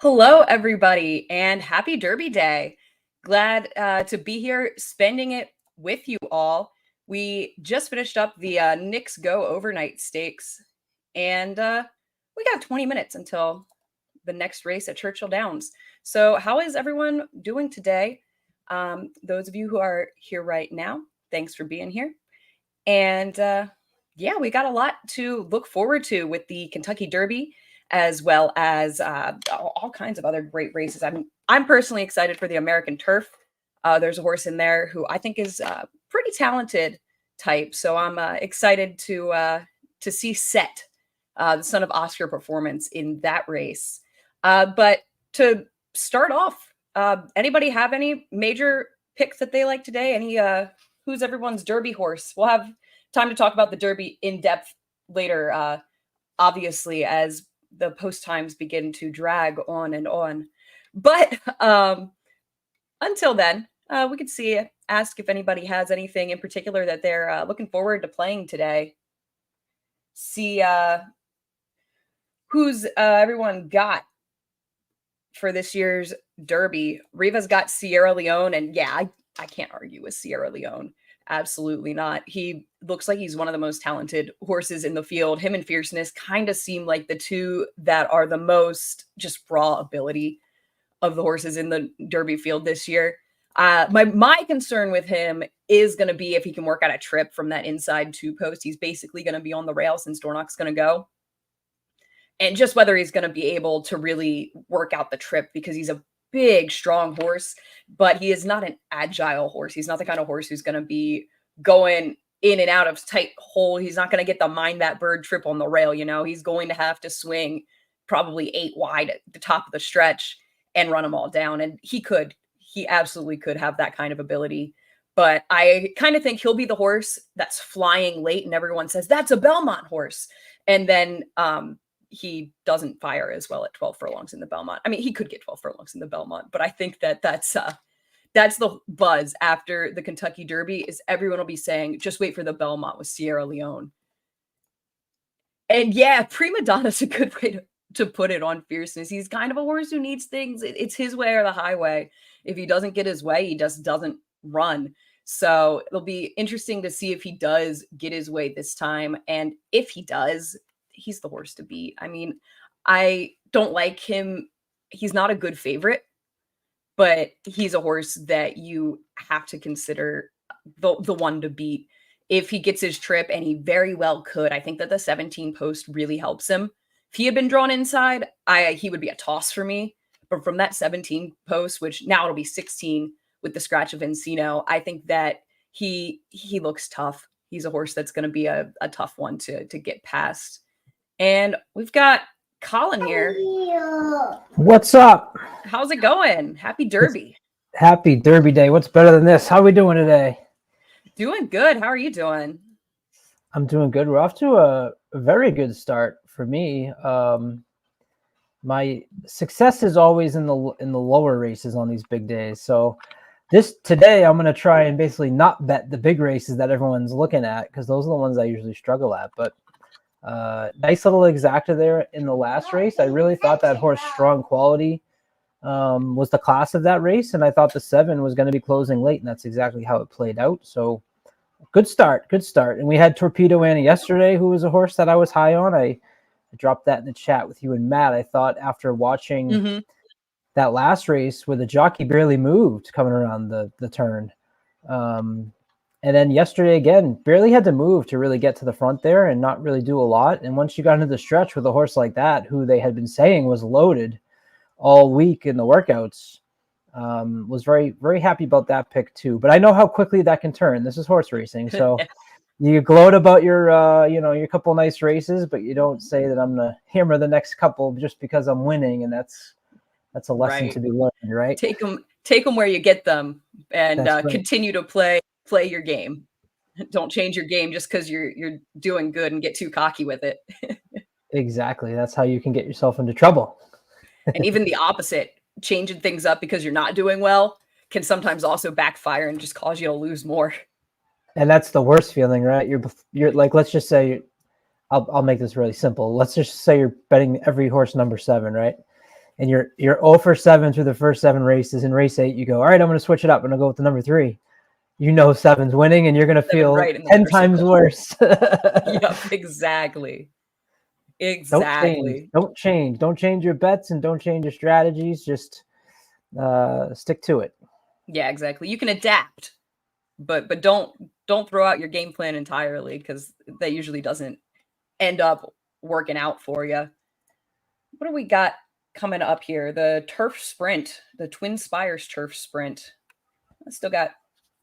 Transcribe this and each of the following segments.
Hello, everybody, and happy Derby Day. Glad to be here spending it with you all. We just finished up the Knicks Go Overnight Stakes, and we got 20 minutes until the next race at Churchill Downs. So, how is everyone doing today? Those of you who are here right now, thanks for being here. And yeah, we got a lot to look forward to with the Kentucky Derby, as well as all kinds of other great races. I'm personally excited for the American Turf. There's a horse in there who I think is pretty talented type, so I'm excited to see Set, the son of Oscar Performance, in that race. But to start off, anybody have any major picks that they like today? Any who's everyone's Derby horse? We'll have time to talk about the Derby in depth later, obviously, as the post times begin to drag on and on. But until then, we could ask if anybody has anything in particular that they're looking forward to playing today. See who's everyone got for this year's Derby. Riva's got Sierra Leone, and yeah, I can't argue with Sierra Leone. Absolutely not. He looks like he's one of the most talented horses in the field. Him and Fierceness kind of seem like the two that are the most just raw ability of the horses in the Derby field this year. My concern with him is going to be if he can work out a trip from that inside two post. He's basically going to be on the rail since Dornock's going to go. And just whether he's going to be able to really work out the trip, because he's a big, strong horse, but he is not an agile horse. He's not the kind of horse who's going to be going in and out of tight hole. He's not going to get the mind that bird trip on the rail. He's going to have to swing probably 8 wide at the top of the stretch and run them all down. And he absolutely could have that kind of ability. But I kind of think he'll be the horse that's flying late and everyone says that's a Belmont horse. And then, he doesn't fire as well at 12 furlongs in the Belmont. I mean, he could get 12 furlongs in the Belmont, but I think that's the buzz after the Kentucky Derby is everyone will be saying, just wait for the Belmont with Sierra Leone. And yeah, Prima Donna's a good way to put it on Fierceness. He's kind of a horse who needs things. It's his way or the highway. If he doesn't get his way, he just doesn't run. So it'll be interesting to see if he does get his way this time. And if he does, he's the horse to beat. I mean, I don't like him. He's not a good favorite, but he's a horse that you have to consider the one to beat if he gets his trip, and he very well could. I think that the 17 post really helps him. If he had been drawn inside, he would be a toss for me. But from that 17 post, which now it'll be 16 with the scratch of Encino, I think that he looks tough. He's a horse that's going to be a tough one to get past. And we've got Colin here. What's up? How's it going? Happy Derby. Happy Derby Day. What's better than this? How are we doing today? Doing good. How are you doing? I'm doing good. We're off to a very good start for me. My success is always in the lower races on these big days. So today I'm going to try and basically not bet the big races that everyone's looking at, because those are the ones I usually struggle at. But nice little exacta there in the last race. I really thought that horse Strong Quality was the class of that race, and I thought the 7 was going to be closing late, and that's exactly how it played out. So good start. And we had Torpedo Annie yesterday, who was a horse that I was high on. I dropped that in the chat with you and Matt. I thought after watching that last race where the jockey barely moved coming around the turn, and then yesterday, again, barely had to move to really get to the front there and not really do a lot. And once you got into the stretch with a horse like that, who they had been saying was loaded all week in the workouts, was very, very happy about that pick too. But I know how quickly that can turn. This is horse racing. So you gloat about your couple nice races, but you don't say that I'm going to hammer the next couple just because I'm winning. And that's a lesson to be learned, right? Take them where you get them, and continue to play your game. Don't change your game just because you're doing good and get too cocky with it. Exactly. That's how you can get yourself into trouble. And even the opposite, changing things up because you're not doing well can sometimes also backfire and just cause you to lose more. And that's the worst feeling, right? You're like, let's just say, I'll make this really simple. Let's just say you're betting every horse number 7, right? and you're 0 for 7 through the first 7 races. In race 8, you go, all right, I'm going to switch it up. I'm going to go with the number 3. You know 7's winning, and you're going to feel right in the 10 winner's times circle. worse. Yep, exactly. Don't change. Don't change your bets, and don't change your strategies. Just stick to it. Yeah, exactly. You can adapt, but don't throw out your game plan entirely, because that usually doesn't end up working out for you. What do we got coming up here? The turf sprint, the Twin Spires turf sprint. I still got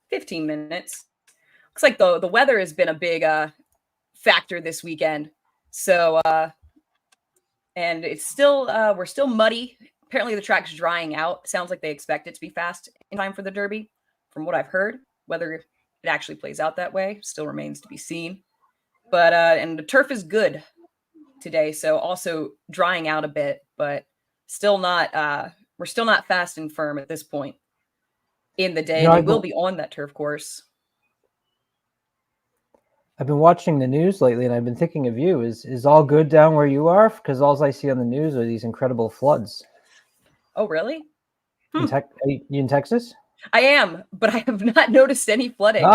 15 minutes. Looks like the weather has been a big factor this weekend. So and it's still we're still muddy. Apparently the track's drying out. Sounds like they expect it to be fast in time for the Derby, from what I've heard. Whether it actually plays out that way still remains to be seen. But and the turf is good today, so also drying out a bit, but still not we're still not fast and firm at this point in the day. They will be on that turf course. I've been watching the news lately, and I've been thinking of you. Is all good down where you are? Because all I see on the news are these incredible floods. Oh, really? Are you in Texas? I am, but I have not noticed any flooding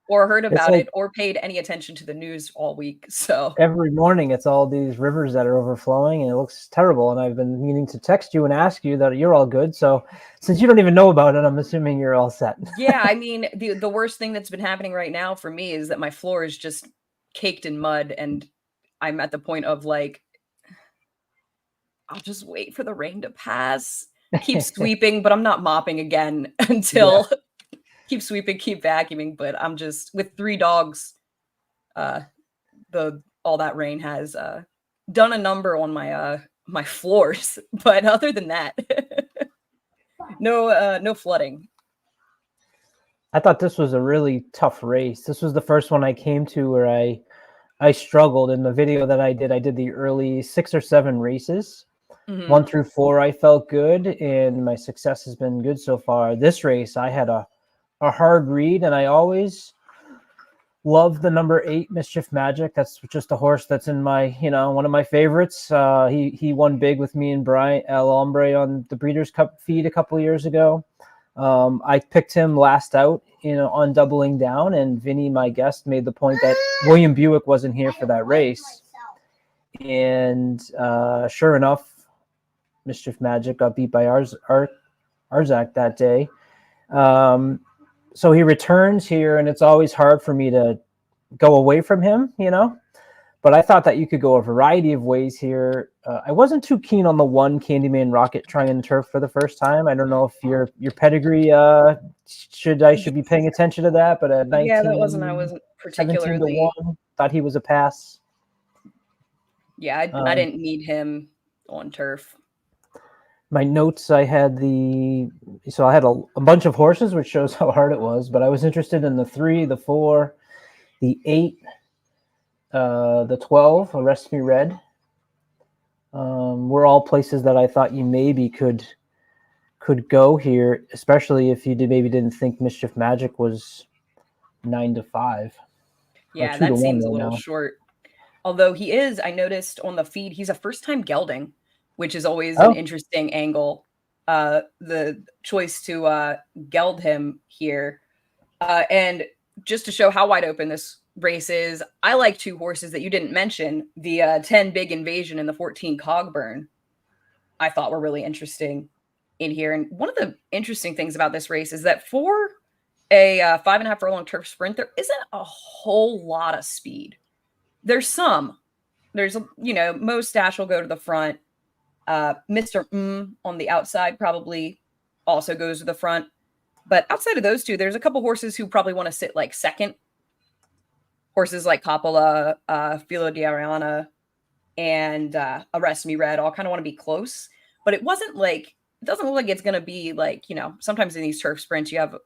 or heard about it or paid any attention to the news all week. So every morning it's all these rivers that are overflowing, and it looks terrible. And I've been meaning to text you and ask you that you're all good. So since you don't even know about it, I'm assuming you're all set. Yeah, I mean, the worst thing that's been happening right now for me is that my floor is just caked in mud, and I'm at the point of like, I'll just wait for the rain to pass. Keep sweeping, but I'm not mopping again until keep sweeping, keep vacuuming. But I'm just with 3 dogs. All that rain has done a number on my my floors, but other than that, no flooding. I thought this was a really tough race. This was the first one I came to where I struggled. In the video that I did the early 6 or 7 races. 1 through 4, I felt good, and my success has been good so far. This race, I had a hard read, and I always love the number 8, Mischief Magic. That's just a horse that's in my, one of my favorites. He won big with me and Brian El Hombre on the Breeders' Cup feed a couple years ago. I picked him last out, on Doubling Down, and Vinny, my guest, made the point that William Buick wasn't here for that race. And sure enough, Mischief Magic got beat by Arzak that day. So he returns here, and it's always hard for me to go away from him, But I thought that you could go a variety of ways here. I wasn't too keen on the 1 Candyman Rocket trying turf for the first time. I don't know if your pedigree should be paying attention to that, but at 19, I wasn't particularly 17-1, thought he was a pass. Yeah, I didn't need him on turf. My notes, I had a bunch of horses, which shows how hard it was, but I was interested in the 3, the 4, the 8, the 12, Arrest Me Red. Were all places that I thought you maybe could go here, especially if you maybe didn't think Mischief Magic was 9-5. Yeah, that seems a little short. Although he is, I noticed on the feed, he's a first-time gelding, which is always an interesting angle. The choice to geld him here. And just to show how wide open this race is, I like 2 horses that you didn't mention. The 10 Big Invasion and the 14 Cogburn, I thought were really interesting in here. And one of the interesting things about this race is that for a 5.5 furlong turf sprint, there isn't a whole lot of speed. There's some. There's, Mo Stash will go to the front. Mr. On the outside probably also goes to the front. But outside of those 2, there's a couple horses who probably want to sit like second. Horses like Coppola, Filo di Ariana, and Arrest Me Red all kind of want to be close. But it doesn't look like it's going to be like, sometimes in these turf sprints, you have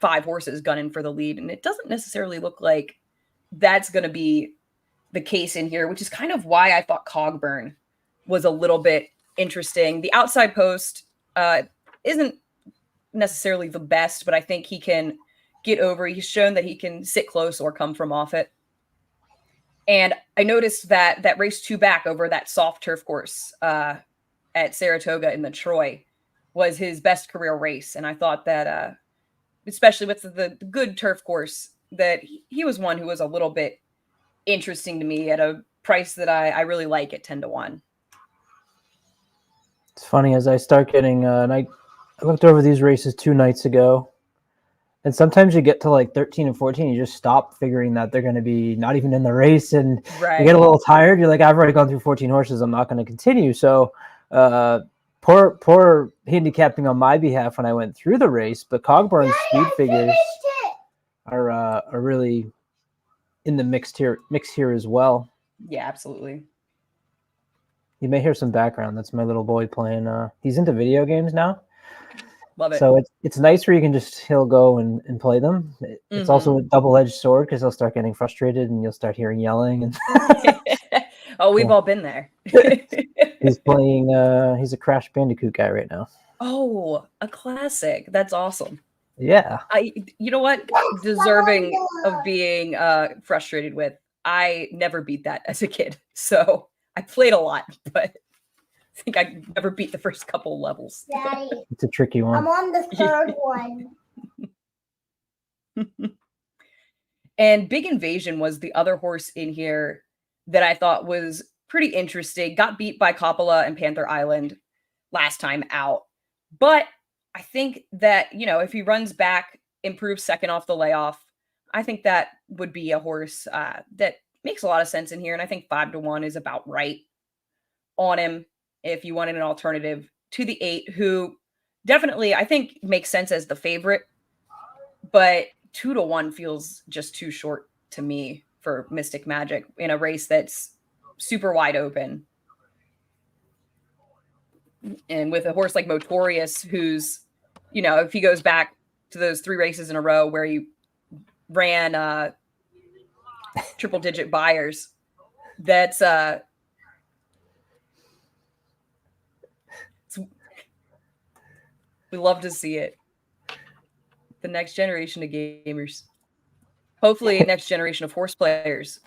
5 horses gunning for the lead. And it doesn't necessarily look like that's going to be the case in here, which is kind of why I thought Cogburn was a little bit interesting. The outside post isn't necessarily the best, but I think he can get over. He's shown that he can sit close or come from off it. And I noticed that race 2 back over that soft turf course at Saratoga in the Troy was his best career race. And I thought that, especially with the good turf course, that he was one who was a little bit interesting to me at a price that I really like at 10-1. It's funny as I start getting, and I looked over these races 2 nights ago, and sometimes you get to like 13 and 14, you just stop figuring that they're going to be not even in the race, and you get a little tired. You're like, I've already gone through 14 horses. I'm not going to continue. So poor handicapping on my behalf when I went through the race, but Cogburn's speed figures are really in the mix here as well. Yeah, absolutely. You may hear some background. That's my little boy playing. He's into video games now. Love it. So it's nice where you can he'll go and play them. It's also a double-edged sword because he'll start getting frustrated and you'll start hearing yelling. And oh, we've all been there. He's playing, he's a Crash Bandicoot guy right now. Oh, a classic. That's awesome. Yeah. You know what? Deserving of being frustrated with. I never beat that as a kid. So I played a lot, but I think I never beat the first couple levels. Daddy, it's a tricky one. I'm on the third one. And Big Invasion was the other horse in here that I thought was pretty interesting. Got beat by Coppola and Panther Island last time out. But I think that, if he runs back, improves second off the layoff, I think that would be a horse that makes a lot of sense in here. And I think 5-1 is about right on him if you wanted an alternative to the 8, who definitely, I think, makes sense as the favorite. But 2-1 feels just too short to me for Mystic Magic in a race that's super wide open. And with a horse like Motorius, who's, if he goes back to those 3 races in a row where he ran triple-digit buyers, that's we love to see it. The next generation of gamers. Hopefully, next generation of horse players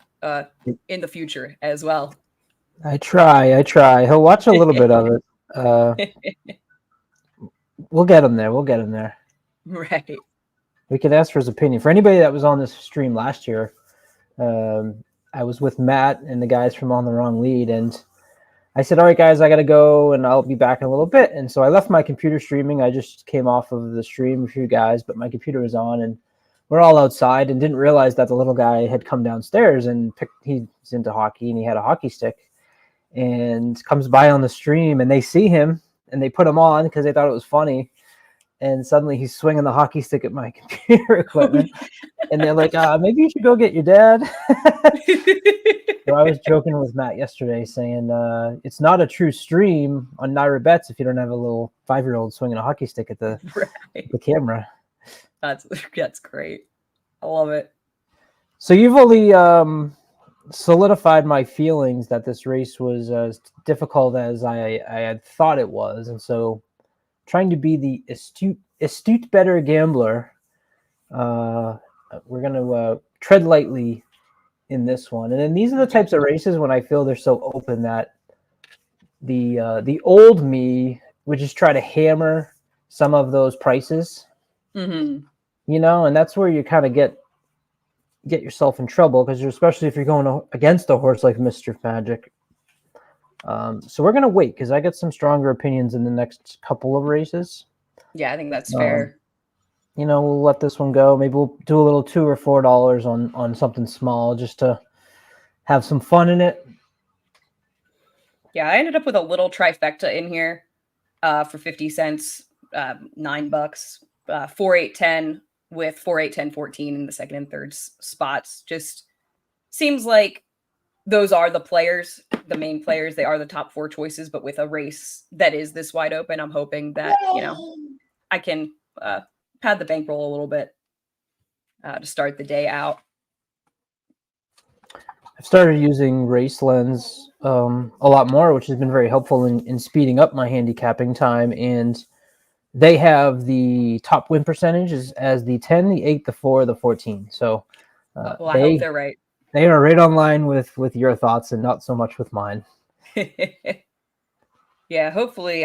in the future as well. I try. He'll watch a little bit of it. We'll get him there. Right. We could ask for his opinion. For anybody that was on this stream last year, I was with Matt and the guys from On the Wrong Lead, and I said, all right, guys, I got to go, and I'll be back in a little bit. And so I left my computer streaming. I just came off of the stream with you guys, but my computer was on, and we're all outside and didn't realize that the little guy had come downstairs and he's into hockey, and he had a hockey stick and comes by on the stream, and they see him, and they put him on because they thought it was funny. And suddenly he's swinging the hockey stick at my computer equipment. And they're like, maybe you should go get your dad. So I was joking with Matt yesterday saying it's not a true stream on Naira Bets if you don't have a little 5-year-old swinging a hockey stick at the camera. That's great. I love it. So you've only solidified my feelings that this race was as difficult as I had thought it was. And so trying to be the astute better gambler, we're going to tread lightly in this one. And then these are the types of races when I feel they're so open that the old me would just try to hammer some of those prices, and that's where you kind of get yourself in trouble, because especially if you're going against a horse like Mr. Magic. So we're going to wait because I get some stronger opinions in the next couple of races. Yeah, I think that's fair. We'll let this one go. Maybe we'll do a little $2 or $4 on something small just to have some fun in it. Yeah, I ended up with a little trifecta in here for 50 cents, $9, 4, 8, 10 with 4, 8, 10, 14 in the second and third spots. Just seems like those are the players, the main players. They are the top 4 choices, but with a race that is this wide open, I'm hoping that, I can pad the bankroll a little bit to start the day out. I've started using Race Lens a lot more, which has been very helpful in speeding up my handicapping time. And they have the top win percentages as the 10, the 8, the 4, the 14. So I hope they're right. They are right on line with your thoughts and not so much with mine. Yeah, hopefully.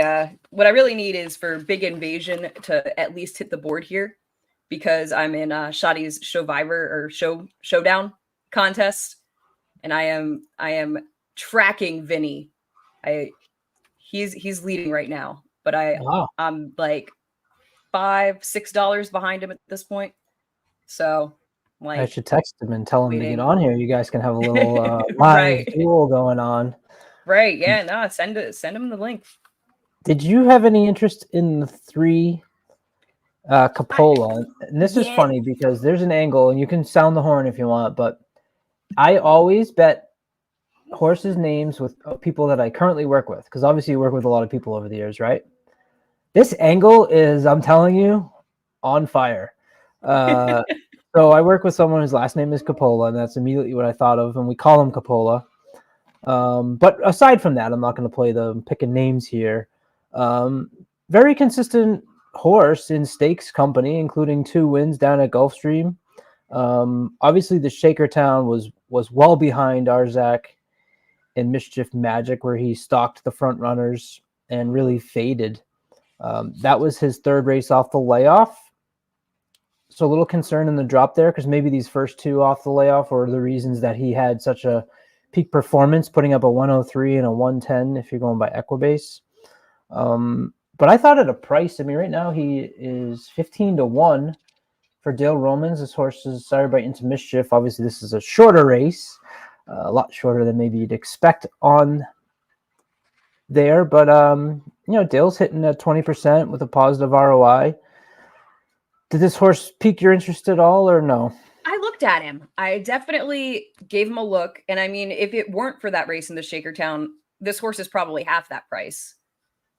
What I really need is for Big Invasion to at least hit the board here, because I'm in Shotty's Showdown contest, and I am tracking Vinny. I he's leading right now, but Wow. I'm like $5-6 behind him at this point. So I like should text him and tell him to get waiting. on here. You guys can have a little live Right. duel going on. Right. Yeah, no, send him the link. Did you have any interest in the 3 I, Coppola? And this is yeah. funny because there's an angle, and you can sound the horn if you want, but I always bet horses' names with people that I currently work with, because obviously you work with a lot of people over the years, right? This angle is, I'm telling you, on fire. So I work with someone whose last name is Coppola, and that's immediately what I thought of, and we call him Coppola. But aside from that, I'm not going to play the picking names here. Very consistent horse in stakes company, including 2 wins down at Gulfstream. Obviously, the Shakertown was well behind Arzak and Mischief Magic, where he stalked the front runners and really faded. That was his 3rd race off the layoff. So a little concern in the drop there, because maybe these first 2 off the layoff were the reasons that he had such a peak performance, putting up a 103 and a 110 if you're going by Equibase. But I thought at a price, I mean, right now he is 15-1 for Dale Romans. This horse is Sired by Into Mischief. Obviously, this is a shorter race, a lot shorter than maybe you'd expect on there. But, Dale's hitting at 20% with a positive ROI. Did this horse pique your interest at all, or no? I looked at him. I definitely gave him a look. And I mean, if it weren't for that race in the Shakertown, this horse is probably half that price.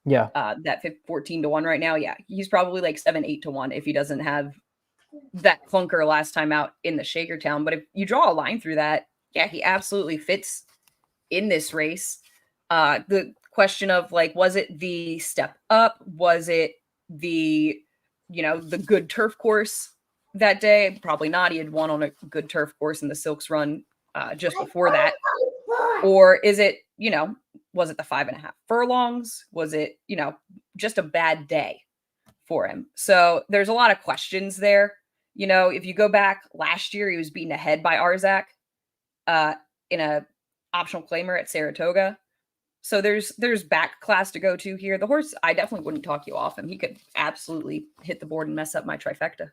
Yeah. That 14-1 right now. Yeah. He's probably like 7-8-1 if he doesn't have that clunker last time out in the Shakertown. But if you draw a line through that, yeah, he absolutely fits in this race. The question of like, was it the step up? Was it the good turf course that day? Probably not. He had won on a good turf course in the Silks Run just before that. Or is it, was it the 5.5 furlongs? Was it, just a bad day for him? So there's a lot of questions there. If you go back last year, he was beaten ahead by Arzak in a optional claimer at Saratoga. So there's back class to go to here. The horse, I definitely wouldn't talk you off him. He could absolutely hit the board and mess up my trifecta.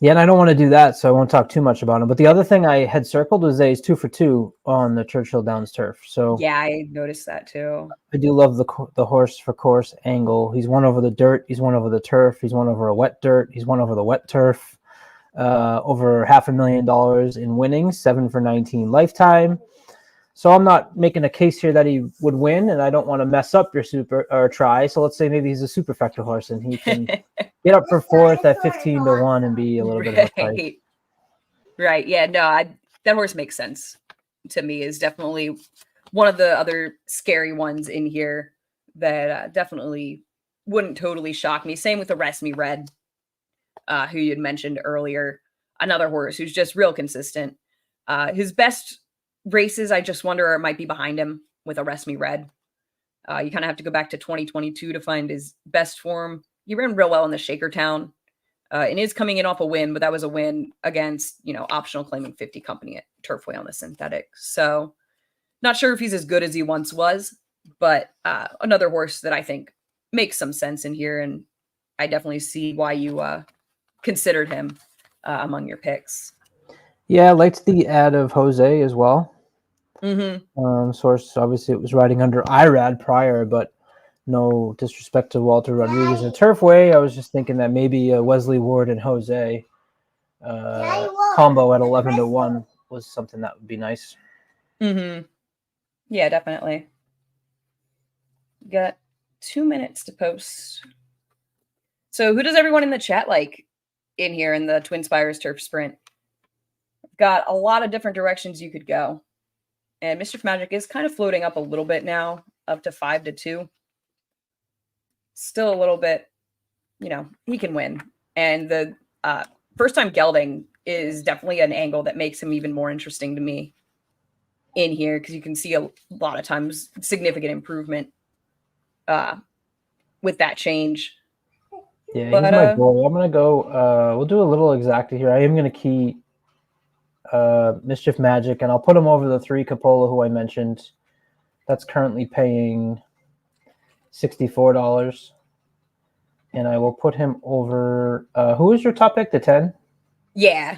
Yeah, and I don't want to do that, so I won't talk too much about him. But the other thing I had circled was that he's 2 for 2 on the Churchill Downs turf. So yeah, I noticed that too. I do love the horse for course angle. He's won over the dirt. He's won over the turf. He's won over a wet dirt. He's won over the wet turf. Over $500,000 in winnings, 7 for 19 lifetime. So I'm not making a case here that he would win, and I don't want to mess up your super or try. So let's say maybe he's a superfecta horse, and he can get up for 4th at 15-1 and be a little bit of a price. Right. Yeah. No, that horse makes sense to me. Is definitely one of the other scary ones in here that definitely wouldn't totally shock me. Same with the Rest Me Red, who you had mentioned earlier. Another horse who's just real consistent. His best races, I just wonder, might be behind him with a Rest Me Red. You kind of have to go back to 2022 to find his best form. He ran real well in the Shakertown, and is coming in off a win, but that was a win against, optional claiming 50 company at Turfway on the synthetic. So not sure if he's as good as he once was, but another horse that I think makes some sense in here. And I definitely see why you considered him among your picks. Yeah, I liked the ad of Jose as well. Mm-hmm. Source, obviously, it was riding under IRAD prior, but no disrespect to Walter Rodriguez and Turfway. I was just thinking that maybe Wesley Ward and Jose combo at 11-1 was something that would be nice. Mm-hmm. Yeah, definitely. Got 2 minutes to post. So who does everyone in the chat like in here in the Twin Spires Turf Sprint? Got a lot of different directions you could go. And Mischief Magic is kind of floating up a little bit now, up to 5-2. Still a little bit, he can win. And the first time gelding is definitely an angle that makes him even more interesting to me in here, because you can see a lot of times significant improvement with that change. Yeah, But he's my boy. I'm gonna go. We'll do a little exacta here. I am gonna key Mischief Magic, and I'll put him over the 3 Coppola who I mentioned. That's currently paying $64, and I will put him over. Who is your top pick? The 10. Yeah.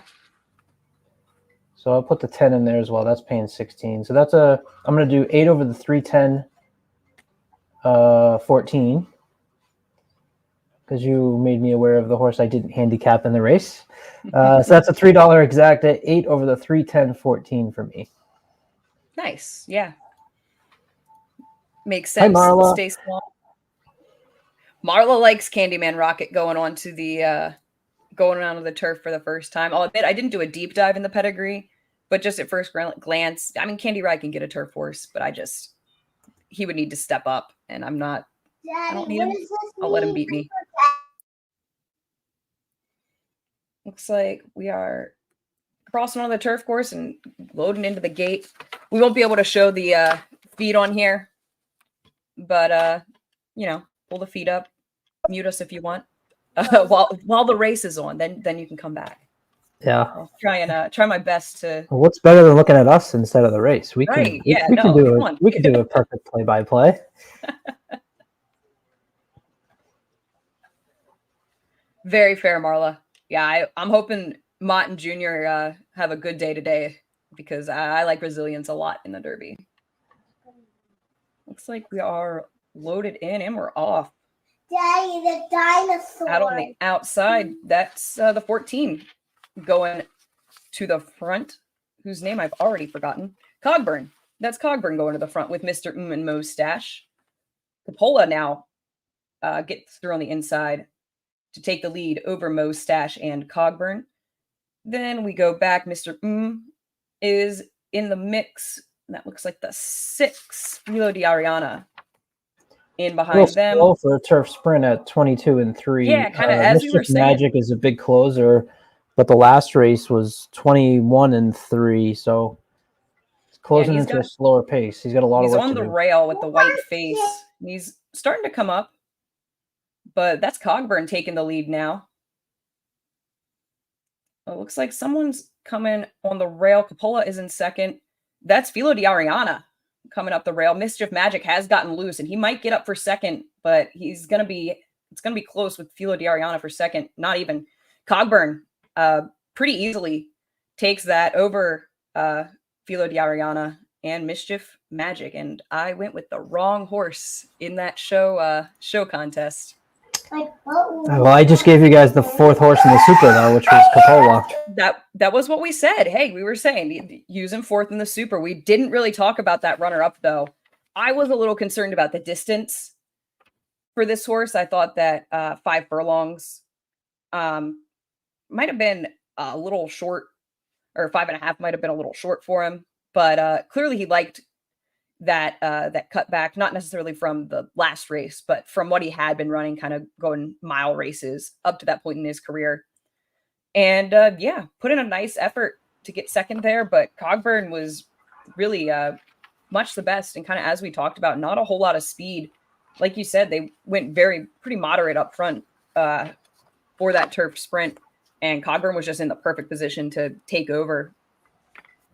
So I'll put the 10 in there as well. That's paying 16. So that's a. I'm gonna do 8 over the 310. 14. Because you made me aware of the horse I didn't handicap in the race. So that's a $3 exacta, 8 over the 310, 14 for me. Nice. Yeah. Makes sense. Hi, Marla. Stay small. Marla likes Candyman Rocket going on to the going around the turf for the first time. I'll admit I didn't do a deep dive in the pedigree, but just at first glance, I mean, Candy Ride can get a turf horse, but he would need to step up, and I'm not. I don't need him. I'll let him beat me. Looks like we are crossing on the turf course and loading into the gate. We won't be able to show the feed on here, but pull the feed up, mute us if you want, while the race is on. Then you can come back. Yeah, I'll try my best to. Well, what's better than looking at us instead of the race? We can do a perfect play-by-play. Very fair, Marla. Yeah, I'm hoping Mott and Junior have a good day today because I like resilience a lot in the Derby. Looks like we are loaded in and we're off. Daddy, the dinosaur. Out on the outside, that's the 14 going to the front, whose name I've already forgotten. Cogburn. That's Cogburn going to the front with Mr. and Mo's stash. Coppola now gets through on the inside to take the lead over Mo's stash and Cogburn. Then we go back. Mr. Is in the mix. That looks like the 6 Filo di Ariana in behind them. Slow for a turf sprint at 22 and 3. Yeah, kind of as we were saying. Magic is a big closer, but the last race was 21 and 3, so it's closing into a slower pace. He's got a lot of work to do. He's on the rail with the white face. He's starting to come up, but that's Cogburn taking the lead now. It looks like someone's coming on the rail. Coppola is in second. That's Filo di Ariana coming up the rail. Mischief Magic has gotten loose, and he might get up for second, but it's going to be close with Filo di Ariana for second. Not even. Cogburn pretty easily takes that over Filo di Ariana and Mischief Magic, and I went with the wrong horse in that show contest. Well, I just gave you guys the 4th horse in the Super, though, which was Coppola. That was what we said. Hey, we were saying use him 4th in the Super. We didn't really talk about that runner-up, though. I was a little concerned about the distance for this horse. I thought that 5 furlongs might have been a little short, or 5.5 might have been a little short for him. But clearly he liked that cutback, not necessarily from the last race, but from what he had been running, kind of going mile races up to that point in his career. And put in a nice effort to get second there. But Cogburn was really much the best, and kind of as we talked about, not a whole lot of speed. Like you said, they went pretty moderate up front for that turf sprint, and Cogburn was just in the perfect position to take over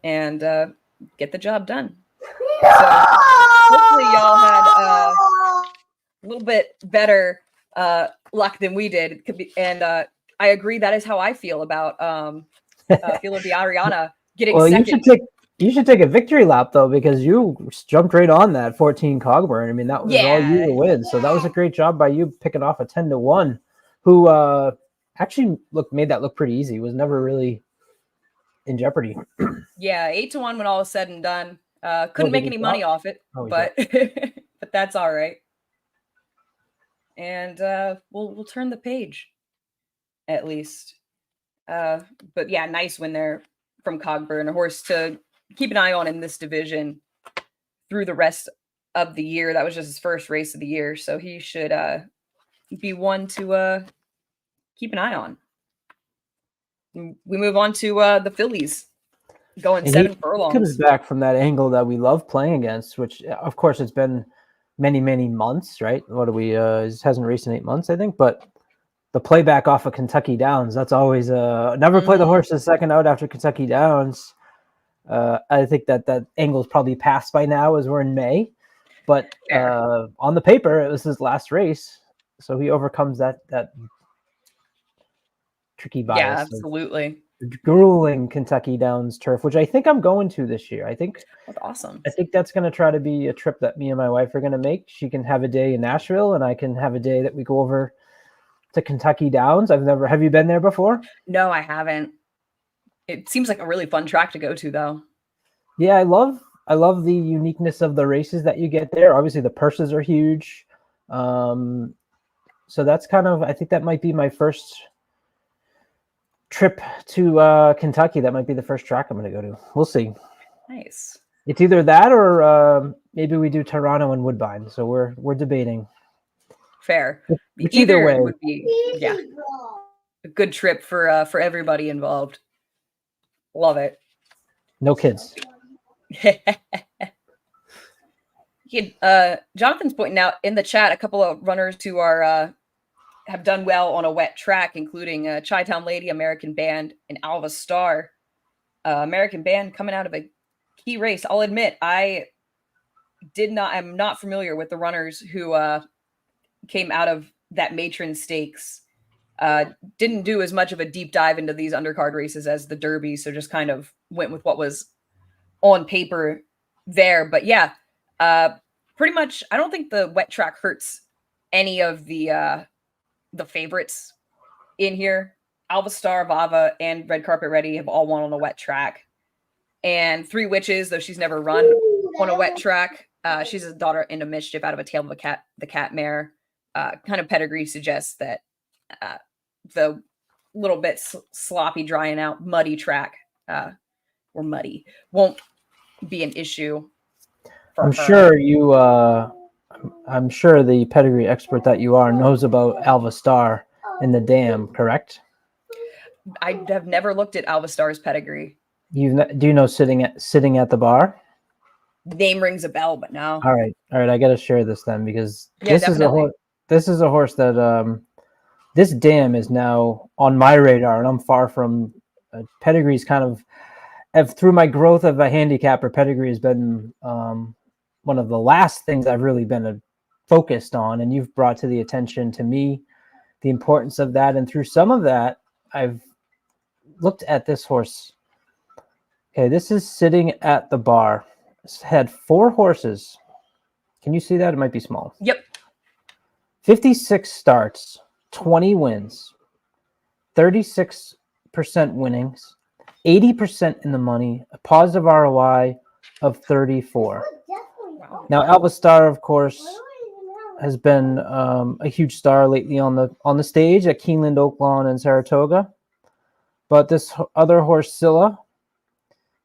and get the job done. So hopefully y'all had a little bit better luck than we did. It could be, and I agree. That is how I feel about Filo di Ariana getting second. You should take a victory lap, though, because you jumped right on that 14 Cogburn. I mean, that was all you to win. So that was a great job by you picking off a 10-1, who actually made that look pretty easy. Was never really in jeopardy. Yeah, 8-1 when all is said and done. Couldn't make any money off it, but but that's all right. And we'll turn the page, at least. But yeah, nice win there from Cogburn, a horse to keep an eye on in this division through the rest of the year. That was just his first race of the year, so he should be one to keep an eye on. We move on to the fillies. Going 7 furlongs. He comes back from that angle that we love playing against, which of course it's been many, many months, right? What do we, hasn't raced in 8 months, I think, but the playback off of Kentucky Downs, that's always, never play the horse the second out after Kentucky Downs. I think that angle's probably passed by now as we're in May, but on the paper, it was his last race. So he overcomes that tricky bias. Yeah, absolutely. Grueling Kentucky Downs turf, which I think I'm going to this year. I think that's awesome. I think that's going to try to be a trip that me and my wife are going to make. She can have a day in Nashville, and I can have a day that we go over to Kentucky Downs. Have you been there before? No, I haven't. It seems like a really fun track to go to, though. Yeah, I love the uniqueness of the races that you get there. Obviously, the purses are huge. So that's kind of, I think that might be my first trip to Kentucky. That might be the first track I'm going to go to. We'll see. Nice. It's either that or maybe we do Toronto and Woodbine. So we're debating. Fair. Which either way would be a good trip for everybody involved. Love it. No kids. Jonathan's pointing out in the chat a couple of runners who are have done well on a wet track, including Chi-Town Lady, American Band, and Alva Star. American Band coming out of a key race. I'll admit, I'm not familiar with the runners who came out of that matron stakes. Didn't do as much of a deep dive into these undercard races as the Derby, so just kind of went with what was on paper there. But yeah, pretty much, I don't think the wet track hurts any of the favorites in here. Alva Star, Vava, and Red Carpet Ready have all won on a wet track. And Three Witches, though she's never run on a wet track, she's a daughter into mischief out of a tail of the cat mare. Kind of pedigree suggests that the little bit sloppy, drying out, muddy track or muddy won't be an issue. For her. I'm sure the pedigree expert that you are knows about Alva Star in the dam, correct? I have never looked at Alva Star's pedigree. Do you know sitting at the bar? Name rings a bell, but no. All right. I got to share this then because this is a horse that this dam is now on my radar, and I'm far from pedigree's kind of through my growth of a handicapper. Pedigree has been one of the last things I've really been focused on, and you've brought to the attention to me the importance of that. And through some of that, I've looked at this horse. Okay, this is sitting at the bar. It's had 4 horses. Can you see that? It might be small. Yep. 56 starts, 20 wins, 36% winnings, 80% in the money, a positive ROI of 34. Wow. Now, Alva Star, of course, has been a huge star lately on the stage at Keeneland, Oaklawn, and Saratoga. But this other horse, Scylla,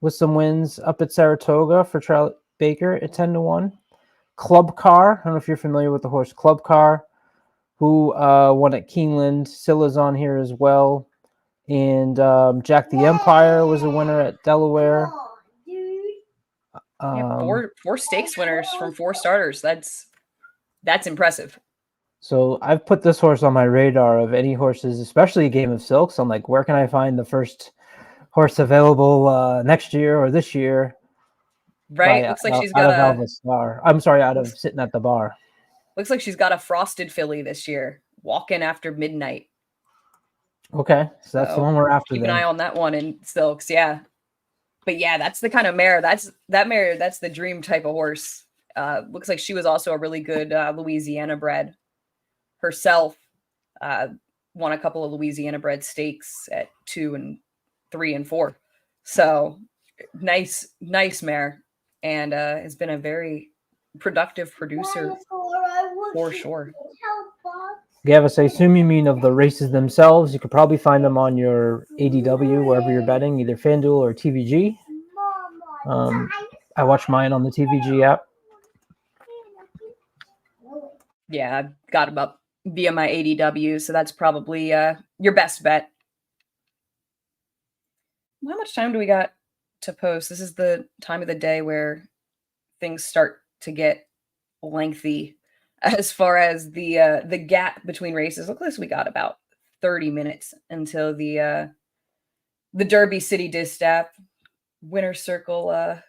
with some wins up at Saratoga for Charlotte Baker at 10-1. Club Car, I don't know if you're familiar with the horse Club Car, who won at Keeneland. Scylla's on here as well. And Jack the Empire was a winner at Delaware. Four stakes winners from 4 starters. That's impressive. So I've put this horse on my radar of any horses, especially Game of Silks. I'm like, where can I find the first horse available next year or this year? Right. Looks like she's got Alva Star. I'm sorry, out of sitting at the bar. Looks like she's got a frosted filly this year, walking after midnight. Okay, so that's the one we're after. Keep an eye on that one in Silks, yeah. But yeah, that's the kind of mare. That's the dream type of horse. Looks like she was also a really good Louisiana bred herself. Won a couple of Louisiana bred stakes at 2 and 3 and 4. So nice mare, and has been a very productive producer for sure. Gavis, I assume you mean of the races themselves. You could probably find them on your ADW, wherever you're betting, either FanDuel or TVG. I watch mine on the TVG app. Yeah, I got them up via my ADW, so that's probably your best bet. How much time do we got to post? This is the time of the day where things start to get lengthy as far as the gap between races. Looks like we got about 30 minutes until the Derby City Distaff winner circle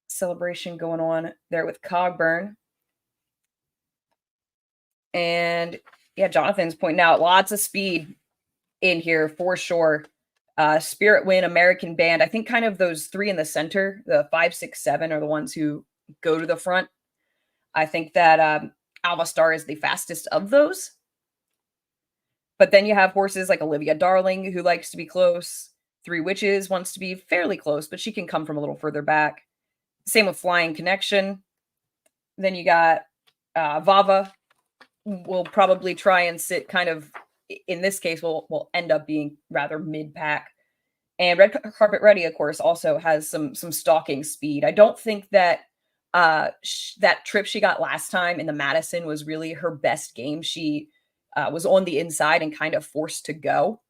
celebration going on there with Cogburn. And yeah, Jonathan's pointing out lots of speed in here for sure. Spirit Wind, American Band. I think kind of those three in the center, the 5, 6, 7 are the ones who go to the front. I think that Alva Star is the fastest of those. But then you have horses like Olivia Darling, who likes to be close. Three Witches wants to be fairly close, but she can come from a little further back. Same with Flying Connection. Then you got Vava. Will probably try and sit kind of, in this case, will end up being rather mid-pack. And Red Carpet Ready, of course, also has some stalking speed. I don't think that that trip she got last time in the Madison was really her best game. She was on the inside and kind of forced to go.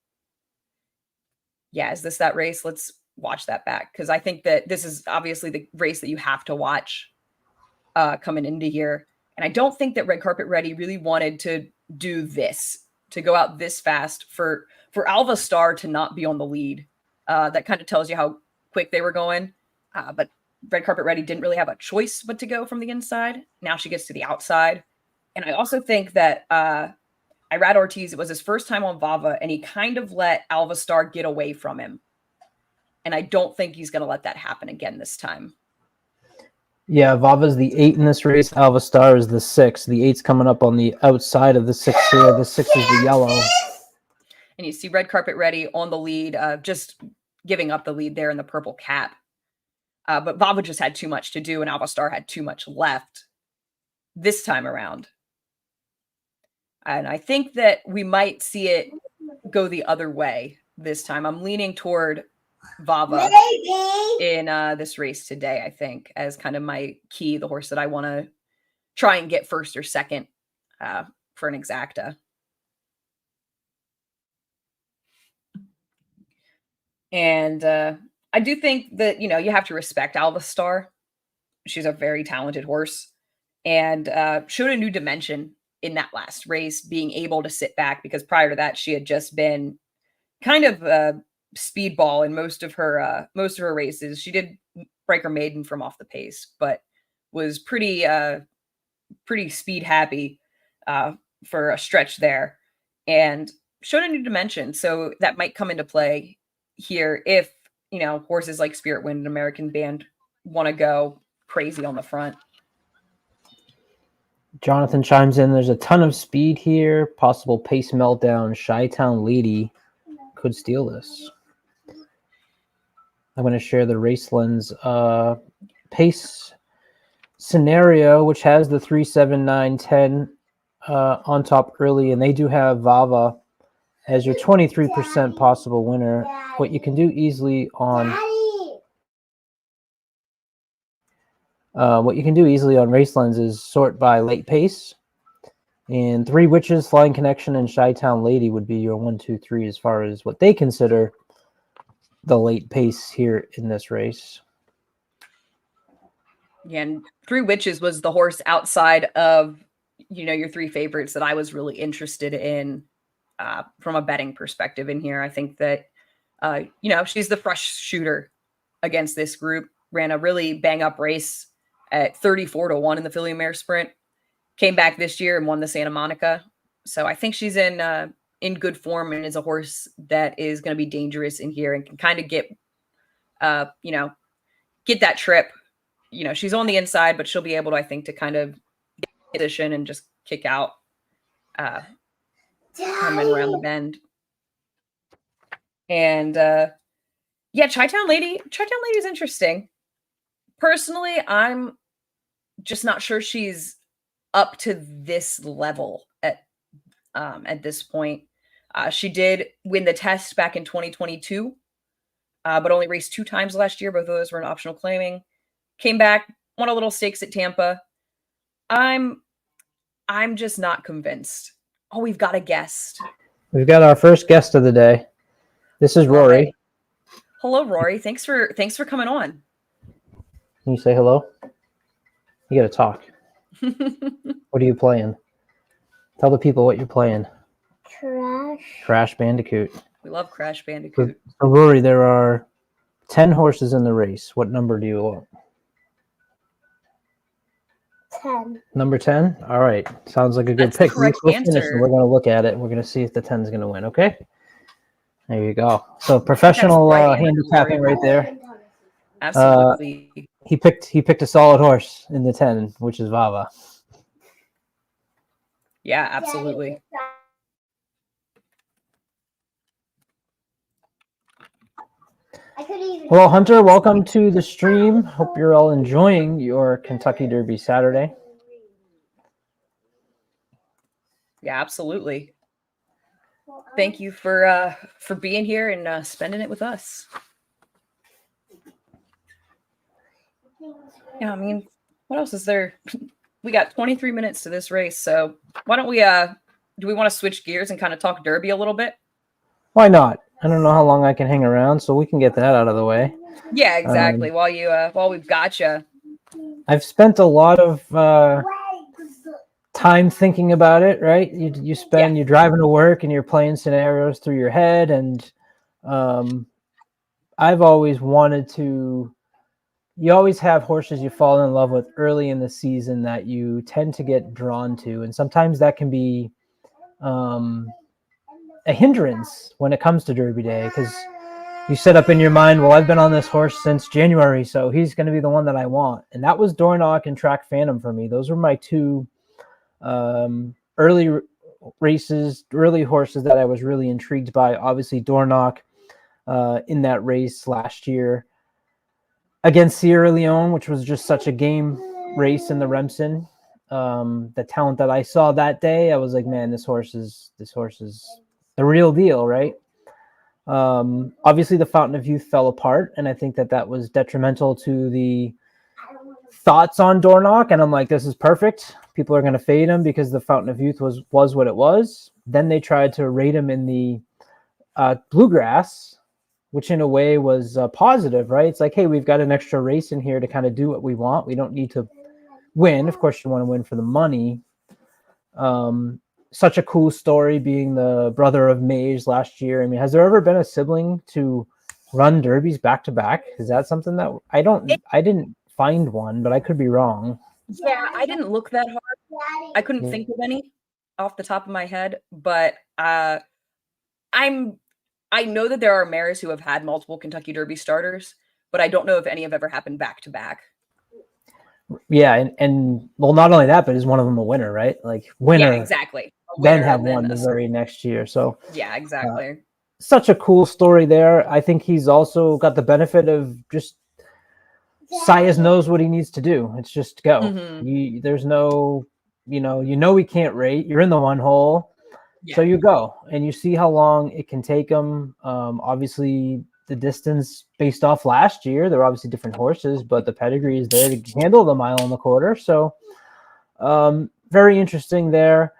Yeah, is this that race? Let's watch that back, because I think that this is obviously the race that you have to watch coming into here. And I don't think that Red Carpet Ready really wanted to do this, to go out this fast for Alva Star to not be on the lead. That kind of tells you how quick they were going. But Red Carpet Ready didn't really have a choice but to go from the inside. Now she gets to the outside. And I also think that Irad Ortiz, it was his first time on Vava, and he kind of let Alva Star get away from him. And I don't think he's going to let that happen again this time. Yeah, Vava's the 8 in this race. Alva Star is the 6. The 8's coming up on the outside of the 6 here. The 6 is the yellow. And you see Red Carpet Ready on the lead, just giving up the lead there in the purple cap. But Vava just had too much to do, and Alva Star had too much left this time around. And I think that we might see it go the other way this time. I'm leaning toward Vava in this race today, I think, as kind of my key, the horse that I want to try and get first or second for an exacta. And I do think that, you have to respect Alva Star. She's a very talented horse and showed a new dimension in that last race, being able to sit back, because prior to that, she had just been kind of speedball in most of her races. She did break her maiden from off the pace, but was pretty speed happy for a stretch there, and showed a new dimension. So that might come into play here if horses like Spirit Wind and American Band want to go crazy on the front. Jonathan chimes in. There's a ton of speed here. Possible pace meltdown. Chi-Town Lady could steal this. I'm going to share the Race Lens pace scenario, which has the 3, 7, 9, 10 on top early, and they do have Vava as your 23% possible winner. What you can do easily on Race Lens is sort by late pace, and Three Witches, Flying Connection, and Chi-Town Lady would be your 1, 2, 3 as far as what they consider the late pace here in this race. Yeah, and Three Witches was the horse outside of your three favorites that I was really interested in from a betting perspective in here. I think that she's the fresh shooter against this group. Ran a really bang up race at 34-1 in the Filly Mare Sprint. Came back this year and won the Santa Monica. So I think she's in good form and is a horse that is going to be dangerous in here and can kind of get that trip. She's on the inside, but she'll be able to, I think, to kind of get position and just kick out coming around the bend. And Chi-Town Lady is interesting. Personally, I'm just not sure she's up to this level at this point. She did win the test back in 2022, but only raced 2 times last year. Both of those were in optional claiming. Came back, won a little stakes at Tampa. I'm just not convinced. Oh, we've got a guest. We've got our first guest of the day. This is Rory. Right. Hello, Rory. Thanks for coming on. Can you say hello? You got to talk. What are you playing? Tell the people what you're playing. Crash Bandicoot. We love Crash Bandicoot. So Rory, there are 10 horses in the race. What number do you want? 10. Number 10? All right. Sounds like a good That's the pick. correct We'll finish answer. and we're going to look at it. We're going to see if the 10 is going to win, okay? There you go. So professional That's the right answer, handicapping Rory. right there. Absolutely. He picked a solid horse in the 10, which is Vava. Yeah, absolutely. Well, Hunter, welcome to the stream. Hope you're all enjoying your Kentucky Derby Saturday. Yeah, absolutely. Thank you for being here and spending it with us. Yeah, I mean, what else is there? We got 23 minutes to this race, so why don't we do we want to switch gears and kind of talk Derby a little bit? Why not? I don't know how long I can hang around, so we can get that out of the way. Yeah, exactly. While we've got you. I've spent a lot of time thinking about it, right? You're driving to work and you're playing scenarios through your head, and I've always wanted to. You always have horses you fall in love with early in the season that you tend to get drawn to, and sometimes that can be a hindrance when it comes to Derby Day, because you set up in your mind, well, I've been on this horse since January, so he's going to be the one that I want. And that was Dornoch and Track Phantom for me. Those were my two early horses that I was really intrigued by. Obviously, Dornoch in that race last year against Sierra Leone, which was just such a game race in the Remsen. The talent that I saw that day, I was like, man, this horse is the real deal, right? Obviously, the Fountain of Youth fell apart, and I think that was detrimental to the thoughts on Dornoch. And I'm like, this is perfect. People are going to fade him because the Fountain of Youth was what it was. Then they tried to rate him in the Bluegrass, which in a way was positive, right? It's like, hey, we've got an extra race in here to kind of do what we want. We don't need to win. Of course, you want to win for the money. Such a cool story, being the brother of Mage last year. I mean, has there ever been a sibling to run derbies back to back? Is that something that I didn't find one, but I could be wrong. Yeah, I didn't look that hard. I couldn't think of any off the top of my head, but I know that there are mares who have had multiple Kentucky Derby starters, but I don't know if any have ever happened back to back. Yeah, and well, not only that, but is one of them a winner, right? Like winner, yeah, exactly. Then have won the very next year. So yeah, exactly. Such a cool story there. I think he's also got the benefit of just Sias knows what he needs to do. It's just go. Mm-hmm. There's no, you know we can't rate. You're in the one hole, so you go and you see how long it can take him. Obviously, the distance based off last year, there were obviously different horses, but the pedigree is there to handle the mile and a quarter. So very interesting there.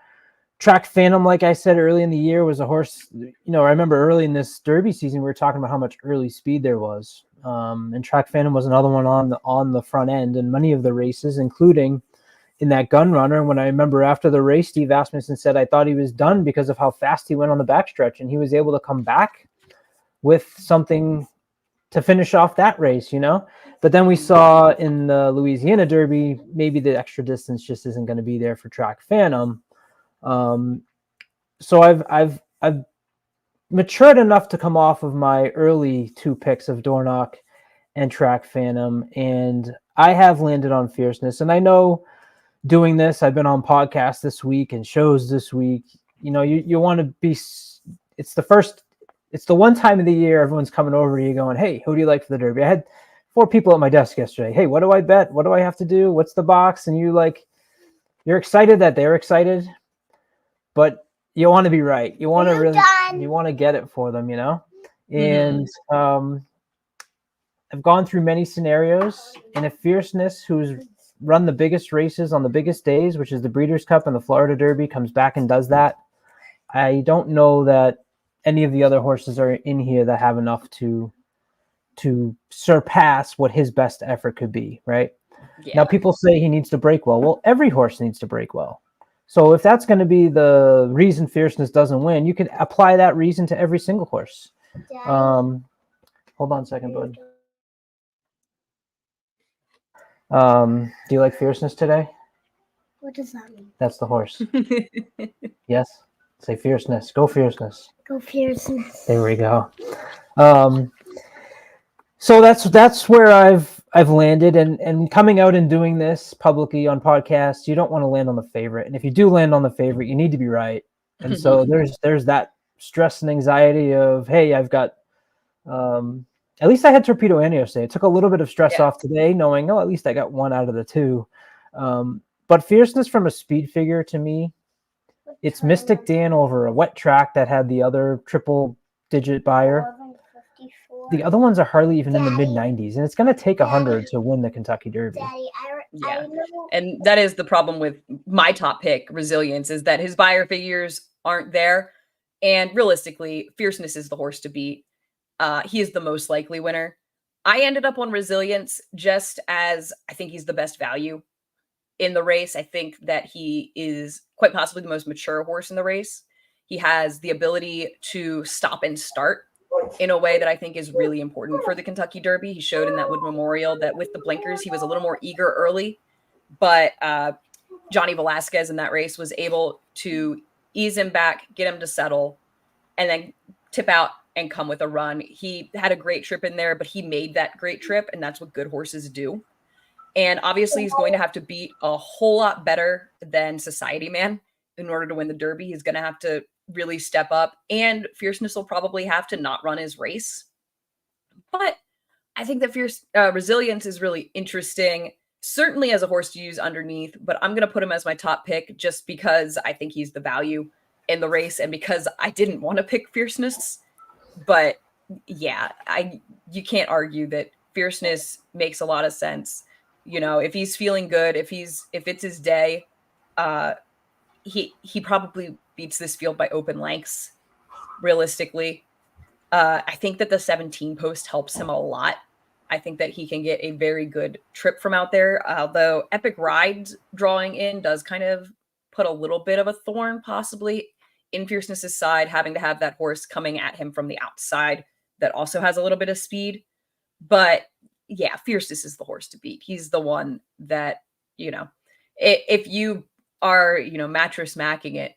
Track Phantom, like I said early in the year, was a horse, I remember early in this Derby season, we were talking about how much early speed there was. And Track Phantom was another one on the front end in many of the races, including in that gun runner. When I remember after the race, Steve Asmussen said, I thought he was done because of how fast he went on the backstretch, and he was able to come back with something to finish off that race, But then we saw in the Louisiana Derby, maybe the extra distance just isn't going to be there for Track Phantom. So I've matured enough to come off of my early two picks of Dornoch and Track Phantom, and I have landed on Fierceness. And I know doing this, I've been on podcasts this week and shows this week. You want to be. It's the one time of the year everyone's coming over to you going, hey, who do you like for the Derby? I had 4 people at my desk yesterday. Hey, what do I bet? What do I have to do? What's the box? And you're excited that they're excited, but you want to be right. You want to get it for them, And I've gone through many scenarios, and if Fierceness, who's run the biggest races on the biggest days, which is the Breeders' Cup and the Florida Derby, comes back and does that, I don't know that any of the other horses are in here that have enough to surpass what his best effort could be, right? Yeah. Now, people say he needs to break well. Well, every horse needs to break well. So if that's going to be the reason Fierceness doesn't win, you can apply that reason to every single horse. Hold on a second, bud. Do you like Fierceness today? What does that mean? That's the horse. Yes. Say Fierceness. Go Fierceness. Go Fierceness. There we go. So that's where I've landed, and coming out and doing this publicly on podcasts, you don't want to land on the favorite. And if you do land on the favorite, you need to be right. And so there's that stress and anxiety of, hey, I've got at least I had Torpedo Annie yesterday. It took a little bit of stress off today, knowing, at least I got one out of the two. But Fierceness from a speed figure, to me, it's Mystic Dan over a wet track that had the other triple digit buyer. The other ones are hardly even in the mid 90s, and it's going to take 100 to win the Kentucky Derby. Daddy, Yeah. I know. And that is the problem with my top pick, Resilience, is that his buyer figures aren't there. And realistically, Fierceness is the horse to beat. He is the most likely winner. I ended up on Resilience just as I think he's the best value in the race. I think that he is quite possibly the most mature horse in the race. He has the ability to stop and start in a way that I think is really important for the Kentucky Derby. He showed in that Wood Memorial that with the blinkers, he was a little more eager early, but Johnny Velasquez in that race was able to ease him back, get him to settle, and then tip out and come with a run. He had a great trip in there, but he made that great trip, and that's what good horses do. And obviously, he's going to have to beat a whole lot better than Society Man in order to win the Derby. He's going to have to really step up, and Fierceness will probably have to not run his race. But I think that Resilience is really interesting, certainly as a horse to use underneath, but I'm going to put him as my top pick just because I think he's the value in the race and because I didn't want to pick Fierceness. But yeah, you can't argue that Fierceness makes a lot of sense. You know, if he's feeling good, if it's his day, he probably beats this field by open lengths, realistically. I think that the 17 post helps him a lot. I think that he can get a very good trip from out there, although Epic Rides drawing in does kind of put a little bit of a thorn possibly in Fierceness's side, having to have that horse coming at him from the outside that also has a little bit of speed. But yeah, Fierceness is the horse to beat. He's the one that, you know, if you are, you know, mattress macking it,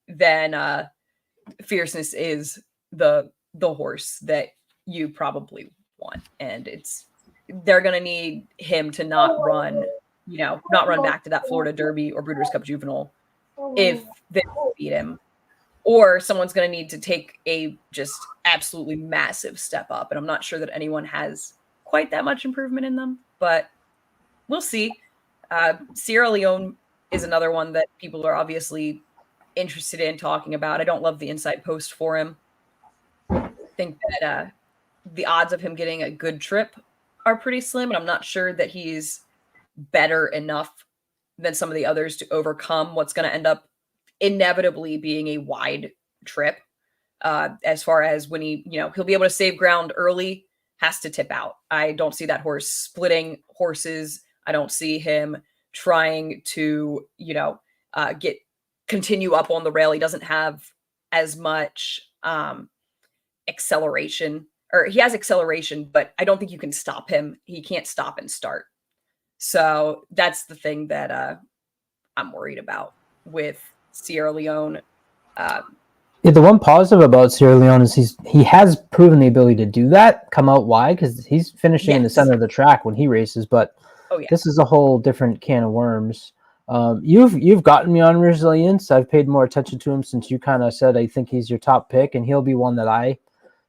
then Fierceness is the horse that you probably want. And they're going to need him to not run back to that Florida Derby or Breeders' Cup Juvenile if they beat him. Or someone's going to need to take a just absolutely massive step up. And I'm not sure that anyone has quite that much improvement in them, but we'll see. Sierra Leone is another one that people are obviously interested in talking about. I don't love the inside post for him. I think that the odds of him getting a good trip are pretty slim, and I'm not sure that he's better enough than some of the others to overcome what's going to end up inevitably being a wide trip. As far as when he'll be able to save ground early, has to tip out. I don't see that horse splitting horses. I don't see him trying to, continue up on the rail. He doesn't have as much acceleration, or he has acceleration, but I don't think you can stop him. He can't stop and start. So that's the thing that I'm worried about with Sierra Leone. The one positive about Sierra Leone is he has proven the ability to do that, come out wide, because he's finishing in the center of the track when he races. But this is a whole different can of worms. You've gotten me on Resilience. I've paid more attention to him since you kind of said I think he's your top pick, and he'll be one that I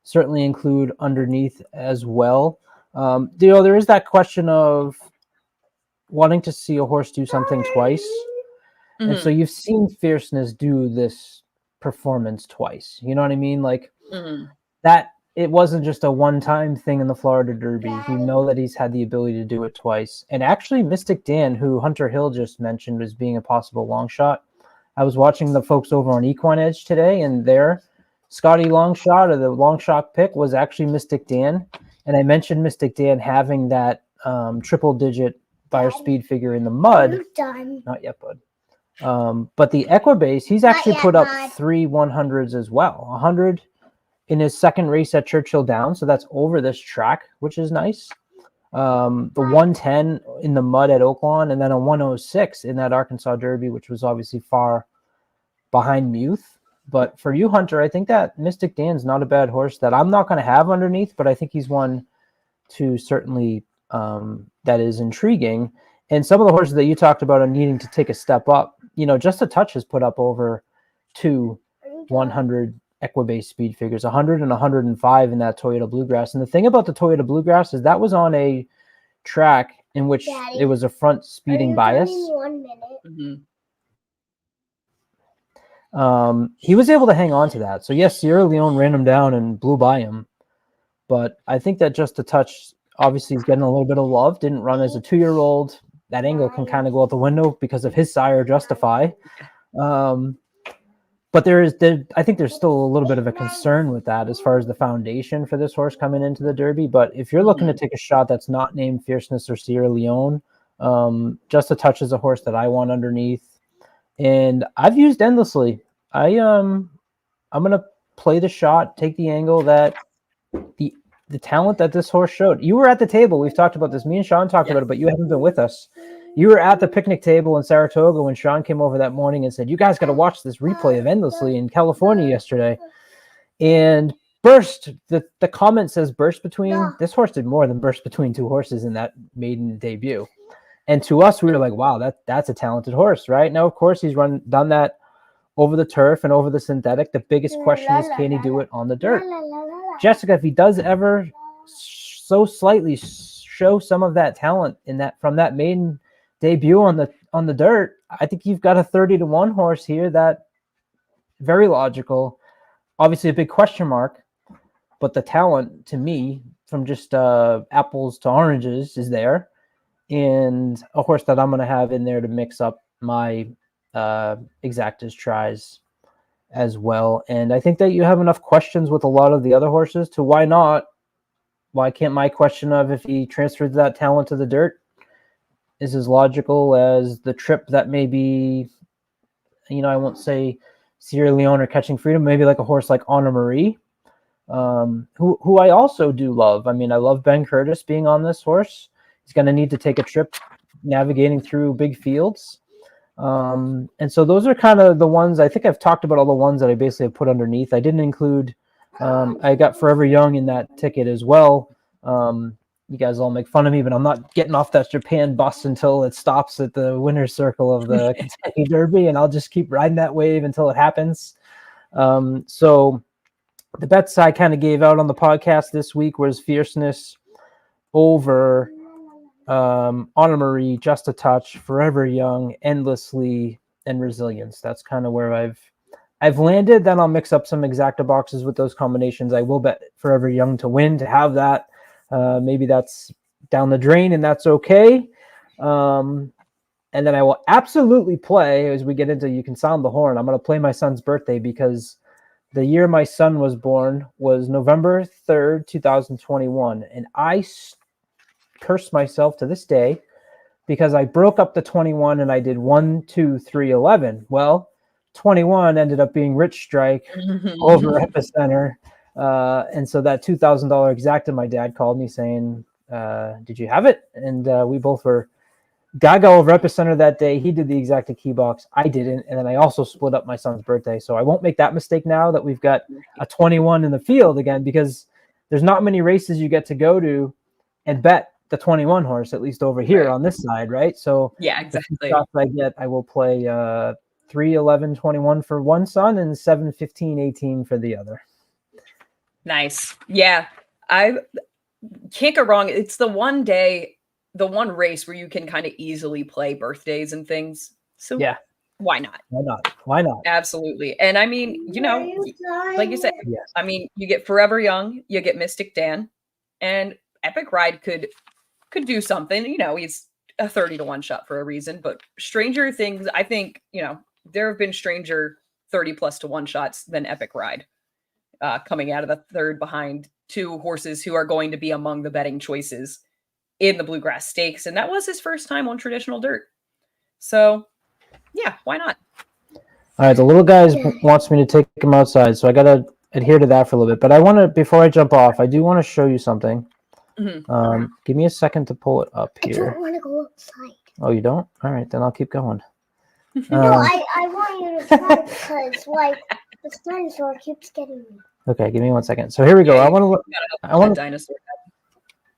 certainly include underneath as well. There is that question of wanting to see a horse do something twice. Mm-hmm. And so you've seen Fierceness do this performance twice. You know what I mean? Like that it wasn't just a one-time thing in the Florida Derby. You know that he's had the ability to do it twice. And actually Mystic Dan, who Hunter Hill just mentioned as being a possible long shot. I was watching the folks over on Equine Edge today, and their Scotty long shot, or the long shot pick, was actually Mystic Dan. And I mentioned Mystic Dan having that triple digit by our speed figure in the mud. I'm done. Not yet, bud. But the Equibase, he's actually yet, put up bud. 3 100s as well. 100 in his second race at Churchill Downs, so that's over this track, which is nice. The 110 in the mud at Oaklawn, and then a 106 in that Arkansas Derby, which was obviously far behind Muth. But for you, Hunter, I think that Mystic Dan's not a bad horse that I'm not going to have underneath, but I think he's one to certainly that is intriguing. And some of the horses that you talked about are needing to take a step up. Just a Touch has put up over 2 100 Equibase speed figures, 100 and 105 in that Toyota Bluegrass. And the thing about the Toyota Bluegrass is that was on a track in which Daddy, it was a front speeding bias. 1 minute. He was able to hang on to that. So yes, Sierra Leone ran him down and blew by him. But I think that Just a Touch, obviously, he's getting a little bit of love. Didn't run as a 2-year-old. That angle can kind of go out the window because of his sire, Justify. But I think there's still a little bit of a concern with that as far as the foundation for this horse coming into the Derby. But if you're looking to take a shot that's not named Fierceness or Sierra Leone, Just a Touch is a horse that I want underneath. And I've used Endlessly. I'm gonna play the shot, take the angle that the talent that this horse showed. You were at the table. We've talked about this. Me and Sean talked about it, but you haven't been with us. You were at the picnic table in Saratoga when Sean came over that morning and said, "You guys got to watch this replay of Endlessly in California yesterday." And burst, the comment says burst between. This horse did more than burst between 2 horses in that maiden debut. And to us, we were like, wow, that's a talented horse, right? Now, of course, he's done that over the turf and over the synthetic. The biggest question is, can he do it on the dirt? Jessica, if he does ever so slightly show some of that talent from that maiden debut on the dirt, I think you've got a 30-1 horse here that very logical. Obviously a big question mark, but the talent to me from just apples to oranges is there, and a horse that I'm going to have in there to mix up my exactas tries as well. And I think that you have enough questions with a lot of the other horses to why can't my question of if he transferred that talent to the dirt is as logical as the trip that maybe, I won't say Sierra Leone or Catching Freedom, maybe like a horse like Honor Marie, who I also do love. I mean, I love Ben Curtis being on this horse. He's going to need to take a trip navigating through big fields. And so those are kind of the ones. I think I've talked about all the ones that I basically have put underneath. I didn't include, I got Forever Young in that ticket as well. You guys all make fun of me, but I'm not getting off that Japan bus until it stops at the winner's circle of the Kentucky Derby, and I'll just keep riding that wave until it happens. So the bets I kind of gave out on the podcast this week was Fierceness over Honor Marie, Just a Touch, Forever Young, Endlessly, and Resilience. That's kind of where I've landed. Then I'll mix up some exacta boxes with those combinations. I will bet Forever Young to win, to have that. Maybe that's down the drain, and that's okay. And then I will absolutely play, as we get into You Can Sound the Horn, I'm going to play my son's birthday, because the year my son was born was November 3rd, 2021. And I curse myself to this day because I broke up the 21 and I did 1, 2, 3, 11. Well, 21 ended up being Rich Strike over Epicenter. And so that $2,000 exacta, my dad called me saying, did you have it? And we both were gaga over Epicenter that day. He did the exacta key box. I didn't. And then I also split up my son's birthday. So I won't make that mistake now that we've got a 21 in the field again, because there's not many races you get to go to and bet the 21 horse, at least over here on this side, right? So yeah, exactly. The shots I get, I will play 3, 11, 21 for one son and 7, 15, 18 for the other. Nice. Yeah, I can't go wrong. It's the one day, the one race where you can kind of easily play birthdays and things. So yeah, why not? Why not? Why not? Absolutely. And I mean, like you said, yes. I mean, you get Forever Young, you get Mystic Dan, and Epic Ride could do something. He's a 30-1 shot for a reason, but Stranger Things, I think, there have been stranger 30+1 shots than Epic Ride coming out of the third behind 2 horses who are going to be among the betting choices in the Bluegrass Stakes, and that was his first time on traditional dirt. So, yeah, why not? All right, the little guy wants me to take him outside, so I got to adhere to that for a little bit. But I want to, before I jump off, I do want to show you something. Give me a second to pull it up I here. don't want to go outside. Oh, you don't? All right, then I'll keep going. No, I want you to try because like this dinosaur keeps getting me. Okay, give me 1 second. So here we go. Yeah, I want to look. I want dinosaur.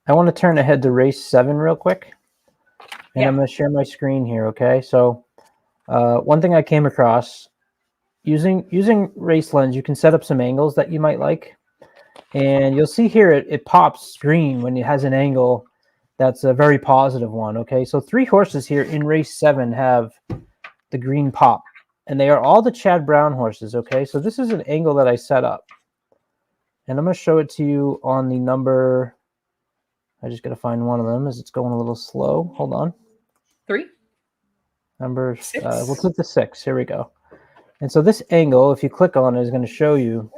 to turn ahead to race 7 real quick, and I'm going to share my screen here. Okay, so one thing I came across using Race Lens, you can set up some angles that you might like, and you'll see here it pops green when it has an angle that's a very positive one. Okay, so 3 horses here in race 7 have the green pop, and they are all the Chad Brown horses. Okay, so this is an angle that I set up, and I'm going to show it to you on the number. I just got to find one of them as it's going a little slow. Hold on. 3. Number 6. We'll click the 6. Here we go. And so this angle, if you click on it, is going to show you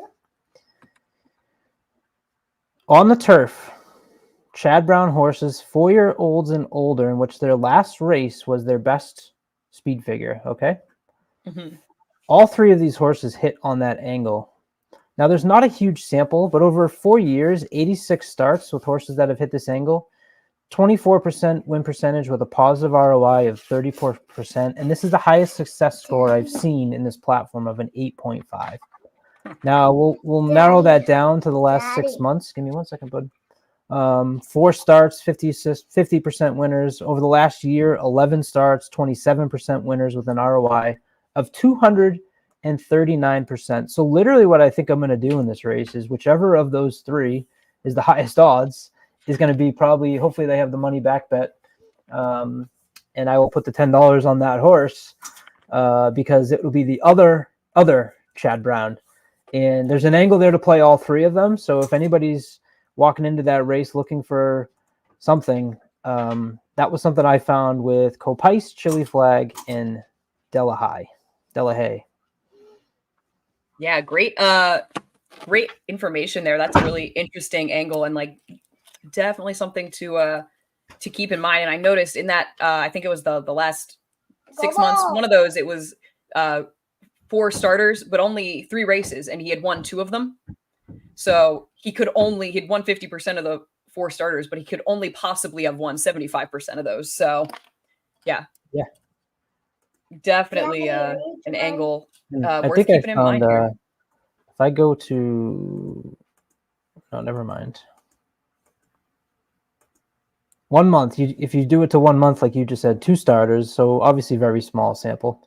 on the turf, Chad Brown horses, 4-year-olds and older, in which their last race was their best speed figure. Okay. All 3 of these horses hit on that angle. Now, there's not a huge sample, but over 4 years, 86 starts with horses that have hit this angle, 24% win percentage with a positive ROI of 34%. And this is the highest success score I've seen in this platform of an 8.5. Now, we'll narrow that down to the last 6 months. Give me 1 second, bud. 4 starts, 50% winners. Over the last year, 11 starts, 27% winners with an ROI of 239%. So literally what I think I'm going to do in this race is whichever of those 3 is the highest odds is going to be probably, hopefully they have the money back bet. And I will put the $10 on that horse because it will be the other Chad Brown. And there's an angle there to play all 3 of them. So if anybody's walking into that race looking for something, that was something I found with Copice, Chili Flag, and Delahaye. Yeah, great information there. That's a really interesting angle, and like definitely something to keep in mind. And I noticed in that I think it was the last 6 months, one of those, it was 4 starters, but only 3 races, and he had won 2 of them. So he'd won 50% of the 4 starters, but he could only possibly have won 75% of those. So yeah, definitely an angle worth keeping in mind here. If I go to, no, never mind. 1 month, if you do it to 1 month, like you just said, 2 starters, so obviously very small sample,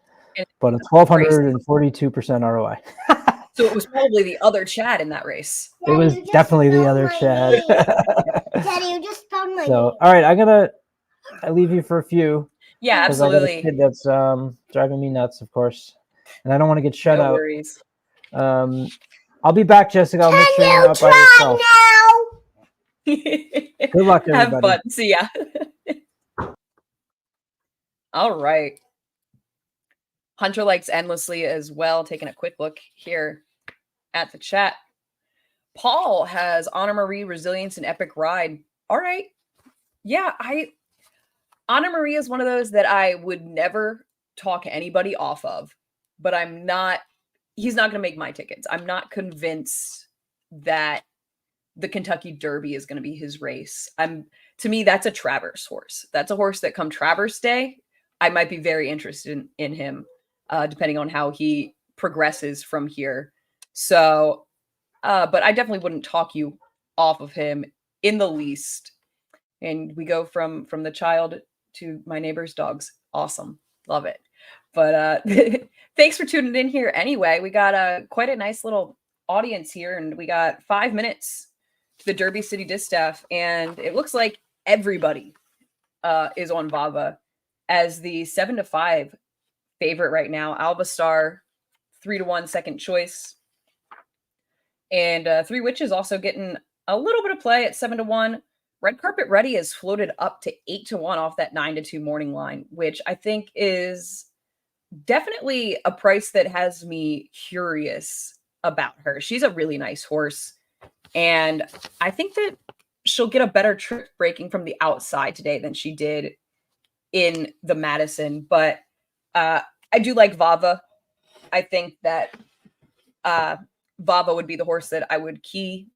but a 1,242% ROI. So it was probably the other Chad in that race. It was definitely the other Chad. Daddy, you just found my So, all right, I leave you for a few. Yeah, absolutely. I got a kid that's driving me nuts, of course, and I don't want to get shut out. No worries. I'll be back, Jessica. I'll make sure you're not by yourself. Good luck, everybody. Have fun. See ya. All right. Hunter likes endlessly as well. Taking a quick look here at the chat. Paul has Anna Marie, Resilience, and Epic Ride. All right. Yeah, Anna Marie is one of those that I would never talk anybody off of, but he's not going to make my tickets. I'm not convinced that the Kentucky Derby is going to be his race. To me, that's a Travers horse. That's a horse that come Travers Day, I might be very interested in him, depending on how he progresses from here. So, but I definitely wouldn't talk you off of him in the least. And we go from the child to my neighbor's dogs. Awesome. Love it. But thanks for tuning in here anyway. We got quite a nice little audience here, and we got 5 minutes to the Derby City Distaff, and it looks like everybody is on Vava as the 7-5 favorite right now. Alba Star 3-1 second choice, and Three Witches also getting a little bit of play at 7-1. Red Carpet Ready is floated up to 8-1 off that 9-2 morning line, which I think is definitely a price that has me curious about her. She's a really nice horse, and I think that she'll get a better trip breaking from the outside today than she did in the Madison. But I do like Vava. I think that Vava would be the horse that I would key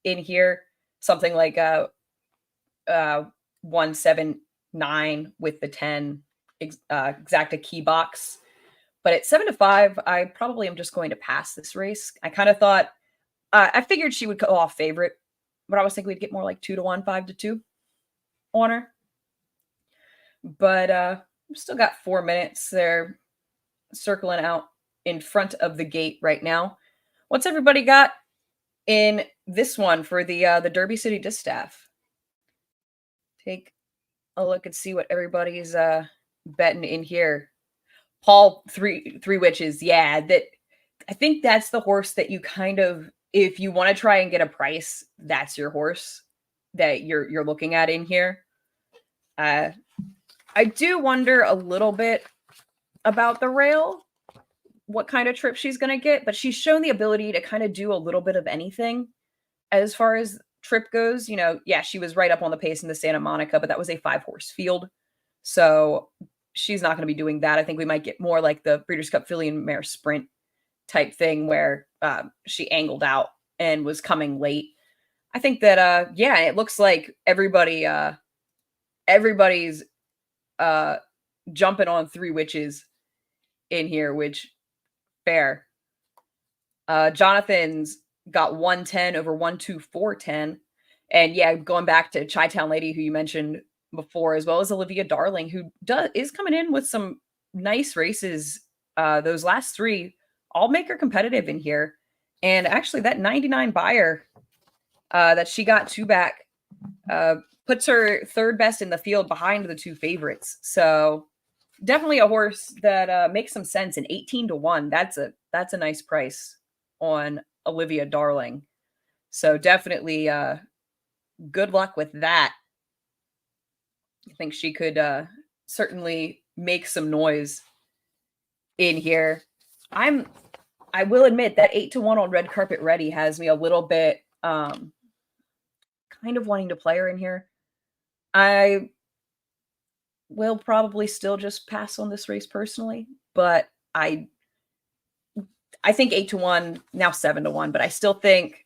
in here. Something like 179 with the 10 exacta key box. But at 7-5, I probably am just going to pass this race. I kind of thought, I figured she would go off favorite, but I was thinking we'd get more like 2-1, 5-2 on her. But we've still got 4 minutes. They're circling out in front of the gate right now. What's everybody got in this one for the Derby City Distaff? Take a look and see what everybody's betting in here. Paul, three witches. Yeah, that I think that's the horse that you kind of, if you want to try and get a price, that's your horse that you're looking at in here. I do wonder a little bit about the rail, what kind of trip she's going to get, but she's shown the ability to kind of do a little bit of anything as far as trip goes. You know, yeah, she was right up on the pace in the Santa Monica, but that was a 5-horse field. So she's not going to be doing that. I think we might get more like the Breeders' Cup Filly and Mare Sprint type thing where she angled out and was coming late. I think that, yeah, it looks like everybody's jumping on three witches in here, which fair. Jonathan's got 110 over 12410. And yeah, going back to Chi-Town Lady, who you mentioned before, as well as Olivia Darling, who is coming in with some nice races. Those last three all make her competitive in here. And actually that 99 buyer that she got two back puts her third best in the field behind the two favorites. So definitely a horse that makes some sense. And 18-1, that's a nice price on Olivia Darling. So definitely good luck with that. I think she could certainly make some noise in here. I will admit that 8-1 on Red Carpet Ready has me a little bit kind of wanting to play her in here. I will probably still just pass on this race personally, but I think 8-1, now 7-1, but I still think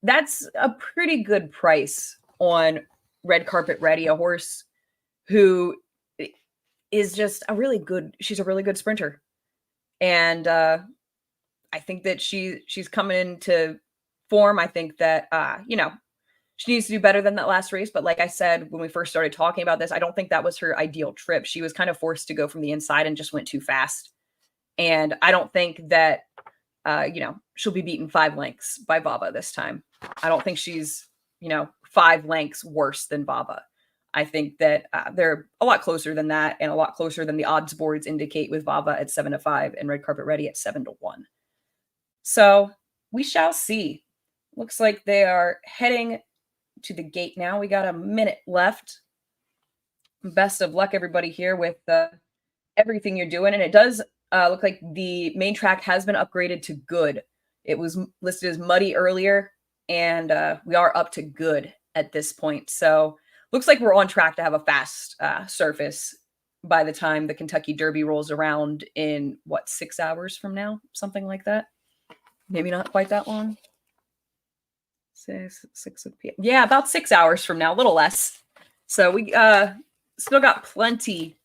that's a pretty good price on Red Carpet Ready, a horse who is just she's a really good sprinter. And I think that she's coming into form. I think that, she needs to do better than that last race. But like I said, when we first started talking about this, I don't think that was her ideal trip. She was kind of forced to go from the inside and just went too fast. And I don't think that, she'll be beaten 5 lengths by Vava this time. I don't think she's, 5 lengths worse than Vava. I think that they're a lot closer than that and a lot closer than the odds boards indicate with Vava at 7-5 and Red Carpet Ready at 7-1. So we shall see. Looks like they are heading to the gate now. We got a minute left. Best of luck, everybody, here with everything you're doing. And it does look like the main track has been upgraded to good. It was listed as muddy earlier, and we are up to good at this point. So looks like we're on track to have a fast surface by the time the Kentucky Derby rolls around in, 6 hours from now? Something like that. Maybe not quite that long. 6 p.m. Yeah, about 6 hours from now, a little less. So we still got plenty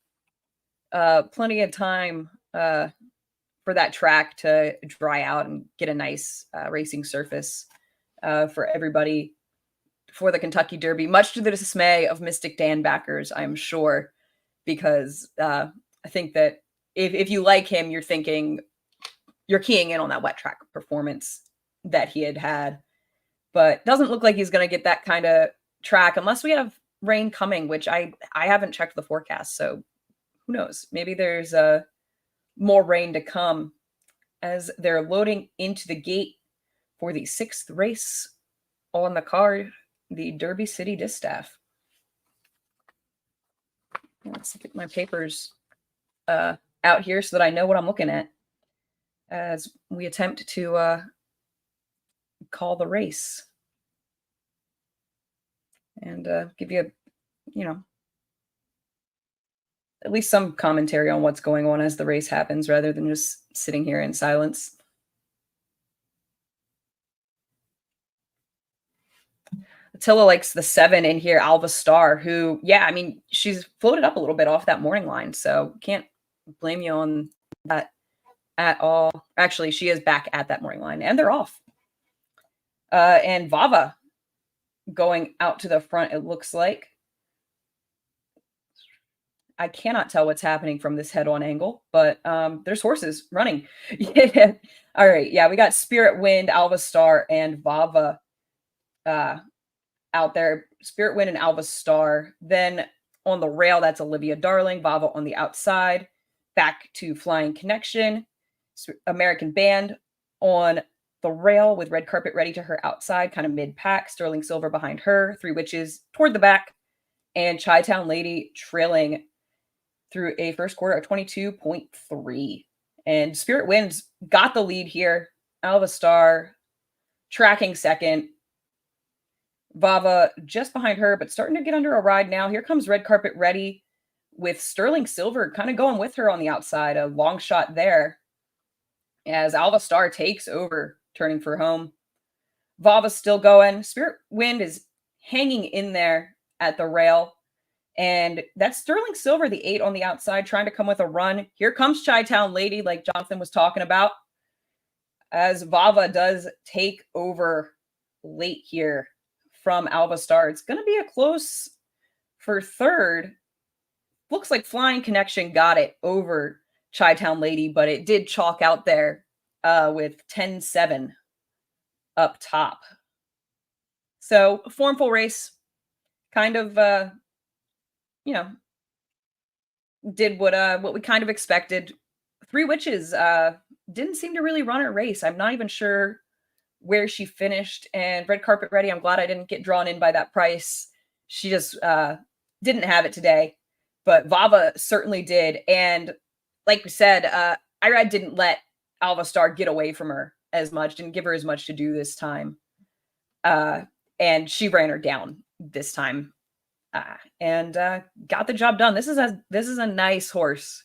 of time for that track to dry out and get a nice racing surface for everybody for the Kentucky Derby, much to the dismay of Mystic Dan backers, I'm sure, because I think that if you like him, you're keying in on that wet track performance that he had. But doesn't look like he's going to get that kind of track unless we have rain coming, which I haven't checked the forecast. So who knows? Maybe there's more rain to come as they're loading into the gate for the 6th race on the card, the Derby City Distaff. Let's get my papers out here so that I know what I'm looking at as we attempt to call the race. and give you, at least some commentary on what's going on as the race happens rather than just sitting here in silence. Attila likes the 7 in here, Alva Star, who, she's floated up a little bit off that morning line, so can't blame you on that at all. Actually, she is back at that morning line, and they're off. And Vava going out to the front, it looks like. I cannot tell what's happening from this head-on angle, but there's horses running. Yeah. All right, yeah, we got Spirit Wind, Alva Star, and Vava out there. Spirit Wind and Alva Star. Then on the rail, that's Olivia Darling. Vava on the outside. Back to Flying Connection. American Band on the rail with Red Carpet Ready to her outside, kind of mid-pack. Sterling Silver behind her. Three Witches toward the back. And Chi-Town Lady trailing through a first quarter of 22.3. And Spirit Winds got the lead here. Alva Star tracking second. Vava just behind her, but starting to get under a ride now. Here comes Red Carpet Ready with Sterling Silver kind of going with her on the outside. A long shot there as Alva Star takes over, turning for home. Vava's still going. Spirit Wind is hanging in there at the rail. And that's Sterling Silver, the 8 on the outside, trying to come with a run. Here comes Chi-Town Lady, like Jonathan was talking about, as Vava does take over late here from Alva Star. It's going to be a close for third. Looks like Flying Connection got it over Chi-Town Lady, but it did chalk out there with 10-7 up top. So a formful race, kind of, did what we kind of expected. Three Witches didn't seem to really run her race. I'm not even sure where she finished. And Red Carpet Ready, I'm glad I didn't get drawn in by that price. She just didn't have it today. But Vava certainly did. And like we said, Irad didn't let Alva Star get away from her as much, didn't give her as much to do this time. And she ran her down this time. And got the job done. This is a nice horse.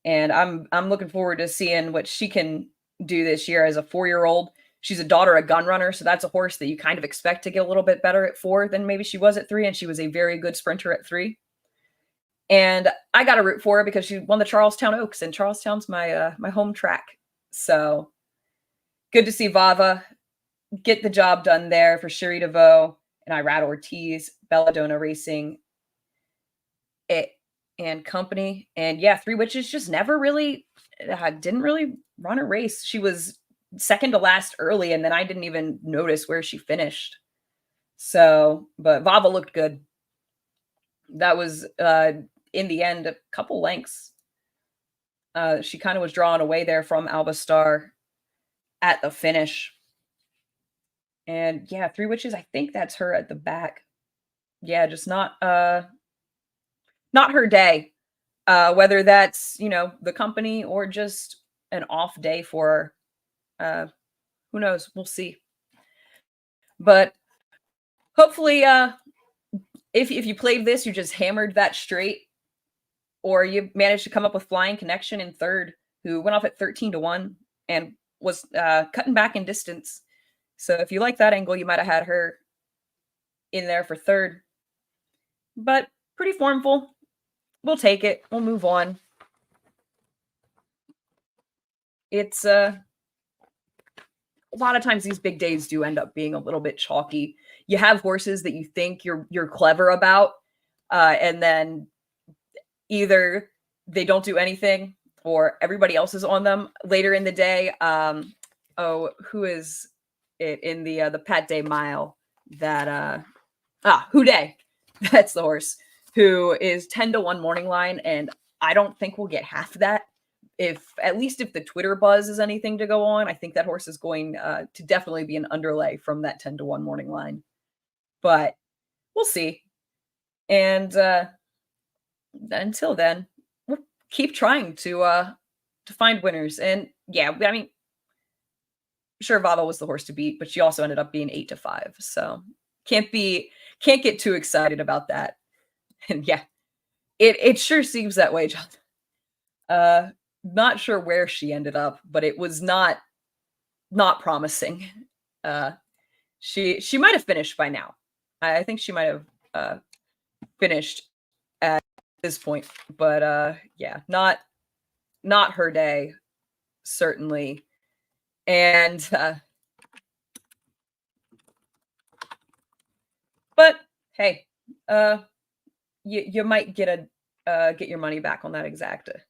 And I'm looking forward to seeing what she can do this year as a 4-year-old. She's a daughter of Gun Runner, so that's a horse that you kind of expect to get a little bit better at 4 than maybe she was at 3, and she was a very good sprinter at 3. And I got to root for her because she won the Charlestown Oaks, and Charlestown's my my home track. So good to see Vava get the job done there for Cherie DeVoe and Irad Ortiz, Belladonna Racing, and company. And yeah, Three Witches just never really didn't really run a race. She was second to last early, and then I didn't even notice where she finished. So, but Vava looked good. That was in the end a couple lengths. She kind of was drawn away there from Alva Star at the finish. And yeah, Three Witches, I think that's her at the back. Yeah, just not her day. Whether that's, the company or just an off day for her. Who knows? We'll see. But hopefully, if you played this, you just hammered that straight, or you managed to come up with Flying Connection in third, who went off at 13-1 and was cutting back in distance. So if you like that angle, you might have had her in there for third. But pretty formful. We'll take it. We'll move on. It's a lot of times these big days do end up being a little bit chalky. You have horses that you think you're clever about, and then either they don't do anything or everybody else is on them later in the day. Who is it in the Pat Day Mile? That Houdet. That's the horse who is 10-1 morning line, and I don't think we'll get half that. At least if the Twitter buzz is anything to go on, I think that horse is going to definitely be an underlay from that 10-1 morning line. But we'll see. And until then, we'll keep trying to find winners. And yeah, I mean, sure, Vava was the horse to beat, but she also ended up being 8-5. So can't be Can't get too excited about that. And yeah, it sure seems that way, John. Not sure where she ended up, but it was not promising. She might have finished by now. I think she might have finished at this point, but yeah, not her day, certainly. And but hey, you might get your money back on that exacta.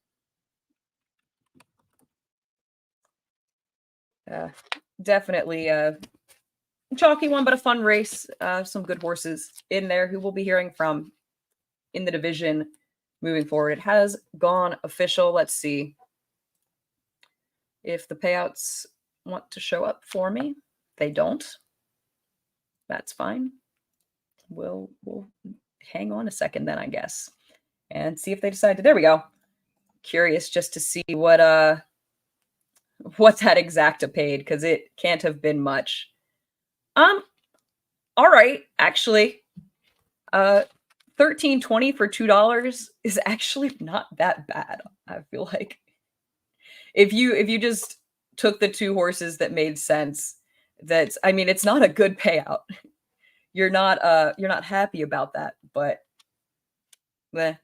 Definitely a chalky one, but a fun race. Some good horses in there who we'll be hearing from in the division moving forward. It has gone official. Let's see if the payouts want to show up for me. They don't. That's fine. We'll hang on a second then, I guess, and see if they decide to. There we go. Curious just to see what that exacta paid, because it can't have been much. All right, actually, $13.20 for $2 is actually not that bad. I feel like if you just took the two horses that made sense, I mean, it's not a good payout. You're not happy about that, but meh.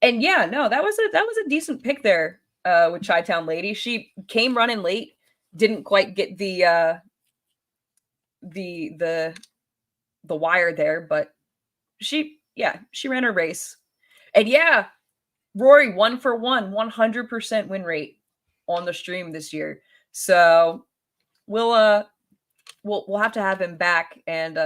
And yeah, no, that was a decent pick there with Chi-Town Lady. She came running late, didn't quite get the wire there, but she ran her race. And yeah, Rory 1 for 1, 100% win rate on the stream this year. So we'll have to have him back and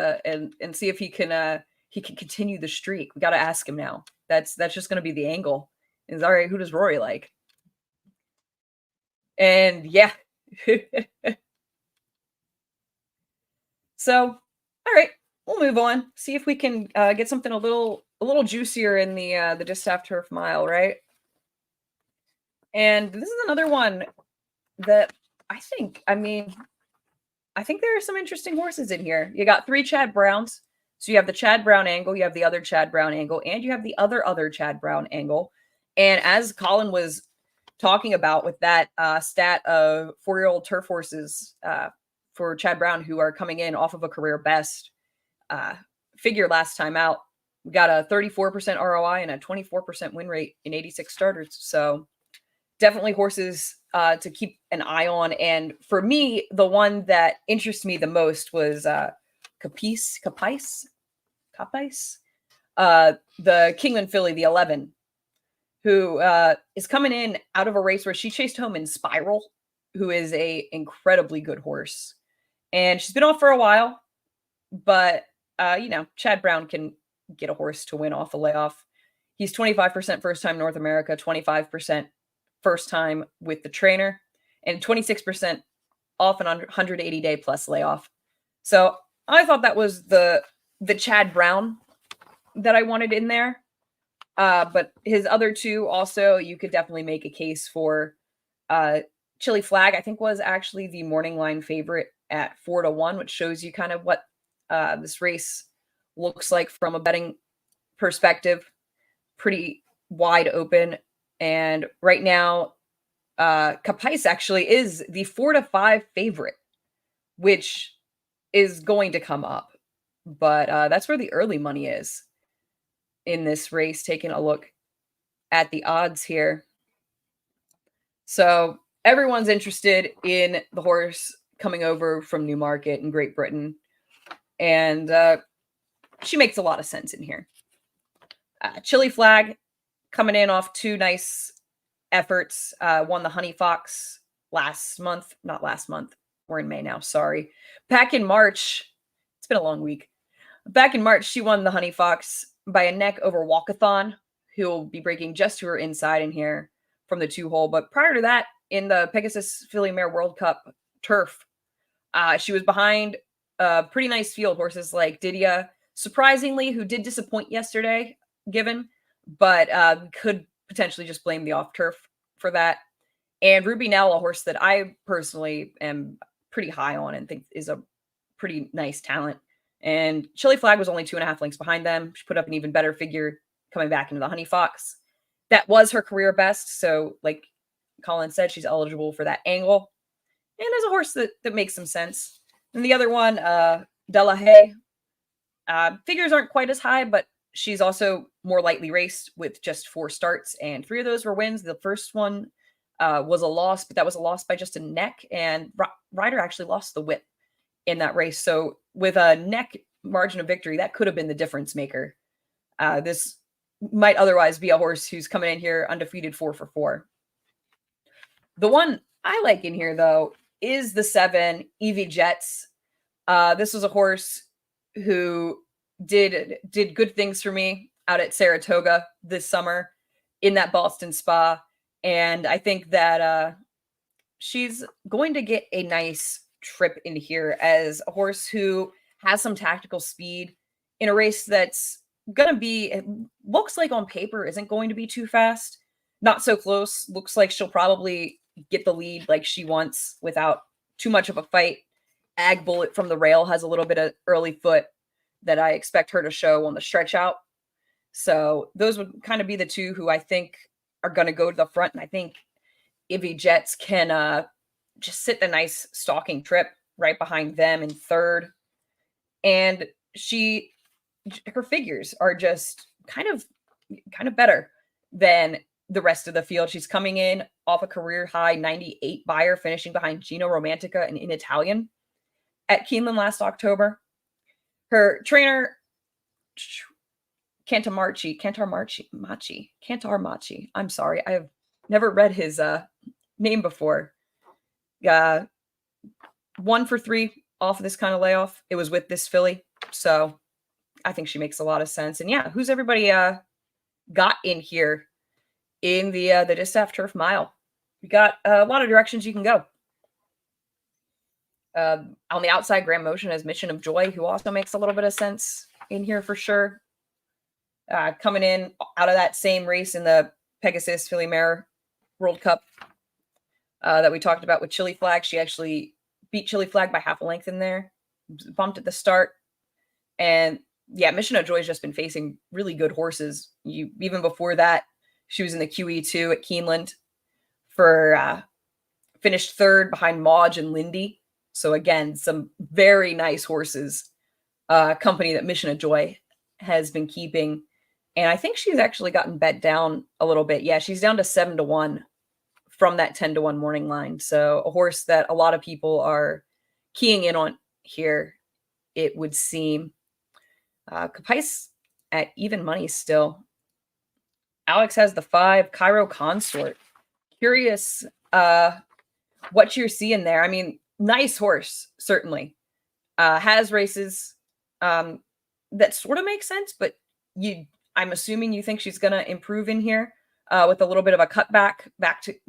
see if he can continue the streak. We got to ask him now. That's just going to be the angle. Is all right. Who does Rory like? And yeah. So, all right, we'll move on. See if we can get something a little juicier in the Distaff Turf Mile, right? And this is another one that I think there are some interesting horses in here. You got 3 Chad Browns. So you have the Chad Brown angle, you have the other Chad Brown angle, and you have the other Chad Brown angle. And as Colin was talking about with that stat of 4-year-old turf horses for Chad Brown who are coming in off of a career best figure last time out, we got a 34% ROI and a 24% win rate in 86 starters. So definitely horses to keep an eye on. And for me, the one that interests me the most was Capice, the Kingman filly, the 11, who is coming in out of a race where she chased home in Spiral, who is a incredibly good horse. And she's been off for a while, but Chad Brown can get a horse to win off a layoff. He's 25% first time North America, 25% first time with the trainer, and 26% off an 180-day plus layoff. So I thought that was the Chad Brown that I wanted in there. But his other two also, you could definitely make a case for. Chili Flag, I think, was actually the morning line favorite at 4-1, which shows you kind of what this race looks like from a betting perspective. Pretty wide open. And right now, Capice actually is the 4-5 favorite, which is going to come up. But that's where the early money is in this race, taking a look at the odds here. So everyone's interested in the horse coming over from Newmarket in Great Britain. And she makes a lot of sense in here. Chili Flag coming in off 2 nice efforts. Won the Honey Fox not last month. We're in May now, sorry. Back in March, it's been a long week. Back in March, she won the Honey Fox by a neck over Walkathon, who will be breaking just to her inside in here from the 2-hole. But prior to that, in the Pegasus Filly Mare World Cup Turf, she was behind a pretty nice field. Horses like Didia, surprisingly, who did disappoint yesterday, given, but could potentially just blame the off turf for that. And Ruby Nell, a horse that I personally am pretty high on and think is a pretty nice talent And Chili Flag was only 2.5 lengths behind them. She put up an even better figure coming back into the Honey Fox. That was her career best. So, like Colin said, she's eligible for that angle. And there's a horse that makes some sense. And the other one, De La Haye, figures aren't quite as high, but she's also more lightly raced with just 4 starts, and 3 of those were wins. The first one was a loss, but that was a loss by just a neck, and Ryder actually lost the whip in that race. So with a neck margin of victory, that could have been the difference maker. This might otherwise be a horse who's coming in here undefeated 4 for 4. The one I like in here, though, is the 7, Evie Jets. This was a horse who did good things for me out at Saratoga this summer in that Boston Spa. And I think that she's going to get a nice trip into here as a horse who has some tactical speed in a race that's going to be, it looks like on paper, isn't going to be too fast. Not so close. Looks like she'll probably get the lead like she wants without too much of a fight. Ag Bullet from the rail has a little bit of early foot that I expect her to show on the stretch out. So those would kind of be the two who I think are going to go to the front. And I think Evie Jets can just sit the nice stalking trip right behind them in third. And her figures are just kind of better than the rest of the field. She's coming in off a career high 98 buyer, finishing behind Gino Romantica and In Italian at Keeneland last October. Her trainer, Cantar Machi. I'm sorry. I have never read his name before. 1 for 3 off of this kind of layoff. It was with this filly. So I think she makes a lot of sense. And yeah, who's everybody got in here in the Distaff Turf Mile? We got a lot of directions you can go. On the outside, Grand Motion has Mission of Joy, who also makes a little bit of sense in here for sure. Coming in out of that same race in the Pegasus Filly Mare World Cup that we talked about with Chili Flag. She actually beat Chili Flag by half a length in there. Bumped at the start. And yeah, Mission of Joy has just been facing really good horses. Even before that, she was in the QE2 at Keeneland for finished third behind Mauge and Lindy. So again, some very nice horses, company that Mission of Joy has been keeping. And I think she's actually gotten bet down a little bit. Yeah, she's down to 7-1 from that 10-1 morning line. So a horse that a lot of people are keying in on here, it would seem. Capais at even money still. Alex has the 5, Cairo Consort. Curious what you're seeing there. I mean, nice horse, certainly. Has races that sort of make sense, but I'm assuming you think she's going to improve in here with a little bit of a cutback,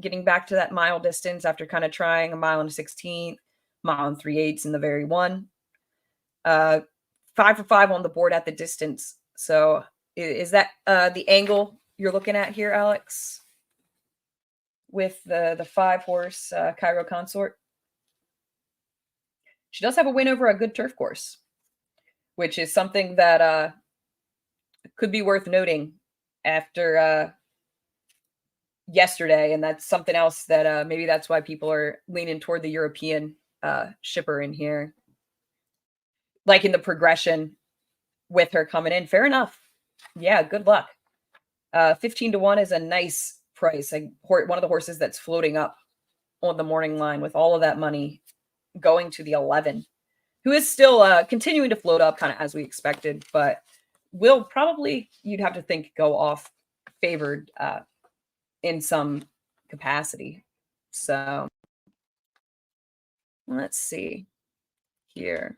getting back to that mile distance after kind of trying a mile and 16, mile and 3/8 in the very one. 5 for 5 on the board at the distance. So is that the angle you're looking at here, Alex? With the 5 horse Cairo Consort? She does have a win over a good turf course, which is something that could be worth noting after yesterday. And that's something else that maybe that's why people are leaning toward the European shipper in here. Like in the progression with her coming in. Fair enough. Yeah, good luck. 15-1 is a nice price. One of the horses that's floating up on the morning line with all of that money going to the 11, who is still continuing to float up kind of as we expected, but will probably, you'd have to think, go off favored in some capacity. So let's see here.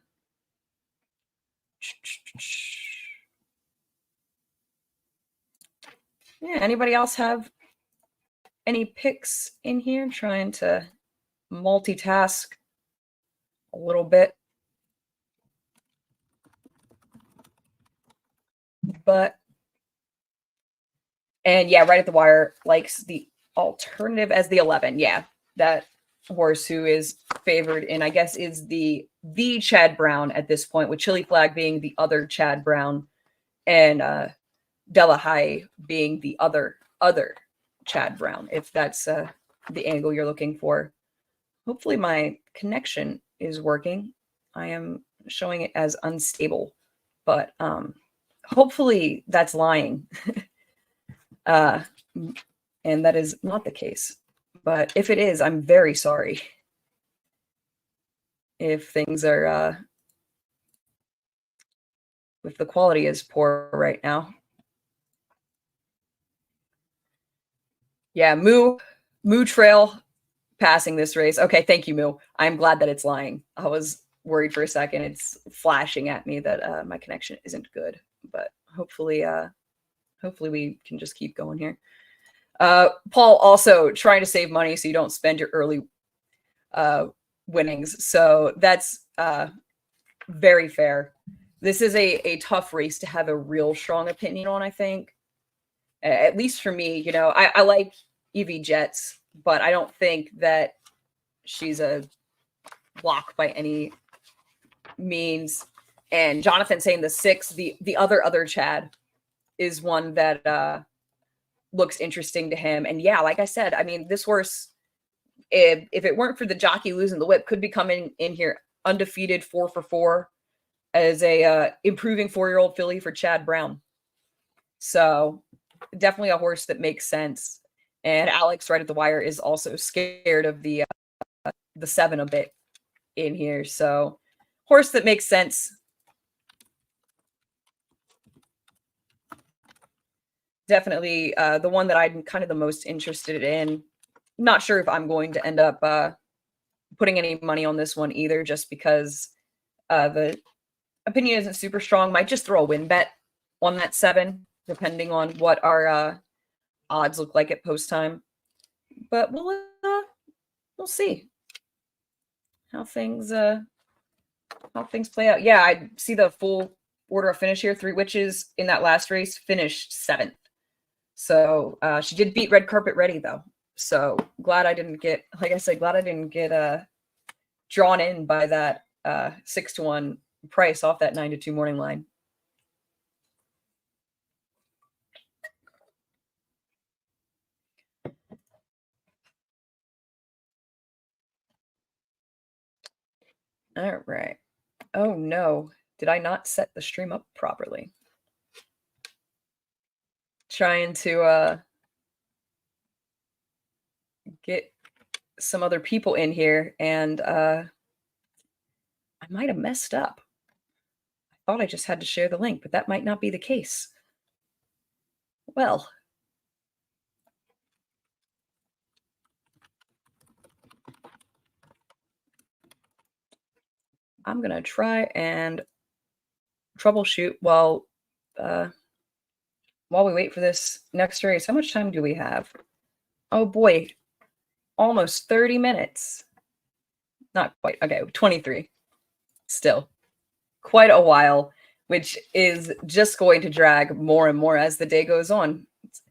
Yeah, anybody else have any picks in here? Trying to multitask a little bit. And yeah, right at the wire likes the alternative as the 11. Yeah, that horse who is favored in, I guess, is the Chad Brown at this point, with Chili Flag being the other Chad Brown and Della High being the other Chad Brown, if that's the angle you're looking for. Hopefully my connection is working. I am showing it as unstable, but hopefully that's lying. And that is not the case. But if it is, I'm very sorry. If things are, if the quality is poor right now. Yeah, Moo Trail passing this race. Okay, thank you, Moo. I'm glad that it's lying. I was worried for a second. It's flashing at me that my connection isn't good, but hopefully we can just keep going here. Paul, also trying to save money so you don't spend your early winnings. So that's very fair. This is a tough race to have a real strong opinion on, I think. At least for me, you know, I like Evie Jets, but I don't think that she's a lock by any means. And Jonathan saying the 6, the other Chad is one that looks interesting to him. And yeah, like I said, I mean, this horse, if it weren't for the jockey losing the whip, could be coming in here undefeated 4 for 4 as a improving 4-year-old filly for Chad Brown. So definitely a horse that makes sense. And Alex right at the wire is also scared of the 7 a bit in here. So horse that makes sense. Definitely the one that I'm kind of the most interested in. Not sure if I'm going to end up putting any money on this one either, just because the opinion isn't super strong. Might just throw a win bet on that 7, depending on what our odds look like at post time. But we'll see how things play out. Yeah, I see the full order of finish here. 3 Witches in that last race finished 7th. So she did beat Red Carpet Ready though. So glad I didn't get, like I said, glad I didn't get drawn in by that 6-1 price off that 9-2 morning line. All right. Oh no, did I not set the stream up properly? Trying to get some other people in here, and I might have messed up. I thought I just had to share the link, but that might not be the case. Well, I'm gonna try and troubleshoot while we wait for this next race. How much time do we have? Oh boy, almost 30 minutes. Not quite. Okay, 23. Still quite a while, which is just going to drag more and more as the day goes on. It's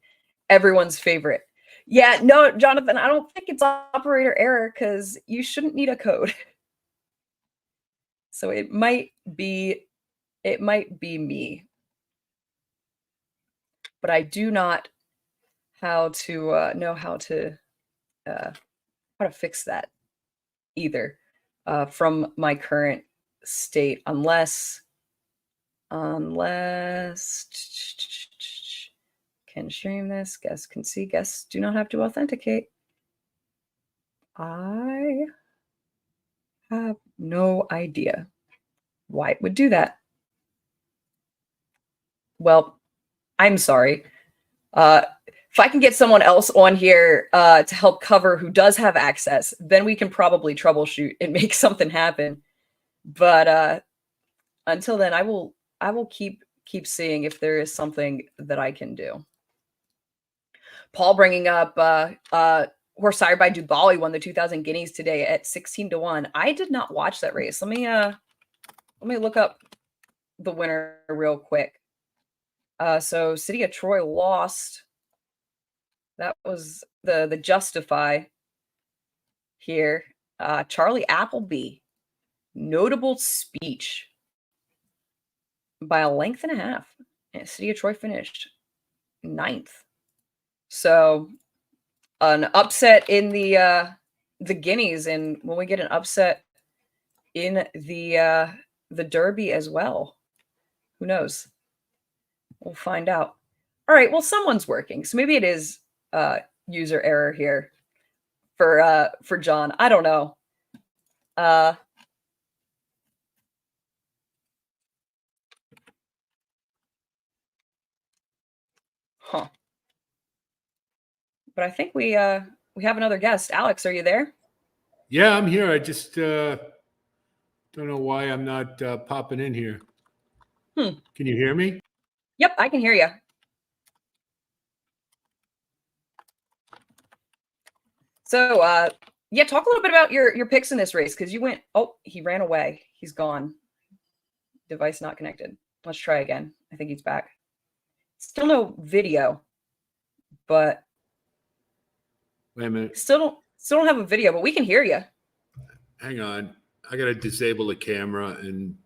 everyone's favorite. Yeah, no, Jonathan, I don't think it's operator error because you shouldn't need a code. So it might be me. But I do not know how to fix that either from my current state, unless can stream this. Guests can see. Guests do not have to authenticate. I have no idea why it would do that. Well, I'm sorry. If I can get someone else on here to help cover who does have access, then we can probably troubleshoot and make something happen. But until then, I will keep seeing if there is something that I can do. Paul bringing up horse sired by Dubai won the 2000 guineas today at 16-1. I did not watch that race. Let me look up the winner real quick. So City of Troy lost. That was the Justify here. Charlie Appleby, notable speech by a length and a half. And City of Troy finished 9th. So an upset in the Guineas, and when we get an upset in the Derby as well, who knows? We'll find out. All right, well, someone's working, so maybe it is user error here for John. I don't know. Huh. But I think we have another guest. Alex, are you there? Yeah, I'm here. I just don't know why I'm not popping in here. Can you hear me? Yep, I can hear you. So, yeah, talk a little bit about your picks in this race, because you went. Oh, he ran away. He's gone. Device not connected. Let's try again. I think he's back. Still no video, but Wait a minute. still don't have a video, but we can hear you. Hang on. I got to disable the camera and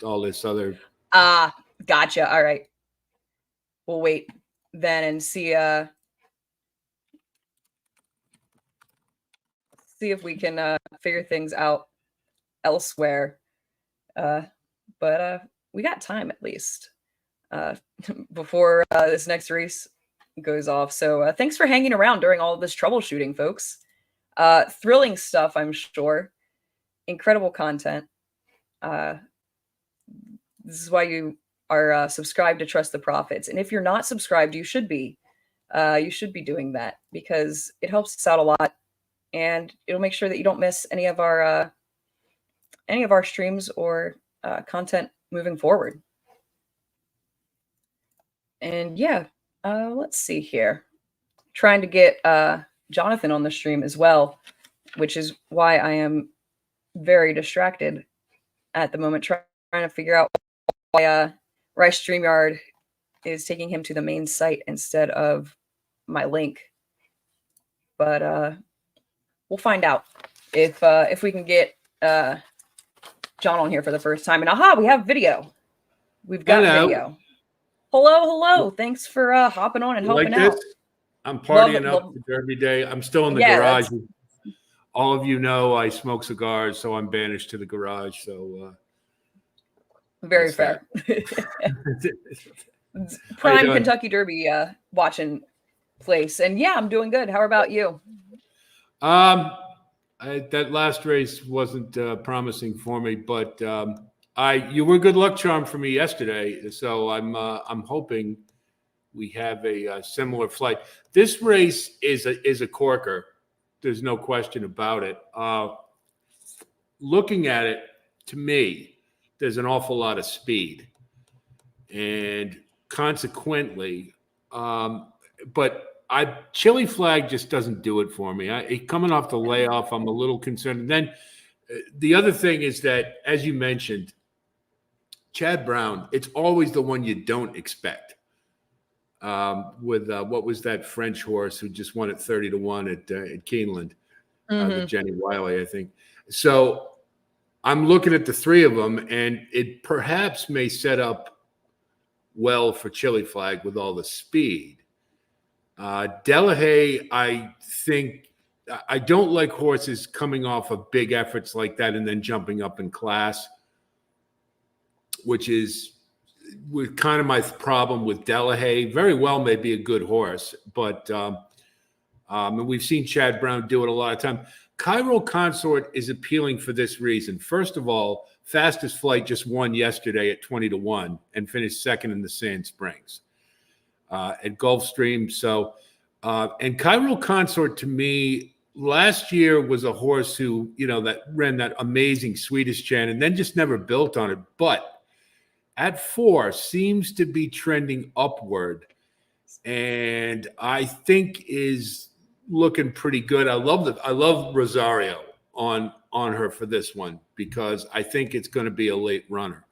all this other. Gotcha. All right. We'll wait then and see if we can figure things out elsewhere. But we got time at least before this next race goes off. So thanks for hanging around during all of this troubleshooting, folks. Thrilling stuff, I'm sure. Incredible content. This is why you are subscribed to Trust the Profits. And if you're not subscribed, you should be. You should be doing that, because it helps us out a lot, and it'll make sure that you don't miss any of our streams or content moving forward. And yeah, let's see here. Trying to get Jonathan on the stream as well, which is why I am very distracted at the moment, trying to figure out why StreamYard is taking him to the main site instead of my link. But we'll find out if we can get John on here for the first time. And aha, we have video. We've got video. Hello. Thanks for hopping on and helping out. I'm partying up the Derby Day. I'm still in the garage. All of you know I smoke cigars, so I'm banished to the garage. So very fair. Prime Kentucky Derby watching place. And yeah, I'm doing good. How about you? That last race wasn't promising for me, but you were a good luck charm for me yesterday. So I'm hoping we have a similar flight. This race is a corker. There's no question about it. Looking at it, to me, there's an awful lot of speed, and consequently, but Chili Flag just doesn't do it for me. Coming off the layoff, I'm a little concerned. And then the other thing is that, as you mentioned, Chad Brown, it's always the one you don't expect. With what was that French horse who just won at 30-1 at Keeneland, the Jenny Wiley, I think. So I'm looking at the three of them, and it perhaps may set up well for Chili Flag with all the speed. Delahaye, I think I don't like horses coming off of big efforts like that and then jumping up in class, which is kind of my problem with Delahaye. Very well may be a good horse, but and we've seen Chad Brown do it a lot of time. Cairo Consort is appealing for this reason. First of all, Fastest Flight just won yesterday at 20-1 and finished second in the Sand Springs at Gulfstream. So, and Cairo Consort, to me, last year was a horse who, that ran that amazing Swedish Chan and then just never built on it. But at 4 seems to be trending upward, and I think is looking pretty good. I love Rosario on her for this one, because I think it's going to be a late runner,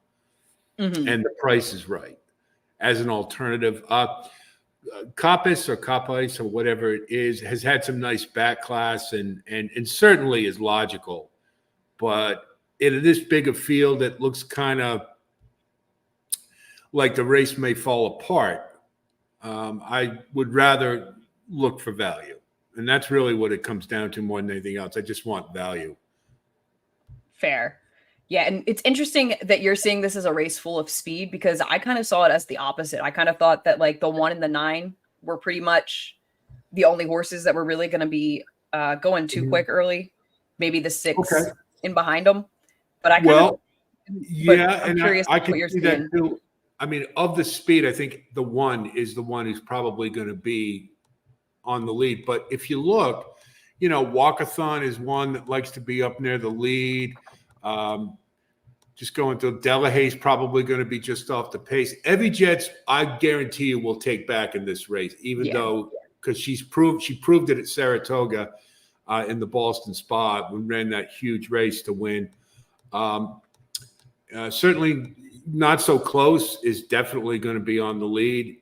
and the price is right as an alternative. Coppice or Coppice or whatever it is has had some nice back class and certainly is logical. But in this big a field, it looks kind of like the race may fall apart. I would rather look for value. And that's really what it comes down to more than anything else. I just want value. Fair. Yeah, and it's interesting that you're seeing this as a race full of speed, because I kind of saw it as the opposite. I kind of thought that like the 1 and the 9 were pretty much the only horses that were really going to be going too quick early. Maybe the 6 in behind them. But I I'm curious I what can you're see seeing. that too. I mean, of the speed, I think the 1 is the one who's probably going to be on the lead. But if you look, Walkathon is one that likes to be up near the lead. Just going to Delahaye's probably going to be just off the pace. Evie Jets, I guarantee you, will take back in this race, even though because she proved it at Saratoga in the Boston Spa when ran that huge race to win. Certainly not so close is definitely going to be on the lead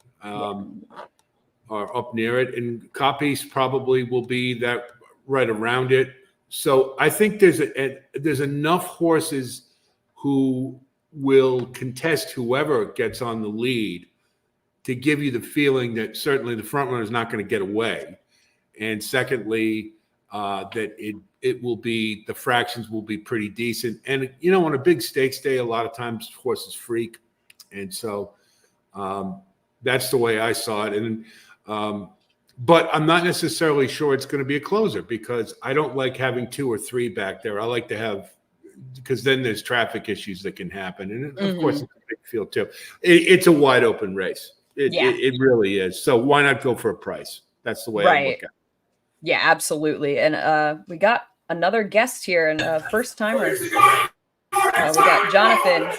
or up near it, and Coppice probably will be that right around it. So I think there's enough horses who will contest whoever gets on the lead to give you the feeling that certainly the front runner is not going to get away. And secondly, that it will be, the fractions will be pretty decent. And, on a big stakes day, a lot of times horses freak. And so that's the way I saw it. And, but I'm not necessarily sure it's going to be a closer, because I don't like having 2 or 3 back there. I like to have, because then there's traffic issues that can happen. And of course, it's a big field too. It's a wide open race. It really is. So why not go for a price? That's the way I look at it. Yeah, absolutely. And we got another guest here, and first timer. We got Jonathan.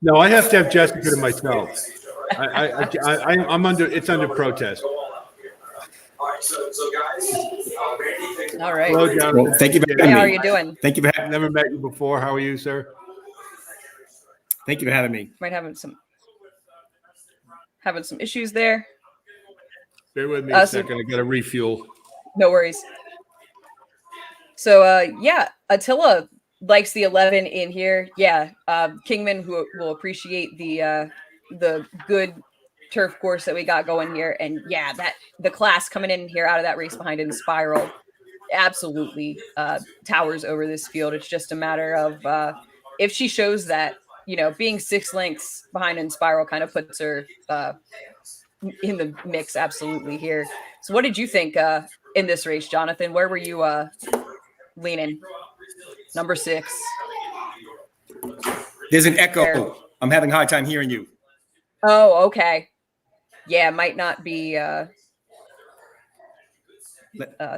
No, I have to have Jessica to myself. I'm under protest. All right. Hello, Jonathan. Well, thank you for having me. How are you doing? Thank you for I've never met you before. How are you, sir? Thank you for having me. Might having some issues there. Bear with me a second. I got to refuel. No worries. So Attila likes the 11 in here. Yeah, Kingman, who will appreciate the good turf course that we got going here, and that the class coming in here out of that race behind in Spiral absolutely towers over this field. It's just a matter of if she shows that, being 6 lengths behind in Spiral kind of puts her in the mix absolutely here. So what did you think in this race, Jonathan? Where were you leaning? Number 6. There's an echo. There. I'm having a hard time hearing you. Oh, okay. Yeah, might not be.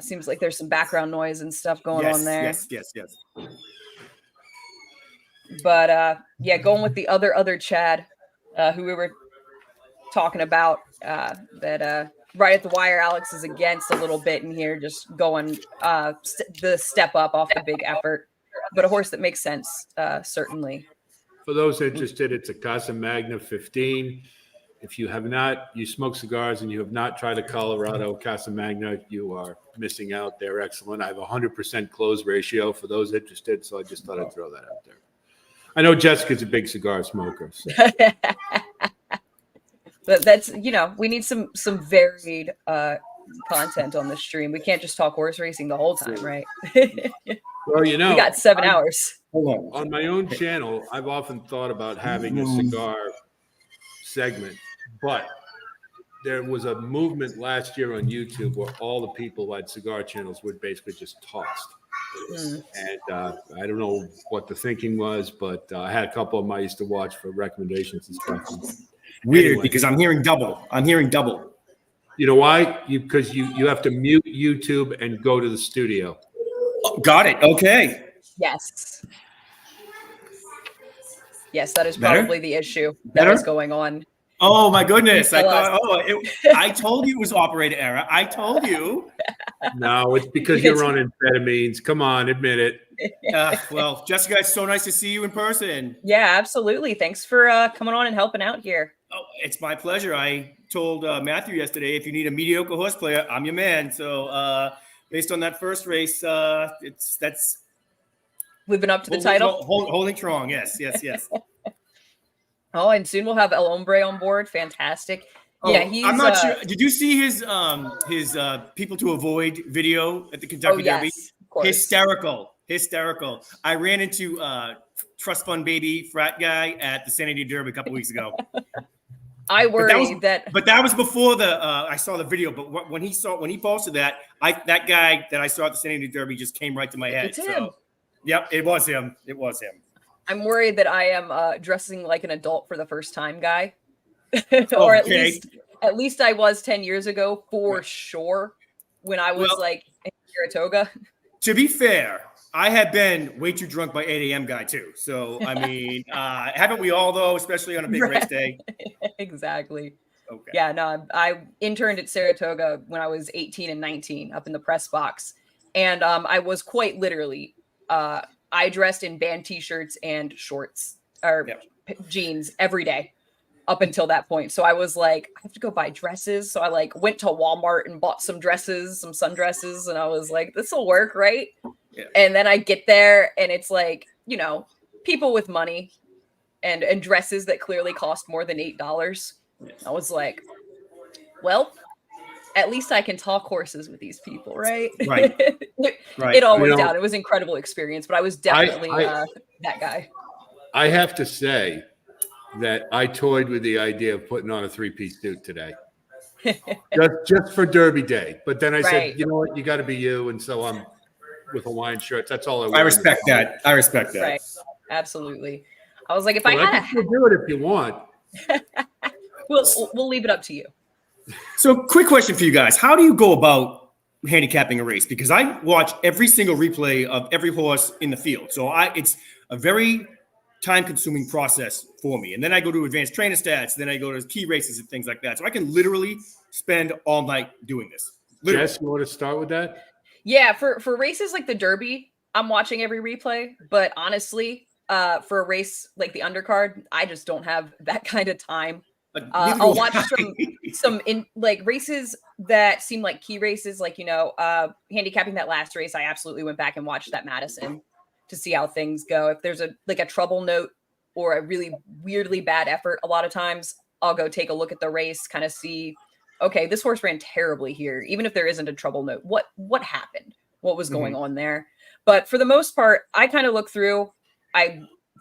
Seems like there's some background noise and stuff going on there. Yes. But going with the other Chad, who we were talking about, that right at the wire, Alex is against a little bit in here, just going the step up off the big effort, but a horse that makes sense, certainly. For those interested, it's a Casa Magna 15. If you smoke cigars and you have not tried a Colorado Casa Magna, you are missing out. They're excellent. I have 100% close ratio for those interested, so I just thought I'd throw that out there. I know Jessica's a big cigar smoker. So. But that's, we need some varied content on the stream. We can't just talk horse racing the whole time, right? Well, we got 7 hours. On my own channel, I've often thought about having a cigar segment, but there was a movement last year on YouTube where all the people who had cigar channels were basically just tossed. And I don't know what the thinking was, but I had a couple of them I used to watch for recommendations and stuff. Weird, because I'm hearing double. You know why? Because you have to mute YouTube and go to the studio. Oh, got it. Okay. Yes, that is Better? probably the issue that is going on. Oh my goodness! I told you it was operator error. I told you. No, it's because you're on amphetamines. Come on, admit it. Well, Jessica, it's so nice to see you in person. Yeah, absolutely. Thanks for coming on and helping out here. Oh, it's my pleasure. I told Matthew yesterday, if you need a mediocre horse player, I'm your man. So based on that first race, that's Living up to the title. Holding strong. Yes. Oh, and soon we'll have El Hombre on board. Fantastic. Yeah, he's. I'm not sure. Did you see his people to avoid video at the Kentucky Derby? Yes, of course. Hysterical. I ran into Trust Fund Baby frat guy at the San Diego Derby a couple weeks ago. I worry but that was before I saw the video. But when he posted that, that guy that I saw at the San Diego Derby just came right to my head. It's him. Yep, it was him. I'm worried that I am dressing like an adult for the first time guy. Or at least I was 10 years ago for sure when I was in Saratoga. To be fair, I had been way too drunk by 8 a.m. guy too. So, I mean, haven't we all though, especially on a big race day? Exactly. Okay. Yeah, no, I interned at Saratoga when I was 18 and 19 up in the press box. And I was quite literally, I dressed in band t-shirts and shorts or jeans every day up until that point. So I was like, I have to go buy dresses. So I went to Walmart and bought some dresses, some sundresses. And I was like, this will work, right? Yeah. And then I get there and it's people with money and dresses that clearly cost more than $8. Yes. I was like, well, at least I can talk horses with these people, right? Right. It all worked out. It was an incredible experience, but I was definitely that guy. I have to say that I toyed with the idea of putting on a 3-piece suit today, just for Derby Day. But then I said, you know what, you got to be you, and so I'm with Hawaiian shirts. That's all I want. I respect that. Right. Absolutely. I was like, if I had to do it if you want. We'll leave it up to you. So, quick question for you guys: how do you go about handicapping a race? Because I watch every single replay of every horse in the field, so it's a very time-consuming process for me. And then I go to advanced trainer stats, then I go to key races and things like that. So I can literally spend all night doing this. Literally. Jess, you want to start with that? Yeah, for races like the Derby, I'm watching every replay. But honestly, for a race like the undercard, I just don't have that kind of time. I'll watch some races that seem like key races, handicapping that last race. I absolutely went back and watched that Madison to see how things go. If there's a trouble note or a really weirdly bad effort, a lot of times I'll go take a look at the race, kind of see, okay, this horse ran terribly here. Even if there isn't a trouble note, what happened? What was going on there? But for the most part, I kind of look through.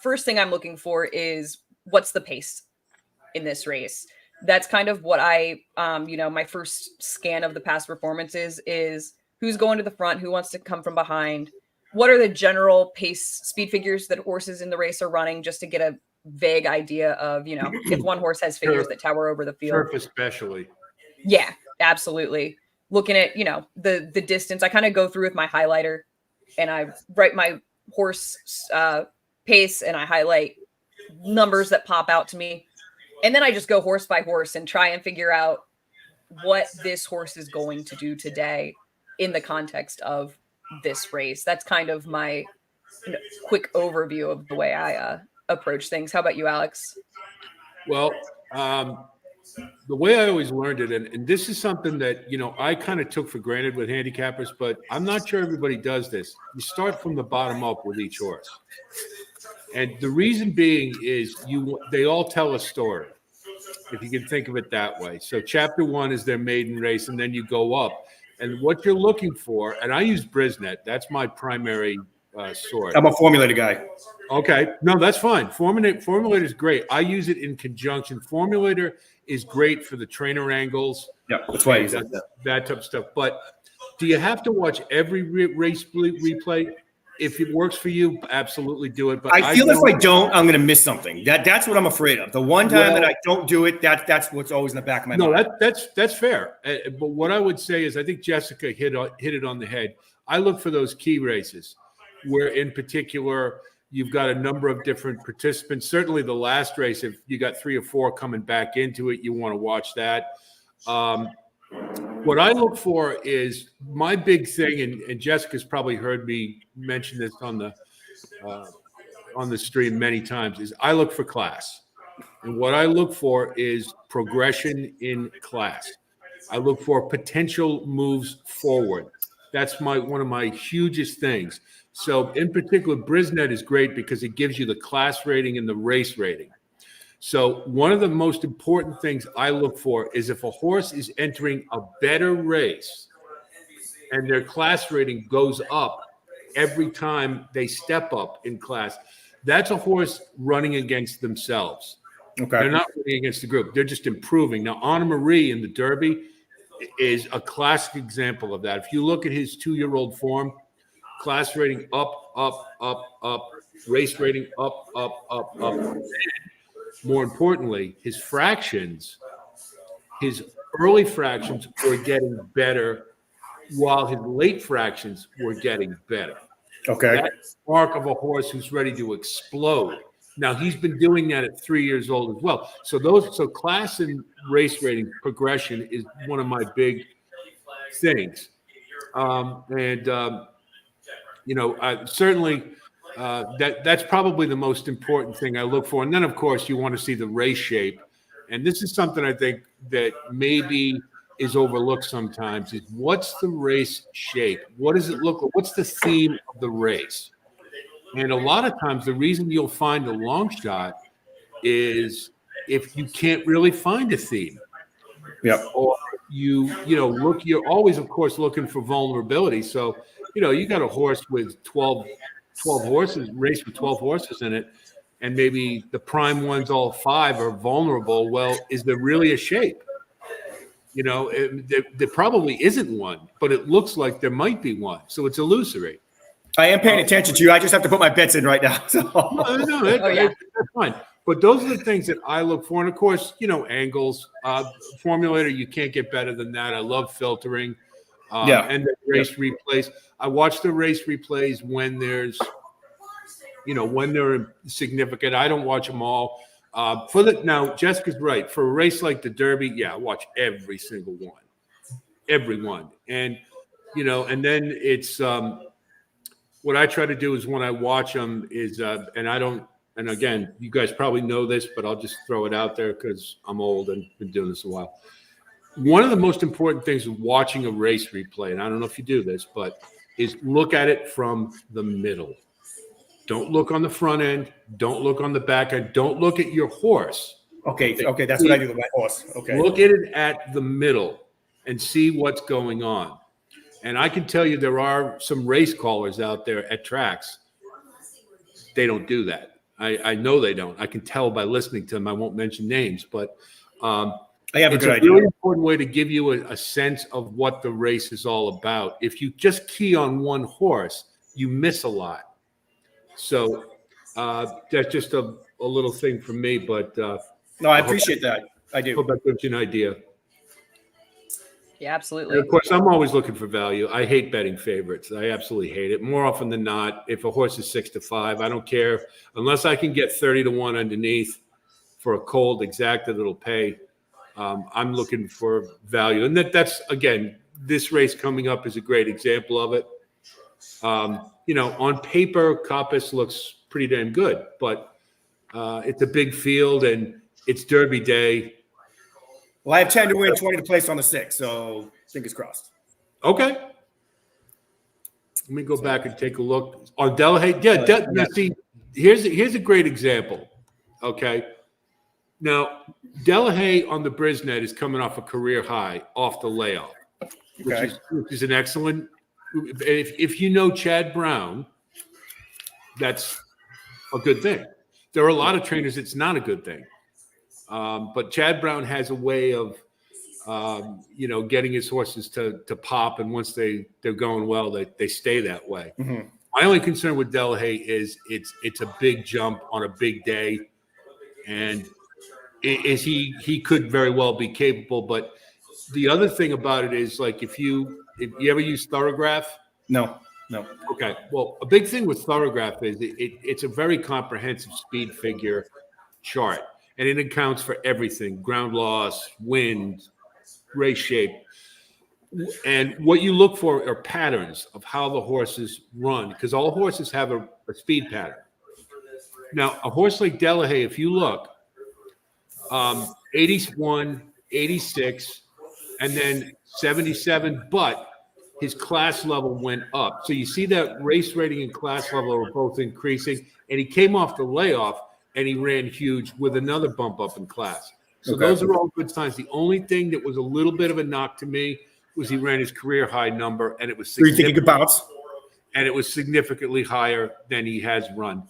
First thing I'm looking for is what's the pace in this race. That's kind of what my first scan of the past performances is who's going to the front, who wants to come from behind. What are the general pace speed figures that horses in the race are running, just to get a vague idea of, if one horse has figures that tower over the field. Turf especially. Yeah, absolutely. Looking at, the distance, I kind of go through with my highlighter and I write my horse pace and I highlight numbers that pop out to me. And then I just go horse by horse and try and figure out what this horse is going to do today in the context of this race. That's kind of my quick overview of the way I approach things. How about you, Alex? Well, the way I always learned it, and this is something that, I kind of took for granted with handicappers, but I'm not sure everybody does this. You start from the bottom up with each horse. And the reason being is they all tell a story, if you can think of it that way. So chapter 1 is their maiden race, and then you go up. And what you're looking for, and I use Brisnet, that's my primary source. I'm a formulator guy. Okay. No, that's fine. Formulator is great. I use it in conjunction. Formulator is great for the trainer angles. Yeah, that's why I use that type of stuff. But do you have to watch every race replay? If it works for you, absolutely do it. But I feel if I don't, I'm going to miss something. That's what I'm afraid of. The one time that I don't do it, that's what's always in the back of my mind. No, that's fair. But what I would say is, I think Jessica hit it on the head. I look for those key races, where in particular you've got a number of different participants. Certainly, the last race, if you got 3 or 4 coming back into it, you want to watch that. What I look for is my big thing, and Jessica's probably heard me mention this on the stream many times, is I look for class. And what I look for is progression in class. I look for potential moves forward. That's one of my hugest things. So in particular, Brisnet is great because it gives you the class rating and the race rating. So one of the most important things I look for is if a horse is entering a better race and their class rating goes up every time they step up in class, that's a horse running against themselves. Okay. They're not running against the group. They're just improving. Now, Anna Marie in the Derby is a classic example of that. If you look at his 2-year-old form, class rating up, up, up, up, race rating up, up, up, up. And more importantly, his fractions, his early fractions were getting better while his late fractions were getting better. Okay. That's the mark of a horse who's ready to explode. Now, he's been doing that at 3 years old as well. So class and race rating progression is one of my big things. Certainly that's probably the most important thing I look for. And then, of course, you want to see the race shape. And this is something I think that maybe is overlooked sometimes, is what's the race shape? What does it look like? What's the theme of the race? And a lot of times the reason you'll find a long shot is if you can't really find a theme. Yep. Or you're always, of course, looking for vulnerability. So, you got a horse with 12 horses, race with 12 horses in it, and maybe the prime ones, all 5 are vulnerable. Well, is there really a shape? There probably isn't one, but it looks like there might be one. So it's illusory. I am paying attention to you. I just have to put my bets in right now. So. No, that's fine. But those are the things that I look for. And of course, angles, formulator, you can't get better than that. I love filtering. And the race replays. I watch the race replays when when they're significant. I don't watch them all. Now, Jessica's right. For a race like the Derby, I watch every single one. Every one. And, and then it's what I try to do is when I watch them is, and again, you guys probably know this, but I'll just throw it out there because I'm old and been doing this a while. One of the most important things with watching a race replay, and I don't know if you do this, but is look at it from the middle. Don't look on the front end. Don't look on the back end. Don't look at your horse. Okay, that's what I do with my horse. Okay. Look at it at the middle and see what's going on. And I can tell you there are some race callers out there at tracks. They don't do that. I know they don't. I can tell by listening to them. I won't mention names, but I have it's a good a idea. really important way to give you a sense of what the race is all about. If you just key on one horse, you miss a lot. So that's just a little thing for me. But no, I appreciate that. I do. Hope that gives you an idea. Yeah, absolutely. And of course, I'm always looking for value. I hate betting favorites. I absolutely hate it. More often than not, if a horse is 6-5, I don't care. Unless I can get 30-1 underneath for a cold exacta that'll pay, I'm looking for value. And that's, again, this race coming up is a great example of it. On paper, Coppice looks pretty damn good, but it's a big field and it's Derby day. Well, I have 10 to win, 20 to place on the 6, so fingers crossed. Okay. Let me go back and take a look on Delahaye. Yeah, see, here's a great example. Okay. Now, Delahaye on the Brisnet is coming off a career high off the layoff, which is an excellent. If you know Chad Brown, that's a good thing. There are a lot of trainers it's not a good thing. But Chad Brown has a way of, getting his horses to pop, and once they're going well, they stay that way. Mm-hmm. My only concern with Delahaye is it's a big jump on a big day, and he could very well be capable. But the other thing about it is, like, if you ever use Thorograph? No. Okay. Well, a big thing with Thorograph is it's a very comprehensive speed figure chart. And it accounts for everything: ground loss, wind, race shape. And what you look for are patterns of how the horses run, because all horses have a speed pattern. Now, a horse like Delahaye, if you look, 81, 86, and then 77, but his class level went up. So you see that race rating and class level are both increasing, and he came off the layoff and he ran huge with another bump up in class. So those are all good signs. The only thing that was a little bit of a knock to me was he ran his career high number, and it was Do you think he could bounce? and it was significantly higher than he has run.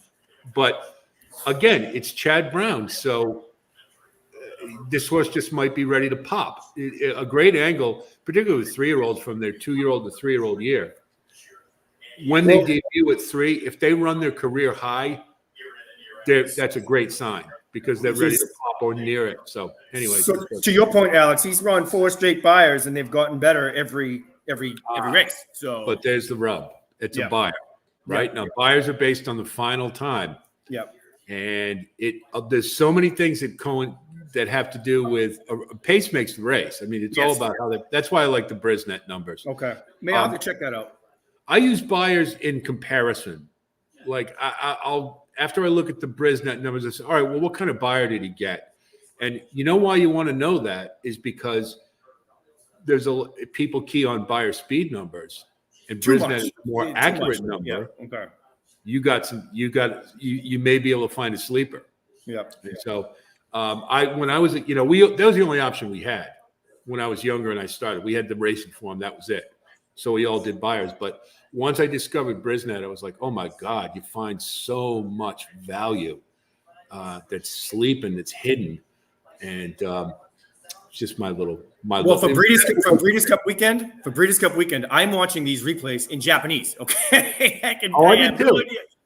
But again, it's Chad Brown, so this horse just might be ready to pop. A great angle, particularly with 3-year-olds from their 2-year-old to 3-year-old year. When they debut at 3, if they run their career high, that's a great sign because they're ready to pop or near it. So anyway, So to your point, Alex, he's run 4 straight buyers, and they've gotten better every race. So, but there's the rub. It's Yeah. a buyer, right? Yeah. Now buyers are based on the final time. Yep. And there's so many things that have to do with pace makes the race. I mean, it's all about how that's why I like the Brisnet numbers. Okay. Maybe I'll have to check that out. I use buyers in comparison. Like I'll after I look at the Brisnet numbers, I say, all right, well, what kind of buyer did he get? And you know why you want to know that is because people key on buyer speed numbers, and Brisnet is a more accurate number. Yeah. Okay. You may be able to find a sleeper. Yeah. And so when I was, that was the only option we had when I was younger and I started. We had the racing form. That was it. So we all did buyers. But once I discovered Brisnet, I was like, oh my God, you find so much value that's sleeping, that's hidden. And it's just my little. Well, for Breeders' Cup weekend, I'm watching these replays in Japanese. Okay, I have no idea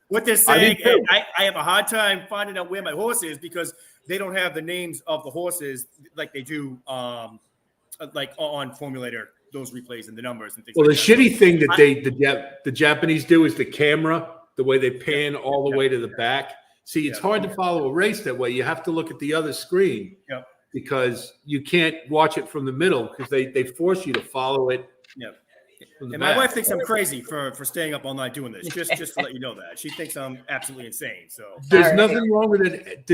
what they're saying. And I have a hard time finding out where my horse is because they don't have the names of the horses like they do, like on Formulator. Those replays and the numbers and things. Well, like the that. shitty thing that the Japanese do is the camera, the way they pan all the way to the back. See, it's hard to follow a race that way. You have to look at the other screen. Yep. Because you can't watch it from the middle because they force you to follow it. Yeah. And my wife thinks I'm crazy for staying up all night doing this. Just to let you know that she thinks I'm absolutely insane. So there's nothing wrong with it.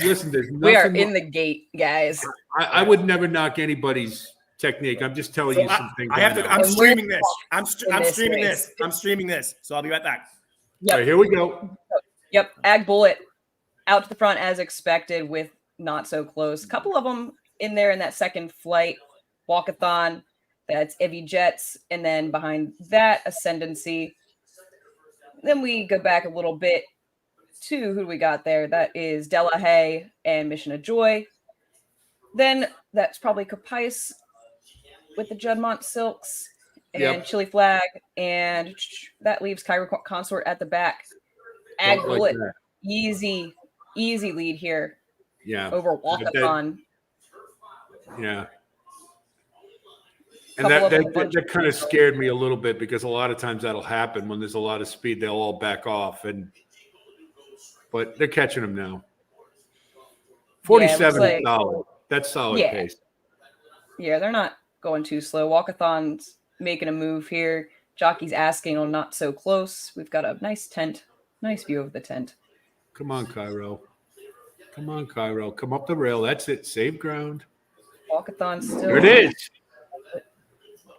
Listen, there's nothing. We are in the gate, guys. I would never knock anybody's technique. I'm just telling you some things. I'm streaming this. I'm streaming this. I'm streaming this. So I'll be right back. Yep. All right, here we go. Yep. Ag Bullet out to the front as expected with not so close. A couple of them in there in that second flight. Walkathon, that's Evie Jets, and then behind that, Ascendancy. Then we go back a little bit to who we got there. That is Della Hay and Mission of Joy. Then that's probably Capice with the Juddmonte Silks and Chili Flag, and that leaves Cairo Consort at the back. Ag Bullet, easy lead here. Yeah. Over Walkathon. Yeah. And that kind of scared me a little bit because a lot of times that'll happen when there's a lot of speed. They'll all back off, but they're catching them now. 47 is solid. That's solid pace. Yeah, they're not going too slow. Walkathon's making a move here. Jockey's asking on not so close. We've got a nice tent. Nice view of the tent. Come on, Cairo. Come on, Cairo. Come up the rail. That's it. Save ground. Walkathon still. There it is.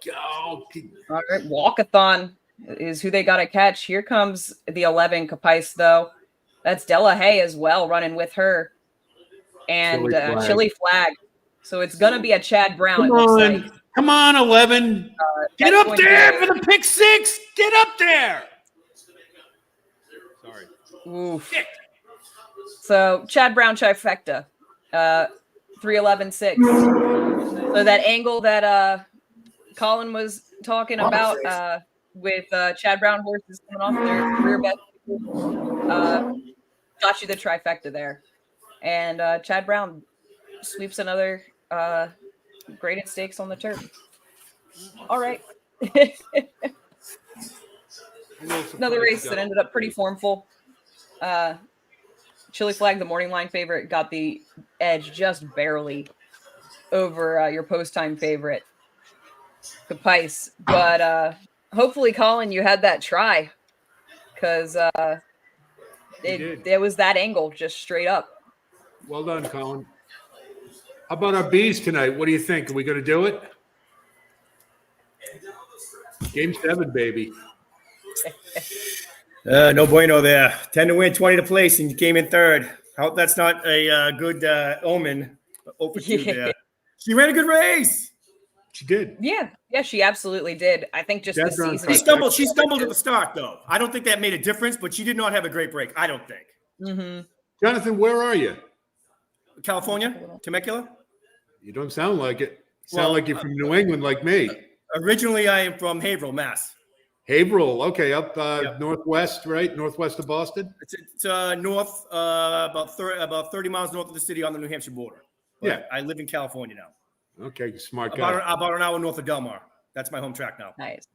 Go. All right. Walkathon is who they got to catch. Here comes the 11 Capice, though. That's Della Hay as well, running with her. And Chili Flag. So it's going to be a Chad Brown. Come on. Come on, 11. Get up there for the pick 6. Get up there. Sorry. Oof. Shit. So Chad Brown trifecta, 3-11-6. So that angle that Colin was talking about with Chad Brown horses coming off their rear bed, got you the trifecta there. And Chad Brown sweeps another graded stakes on the turf. All right. Another race that ended up pretty formful. Chili Flag, the morning line favorite, got the edge just barely over your post-time favorite, Capice. But hopefully, Colin, you had that try because it was that angle just straight up. Well done, Colin. How about our bees tonight? What do you think? Are we going to do it? Game 7, baby. No bueno there. 10 to win, 20 to place, and you came in third. Hope that's not a good omen. 0 for 2 there. She ran a good race. She did. Yeah, she absolutely did. I think just the Deb's on season. She stumbled at the start, though. I don't think that made a difference, but she did not have a great break. I don't think. Mm-hmm. Jonathan, where are you? California, Temecula. You don't sound like it. Sound like you're from New England, like me. Originally, I am from Haverhill, Mass. Haverhill, okay, up northwest, right? Northwest of Boston. It's north, about 30 miles north of the city on the New Hampshire border. But Yeah. I live in California now. Okay, smart guy. About an hour north of Del Mar. That's my home track now. Nice.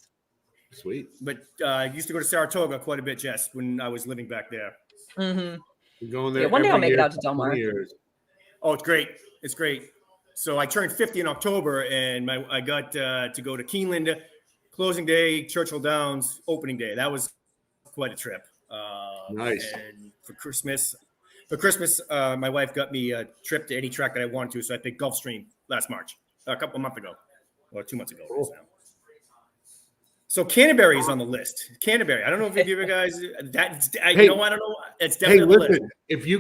Sweet. But I used to go to Saratoga quite a bit, Jess, when I was living back there. Mm-hmm. You're going there. Yeah, one day I'll every make it year out to for Del Mar. 20 years. Oh, it's great. It's great. So I turned 50 in October, and I got to go to Keeneland, closing day, Churchill Downs, opening day. That was quite a trip. Nice. And for Christmas, my wife got me a trip to any track that I wanted to, so I picked Gulfstream last March, a month ago, or 2 months ago. Cool. So Canterbury is on the list. Canterbury. I don't know if you guys that. I Hey, don't know. It's Hey, definitely on the list. listen, if you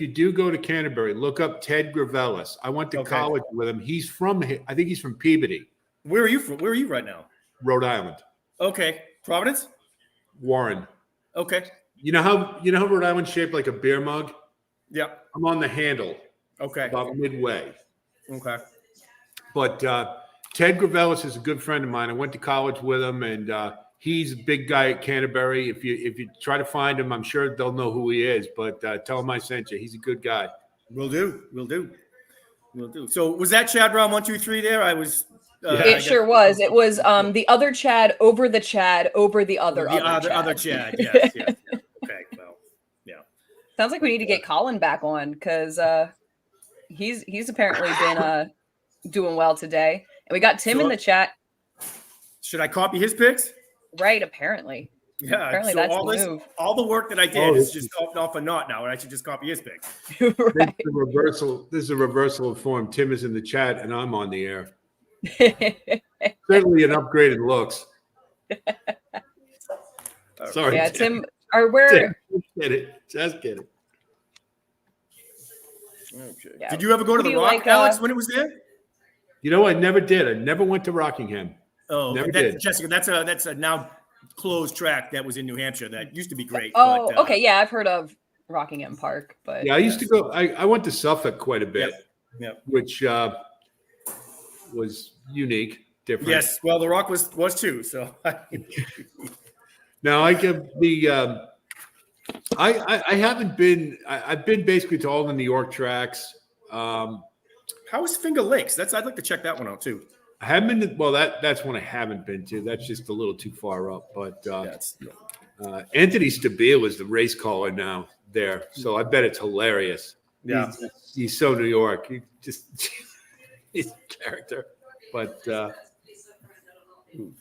do go to Canterbury, look up Ted Gravelis. I went to Okay. college with him. I think he's from Peabody, Where are you from? Where are you right now? Rhode Island. Okay, Providence. Warren. Okay. You know how Rhode Island's shaped like a beer mug? Yep. I'm on the handle, Okay. about midway. Okay. But Ted Gravelis is a good friend of mine. I went to college with him, and he's a big guy at Canterbury. If you try to find him, I'm sure they'll know who he is. But tell him I sent you. He's a good guy. Will do. So was that Chad Brown 1, 2, 3 there? I was. It sure was. It was the other Chad over the Chad over the other other Chad. Chad. Yes. Yeah. Okay. Well. Yeah. Sounds like we need to get Colin back on because he's apparently been doing well today. And we got Tim in the chat. Should I copy his picks? Right, apparently. Yeah. Apparently So that's the move. all the work that I did is just off a knot now, and I should just copy his picks. Right. This is a reversal of form. Tim is in the chat, and I'm on the air. Certainly an upgrade in looks. Sorry. Yeah, Tim. Where? Just kidding. Okay. Yeah. Did you ever go to Who the do you Rock, like, Alex, when it was there? You know, I never did. I never went to Rockingham. Oh, Never that's, did. Jessica, that's a now closed track that was in New Hampshire that used to be great. Oh, but, okay. Yeah, I've heard of Rockingham Park, but Yeah, I used to go. I went to Suffolk quite a bit, Yep. which was unique, different. Yes, well, the Rock was too. So Now I give the. I haven't been. I've been basically to all the New York tracks. how is Finger Lakes? I'd like to check that one out too. I haven't been. Well, that's one I haven't been to. That's just a little too far up. But Anthony Stabile is the race caller now there, so I bet it's hilarious. Yeah. He's so New York. He just he's a character. But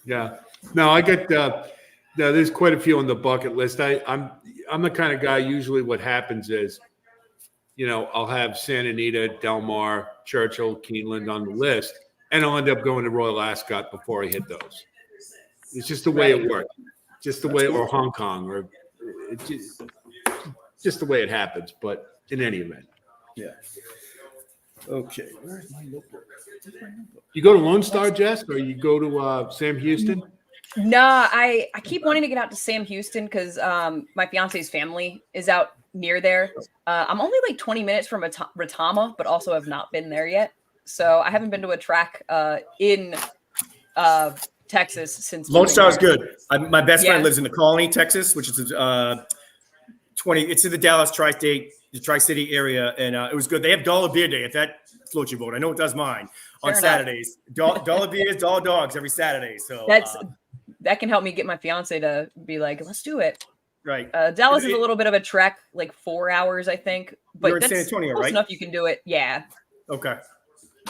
yeah, no, I got. No, there's quite a few on the bucket list. I'm the kind of guy. Usually, what happens is, I'll have Santa Anita, Del Mar, Churchill, Keeneland on the list, and I'll end up going to Royal Ascot before I hit those. It's just the way it works. Just the way, or Hong Kong, or just the way it happens. But in any event, Yeah. Okay. Where's my notebook? you go to Lone Star, Jess, or you go to Sam Houston. Nah, I keep wanting to get out to Sam Houston because my fiance's family is out near there. I'm only like 20 minutes from Retama, but also have not been there yet. So I haven't been to a track in Texas since. Lone moving Star is there. good. My best friend Yeah. lives in the Colony, Texas, which is 20. It's in the Dallas Tri-City area, and it was good. They have dollar beer day if that floats your boat. I know it does mine on Fair enough. Saturdays. Dollar beers, dollar dogs every Saturday. So That can help me get my fiance to be like, let's do it. right. Dallas is a little bit of a trek, like 4 hours, I think. But You're in that's San Antonio, close right? enough you can do it. Yeah. Okay.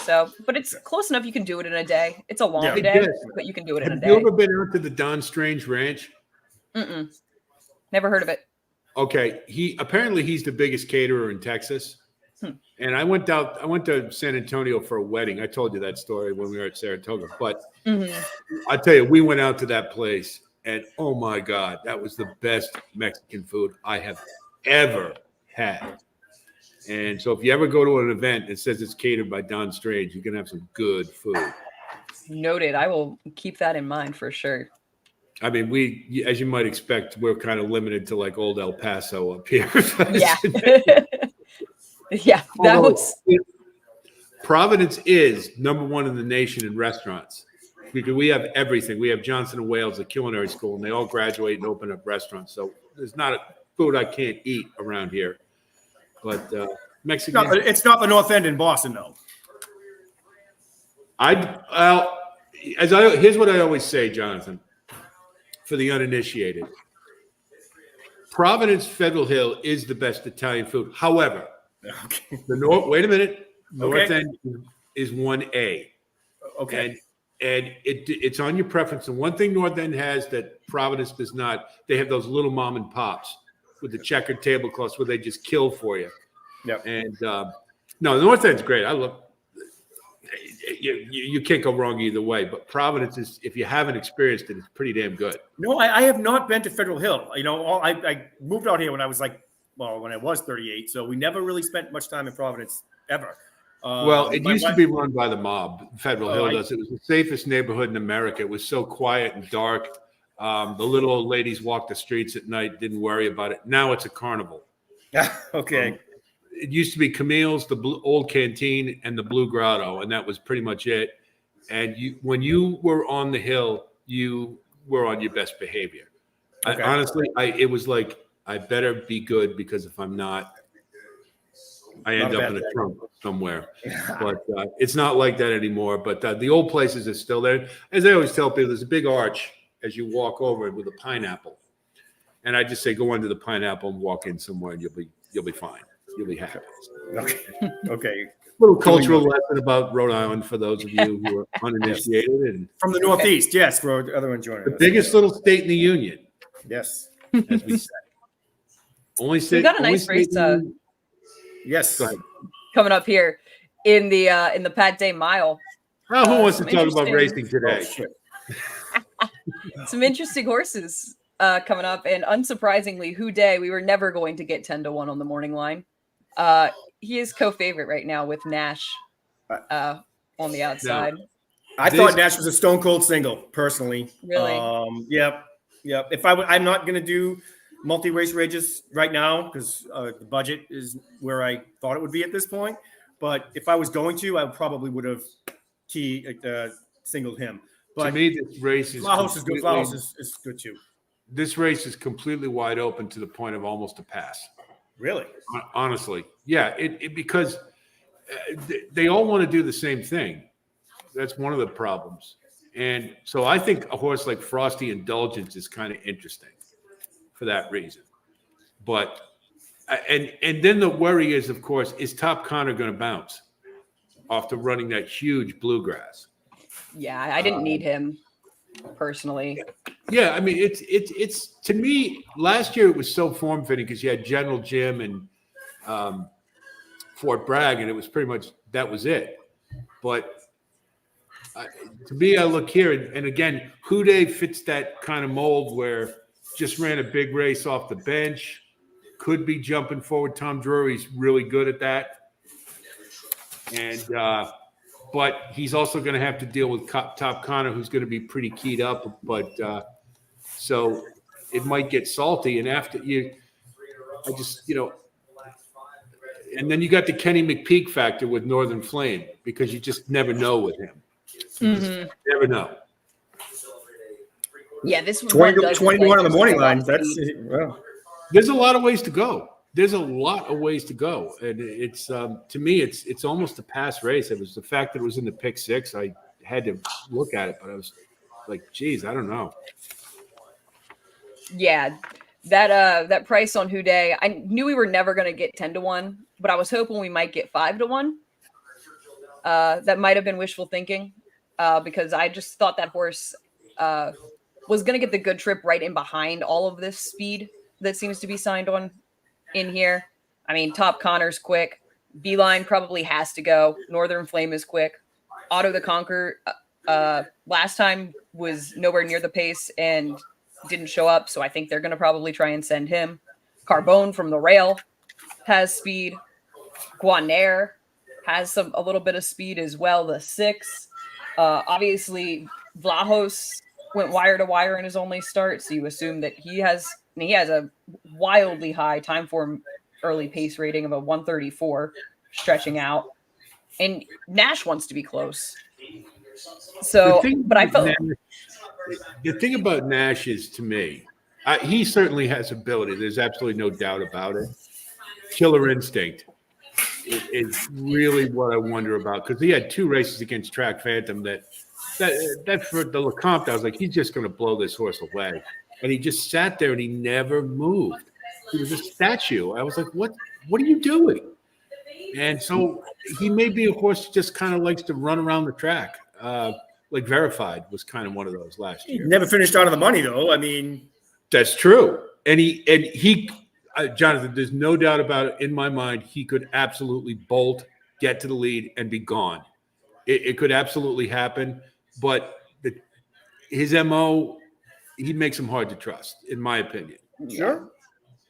So, but it's close enough you can do it in a day. It's a long Yeah. day, Yes. but you can do it in a Have you day. ever been out to the Don Strange Ranch? Never heard of it. Okay, he's the biggest caterer in Texas. And I went to San Antonio for a wedding. I told you that story when we were at Saratoga. But I tell you, we went out to that place, and oh my God, that was the best Mexican food I have ever had. And so if you ever go to an event that says it's catered by Don Strange, you can have some good food. Noted. I will keep that in mind for sure. I mean, we, as you might expect, we're kind of limited to like old El Paso up here. Yeah. Yeah, that was. Providence is number one in the nation in restaurants because we have everything. We have Johnson & Wales, a culinary school, and they all graduate and open up restaurants. So there's not a food I can't eat around here. But Mexican. It's not the North End in Boston, though. Here's what I always say, Jonathan, for the uninitiated. Providence Federal Hill is the best Italian food. However, wait a minute. North End is 1A. Okay. And it's on your preference. And one thing North End has that Providence does not, they have those little mom and pops with the checkered tablecloths where they just kill for you. Yep. And no, the North End's great. I love. You can't go wrong either way. But Providence is, if you haven't experienced it, it's pretty damn good. No, I have not been to Federal Hill. You know, I moved out here when I was when I was 38. So we never really spent much time in Providence ever. Well, it used to be run by the mob. Federal Hill does. It was the safest neighborhood in America. It was so quiet and dark. The little old ladies walked the streets at night, didn't worry about it. Now it's a carnival. Okay. It used to be Camille's, the old canteen, and the Blue Grotto, and that was pretty much it. And when you were on the hill, you were on your best behavior. Okay. It was like, I better be good because if I'm not, I end up in a trunk somewhere. But it's not like that anymore. But the old places are still there. As I always tell people, there's a big arch as you walk over it with a pineapple. And I just say, go under the pineapple and walk in somewhere, and you'll be fine. You'll be happy. Okay. Little cultural lesson about Rhode Island for those of you who are uninitiated. And from the Northeast, yes, for other ones joining the us. biggest little state in the union. Yes. As we said. We got a nice race yes. coming up here in the Pat Day Mile. Well, who wants to talk about racing today? Some interesting horses coming up, and unsurprisingly, Houdet, we were never going to get 10-1 on the morning line. He is co-favorite right now with Nash on the outside. I thought Nash was a stone cold single, personally. Really? Yep. If I'm not going to do multi-race rages right now because the budget is where I thought it would be at this point. But if I was going to, I probably would have singled him. But to me, this race is Flauhaus is good. Flauhaus is good too. This race is completely wide open to the point of almost a pass. Really? Honestly. Yeah, because they all want to do the same thing. That's one of the problems. And so I think a horse like Frosty Indulgence is kind of interesting for that reason. But and then the worry is, of course, is Top Connor going to bounce after running that huge bluegrass? Yeah, I didn't need him personally. Yeah, I mean, it's to me, last year it was so form fitting because you had General Jim and Fort Bragg, and it was pretty much that was it. But to me, I look here, and again, Houdet fits that kind of mold where just ran a big race off the bench, could be jumping forward. Tom Drury's really good at that, and but he's also going to have to deal with Top Connor, who's going to be pretty keyed up. But so it might get salty. And after and then you got the Kenny McPeak factor with Northern Flame because you just never know with him. Never know. Yeah, this 21 on the morning line. That's well. There's a lot of ways to go. And it's to me, it's almost a pass race. It was the fact that it was in the pick six. I had to look at it, but I was like, geez, I don't know. Yeah, that price on Houdet, I knew we were never going to get 10-1, but I was hoping we might get 5-1. That might have been wishful thinking because I just thought that horse was going to get the good trip right in behind all of this speed that seems to be signed on in here. I mean, Top Connor's quick. Beeline probably has to go. Northern Flame is quick. Otto the Conqueror last time was nowhere near the pace and didn't show up, so I think they're going to probably try and send him. Carbone from the rail has speed. Guanair has a little bit of speed as well. The 6. Obviously, Vlahos went wire to wire in his only start, so you assume that he has a wildly high time form early pace rating of a 134 stretching out. And Nash wants to be close. So, but I felt the thing about Nash is, to me, he certainly has ability. There's absolutely no doubt about it. Killer instinct is really what I wonder about, because he had 2 races against Track Phantom that for the Lecomte, I was like, he's just going to blow this horse away. And he just sat there and he never moved. He was a statue. I was like, what are you doing? And so he may be a horse that just kind of likes to run around the track. Like Verified was kind of one of those last year. He never finished out of the money, though. I mean, that's true. And he Jonathan, there's no doubt about it in my mind. He could absolutely bolt, get to the lead, and be gone. It could absolutely happen. But his MO, he makes him hard to trust, in my opinion. sure.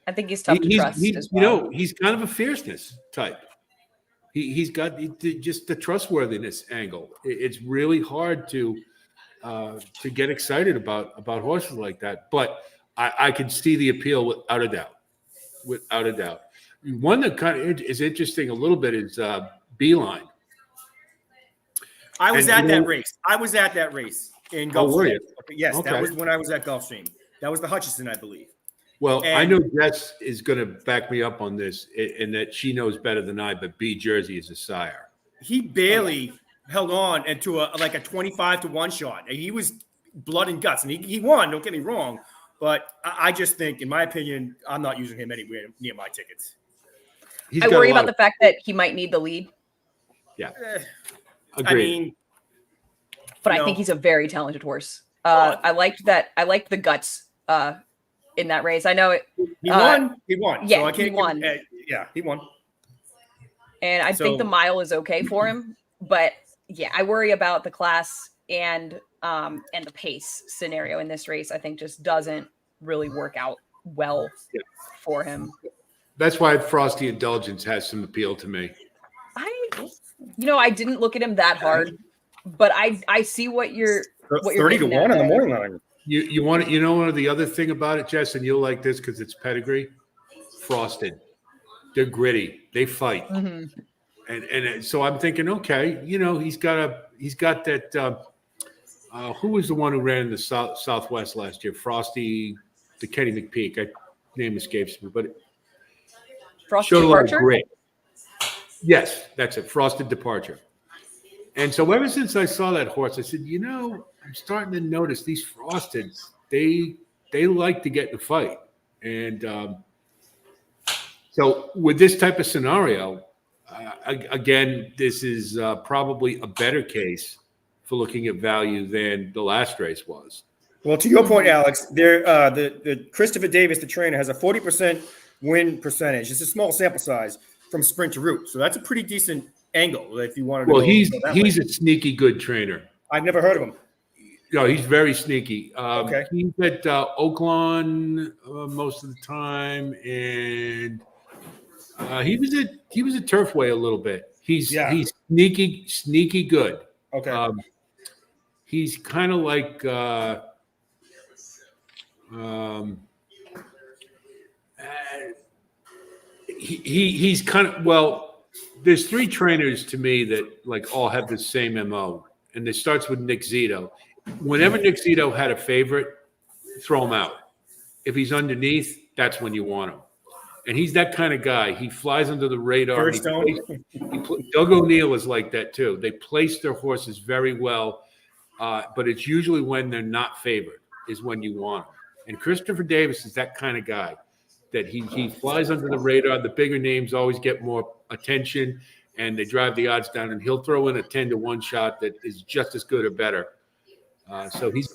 I think he's tough to trust as well. You know, he's kind of a fierceness type. He's got just the trustworthiness angle. It's really hard to get excited about horses like that. But I can see the appeal without a doubt. Without a doubt. One that kind of is interesting a little bit is Beeline. I was at that race. I was at that race in Gulfstream. Were you? Yes, Okay. that was when I was at Gulfstream. That was the Hutchison, I believe. Well, And- I know Jess is going to back me up on this, in that she knows better than I, but B Jersey is a sire. He barely held on into a 25 to 1 shot. And he was blood and guts, and he won. Don't get me wrong, but I just think, in my opinion, I'm not using him anywhere near my tickets. He's I got a worry lot about the of- fact that he might need the lead, Yeah, I agreed. mean, but No. I think he's a very talented horse. I liked the guts in that race. I know it, he won. He won. yeah, so I can't he won. Yeah, he won. and I think the So- mile is okay for him. But yeah, I worry about the class and the pace scenario in this race. I think just doesn't really work out well for him. That's why Frosty Indulgence has some appeal to me. I didn't look at him that hard, but I see what you're 30 to getting at 1 on the there. morning line. You want it, one of the other thing about it, Jess, and you'll like this because it's Pedigree. Frosted, they're gritty, they fight, Mhm. and so I'm thinking, okay, he's got that. Who was the one who ran in the Southwest last year? Frosty, the Kenny McPeak. Name escapes me, but Frosty showed a lot of Departure. grit. Yes, that's it. Frosted Departure. And so ever since I saw that horse, I said, I'm starting to notice these Frosteds. They like to get in a fight. And so with this type of scenario, again, this is probably a better case for looking at value than the last race was. Well, to your point, Alex, the Christopher Davis, the trainer, has a 40% win percentage. It's a small sample size from sprint to route, so that's a pretty decent angle if you wanted to. Well, go he's that way. a sneaky good trainer. I've never heard of him. No, he's very sneaky. Okay. He's at Oaklawn most of the time, and he was at Turfway a little bit. He's sneaky good. Okay. He's kind of like he's kind of, well, there's 3 trainers to me that like all have the same MO, and it starts with Nick Zito. Whenever Nick Zito had a favorite, throw him out. If he's underneath, that's when you want him. And he's that kind of guy. He flies under the radar. Doug O'Neill is like that too. They place their horses very well, but it's usually when they're not favored is when you want them. And Christopher Davis is that kind of guy that he flies under the radar. The bigger names always get more attention, and they drive the odds down. And he'll throw in a 10 to 1 shot that is just as good or better. So he's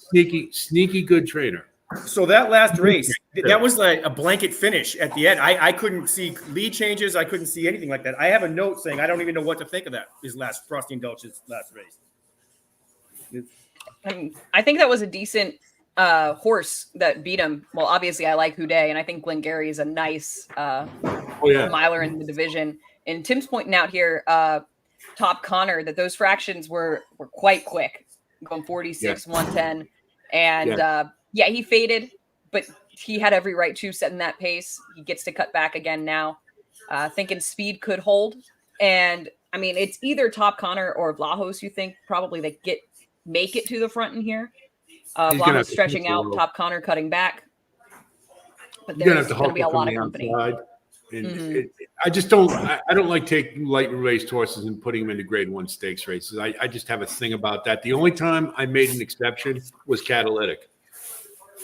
sneaky good trainer. So that last race, that was like a blanket finish at the end. I couldn't see lead changes. I couldn't see anything like that. I have a note saying I don't even know what to think of that. His last Frosty and Gulch's last race. I think that was a decent horse that beat him. Well, obviously I like Houdet, and I think Glengarry is a nice miler in the division. And Tim's pointing out here, Top Connor, that those fractions were quite quick, going 46, 110. And he faded, but he had every right to set in that pace. He gets to cut back again now. Thinking speed could hold. And I mean, it's either Top Connor or Vlahos, you think probably they make it to the front in here. Vlahos stretching out, Top Connor cutting back. But there's going to be a lot of company. And I just don't. I don't like taking lightly raced horses and putting them into Grade 1 stakes races. I just have a thing about that. The only time I made an exception was Catalytic.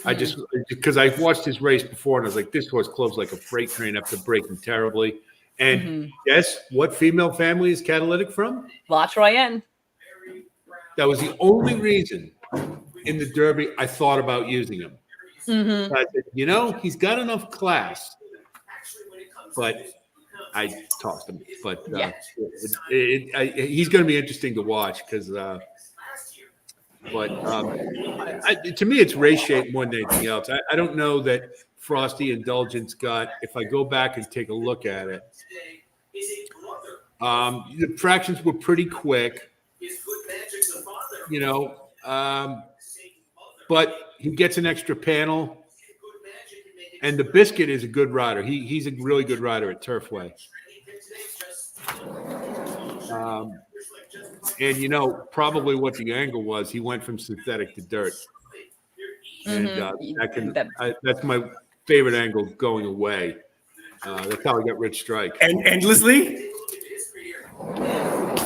I just because I watched his race before and I was like, this horse closed like a freight train after braking terribly. And guess what female family is Catalytic from? La Troyenne. That was the only reason in the Derby I thought about using him. I said, he's got enough class. But I tossed him. But he's going to be interesting to watch because. To me, it's race shape more than anything else. I don't know that Frosty Indulgence got. If I go back and take a look at it, the fractions were pretty quick. But he gets an extra panel. And the Biscuit is a good rider. He's a really good rider at Turfway. And probably what the angle was, he went from synthetic to dirt. And that's my favorite angle going away. That's how I got Rich Strike. And endlessly?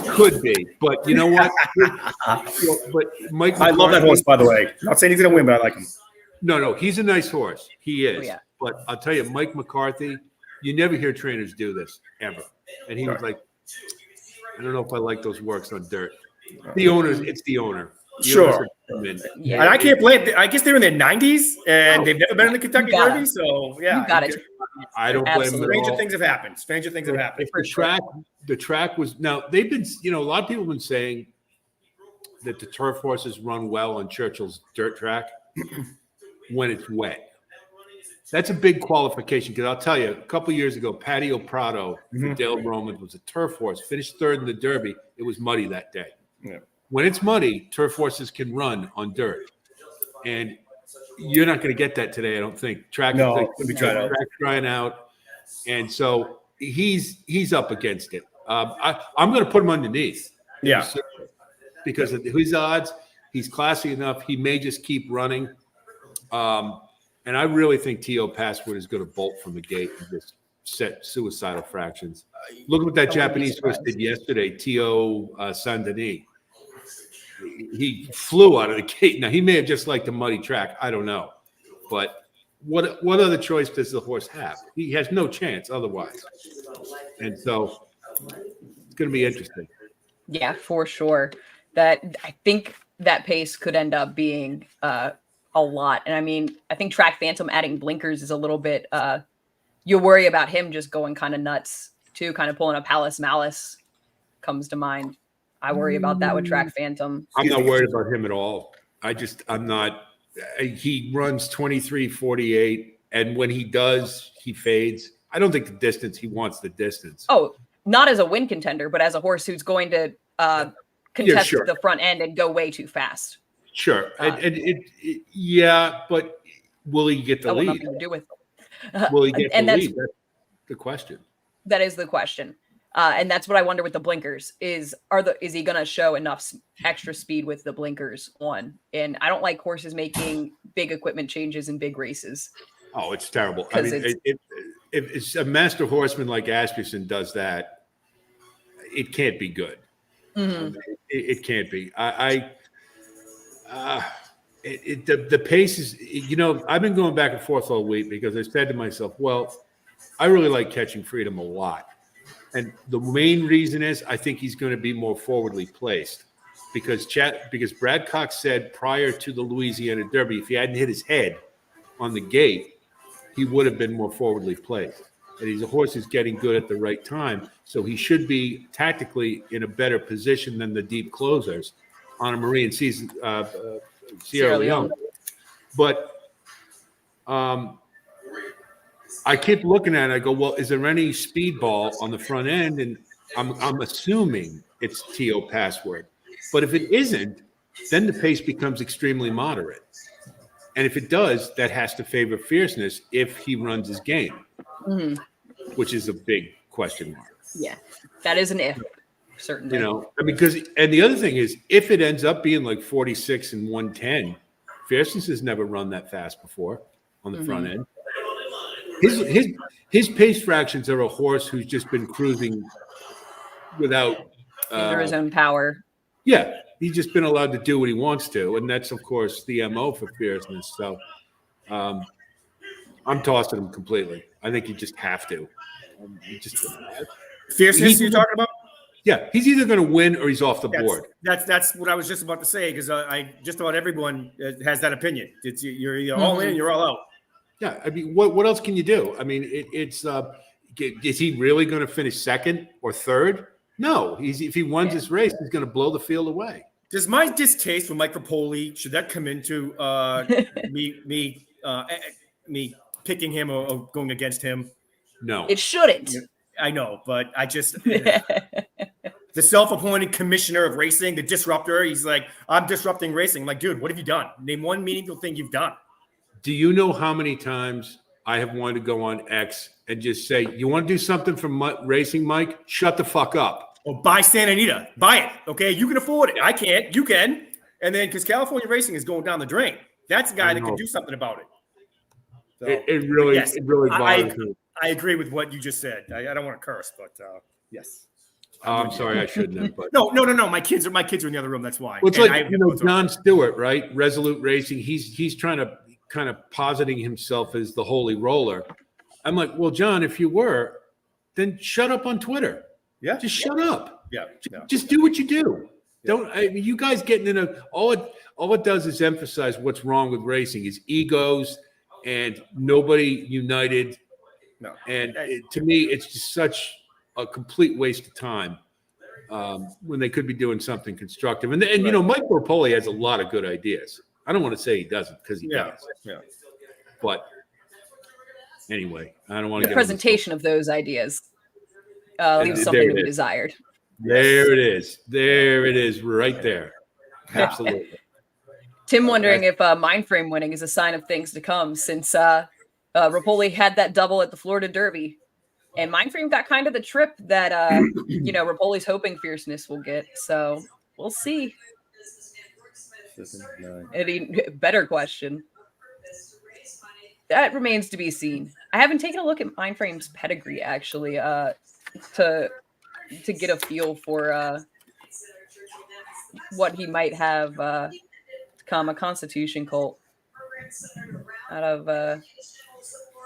Could be. But you know what? But Mike McCarthy, I love that horse, by the way. Not saying he's going to win, but I like him. No, he's a nice horse. He is. Oh, yeah. But I'll tell you, Mike McCarthy, you never hear trainers do this, ever. And he was like, I don't know if I like those works on dirt. It's the owner. Sure. And I can't blame. I guess they're in their 90s, and they've never been in the Kentucky Derby, so yeah. You got it. I don't blame them at all. Stranger things have happened. The track was, now they've been, a lot of people have been saying that the turf horses run well on Churchill's dirt track when it's wet. That's a big qualification because I'll tell you, a couple years ago, Patio Prado, Dale Roman was a turf horse, finished third in the Derby. It was muddy that day. Yeah. When it's muddy, turf horses can run on dirt, and you're not going to get that today. I don't think. Track's drying out, and so he's up against it. I'm going to put him underneath. Yeah, because of his odds, he's classy enough. He may just keep running. And I really think T.O. Password is going to bolt from the gate and just set suicidal fractions. Look at what that Japanese horse did yesterday, T.O. Saint-Denis. He flew out of the gate. Now, he may have just liked the muddy track. I don't know. But what other choice does the horse have? He has no chance otherwise. And so it's going to be interesting. Yeah, for sure. I think that pace could end up being a lot. And I mean, I think Track Phantom adding blinkers is a little bit, you worry about him just going kind of nuts too, kind of pulling a Palace Malice comes to mind. I worry about that with Track Phantom. I'm not worried about him at all. I'm not, he runs 23:48. And when he does, he fades. I don't think the distance, he wants the distance. Oh, not as a win contender, but as a horse who's going to contest the front end and go way too fast. Sure. But will he get the lead? Nothing to do with will he get the lead? That's the question. That is the question. And that's what I wonder with the blinkers is he going to show enough extra speed with the blinkers on? And I don't like horses making big equipment changes in big races. Oh, it's terrible. I mean, if it's a master horseman like Asmussen does that, it can't be good. It can't be. The pace is, I've been going back and forth all week because I said to myself, well, I really like Catching Freedom a lot. And the main reason is I think he's going to be more forwardly placed because Brad Cox said prior to the Louisiana Derby, if he hadn't hit his head, on the gate, he would have been more forwardly placed. And he's a horse who's getting good at the right time, so he should be tactically in a better position than the deep closers on a Marine season, Sierra Leone. But I keep looking at it. I go, well, is there any speedball on the front end? And I'm assuming it's TO password. But if it isn't, then the pace becomes extremely moderate. And if it does, that has to favor fierceness if he runs his game, which is a big question mark. Yeah, that is an if, certainly. You know, I mean, and the other thing is, if it ends up being like 46 and 110, fierceness has never run that fast before on the front end. His pace fractions are a horse who's just been cruising without under his own power. Yeah, he's just been allowed to do what he wants to, and that's of course the MO for fierceness. So I'm tossing him completely. I think you just have to. Fierceness you're talking about? Yeah, he's either going to win or he's off the board. That's what I was just about to say, because I just about everyone has that opinion. It's you're either all in, you're all out. Yeah, I mean, what else can you do? I mean, is he really going to finish second or third? No, if he wins this race, he's going to blow the field away. Does my distaste for Mike Rapoli, should that come into me picking him or going against him? No, it shouldn't. I know, but I just the self-appointed commissioner of racing, the disruptor. He's like, I'm disrupting racing. I'm like, dude, what have you done? Name one meaningful thing you've done. Do you know how many times I have wanted to go on X and just say, you want to do something for racing, Mike? Shut the fuck up. Or buy Santa Anita. Buy it. Okay. You can afford it. I can't. You can. And then because California racing is going down the drain. That's a guy that can do something about it. So, it really bothers me. I agree with what you just said. I don't want to curse, but yes. I'm sorry, I shouldn't have. But no. My kids are in the other room. That's why. Well, it's like John Stewart, right? Resolute Racing. He's trying to kind of positing himself as the holy roller. I'm like, well, John, if you were, then shut up on Twitter. Yeah, just shut up. Yeah, just do what you do. Don't. I mean, you guys getting in all it does is emphasize what's wrong with racing is egos and nobody united. No, and to me, it's just such a complete waste of time when they could be doing something constructive. And you know, Mike Rapoli has a lot of good ideas. I don't want to say he doesn't because he does. Yeah. But anyway, I don't want to get presentation of those ideas leaves something to be desired. There it is. There it is. Right there. Absolutely. Tim wondering if mind frame winning is a sign of things to come since Rapoli had that double at the Florida Derby. And mind frame got kind of the trip that Rapoli's hoping fierceness will get. So we'll see. Any better question. That remains to be seen. I haven't taken a look at Mindframe's pedigree actually, to get a feel for what he might have come a Constitution colt out of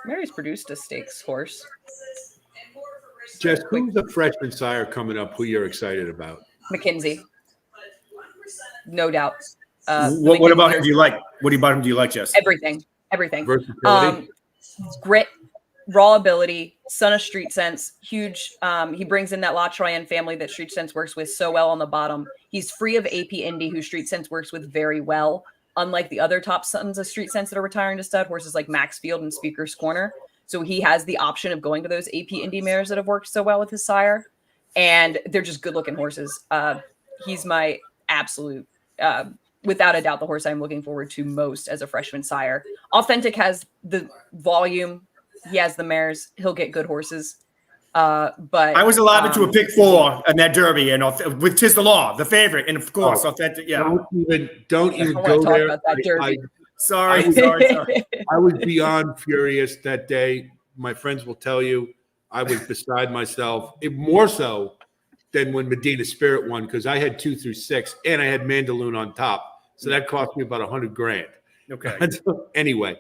Mary's produced a stakes horse. Jess, who's the freshman sire coming up who you're excited about? McKinsey. No doubt. What about him do you like? What about him do you like, Jess? Everything. Versatility. Grit, raw ability, son of Street Sense, huge. He brings in that La Troyenne family that Street Sense works with so well on the bottom. He's free of AP Indy, who Street Sense works with very well. Unlike the other top sons of Street Sense that are retiring to stud, horses like Maxfield and Speaker's Corner. So he has the option of going to those AP Indy mares that have worked so well with his sire. And they're just good looking horses. He's my absolute, without a doubt, the horse I'm looking forward to most as a freshman sire. Authentic has the volume. He has the mares. He'll get good horses. But I was allowed to a pick 4 in that Derby, and with Tis the Law, the favorite, and of course, Authentic. Yeah, don't even go there. About that Derby. Sorry. I was beyond furious that day. My friends will tell you, I was beside myself. More so than when Medina Spirit won, because I had 2 through 6, and I had Mandaloon on top, so that cost me about $100,000. Okay. Anyway.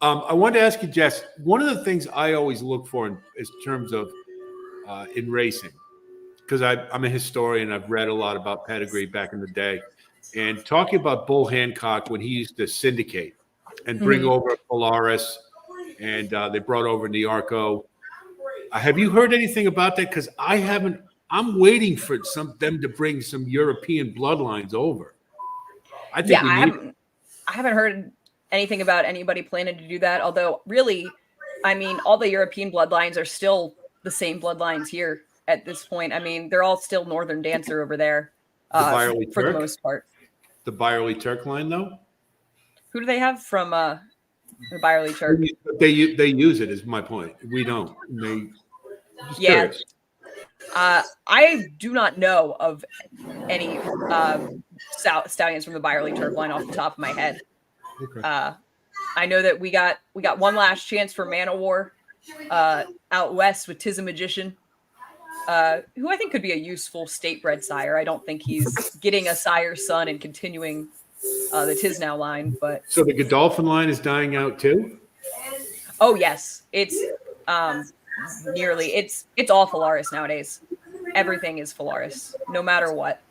I wanted to ask you, Jess, one of the things I always look for in terms of in racing, because I'm a historian, I've read a lot about Pedigree back in the day, and talking about Bull Hancock when he used to syndicate and bring over Polaris, and they brought over Niarco. Have you heard anything about that? Because I haven't. I'm waiting for them to bring some European bloodlines over. I think I haven't heard anything about anybody planning to do that. Although, really, I mean, all the European bloodlines are still the same bloodlines here at this point. I mean, they're all still Northern Dancer over there for the most part. The Byerly Turk line, though? Who do they have from the Byerly Turk? They use it, is my point. We don't. Yeah. I do not know of any stallions from the Byerly Turk line off the top of my head. Okay. I know that we got one last chance for Man of War out west with Tiz a Magician, who I think could be a useful state-bred sire. I don't think he's getting a sire son and continuing the Tiz now line. But so the Godolphin line is dying out too? Oh yes, it's it's all Phalaris nowadays. Everything is Phalaris, no matter what.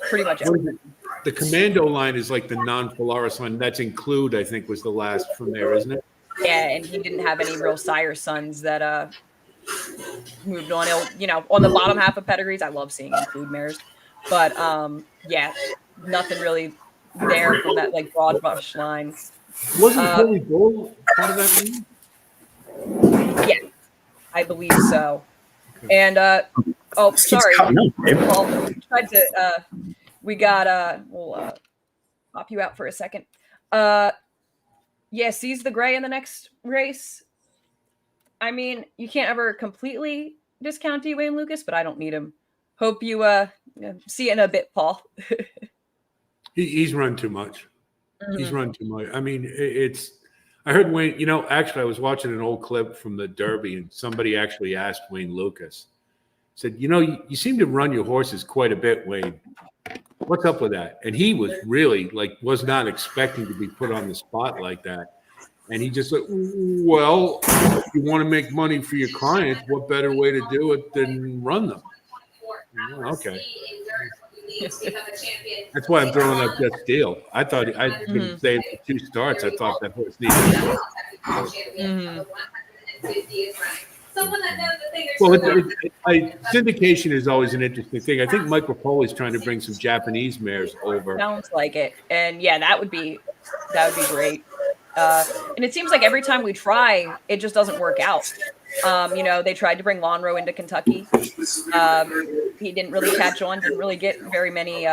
Pretty much everything. The Commando line is like the non-Phalaris line. That's Include, I think, was the last from there, isn't it? Yeah, and he didn't have any real sire sons that moved on. On the bottom half of pedigrees, I love seeing Include mares. But yeah, nothing really there from that like broad brush line. Wasn't Holy Bull part of that line? Yeah, I believe so. And sorry, Paul, tried to. We got we'll pop you out for a second. Yeah, seize the gray in the next race. I mean, you can't ever completely discount Dwayne Lucas, but I don't need him. Hope you see it in a bit, Paul. He's run too much. Mm-hmm. He's run too much. I mean, I heard Wayne, actually I was watching an old clip from the Derby and somebody actually asked Wayne Lucas, said, you seem to run your horses quite a bit, Wayne. What's up with that? And he was really was not expecting to be put on the spot like that. And he just said, well, if you want to make money for your clients, what better way to do it than run them? Okay. That's why I'm throwing up that deal. I thought I'd been saved for 2 starts. I thought that horse needed it. Well, syndication is always an interesting thing. I think Mike Rapoli is trying to bring some Japanese mares over. Sounds like it, and yeah, that would be great. And it seems like every time we try, it just doesn't work out. They tried to bring Lonhro into Kentucky. He didn't really catch on. Didn't really get very many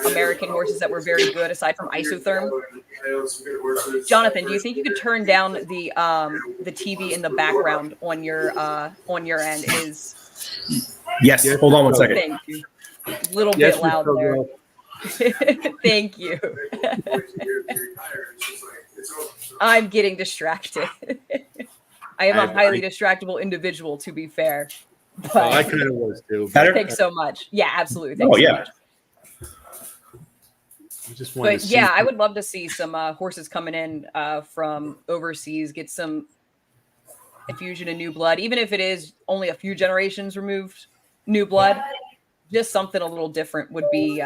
American horses that were very good, aside from Isotherm. Jonathan, do you think you could turn down the TV in the background on your end? Yes. Hold on one second. Thank you. A little bit loud there. Thank you. I'm getting distracted. I am a highly distractible individual, to be fair. But I kind of was too. Thanks so much. Yeah, absolutely. Thanks so much. I would love to see some horses coming in from overseas, get some infusion of new blood, even if it is only a few generations removed new blood. Just something a little different would be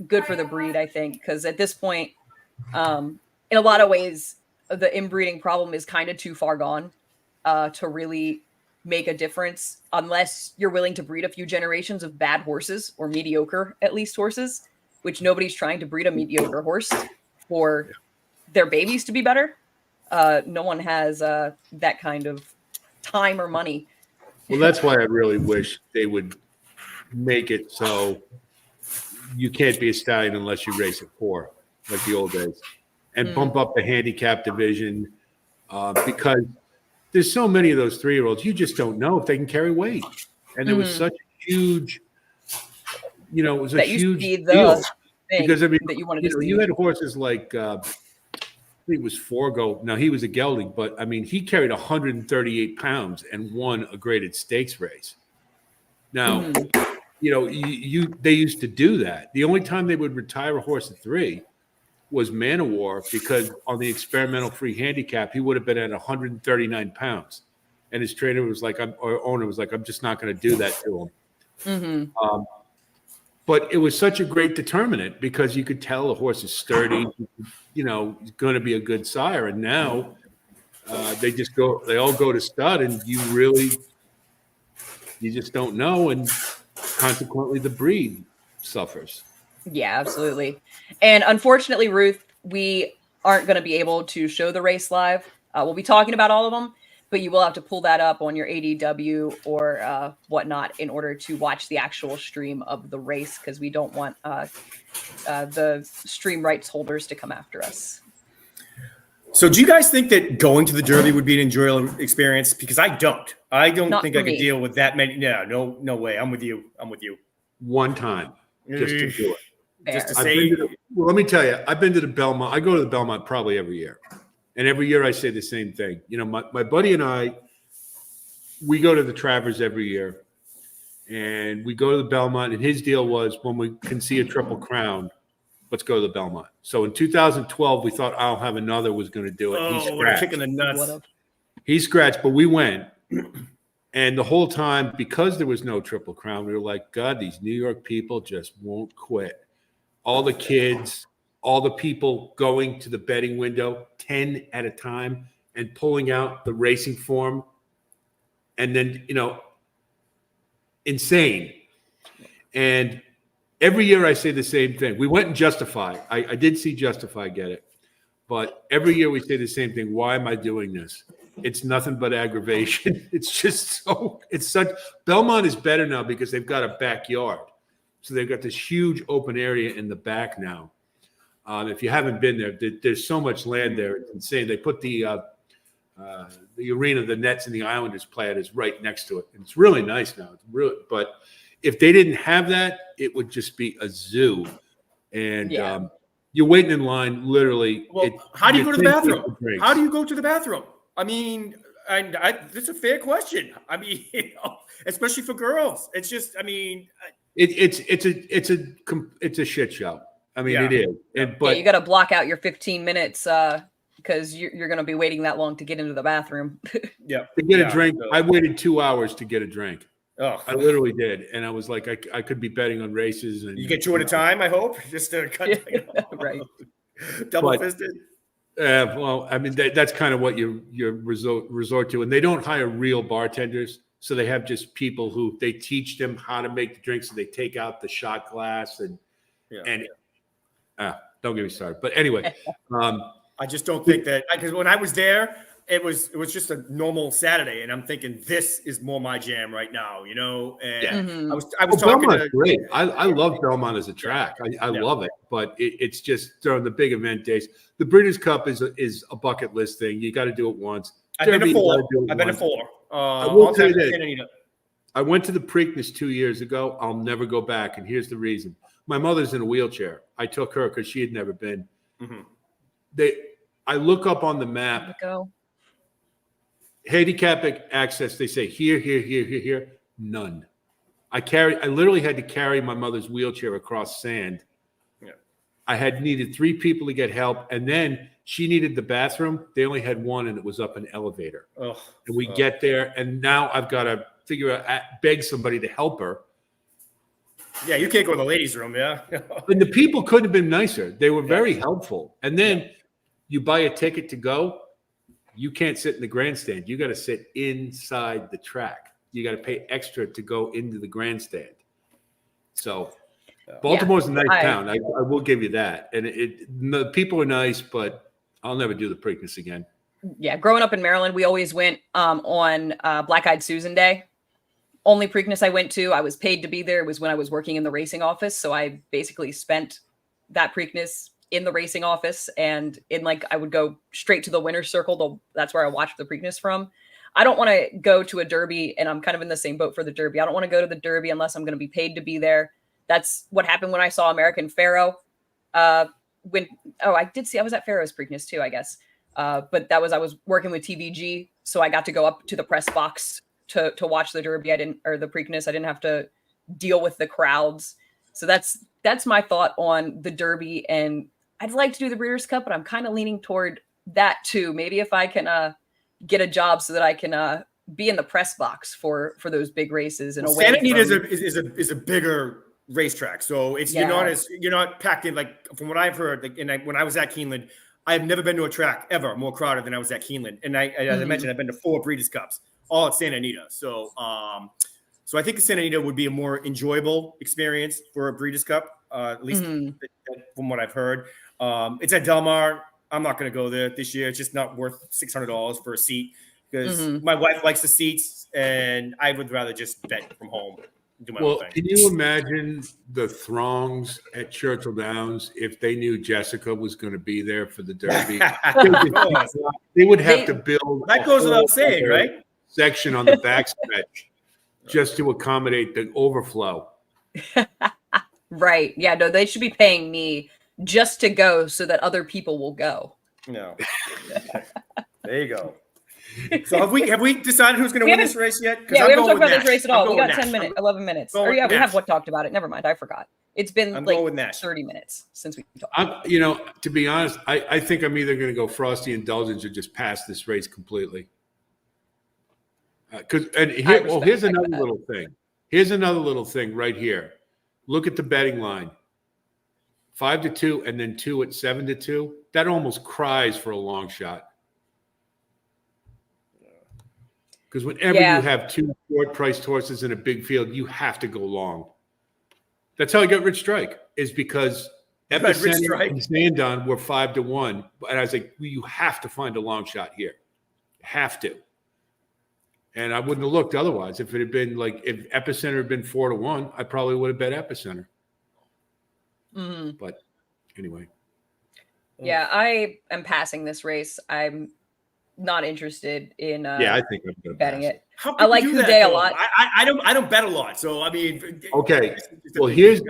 good for the breed, I think, because at this point, in a lot of ways, the inbreeding problem is kind of too far gone to really make a difference unless you're willing to breed a few generations of bad horses or mediocre, at least, horses, which nobody's trying to breed a mediocre horse for their babies to be better. No one has that kind of time or money. Well, that's why I really wish they would make it so you can't be a stallion unless you race at 4, like the old days, and bump up the handicap division because there's so many of those 3-year-olds, you just don't know if they can carry weight. And there was such a huge, it was a huge deal. Because, I mean, that you wanted to see. You had horses like, I think it was Forgo. Now, he was a gelding, but, I mean, he carried 138 pounds and won a graded stakes race. Now, they used to do that. The only time they would retire a horse at 3 was Man of War, because on the experimental free handicap, he would have been at 139 pounds. And his trainer was like, owner was like, I'm just not going to do that to him. But it was such a great determinant because you could tell the horse is sturdy, you know, he's going to be a good sire. And now they all go to stud, and you just don't know. And consequently, the breed suffers. Yeah, absolutely. And unfortunately, Ruth, we aren't going to be able to show the race live. We'll be talking about all of them, but you will have to pull that up on your ADW or whatnot in order to watch the actual stream of the race, because we don't want the stream rights holders to come after us. So do you guys think that going to the Derby would be an enjoyable experience? Because I don't. I don't Not think for I could me. deal with that many. No way. I'm with you. One time, just to do it. Just to Fair. say, Well, let me tell you, I've been to the Belmont. I go to the Belmont probably every year. And every year I say the same thing. You know, my buddy and I, we go to the Travers every year. And we go to the Belmont. And his deal was, when we can see a Triple Crown, let's go to the Belmont. So in 2012, we thought I'll Have Another was going to do it. oh, we're kicking the nuts. What up? He scratched, but we went. And the whole time, because there was no Triple Crown, we were like, God, these New York people just won't quit. All the kids, all the people going to the betting window 10 at a time and pulling out the racing form. And then, you know, insane. And every year I say the same thing. We went and Justify. I did see Justify get it. But every year we say the same thing. Why am I doing this? It's nothing but aggravation. Belmont is better now because they've got a backyard. So they've got this huge open area in the back now. If you haven't been there, there's so much land there. It's insane. They put the arena, the Nets and the Islanders play at is right next to it. And it's really nice now. It's really, but if they didn't have that, it would just be a zoo. And you're waiting in line, literally. Well, how do you go to the bathroom? How do you go to the bathroom? I mean, that's a fair question. I mean, you know, especially for girls. It's just, I mean, it's a shit show. I mean, it is. But you got to block out your 15 minutes because you're going to be waiting that long to get into the bathroom. to get a drink, I waited 2 hours to get a drink. Oh, I literally did, and I was like, I could be betting on races. And you get two at a time, I hope, just to cut. Right. Double fisted. Well, I mean, that's kind of what you resort to, and they don't hire real bartenders, so they have just people who they teach them how to make the drinks, and they take out the shot glass and don't get me started. But anyway, I just don't think that, because when I was there, it was just a normal Saturday, and I'm thinking this is more my jam right now, you know. And I was talking Belmont's to great. I love Belmont as a track. I love it, but it's just during the big event days. The Breeders' Cup is a bucket list thing. You got to do it once. I've been to four. I will tell you this. I went to the Preakness 2 years ago. I'll never go back, and here's the reason. My mother's in a wheelchair. I took her because she had never been. Mm-hmm. I look up on the map. Handicapping access, they say here. None. I literally had to carry my mother's wheelchair across sand. Yeah. I had needed 3 people to get help, and then she needed the bathroom. They only had one, and it was up an elevator. And we get there, and now I've got to beg somebody to help her. Yeah, you can't go in the ladies' room, yeah. And the people couldn't have been nicer. They were very helpful. And then you buy a ticket to go. You can't sit in the grandstand. You got to sit inside the track. You got to pay extra to go into the grandstand. So Baltimore's a nice town. I will give you that. And the people are nice, but I'll never do the Preakness again. Yeah, growing up in Maryland, we always went on Black Eyed Susan Day. Only Preakness I went to, I was paid to be there. It was when I was working in the racing office. So I basically spent that Preakness in the racing office, and I would go straight to the winner's circle. That's where I watched the Preakness from. I don't want to go to a Derby, and I'm kind of in the same boat for the Derby. I don't want to go to the Derby unless I'm going to be paid to be there. That's what happened when I saw American Pharoah. I was at Pharaoh's Preakness too, I guess. But I was working with TVG, so I got to go up to the press box to watch the Derby. The Preakness. I didn't have to deal with the crowds. So that's my thought on the Derby, and I'd like to do the Breeders' Cup, but I'm kind of leaning toward that too. Maybe if I can get a job so that I can be in the press box for those big races in a way. Santa Anita is a bigger racetrack. So it's Yeah. you're not packed in, like from what I've heard. Like, when I was at Keeneland, I've never been to a track ever more crowded than I was at Keeneland. And as I mentioned, I've been to 4 Breeders' Cups, all at Santa Anita. So so I think the Santa Anita would be a more enjoyable experience for a Breeders' Cup, at least from what I've heard. It's at Del Mar. I'm not going to go there this year. It's just not worth $600 for a seat because my wife likes the seats, and I would rather just bet from home. Do my own thing. Can you imagine the throngs at Churchill Downs if they knew Jessica was going to be there for the Derby? They would have to build that goes without saying, right? Section on the backstretch just to accommodate the overflow. Right. Yeah, no, they should be paying me just to go so that other people will go. No. There you go. So have we decided who's going to win this race yet? Yeah, we haven't talked about this race at all. We got Nash. 10 minutes, 11 minutes. Going Or yeah, we Nash. have talked about it. Never mind. I forgot. It's been I'm like going with Nash. 30 minutes since we talked. To be honest, I think I'm either going to go Frosty Indulgence or just pass this race completely. Here's another little thing. Here's another little thing right here. Look at the betting line. 5-2 and then 2 at 7-2. That almost cries for a long shot. Because whenever you have 2 short-priced horses in a big field, you have to go long. That's how I got Rich Strike, is because Epicenter and Zandon were 5-1. And I was like, well, you have to find a long shot here. Have to. And I wouldn't have looked otherwise. If it had been if Epicenter had been 4-1, I probably would have bet Epicenter. But anyway. Yeah, I am passing this race. I'm not interested in I think I'm going to betting it. I like Houdet a lot. I don't bet a lot. So I mean, okay. Well, here's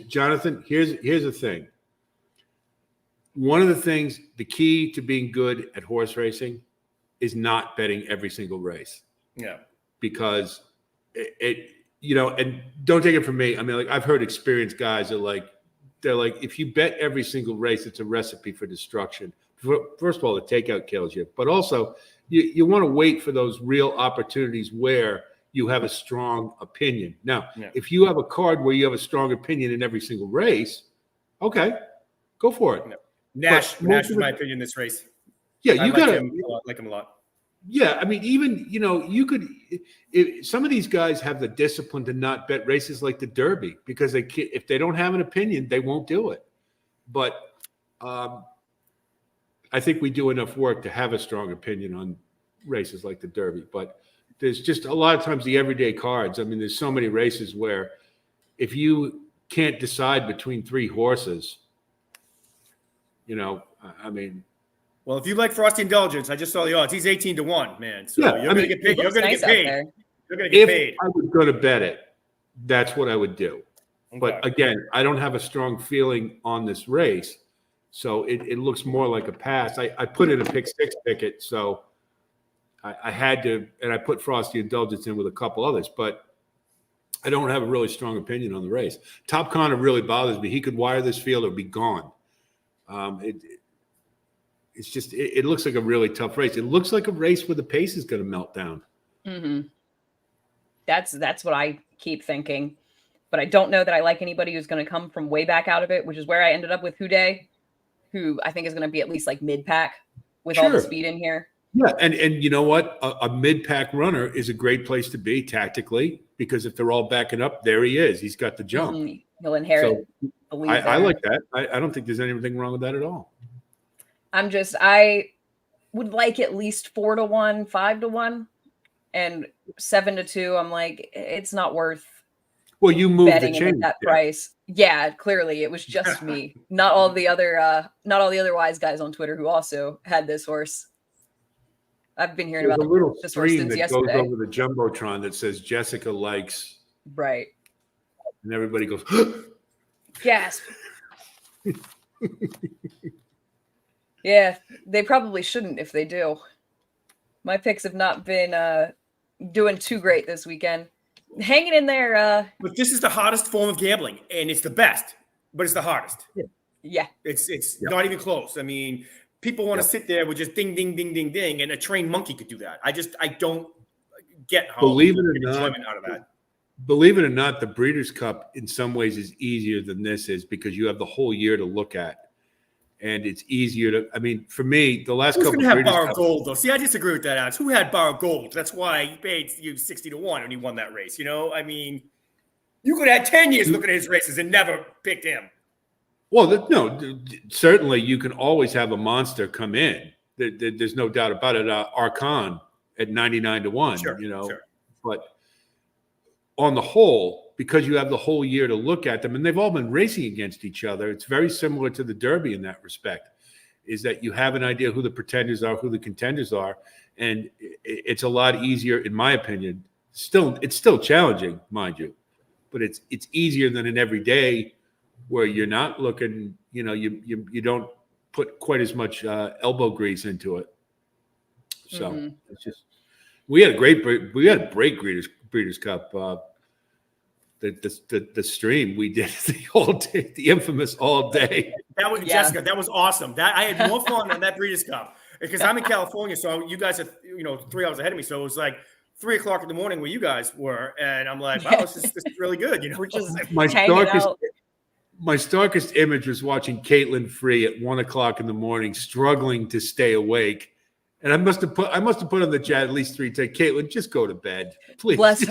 Jonathan. Here's the thing. One of the things, the key to being good at horse racing is not betting every single race. Yeah. Because it and don't take it from me. I mean, I've heard experienced guys they're like, if you bet every single race, it's a recipe for destruction. First of all, the takeout kills you, but also you want to wait for those real opportunities where you have a strong opinion. Now, if you have a card where you have a strong opinion in every single race, okay, go for it. Nash is my opinion in this race. Yeah, you got to like him a lot. Yeah, I mean, even you could. Some of these guys have the discipline to not bet races like the Derby because if they don't have an opinion, they won't do it. But I think we do enough work to have a strong opinion on races like the Derby. But there's just a lot of times the everyday cards. I mean, there's so many races where if you can't decide between 3 horses, I mean. Well, if you like Frosty Indulgence, I just saw the odds. He's 18-1, man. So you're going to get paid. You're going to get paid. You're going to get paid. If I was going to bet it, that's what I would do. Okay. But again, I don't have a strong feeling on this race. So it looks more like a pass. I put in a pick 6 ticket, so I had to, and I put Frosty Indulgence in with a couple others, but I don't have a really strong opinion on the race. Top Connor really bothers me. He could wire this field or be gone. It's just it looks like a really tough race. It looks like a race where the pace is going to melt down. Mm-hmm. That's what I keep thinking, but I don't know that I like anybody who's going to come from way back out of it, which is where I ended up with Houdet, who I think is going to be at least like mid-pack with all the speed in here. Yeah, and you know what? A mid-pack runner is a great place to be tactically because if they're all backing up, there he is. He's got the jump. Mm-hmm. He'll inherit the lead. I like that. I don't think there's anything wrong with that at all. I would like at least 4-1, 5-1, and 7-2. I'm like, it's not worth. Well, you moved betting the change at that price. Yeah, clearly it was just me, not all the other wise guys on Twitter who also had this horse. I've been hearing about a little this horse stream since that yesterday. goes over the jumbotron that says Jessica likes, right, and everybody goes gasp. Yeah, they probably shouldn't if they do. My picks have not been doing too great this weekend. Hanging in there. But this is the hardest form of gambling, and it's the best, but it's the hardest. Yeah. It's not even close. I mean, people want to sit there with just ding, ding, ding, ding, ding, and a trained monkey could do that. I don't get how believe it or get not, enjoyment out of that. believe it or not, the Breeders' Cup in some ways is easier than this is because you have the whole year to look at. And it's easier to, I mean, for me, the last Who's couple going to of have Breeders' borrowed Cup, gold, though? See, I disagree with that, Alex. Who had borrowed gold? That's why he paid you 60-1 when he won that race. You know, I mean, you could have had 10 years looking at his races and never picked him. well, no, certainly you can always have a monster come in. There's no doubt about it. Archon at 99-1, Sure, you know, sure. but on the whole, because you have the whole year to look at them, and they've all been racing against each other, it's very similar to the Derby in that respect, is that you have an idea who the pretenders are, who the contenders are, and it's a lot easier, in my opinion. It's still challenging, mind you, but it's easier than an everyday where you're not looking, you know, you don't put quite as much elbow grease into it. So it's just, we had a great Breeders' Cup. The stream we did the all day, the infamous all day. That was Jessica. That was awesome. That I had more fun on that Breeders' Cup because I'm in California, so you guys are 3 hours ahead of me. So it was like 3 o'clock in the morning where you guys were, and I'm like, wow, this is really good. You know, We're just my hanging out. starkest image was watching Caitlin Free at 1 o'clock in the morning, struggling to stay awake. And I must have put on the chat at least 3 times. Caitlin, just go to bed, please. Bless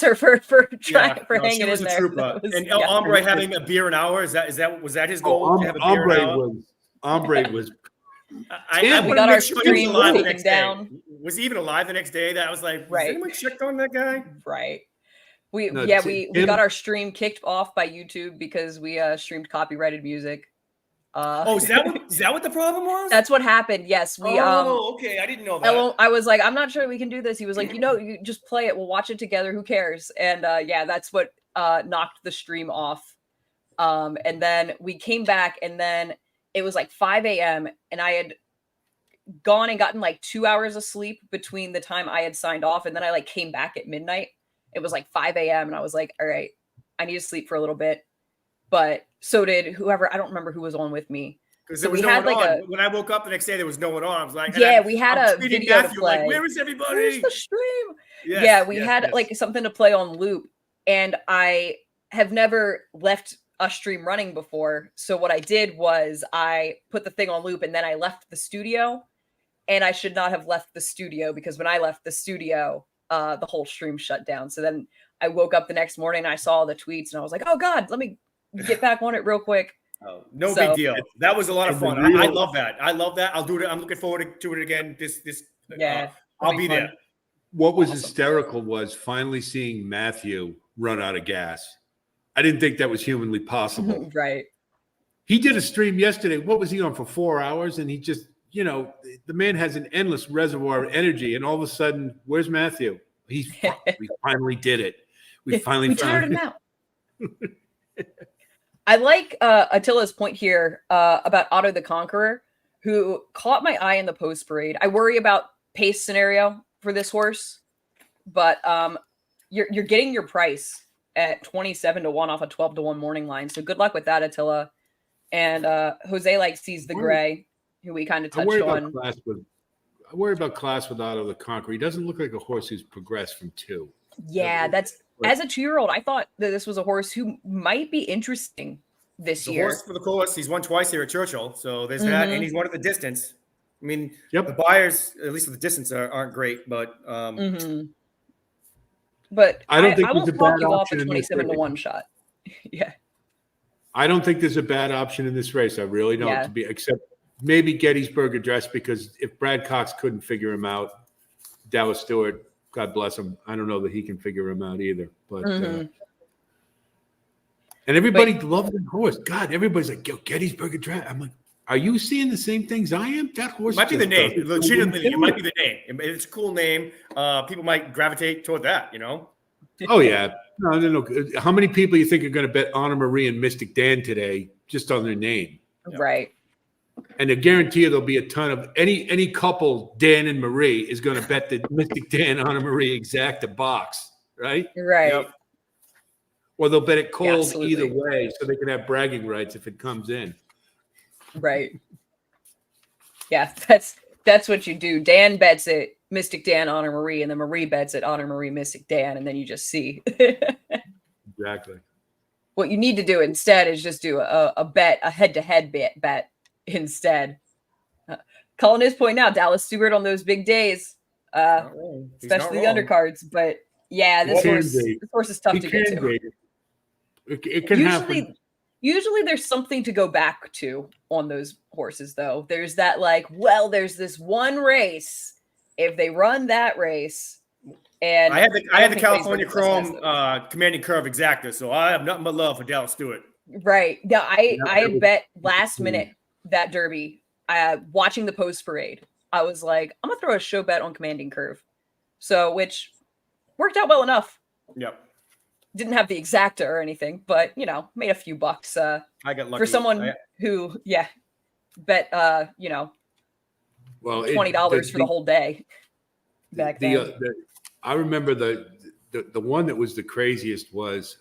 her for trying for hanging in there. And Ombre having a beer an hour, was that his goal? To have a beer an hour? Ombre was. We got our stream taken down. Was he even alive the next day? That was like, was anyone checked on that guy? Right. We got our stream kicked off by YouTube because we streamed copyrighted music. Is that what the problem was? That's what happened. Yes, we. Okay, I didn't know that. I was like, I'm not sure we can do this. He was like, you just play it. We'll watch it together. Who cares? And that's what knocked the stream off. And then we came back, and then it was like 5 a.m. and I had gone and gotten like 2 hours of sleep between the time I had signed off, and then I like came back at midnight. It was like 5 a.m. and I was like, all right, I need to sleep for a little bit. But so did whoever. I don't remember who was on with me. Because there was no one on. When I woke up the next day, there was no one on. I was like, we had a video to play. Like, where is everybody? Where's the stream? Yes, we had like something to play on loop, and I have never left a stream running before. So what I did was I put the thing on loop, and then I left the studio. And I should not have left the studio because when I left the studio, the whole stream shut down. So then I woke up the next morning and I saw the tweets, and I was like, oh God, let me get back on it real quick. Oh, no big deal. That was a lot of fun. I love that. I'll do it. I'm looking forward to it again. I'll be there. What was hysterical was finally seeing Matthew run out of gas. I didn't think that was humanly possible. Right. He did a stream yesterday. What was he on for 4 hours? And he just, the man has an endless reservoir of energy. And all of a sudden, where's Matthew? We finally did it. We tired him out. I like Attila's point here about Otto the Conqueror, who caught my eye in the post parade. I worry about pace scenario for this horse, but you're getting your price at 27-1 off a 12-1 morning line. So good luck with that, Attila. And Jose sees the gray, who we kind of touched on. I worry about class with Otto the Conqueror. He doesn't look like a horse who's progressed from 2. Yeah, as a 2-year-old, I thought that this was a horse who might be interesting this year. Horse for the course. He's won twice here at Churchill, so there's that, and he's won at the distance. I mean, the buyers, at least at the distance, aren't great, but but I don't think I there's a bad option in this 27-1 shot. Yeah, I don't think there's a bad option in this race. I really don't. Except maybe Gettysburg Address, because if Brad Cox couldn't figure him out, Dallas Stewart, God bless him, I don't know that he can figure him out either. But and everybody loves the horse. God, everybody's like, yo, Gettysburg Address. I'm like, are you seeing the same things I am? That horse might be the name. Legitimately, it might be the name. It's a cool name. People might gravitate toward that, Oh, yeah. No. How many people you think are going to bet Anna Marie and Mystic Dan today just on their name? Right. And I guarantee you there'll be a ton of any couple, Dan and Marie, is going to bet the Mystic Dan Anna Marie exacta box, right? Right. Yep. Or they'll bet it cold either way, so they can have bragging rights if it comes in. Right. Yeah, that's what you do. Dan bets it Mystic Dan, Honor Marie, and then Marie bets at Honor Marie, Mystic Dan, and then you just see. Exactly. What you need to do instead is just do a bet, a head-to-head bet instead. Colin is pointing out Dallas Stewart on those big days, especially the undercards. But yeah, this horse is tough to get to. It can happen. Usually there's something to go back to on those horses, though. There's that there's this one race. If they run that race, and I had the California Chrome commanding curve exacta, so I have nothing but love for Dallas Stewart. Right. Yeah, I had bet last minute that Derby, watching the post parade. I was like, I'm gonna throw a show bet on commanding curve. So which worked out well enough. Yep. Didn't have the exacta or anything, but made a few bucks. I got lucky for someone who, bet $20 for the whole day back then. I remember the one that was the craziest was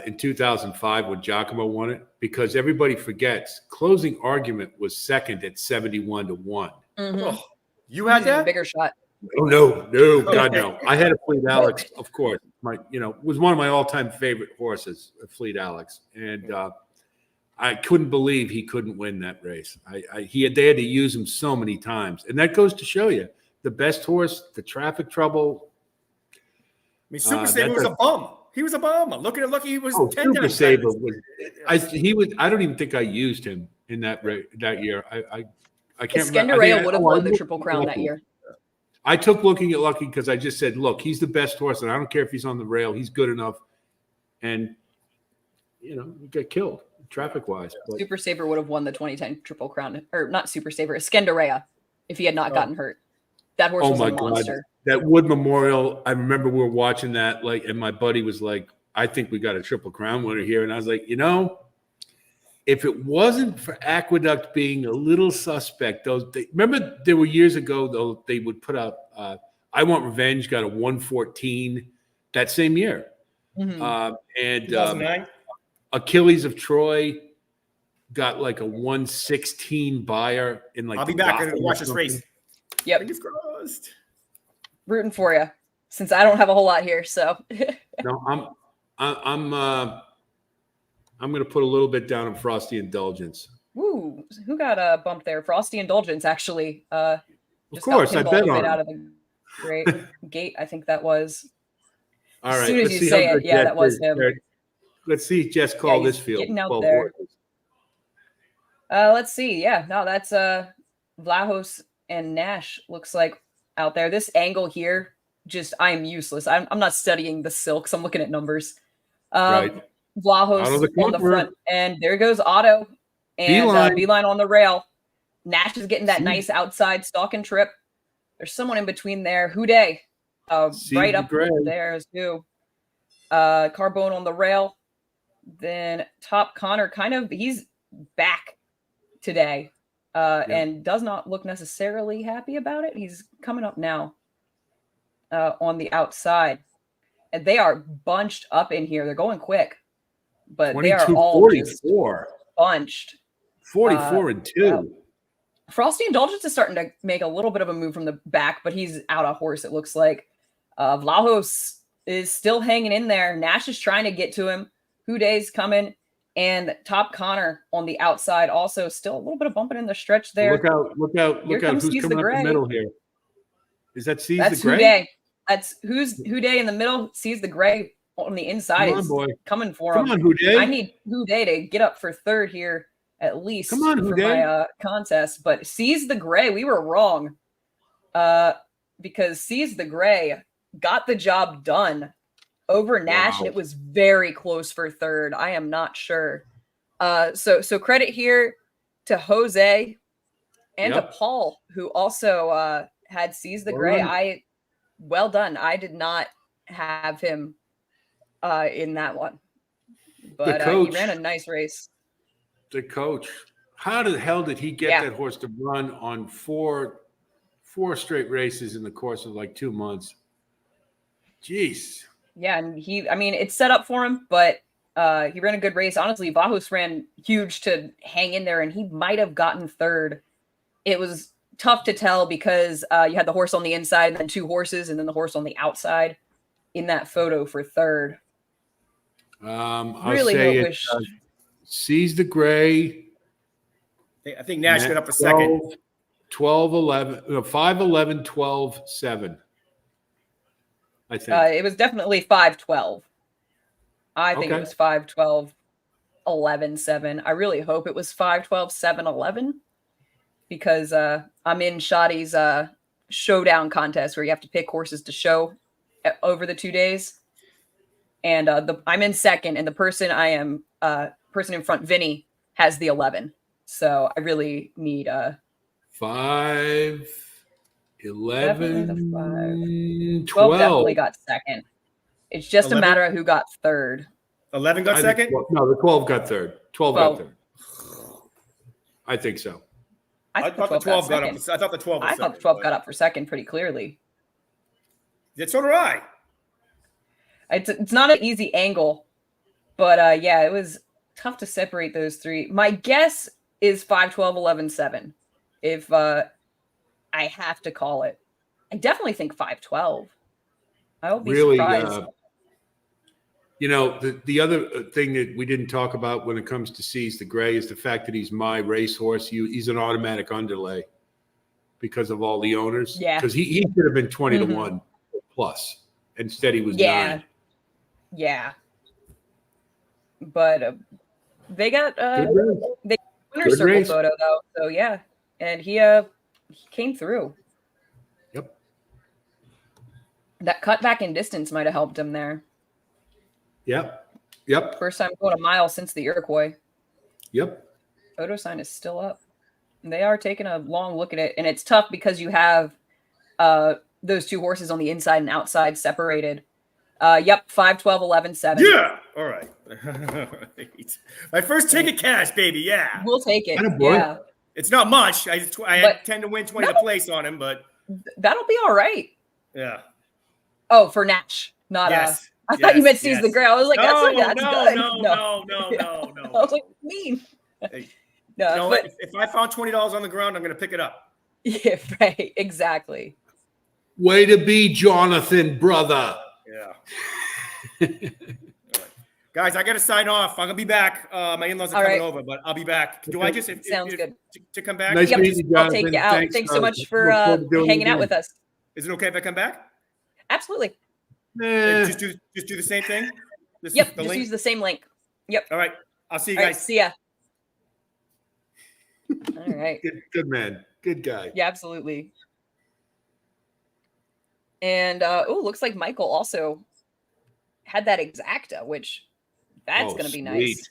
in 2005 when Giacomo won it, because everybody forgets closing argument was second at 71 to 1. Mm-hmm. Oh, you had that? Bigger shot. Oh no, God no! I had a Fleet Alex, of course. Was one of my all-time favorite horses, Fleet Alex, and I couldn't believe he couldn't win that race. They had to use him so many times, and that goes to show you the best horse, the traffic trouble. I mean, Super Saver was a bum. He was a bum. Looking at Lucky, he was 10 Super times. Saver was. I don't even think I used him in that year. I can't remember. Skenderea would have won the Triple Crown that year. I took Looking at Lucky because I just said, look, he's the best horse, and I don't care if he's on the rail. He's good enough. And, he got killed traffic-wise. But. Super Saver would have won the 2010 Triple Crown. Or not Super Saver, Skenderea, if he had not gotten hurt. That horse was a monster. That Wood Memorial, I remember we were watching that, and my buddy was like, I think we got a Triple Crown winner here. And I was like, if it wasn't for Aqueduct being a little suspect, remember there were years ago, though, they would put out I Want Revenge got a 114 that same year. Mm-hmm. And Achilles of Troy got like a 116 buyer in I'll be back and watch this race. Yep. Fingers crossed. Rooting for you, since I don't have a whole lot here. So no, I'm going to put a little bit down on Frosty Indulgence. Woo! Who got a bump there? Frosty Indulgence, actually. Of course, I bet on out of the great gate. I think that was. All right. As soon as you say it, that was him. Let's see Jess call this field. Getting out there. Let's see. Yeah, no, that's Vlahos and Nash looks like out there. This angle here, I'm useless. I'm not studying the silks. I'm looking at numbers. Right. Vlahos on the front, and there goes Otto and Beeline on the rail. Nash is getting that nice outside stalk and trip. There's someone in between there. Houdet, right up there is who. Carbone on the rail. Then Top Connor, he's back today, and does not look necessarily happy about it. He's coming up now on the outside, and they are bunched up in here. They're going quick. But they are all 44. Bunched. 44 and 2. Frosty Indulgence is starting to make a little bit of a move from the back, but he's out of horse, it looks like. Vlahos is still hanging in there. Nash is trying to get to him. Houdet's coming. And Top Connor on the outside also still a little bit of bumping in the stretch there. Look out. Who's coming up the middle here? Is that Seize the Gray? Houdet. That's Houdet in the middle. Seize the Gray on the inside is coming for him. Come on, Houdet. I need Houdet to get up for third here at least. Come on, for Houdet. my contest. But Seize the Gray, we were wrong. Because Seize the Gray got the job done over Nash, and it was very close for third. I am not sure. So credit here to Jose and to Paul, who also had Seize the Gray. Well done. I did not have him in that one, but he ran a nice race. The coach, how the hell did he get that horse to run on four straight races in the course of like 2 months? Jeez. Yeah, and it's set up for him, but he ran a good race. Honestly, Vlahos ran huge to hang in there, and he might have gotten third. It was tough to tell because you had the horse on the inside and then 2 horses and then the horse on the outside in that photo for third. I'll Really say hope it. Seize the Gray. I think Nash got up for second. 12, 11, no, 5, 11, 12, 7. I think. It was definitely 5-12. I think it was 5-12, 11, 7. I really hope it was 5-12, 7, 11 because I'm in Shoddy's showdown contest where you have to pick horses to show over the 2 days. And I'm in second, and the person person in front, Vinny, has the 11. So I really need 5, 11, 12 definitely got second. It's just 11? a matter of who got third. 11 got second? No, the 12 got third. 12 got third. I think so. I thought the 12 got up. I thought the 12 was I thought the 12 got up for second pretty clearly. Yeah, so did I. It's not an easy angle, but yeah, it was tough to separate those 3. My guess is 5, 12, 11, 7. If I have to call it, I definitely think 5, 12. I won't be surprised. You know, the other thing that we didn't talk about when it comes to Seize the Gray is the fact that he's my racehorse. He's an automatic underlay because of all the owners. Yeah. Because he should have been 20 to 1 plus. Instead, he was 9. Yeah. But they got they winner circle photo though. So yeah. And he came through. Yep. That cutback in distance might have helped him there. Yep. First time going a mile since the Iroquois. Yep. Photo sign is still up. And they are taking a long look at it. And it's tough because you have those 2 horses on the inside and outside separated. 5, 12, 11, 7. Yeah. All right. My first ticket cash, baby. Yeah. We'll take it. Yeah. It's not much. I tend to win 20 to place on him, but that'll be all right. Yeah. Oh, for Nash, not I thought you meant Seize the Gray. I was like, that's good. No. I was like, mean. Hey, no, but if I found $20 on the ground, I'm going to pick it up. Yeah, right. Exactly. Way to be, Jonathan, brother. Yeah. Right. Guys, I got to sign off. I'm going to be back. My in-laws are coming over, but I'll be back. Do I just sounds good to come back? Nice meeting you, I'll take you out. Thanks so much for hanging out with us. Is it okay if I come back? Absolutely. Just do the same thing? Just use the same link. Yep. All right. I'll see you guys. Right, see ya. All right. Good man. Good guy. Yeah, absolutely. And looks like Michael also had that exacta, which that's going to be nice.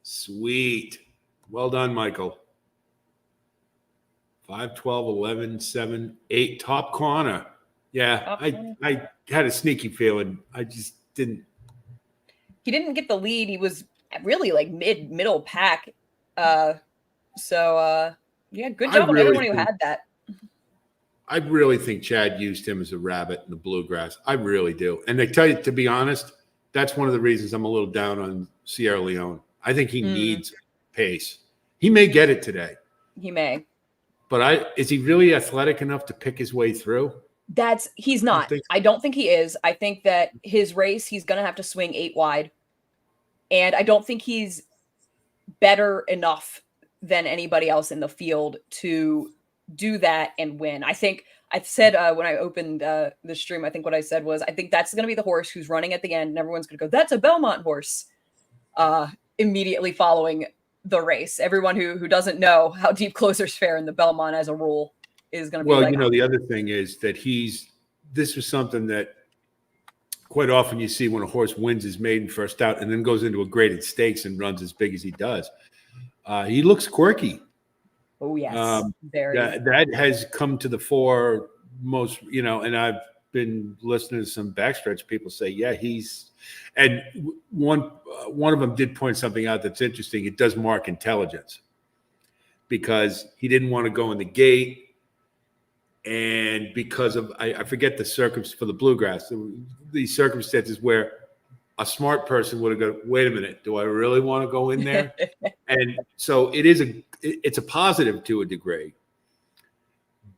Sweet. Well done, Michael. 5, 12, 11, 7, 8. Top corner. Yeah, I had a sneaky feeling. I just didn't. He didn't get the lead. He was really like middle pack. Yeah, good job on everyone who had that. I really think Chad used him as a rabbit in the bluegrass. I really do. And I tell you, to be honest, that's one of the reasons I'm a little down on Sierra Leone. I think he needs pace. He may get it today. He may. But is he really athletic enough to pick his way through? He's not. I don't think he is. I think that his race, he's going to have to swing 8 wide. And I don't think he's better enough than anybody else in the field to do that and win. I think I said when I opened the stream, I think what I said was, I think that's going to be the horse who's running at the end. And everyone's going to go, that's a Belmont horse. Immediately following the race. Everyone who doesn't know how deep closers fare in the Belmont as a rule is going to be the other thing is that this was something that quite often you see when a horse wins his maiden first out and then goes into a graded stakes and runs as big as he does. He looks quirky. Oh, yes. Very. That has come to the fore most, and I've been listening to some backstretch people say, yeah, and one of them did point something out that's interesting. It does mark intelligence because he didn't want to go in the gate. And because of, I forget the circumstances for the bluegrass, the circumstances where a smart person would have gone, wait a minute, do I really want to go in there? And so it's a positive to a degree,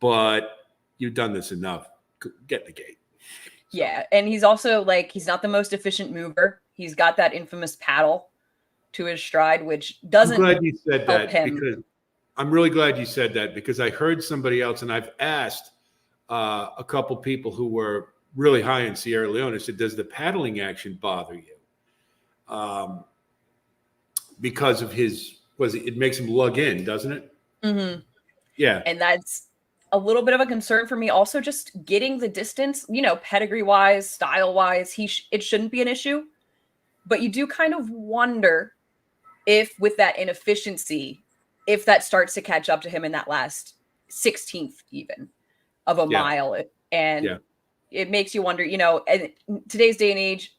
but you've done this enough. Get in the gate. Yeah, and he's also like, he's not the most efficient mover. He's got that infamous paddle to his stride, which doesn't I'm glad you said help that him. because I'm really glad you said that because I heard somebody else, and I've asked a couple people who were really high in Sierra Leone. I said, "Does the paddling action bother you?" Because of it makes him lug in, doesn't it? Mm-hmm. Yeah, And that's a little bit of a concern for me. Also, just getting the distance, pedigree wise, style wise, it shouldn't be an issue. But you do kind of wonder if, with that inefficiency, if that starts to catch up to him in that last 16th even of a mile. And it makes you wonder, and in today's day and age,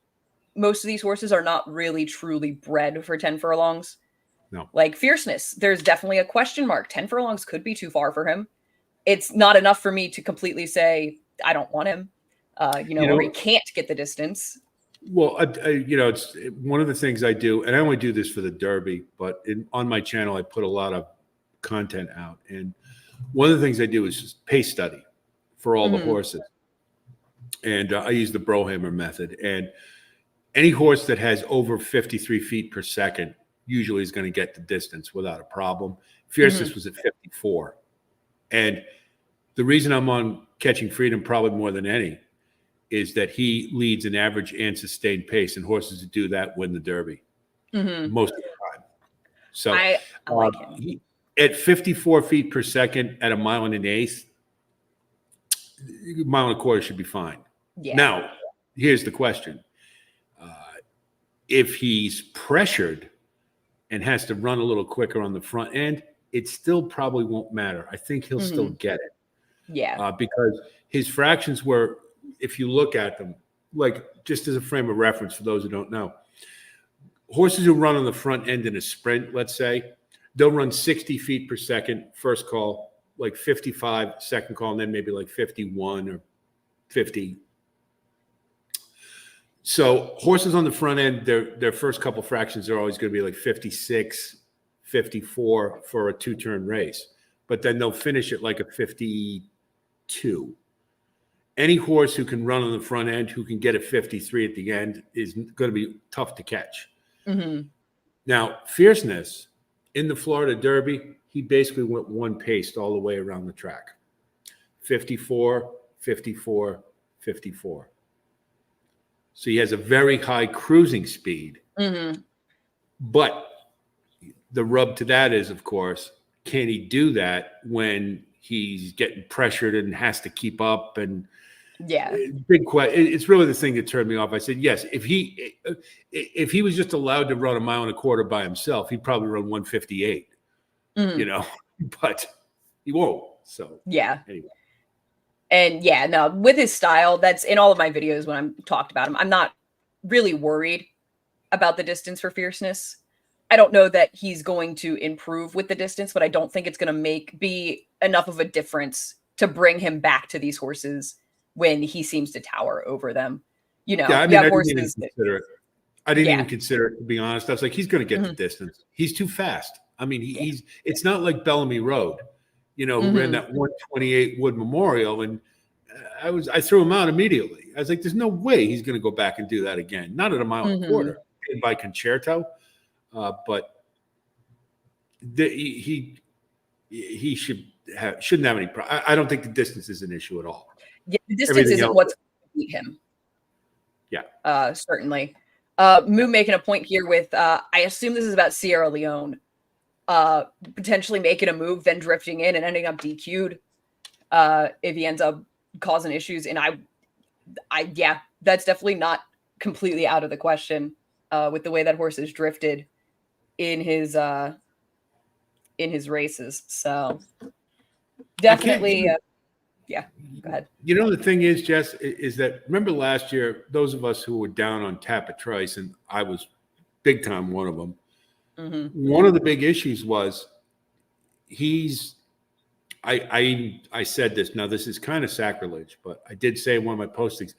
most of these horses are not really truly bred for 10 furlongs. No. Like Fierceness, there's definitely a question mark. 10 furlongs could be too far for him. It's not enough for me to completely say, I don't want him, or he can't get the distance. Well, it's one of the things I do, and I only do this for the Derby, but on my channel, I put a lot of content out. And one of the things I do is just pace study for all the horses. And I use the Brohammer method. And any horse that has over 53 feet per second usually is going to get the distance without a problem. Fierceness was at 54. And the reason I'm on Catching Freedom probably more than any is that he leads an average and sustained pace, and horses that do that win the Derby most of the time. So I like him. At 54 feet per second at a mile and an eighth, mile and a quarter should be fine. Yeah. Now, here's the question. If he's pressured and has to run a little quicker on the front end, it still probably won't matter. I think he'll still get it. Yeah. Because his fractions were, if you look at them, like just as a frame of reference for those who don't know, horses who run on the front end in a sprint, let's say, they'll run 60 feet per second, first call, like 55, second call, and then maybe like 51 or 50. So horses on the front end, their first couple fractions are always going to be like 56, 54 for a two-turn race. But then they'll finish it like a 52. Any horse who can run on the front end, who can get a 53 at the end, is going to be tough to catch. Now, Fierceness, in the Florida Derby, he basically went one paced all the way around the track. 54, 54, 54. So he has a very high cruising speed. But the rub to that is, of course, can he do that when he's getting pressured and has to keep up? And big question. It's really the thing that turned me off. I said, yes, if he was just allowed to run a mile and a quarter by himself, he'd probably run 158, but he won't. So anyway. And no, with his style, that's in all of my videos when I'm talked about him. I'm not really worried about the distance for Fierceness. I don't know that he's going to improve with the distance, but I don't think it's going to be enough of a difference to bring him back to these horses when he seems to tower over them. I mean, I didn't even consider it. I didn't even consider it, to be honest. I was like, he's going to get the distance. He's too fast. I mean, it's not like Bellamy Road, who ran that 128 Wood Memorial, and I threw him out immediately. I was like, there's no way he's going to go back and do that again. Not at a mile and a quarter by Concerto, but he shouldn't have any problem. I don't think the distance is an issue at all. Yeah, the distance isn't what's going to beat him. Yeah, certainly. Moo making a point here with, I assume this is about Sierra Leone, potentially making a move, then drifting in and ending up DQ'd if he ends up causing issues. And that's definitely not completely out of the question with the way that horse has drifted in his races. So definitely, go ahead. The thing is, Jess, is that remember last year, those of us who were down on Tapit Trice, and I was big time one of them. One of the big issues was I said this. Now, this is kind of sacrilege, but I did say in one of my postings,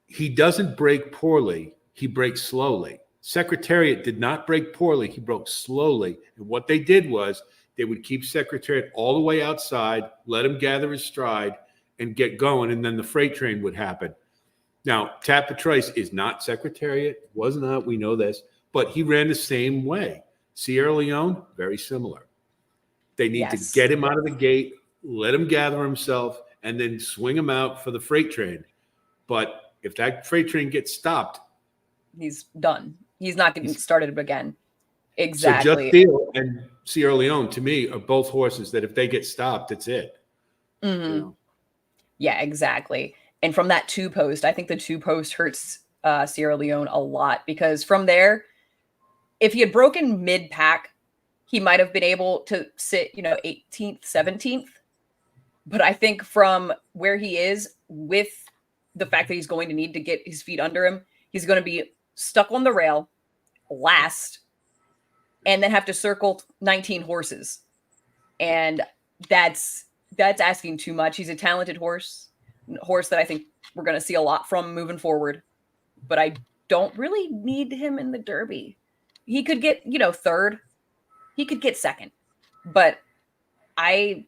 he doesn't break poorly. He breaks slowly. Secretariat did not break poorly. He broke slowly. And what they did was they would keep Secretariat all the way outside, let him gather his stride, and get going, and then the freight train would happen. Now, Tapper Trice is not Secretariat, was not, we know this, but he ran the same way. Sierra Leone, very similar. They need to get him out of the gate, let him gather himself, and then swing him out for the freight train. But if that freight train gets stopped, he's done. He's not getting started again. Exactly. So Just Deal and Sierra Leone, to me, are both horses that if they get stopped, it's it. Mm-hmm. You know? Yeah, exactly. And from that 2-post, I think the 2-post hurts Sierra Leone a lot, because from there, if he had broken mid-pack, he might have been able to sit, 18th, 17th. But I think from where he is, with the fact that he's going to need to get his feet under him, he's going to be stuck on the rail last and then have to circle 19 horses. And that's asking too much. He's a talented horse that I think we're going to see a lot from moving forward. But I don't really need him in the Derby. He could get, third. He could get second. But I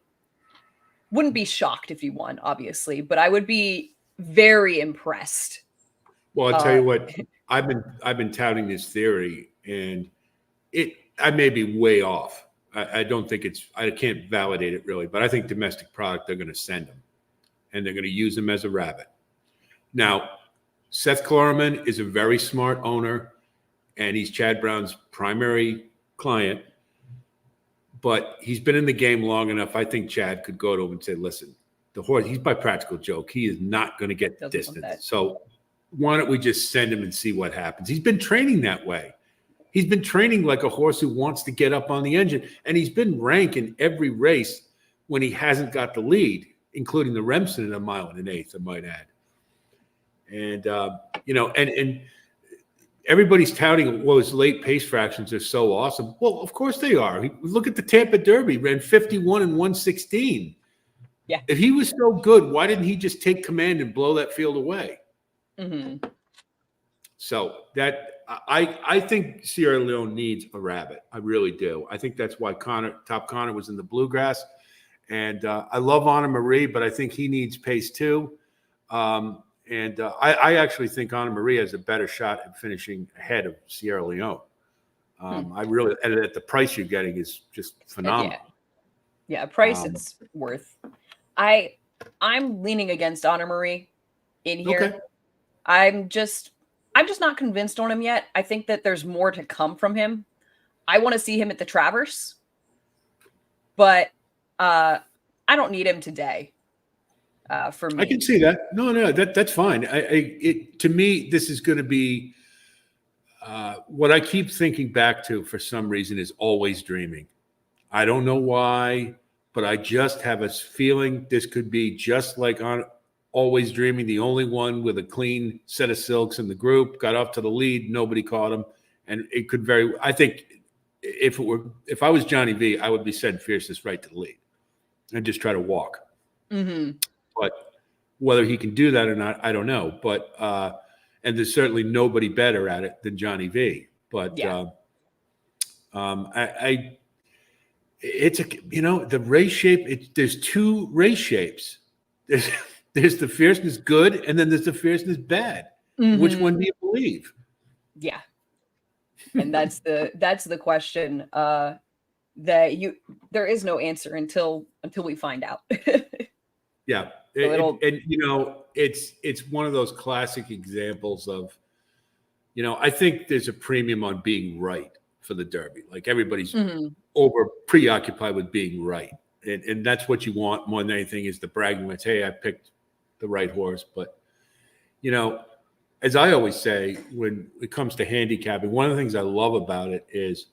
wouldn't be shocked if he won, obviously. But I would be very impressed. Well, I'll tell you what, I've been touting this theory, and I may be way off. I don't think I can't validate it really, but I think domestic product, they're going to send him, and they're going to use him as a rabbit. Now, Seth Klosterman is a very smart owner, and he's Chad Brown's primary client, but he's been in the game long enough. I think Chad could go to him and say, listen, the horse, he's by practical joke. He is not going to get the distance. So why don't we just send him and see what happens? He's been training that way. He's been training like a horse who wants to get up on the engine, and he's been ranking every race when he hasn't got the lead, including the Remsen in 1 1/8, I might add. And, and everybody's touting, well, his late pace fractions are so awesome. Well, of course they are. Look at the Tampa Derby, ran 51 and 116. Yeah. If he was so good, why didn't he just take command and blow that field away? Mm-hmm. So I think Sierra Leone needs a rabbit. I really do. I think that's why Top Connor was in the Bluegrass. And I love Anna Marie, but I think he needs pace too. I actually think Anna Marie has a better shot at finishing ahead of Sierra Leone. I really, at the price you're getting is just phenomenal. Yeah, price it's worth. I'm leaning against Anna Marie in here. Okay. I'm just not convinced on him yet. I think that there's more to come from him. I want to see him at the Traverse, but I don't need him today. For me, I can see that. No, that's fine. To me, this is going to be what I keep thinking back to for some reason is Always Dreaming. I don't know why, but I just have a feeling this could be just like on Always Dreaming, the only one with a clean set of silks in the group, got up to the lead, nobody caught him, and it could I think if I was Johnny V, I would be setting Fiercest right to the lead and just try to walk. Mm-hmm. But whether he can do that or not, I don't know. But and there's certainly nobody better at it than Johnny V. But it's the race shape. There's two race shapes. There's the fierceness good, and then there's the fierceness bad. Mm-hmm. Which one do you believe? Yeah, and that's the question. There is no answer until we find out. Yeah. It's one of those classic examples of, I think there's a premium on being right for the Derby. Like everybody's over preoccupied with being right. And that's what you want more than anything is the bragging rights. Hey, I picked the right horse. But, as I always say, when it comes to handicapping, one of the things I love about it is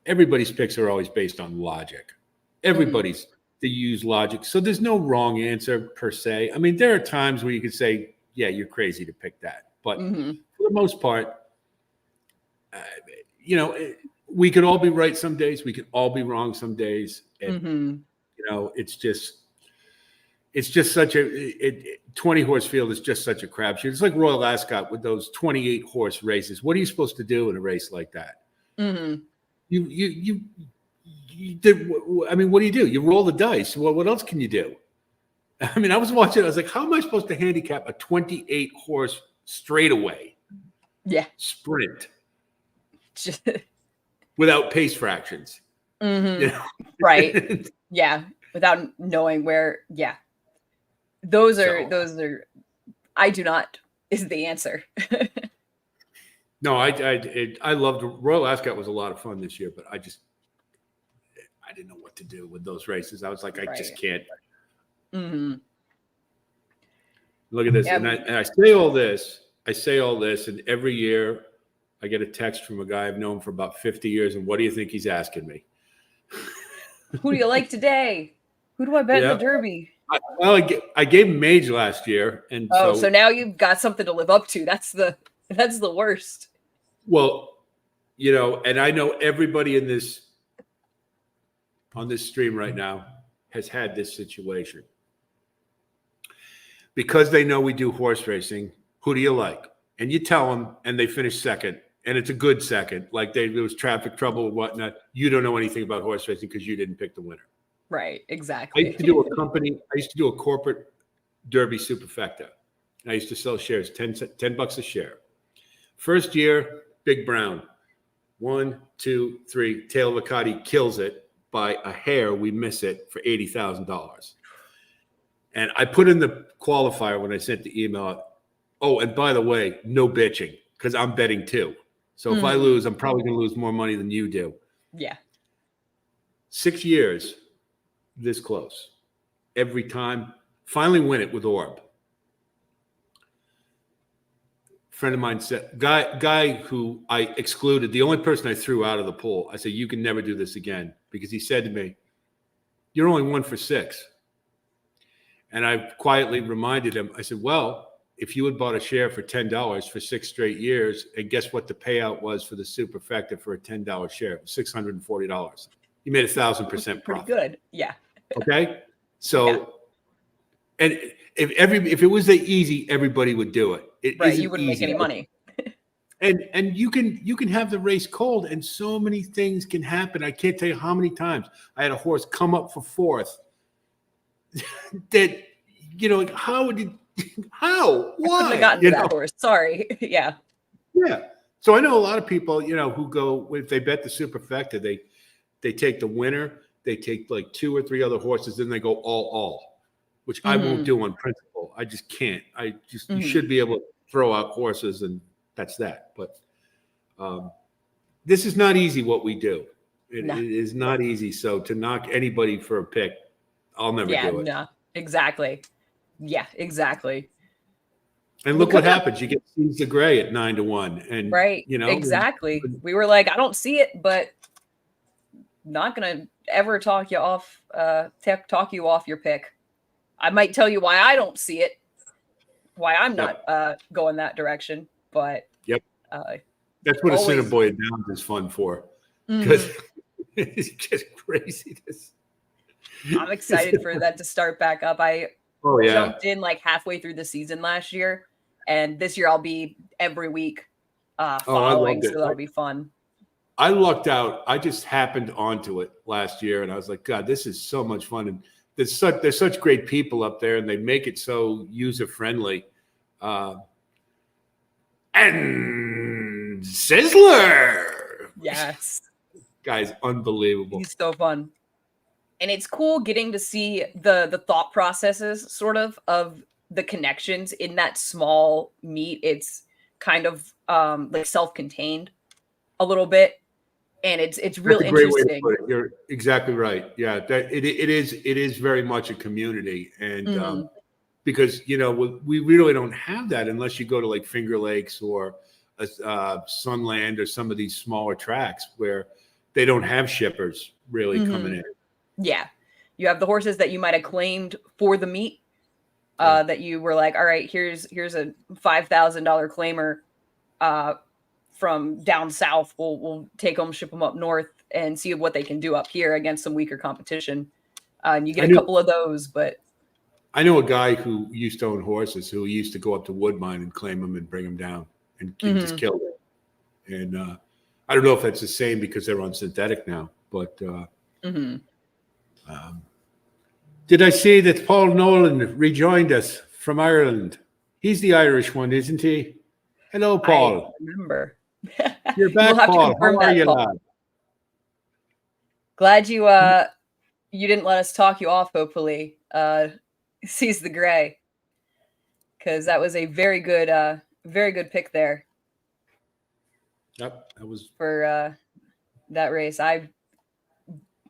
everybody's picks are always based on logic. Everybody's they use logic. So there's no wrong answer per se. I mean, there are times where you could say, yeah, you're crazy to pick that. But for the most part, we could all be right some days. We could all be wrong some days. And, it's just such a 20 horse field is just such a crapshoot. It's like Royal Ascot with those 28 horse races. What are you supposed to do in a race like that? You I mean, what do? You roll the dice. Well, what else can you do? I mean, I was watching. I was like, how am I supposed to handicap a 28 horse straightaway Yeah. sprint without pace fractions? Mm-hmm. You know? Right. Yeah. Without knowing where. Yeah. Those are. I do not is the answer. No, I loved Royal Ascot. Was a lot of fun this year, but I didn't know what to do with those races. I was like, I just can't. Mm-hmm. Look at this, Yeah. and I say all this. And every year I get a text from a guy I've known for about 50 years, and what do you think he's asking me? Who do you like today? Who do I bet in the Derby? I gave him Mage last year, and so now you've got something to live up to. That's the worst. Well, you know, and I know everybody on this stream right now has had this situation. Because they know we do horse racing, who do you like? And you tell them, and they finish second, and it's a good second. Like there was traffic trouble or whatnot. You don't know anything about horse racing because you didn't pick the winner. Right, exactly. I used to do a corporate Derby superfecta. I used to sell shares, $10 a share. First year, Big Brown. 1, 2, 3, Tail of Acadi kills it by a hair. We miss it for $80,000. And I put in the qualifier when I sent the email out. Oh, and by the way, no bitching because I'm betting too. So if I lose, I'm probably going to lose more money than you do. Yeah. 6 years, this close. Every time. Finally win it with Orb. Friend of mine said, guy who I excluded, the only person I threw out of the pool, I said, you can never do this again. Because he said to me, you're only 1 for 6. And I quietly reminded him, I said, well, if you had bought a share for $10 for 6 straight years, and guess what the payout was for the superfecta for a $10 share? It was $640. You made 1,000% profit. Pretty good. Yeah. Okay. So, and if it was that easy, everybody would do it. Right. You wouldn't make any money. And you can have the race cold, and so many things can happen. I can't tell you how many times I had a horse come up for 4th. That, you know, like how why I gotten to that horse. Sorry. Yeah. So I know a lot of people, you know, who go, if they bet the superfecta, they take the winner, they take like 2 or 3 other horses, then they go all, which I won't do on principle. I just can't. You should be able to throw out horses, and that's that. But this is not easy what we do. It is not easy. So to knock anybody for a pick, I'll never do it. No, exactly. Yeah, exactly. And look what happens. You get Seeds the Gray at 9-1. And right. You know, exactly. We were like, I don't see it, but not gonna ever talk you off your pick. I might tell you why I don't see it, why I'm not going that direction. But that's what a Cinnaboy Downs is fun for. Because it's just craziness. I'm excited for that to start back up. I jumped in like halfway through the season last year, and this year I'll be every week following, so that'll be fun. I lucked out. I just happened onto it last year, and I was like, God, this is so much fun. And there's such great people up there, and they make it so user-friendly. And Sizzler! Yes. Guy's unbelievable. He's so fun. And it's cool getting to see the thought processes sort of the connections in that small meet. It's kind of like self-contained a little bit. And it's really interesting. Way to put it. You're exactly right. Yeah, that it is very much a community. And because, you know, we really don't have that unless you go to like Finger Lakes or Sunland or some of these smaller tracks where they don't have shippers really coming in. Yeah. You have the horses that you might have claimed for the meet that you were like, all right, here's a $5,000 claimer from down south. We'll take them, ship them up north and see what they can do up here against some weaker competition. And you get a couple of those, but I know a guy who used to own horses who used to go up to Woodmine and claim them and bring them down and just kill them. And I don't know if that's the same because they're on synthetic now, but Hmm. Did I see that Paul Nolan rejoined us from Ireland? He's the Irish one, isn't he? Hello, I Paul. remember. You're We'll back, have to Paul. confirm How are that, you, Paul. lad? Glad you didn't let us talk you off. Hopefully, sees the gray, because that was a very good pick there Yep, that was. for that race. I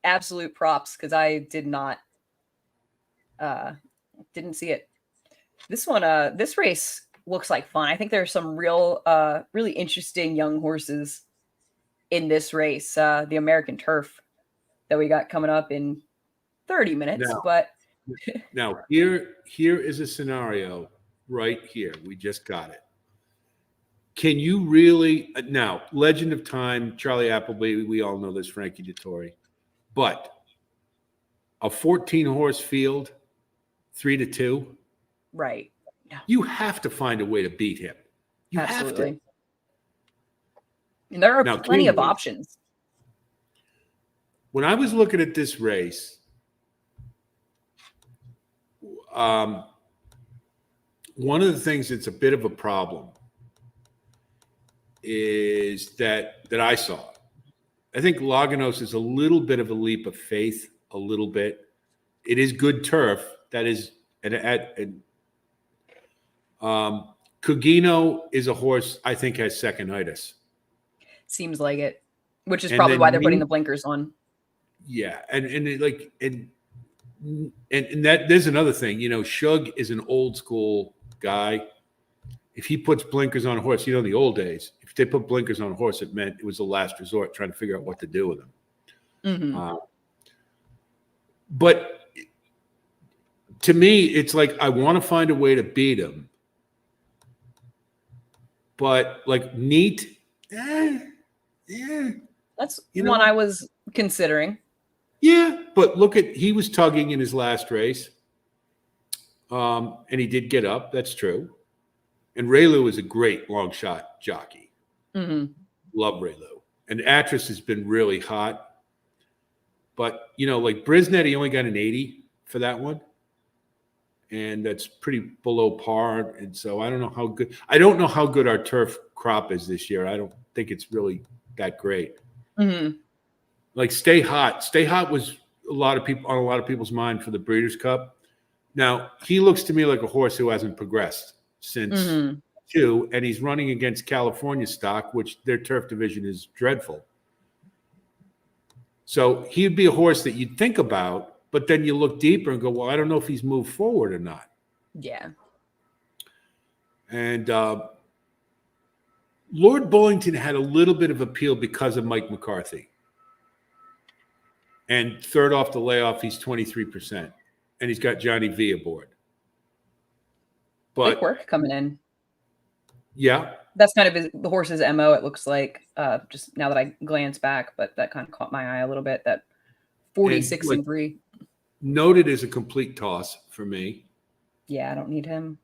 absolute props, because I didn't see it. This one, this race looks like fun. I think there's some really interesting young horses in this race. The American Turf that we got coming up in 30 minutes, Now, but now here is a scenario right here. We just got it. Can you really now? Legend of Time, Charlie Appleby. We all know this, Frankie Dettori, but a 14 horse field, 3-2. right. You have to find a way to beat him. You Absolutely. have to. And there are Now, plenty of Kingley, options. when I was looking at this race, one of the things that's a bit of a problem is that I saw. I think Laganos is a little bit of a leap of faith, a little bit. It is good turf. That is, Cugino is a horse I think has second-itis. Seems like it, which is And probably then why they're putting the blinkers on. Yeah, and that there's another thing. You know, Shug is an old school guy. If he puts blinkers on a horse, you know, in the old days, if they put blinkers on a horse, it meant it was the last resort, trying to figure out what to do with him. Mm-hmm. But to me, it's like I want to find a way to beat him. But like neat, yeah. That's You know? one I was considering. Yeah, but look at he was tugging in his last race, and he did get up. That's true. And Raylu is a great long shot jockey. Mm-hmm. Love Raylu. And Atras has been really hot. But, you know, like Brisnet, he only got an 80 for that one. And that's pretty below par. And so I don't know how good – I don't know how good our turf crop is this year. I don't think it's really that great. Mm-hmm. Like Stay Hot. Stay Hot was on a lot of people's mind for the Breeders' Cup. Now, he looks to me like a horse who hasn't progressed since two, and he's running against California stock, which their turf division is dreadful. So he'd be a horse that you'd think about, but then you look deeper and go, well, I don't know if he's moved forward or not. Yeah. And Lord Bullington had a little bit of appeal because of Mike McCarthy. And third off the layoff, he's 23%. And he's got Johnny V aboard. But Quick work coming in. Yeah. That's kind of the horse's MO, it looks like, just now that I glance back, but that kind of caught my eye a little bit, that 46 and 3. Noted as a complete toss for me. Yeah, I don't need him.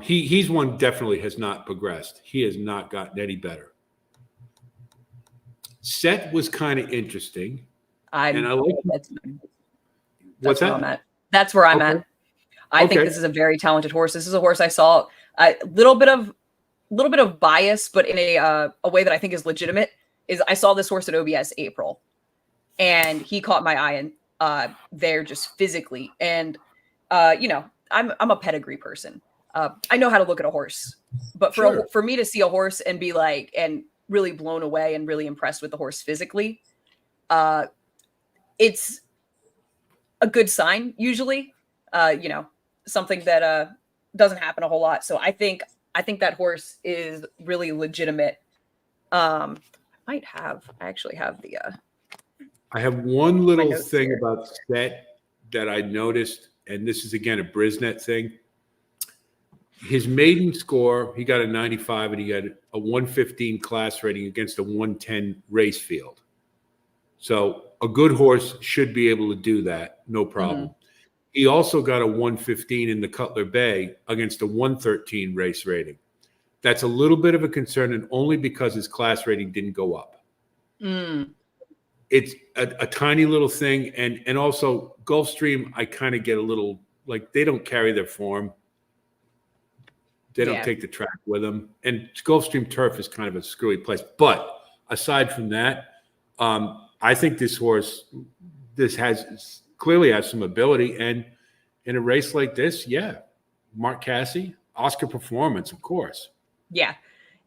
He's one definitely has not progressed. He has not gotten any better. Set was kind of interesting. And I like what's that? where I'm at. That's where I'm at. I think this is a very talented horse. This is a horse I saw a little bit of bias, but in a way that I think is legitimate. Is I saw this horse at OBS April, and he caught my eye and there just physically. And you know, I'm a pedigree person. I know how to look at a horse, but for me to see a horse and be like and really blown away and really impressed with the horse physically, it's a good sign usually. You know, something that doesn't happen a whole lot. So I think that horse is really legitimate. I actually have the I have one little thing here about Set that I noticed, and this is again a Brisnet thing. His maiden score, he got a 95 and he got a 115 class rating against a 110 race field. So a good horse should be able to do that, no problem. Mm-hmm. He also got a 115 in the Cutler Bay against a 113 race rating. That's a little bit of a concern, and only because his class rating didn't go up. it's a tiny little thing. And also Gulfstream, I kind of get a little, like, they don't carry their form. They don't take the track with them. And Gulfstream turf is kind of a screwy place. But aside from that, I think this horse, clearly has some ability. And in a race like this, Mark Cassie, Oscar performance, of course. Yeah.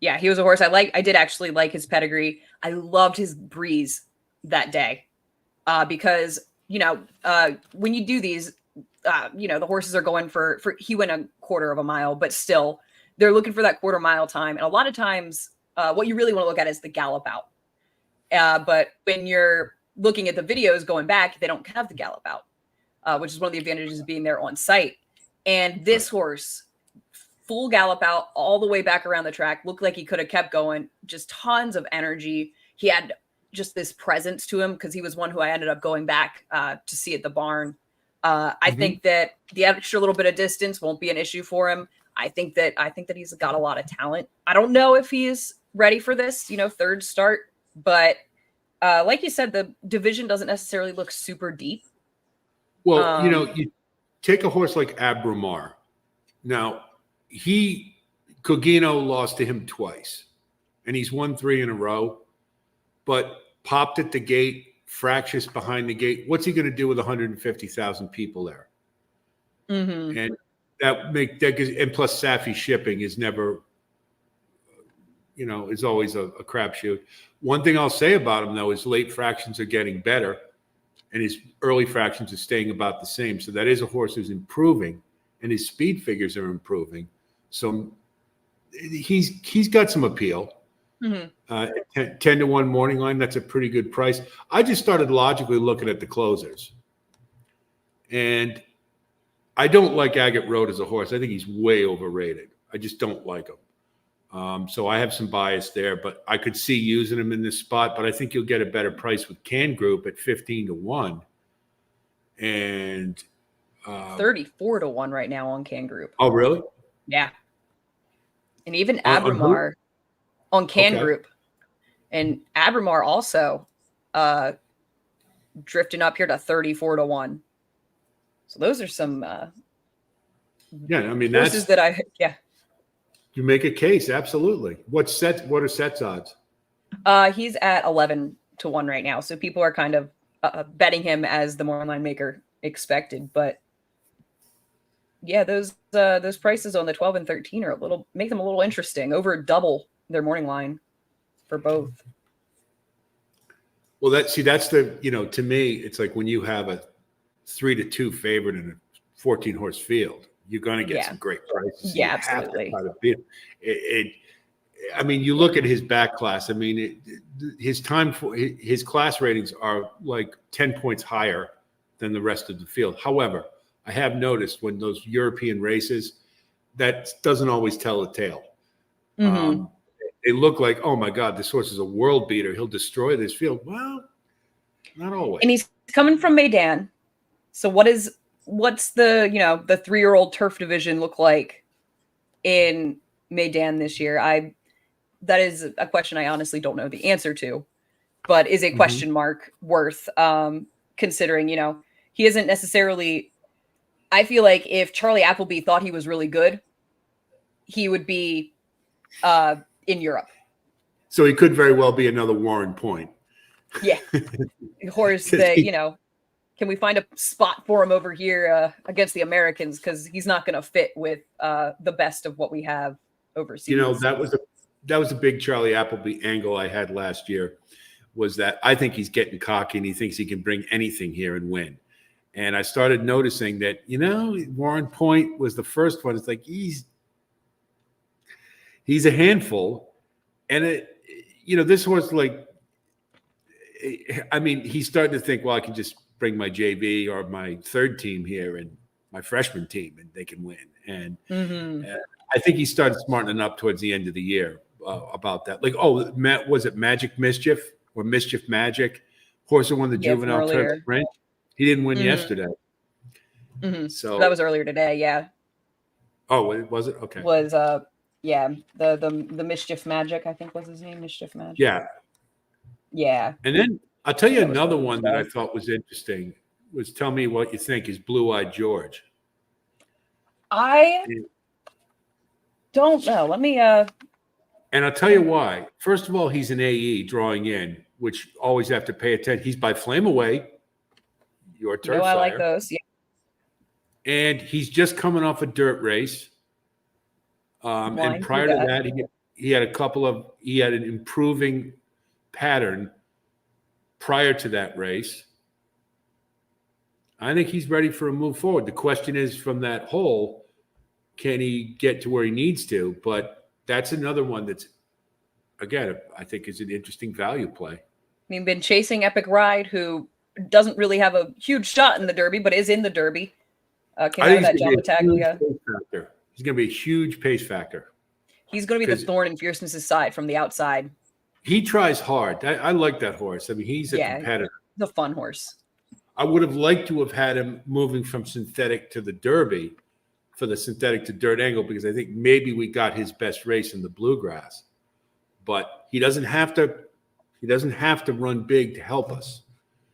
Yeah, he was a horse I did actually like his pedigree. I loved his breeze that day because, when you do these, the horses are going for he went a quarter of a mile, but still they're looking for that quarter mile time. And a lot of times what you really want to look at is the gallop out. But when you're looking at the videos going back, they don't have the gallop out, which is one of the advantages of being there on site. And this horse, full gallop out all the way back around the track, looked like he could have kept going, just tons of energy. He had just this presence to him because he was one who I ended up going back to see at the barn. I think that the extra little bit of distance won't be an issue for him. I think that he's got a lot of talent. I don't know if he is ready for this, third start, but like you said, the division doesn't necessarily look super deep. Well, you take a horse like Abramar. Now, Cogino lost to him twice, and he's won 3 in a row, but popped at the gate, fractious behind the gate. What's he going to do with 150,000 people there? Mm-hmm. And and plus Safi shipping is never, is always a crapshoot. One thing I'll say about him, though, is late fractions are getting better, and his early fractions are staying about the same. So that is a horse who's improving, and his speed figures are improving. So he's got some appeal. Mm-hmm. 10 to 1 morning line, that's a pretty good price. I just started logically looking at the closers. And I don't like Agate Road as a horse. I think he's way overrated. I just don't like him. So I have some bias there, but I could see using him in this spot. But I think you'll get a better price with Can Group at 15 to 1. And 34 to 1 right now on Can Group. Oh, really? Yeah. And even Abramar on Can Group. And Abramar also drifting up here to 34 to 1. So those are some horses that you make a case, absolutely. What are Sets odds? He's at 11 to 1 right now. So people are kind of betting him as the morning line maker expected, but yeah, those prices on the 12 and 13 are make them a little interesting, over double their morning line for both. Well, that's the, to me, it's like when you have a 3-2 favorite in a 14 horse field, you're going to get some great prices. Yeah, absolutely. I mean, you look at his back class. I mean, his class ratings are like 10 points higher than the rest of the field. However, I have noticed when those European races, that doesn't always tell a tale. Mm-hmm. They look like, oh my God, this horse is a world beater. He'll destroy this field. Well, not always. And he's coming from Meydan. So what's the 3-year-old turf division look like in Meydan this year? That is a question I honestly don't know the answer to, but is a question mark worth considering. He isn't necessarily. I feel like if Charlie Appleby thought he was really good, he would be in Europe. So he could very well be another Warren Point. Yeah, horse that can we find a spot for him over here against the Americans, because he's not going to fit with the best of what we have overseas. That was a big Charlie Appleby angle I had last year, was that I think he's getting cocky and he thinks he can bring anything here and win. And I started noticing that, Warren Point was the first one. It's like he's a handful. And this horse, he's starting to think, well, I can just bring my JV or my third team here and my freshman team and they can win. And I think he started smartening up towards the end of the year about that. Was it Magic Mischief or Mischief Magic? Horse who won the juvenile turf sprint. He didn't win yesterday. Mm-hmm. So that was earlier today. Yeah. Oh, was it? Okay. Was the Mischief Magic, I think was his name. Mischief Magic. Yeah. Yeah. And then I'll tell you That was another fun one that I stuff. thought was interesting. Was tell me what you think is Blue Eyed George. I don't know. Let me And I'll tell you why. First of all, he's an AE drawing in, which always have to pay attention. He's by Flame Away, your turf I like sire. those. Yeah. And he's just coming off a dirt race. And Blind prior through to that. that, he had an improving pattern prior to that race. I think he's ready for a move forward. The question is, from that hole, can he get to where he needs to? But that's another one that's, again, I think is an interesting value play. We've been chasing Epic Ride, who doesn't really have a huge shot in the Derby, but is in the Derby. Came I out of think that John Battaglia. He's going to be a huge pace factor. He's going to be the 'Cause thorn in Fierceness's side from the outside. He tries hard. I like that horse. I mean, he's a competitor. The fun horse. I would have liked to have had him moving from synthetic to the Derby for the synthetic to dirt angle, because I think maybe we got his best race in the bluegrass. But he doesn't have to. He doesn't have to run big to help us.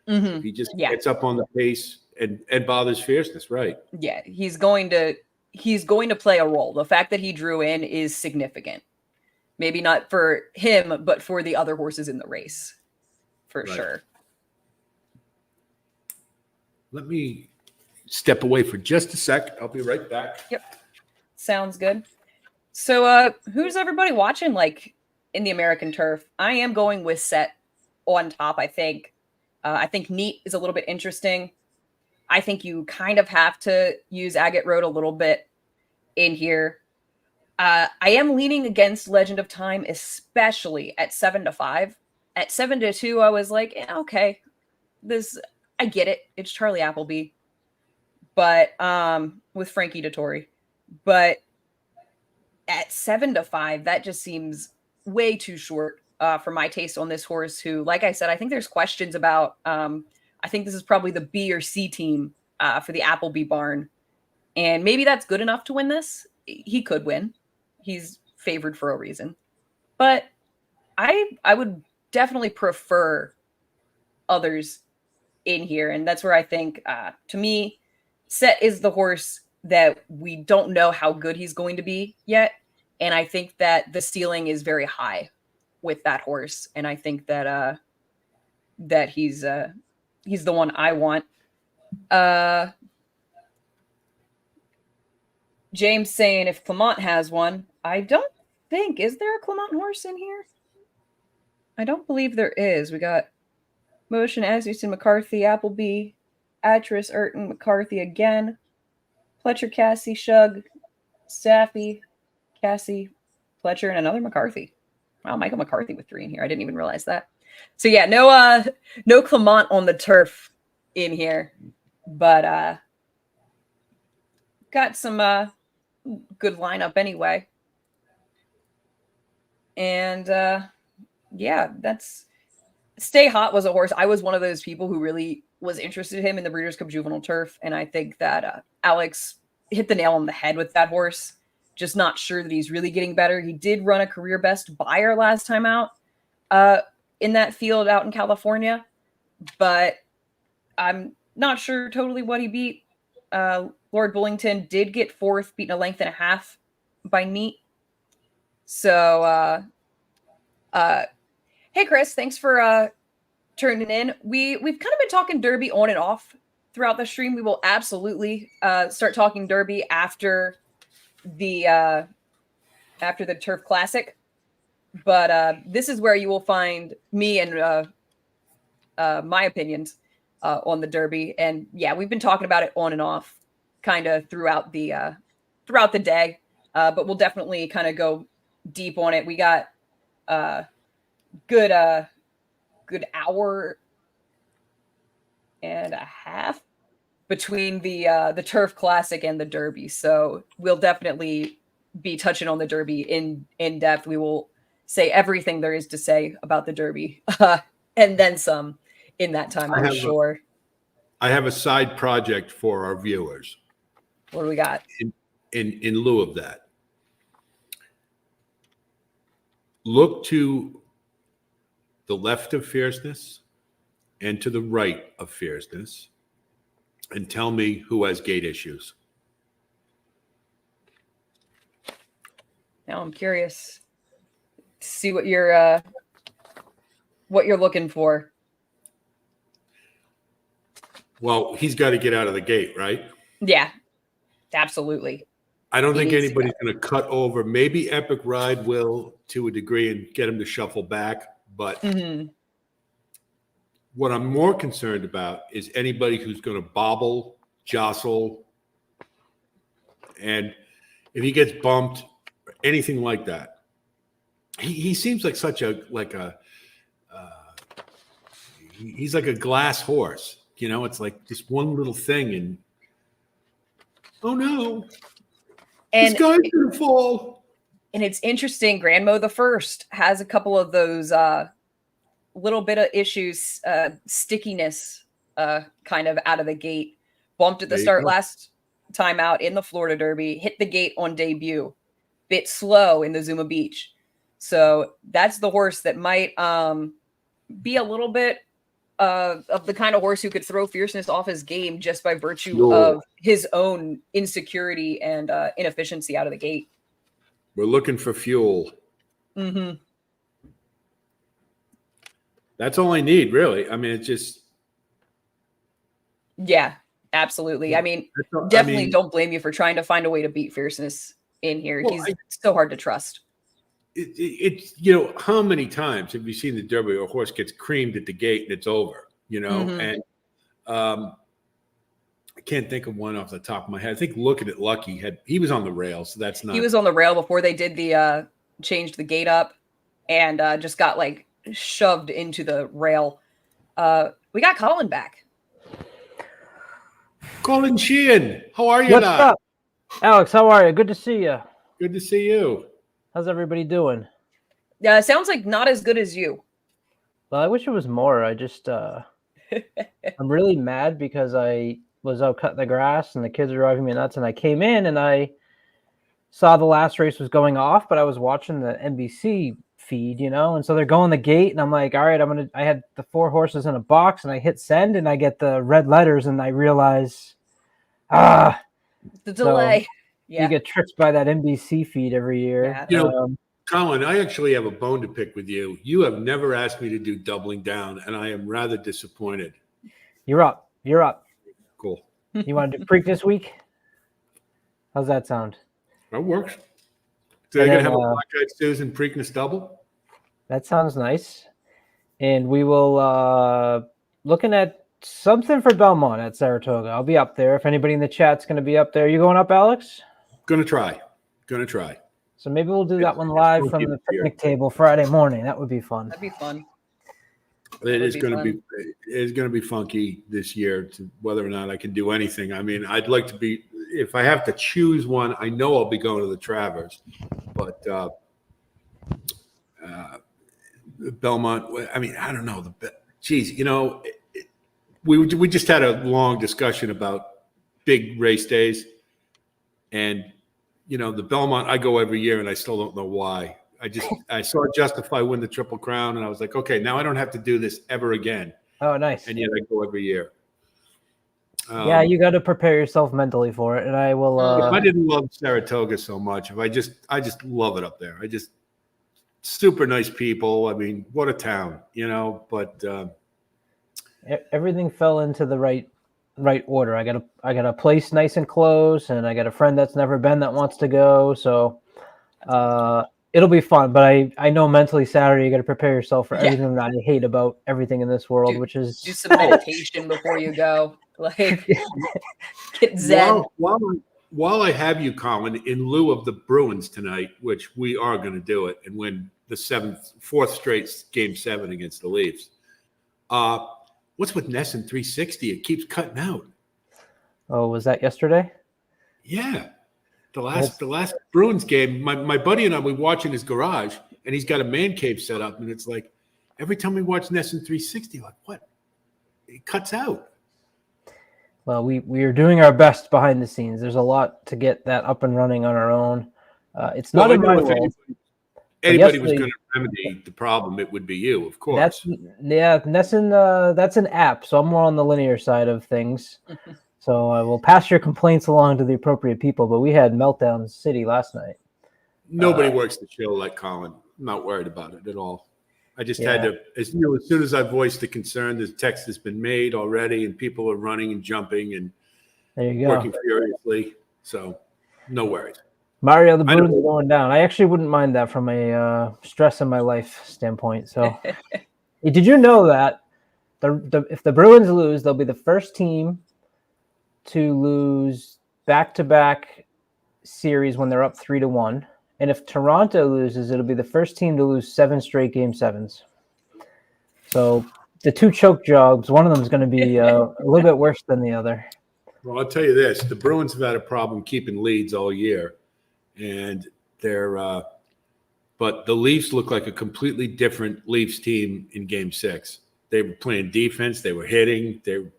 Mm-hmm. He just gets up on the pace and bothers Fierceness, right? Yeah, he's going to play a role. The fact that he drew in is significant. Maybe not for him, but for the other horses in the race, for sure. Let me step away for just a sec. I'll be right back. Yep. Sounds good. So who's everybody watching like in the American turf? I am going with Set on top, I think. I think Neat is a little bit interesting. I think you kind of have to use Agate Road a little bit in here. I am leaning against Legend of Time, especially at 7-5. At 7-2, I was like, okay, I get it. It's Charlie Appleby, but with Frankie Dettori. But at 7-5, that just seems way too short for my taste on this horse. Who, like I said, I think there's questions about. I think this is probably the B or C team for the Appleby barn, and maybe that's good enough to win this. He could win. He's favored for a reason, but I would definitely prefer others in here, and that's where I think, to me, Set is the horse that we don't know how good he's going to be yet, and I think that the ceiling is very high with that horse, and I think that that he's the one I want. James saying if Clement has one. I don't think. Is there a Clement horse in here? I don't believe there is. We got Motion, Asmussen, McCarthy, Appleby, Atris, Urton, McCarthy again, Pletcher, Cassie, Shug, Staffy, Cassie, Pletcher, and another McCarthy. Wow, Michael McCarthy with 3 in here. I didn't even realize that. So yeah, no Clement on the turf in here, but got some good lineup anyway. And yeah, that's Stay Hot was a horse. I was one of those people who really was interested in him in the Breeders' Cup Juvenile Turf, and I think that Alex hit the nail on the head with that horse. Just not sure that he's really getting better. He did run a career best buyer last time out in that field out in California, but I'm not sure totally what he beat. Lord Bullington did get 4th, beaten a length and a half by Neat. So, hey Chris, thanks for tuning in. We've kind of been talking Derby on and off throughout the stream. We will absolutely start talking Derby after the Turf Classic, but this is where you will find me and my opinions on the Derby. And yeah, we've been talking about it on and off kind of throughout the day, but we'll definitely kind of go deep on it. We got good hour and a half between the Turf Classic and the Derby, so we'll definitely be touching on the Derby in depth. We will say everything there is to say about the Derby, and then some in that time, I'm sure. I have a side project for our viewers. What do we got? In lieu of that, look to the left of Fierceness and to the right of Fierceness and tell me who has gate issues. Now I'm curious to see what you're looking for. Well, he's got to get out of the gate, right? Yeah, absolutely. I don't think needs to anybody's going to cut over. Maybe Epic Ride will to a degree and get him to shuffle back. But what I'm more concerned about is anybody who's going to bobble, jostle, and if he gets bumped or anything like that. He seems like he's like a glass horse. You know, it's like just one little thing and oh no. And this guy's gonna fall. And it's interesting. Grandmo the First has a couple of those little bit of issues, stickiness, kind of out of the gate. Bumped at the start last time out in the Florida Derby. Hit the gate on debut. Bit slow in the Zuma Beach. So that's the horse that might be a little bit of the kind of horse who could throw Fierceness off his game just by virtue of his own insecurity and inefficiency out of the gate. We're looking for fuel. That's all I need, really. I mean, it's just. Yeah, absolutely. I mean, definitely don't blame you for trying to find a way to beat Fierceness in here. He's so hard to trust. It's how many times have you seen the Derby where a horse gets creamed at the gate and it's over, and I can't think of one off the top of my head. I think Look at It Lucky he was on the rail, so that's not. He was on the rail before they did the changed the gate up and just got like shoved into the rail. We got Colin back. Colin Sheehan, how are you? What's up, Alex? How are you? Good to see you. Good to see you. How's everybody doing? Yeah, it sounds like not as good as you. Well, I wish it was more. I just I'm really mad because I was out cutting the grass and the kids are driving me nuts, and I came in and I saw the last race was going off, but I was watching the NBC feed, and so they're going the gate, and I'm like, all right, I had the 4 horses in a box, and I hit send, and I get the red letters, and I realize, the delay. So you get tricked by that NBC feed every year. Yeah. Colin, I actually have a bone to pick with you. You have never asked me to do doubling down, and I am rather disappointed. You're up. Cool. You want to do Preak this week? How's that sound? That works. So they're going to have a Black-Eyed Susan Preakness double? That sounds nice. And we will looking at something for Belmont at Saratoga. I'll be up there. If anybody in the chat's going to be up there. You going up, Alex? Gonna try. So maybe we'll do that one live from the picnic table Friday morning. That would be fun. That'd be fun. It's going to be funky this year to whether or not I can do anything. I mean, I'd like to be, if I have to choose one, I know I'll be going to the Travers, but Belmont, I mean, I don't know. We just had a long discussion about big race days, and the Belmont, I go every year and I still don't know why. I saw Justify win the Triple Crown, and I was like, okay, now I don't have to do this ever again. Oh, nice. And yet I go every year. Yeah, you got to prepare yourself mentally for it, and I will. If I didn't love Saratoga so much, I just love it up there. Super nice people. I mean, what a town, But everything fell into the right order. I got a place nice and close, and I got a friend that's never been that wants to go. So it'll be fun. But I know mentally Saturday you got to prepare yourself for everything that I hate about everything in this world, which is do some meditation before you go. Like get zen. While I have you, Colin, in lieu of the Bruins tonight, which we are going to do it and win the fourth straight Game 7 against the Leafs. What's with Nesson 360? It keeps cutting out. Oh, was that yesterday? Yeah. The last Bruins game, my buddy and I, we watch in his garage, and he's got a man cave set up, and it's like every time we watch Nesson 360, like what? It cuts out. Well, we are doing our best behind the scenes. There's a lot to get that up and running on our own. It's not in my world. anybody was yesterday- going to remedy the problem, it would be you, of course. That's an app, so I'm more on the linear side of things. So I will pass your complaints along to the appropriate people. But we had Meltdown City last night. Nobody works the show like Colin. I'm not worried about it at all. I just had to, as soon as I voiced the concern, the text has been made already, and people are running and jumping and There you go. working furiously. So, no worries. Mario, the Bruins are going down. I actually wouldn't mind that from a stress in my life standpoint. So, did you know that if the Bruins lose, they'll be the first team to lose back-to-back series when they're up 3-1. And if Toronto loses, it'll be the first team to lose 7 straight Game 7s. So the 2 choke jobs, one of them is going to be a little bit worse than the other. Well, I'll tell you this: the Bruins have had a problem keeping leads all year, and but the Leafs look like a completely different Leafs team in Game 6. They were playing defense, they were hitting, they were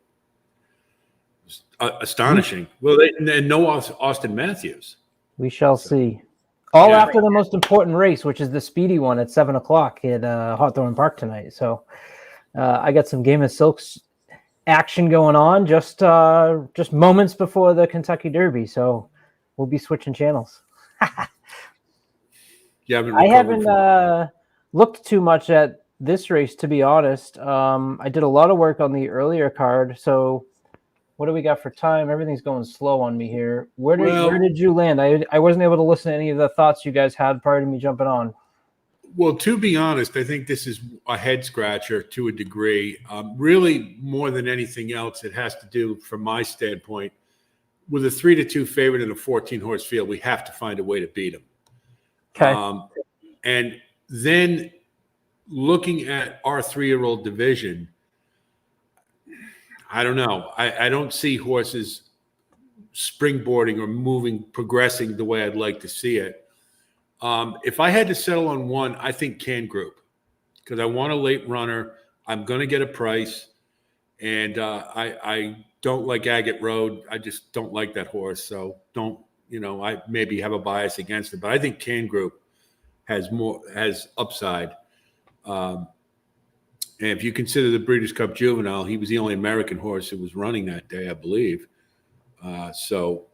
astonishing. Well, and no Austin Matthews. We shall see. All after the most important race, which is the speedy one at 7:00 at Hawthorne Park tonight. So I got some Game of Silks action going on just moments before the Kentucky Derby. So we'll be switching channels. I haven't looked too much at this race, to be honest. I did a lot of work on the earlier card. So what do we got for time? Everything's going slow on me here. Where did you land? I wasn't able to listen to any of the thoughts you guys had prior to me jumping on. Well, to be honest, I think this is a head scratcher to a degree. Really, more than anything else, it has to do, from my standpoint, with a 3-2 favorite in a 14-horse field. We have to find a way to beat them. Okay. And then looking at our 3-year-old division, I don't know. I don't see horses springboarding or progressing the way I'd like to see it. If I had to settle on one, I think Can Group, because I want a late runner. I'm going to get a price, and I don't like Agate Road. I just don't like that horse. So I maybe have a bias against it, but I think Can Group has upside. And if you consider the Breeders' Cup Juvenile, he was the only American horse who was running that day, I believe. So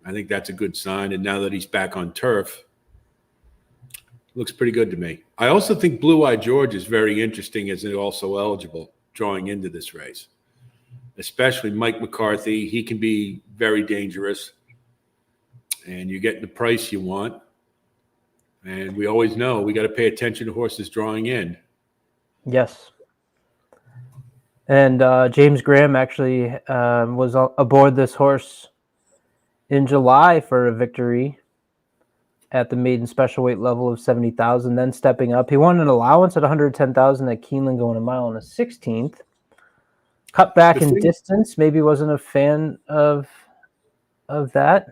I think that's a good sign. And now that he's back on turf, looks pretty good to me. I also think Blue Eye George is very interesting as also eligible drawing into this race, especially Mike McCarthy. He can be very dangerous, and you're getting the price you want. And we always know we got to pay attention to horses drawing in. Yes. And James Graham actually was aboard this horse in July for a victory at the maiden special weight level of 70,000, then stepping up. He won an allowance at 110,000 at Keeneland, going a mile and a 16th. Cut back in distance. Maybe wasn't a fan of that.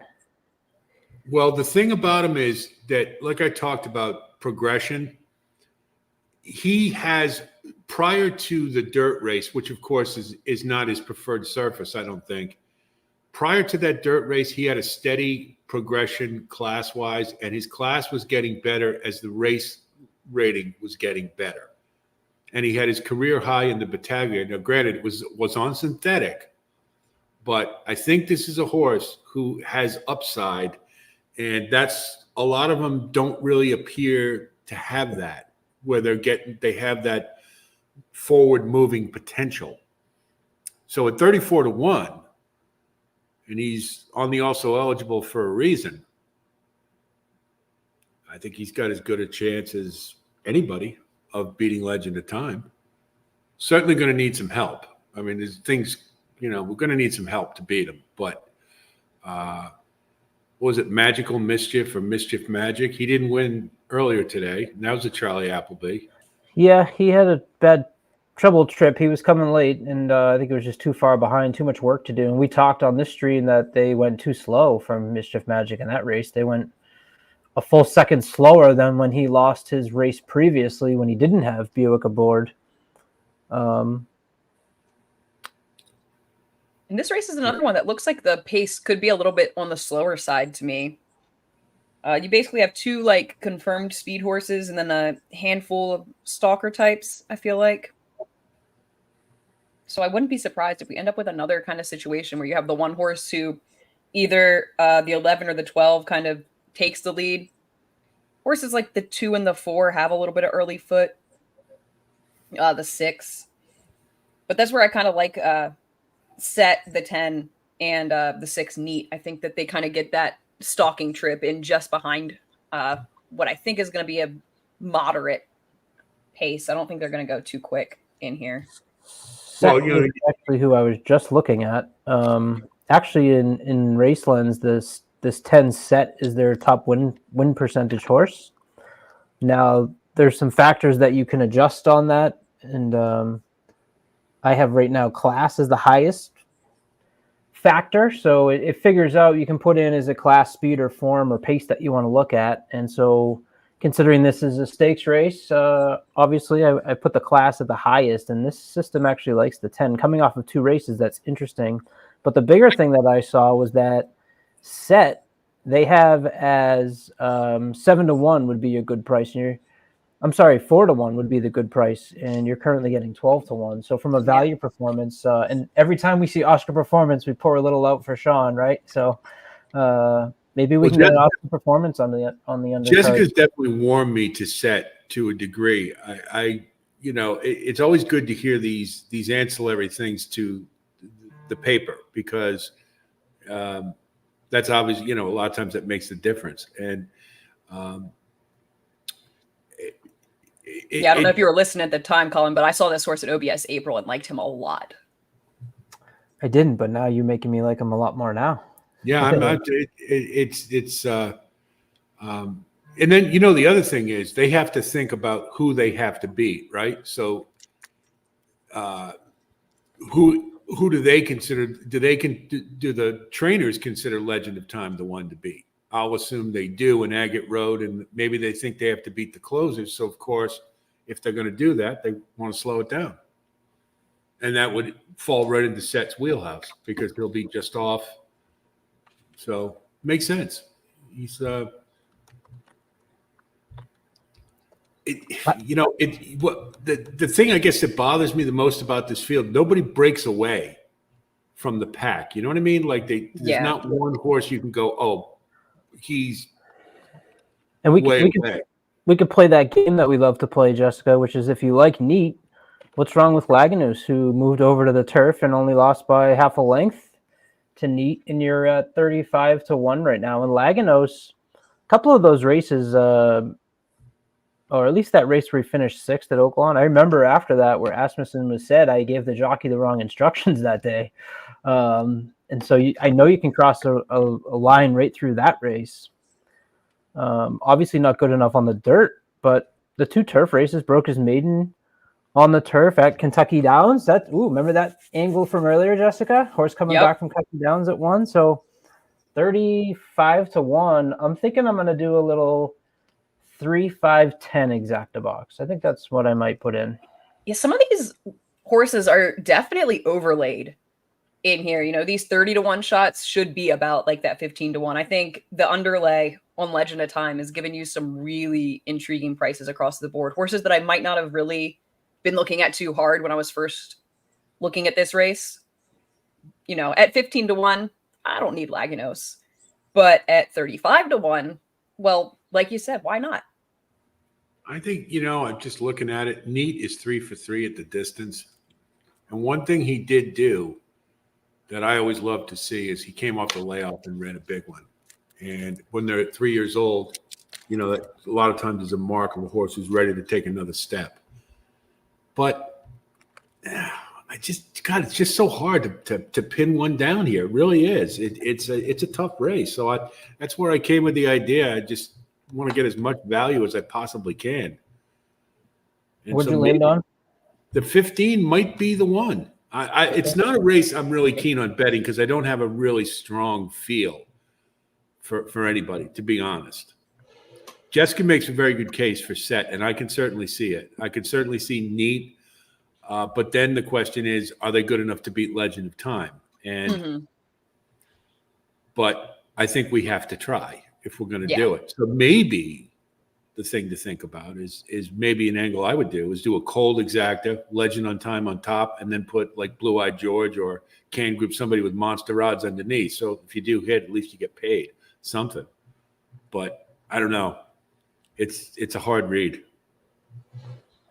Well, the thing about him is that, like I talked about, progression. He has, prior to the dirt race, which of course is not his preferred surface, I don't think. Prior to that dirt race, he had a steady progression class-wise, and his class was getting better as the race rating was getting better. And he had his career high in the Battaglia. Now, granted, it was on synthetic, but I think this is a horse who has upside, and that's a lot of them don't really appear to have that, where they have that forward moving potential. So at 34-1, and he's on the also eligible for a reason, I think he's got as good a chance as anybody of beating Legend of Time. Certainly going to need some help. I mean, there's things, we're going to need some help to beat him. But what was it, Magical Mischief or Mischief Magic? He didn't win earlier today. That was a Charlie Appleby. Yeah, he had a bad trouble trip. He was coming late, and I think it was just too far behind, too much work to do. And we talked on this stream that they went too slow from Mischief Magic in that race. They went a full second slower than when he lost his race previously when he didn't have Buick aboard. And this race is another one that looks like the pace could be a little bit on the slower side to me. You basically have 2 like confirmed speed horses and then a handful of stalker types, I feel like. So I wouldn't be surprised if we end up with another kind of situation where you have the 1 horse who either the 11 or the 12 kind of takes the lead. Horses like the 2 and the 4 have a little bit of early foot. The 6. But that's where I kind of like set the 10 and the 6 neat. I think that they kind of get that stalking trip in just behind what I think is going to be a moderate pace. I don't think they're going to go too quick in here. Well, Set is actually who I was just looking at. Actually, in Racelands, this 10 Set is their top win percentage horse. Now, there's some factors that you can adjust on that, and I have right now class as the highest factor, so it figures out you can put in as a class, speed, or form or pace that you want to look at. And so, considering this is a stakes race, obviously I put the class at the highest, and this system actually likes the 10. Coming off of 2 races, that's interesting. But the bigger thing that I saw was that Set, they have as 7-1 would be a good price. I'm sorry, 4-1 would be the good price, and you're currently getting 12-1. So from a value performance, and every time we see Oscar performance, we pour a little out for Sean, right? So maybe we can get an Oscar performance on the undercard. Jessica's definitely warmed me to Set to a degree. I it's always good to hear these ancillary things to the paper, because that's obviously, a lot of times that makes the difference. And I don't know if you were listening at the time, Colin, but I saw this horse at OBS April and liked him a lot. I didn't, but now you're making me like him a lot more now. Yeah, I'm not. And then the other thing is they have to think about who they have to beat, right? So, who do they consider? Do the trainers consider Legend of Time the one to beat? I'll assume they do in Agate Road, and maybe they think they have to beat the closers. So, of course, if they're going to do that, they want to slow it down. And that would fall right into Set's wheelhouse because he'll be just off. So, makes sense. He's, the thing I guess that bothers me the most about this field, nobody breaks away from the pack. You know what I mean? Like there's not one horse you can go, oh, he's and we could play that game that we love to play, Jessica, which is if you like neat, what's wrong with Laganus, who moved over to the turf and only lost by half a length to neat, and you're at 35-1 right now. And Laganus, a couple of those races, or at least that race where he finished 6th at Oaklawn, I remember after that where Asmussen was said, I gave the jockey the wrong instructions that day. And so I know you can cross a line right through that race. Obviously not good enough on the dirt, but the 2 turf races, broke his maiden on the turf at Kentucky Downs. Remember that angle from earlier, Jessica? Horse coming back from Kentucky Downs at 1. So 35-1. I'm thinking I'm going to do a little 3-5-10 exacta box. I think that's what I might put in. Yeah, some of these horses are definitely overlaid in here. These 30-1 shots should be about like that 15-1. I think the underlay on Legend of Time has given you some really intriguing prices across the board. Horses that I might not have really been looking at too hard when I was first looking at this race. At 15-1, I don't need Laganus. But at 35-1, well, like you said, why not? I think, I'm just looking at it. Neat is 3 for 3 at the distance. And one thing he did do that I always love to see is he came off the layoff and ran a big one. And when they're at 3 years old, that a lot of times is a mark of a horse who's ready to take another step. But it's just so hard to pin one down here. It really is. It's a tough race. So that's where I came with the idea. I just want to get as much value as I possibly can. And what'd you land on? The 15 might be the one. It's not a race I'm really keen on betting because I don't have a really strong feel for anybody, to be honest. Jessica makes a very good case for Set, and I can certainly see it. I can certainly see neat, but then the question is, are they good enough to beat Legend of Time? And but I think we have to try. if we're going to do it. So maybe the thing to think about is maybe an angle I would do is do a cold exacta, legend on time on top, and then put like Blue Eyed George or Can Group, somebody with monster rods underneath. So if you do hit, at least you get paid something. But I don't know. It's a hard read.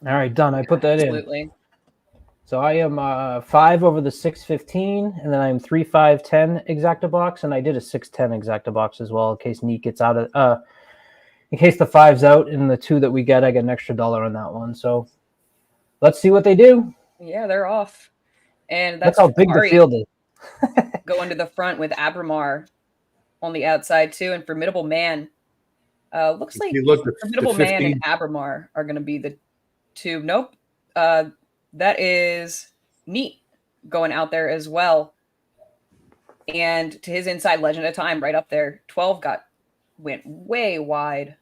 All right, done. I put that in. Absolutely. So I am 5 over the 615, and then I'm 3, 5, 10 exacta box, and I did a 610 exacta box as well in case Neat gets out of in case the 5's out and the 2 that we get, I get an extra $1 on that one. So let's see what they do. Yeah, they're off. And That's that's how big the Ari field is. going to the front with Abramar on the outside too. And Formidable Man. Looks If like you look at Formidable the Man 15 and Abramar are going to be the 2. Nope. That is Neat going out there as well. And to his inside, Legend of Time right up there. 12 went way wide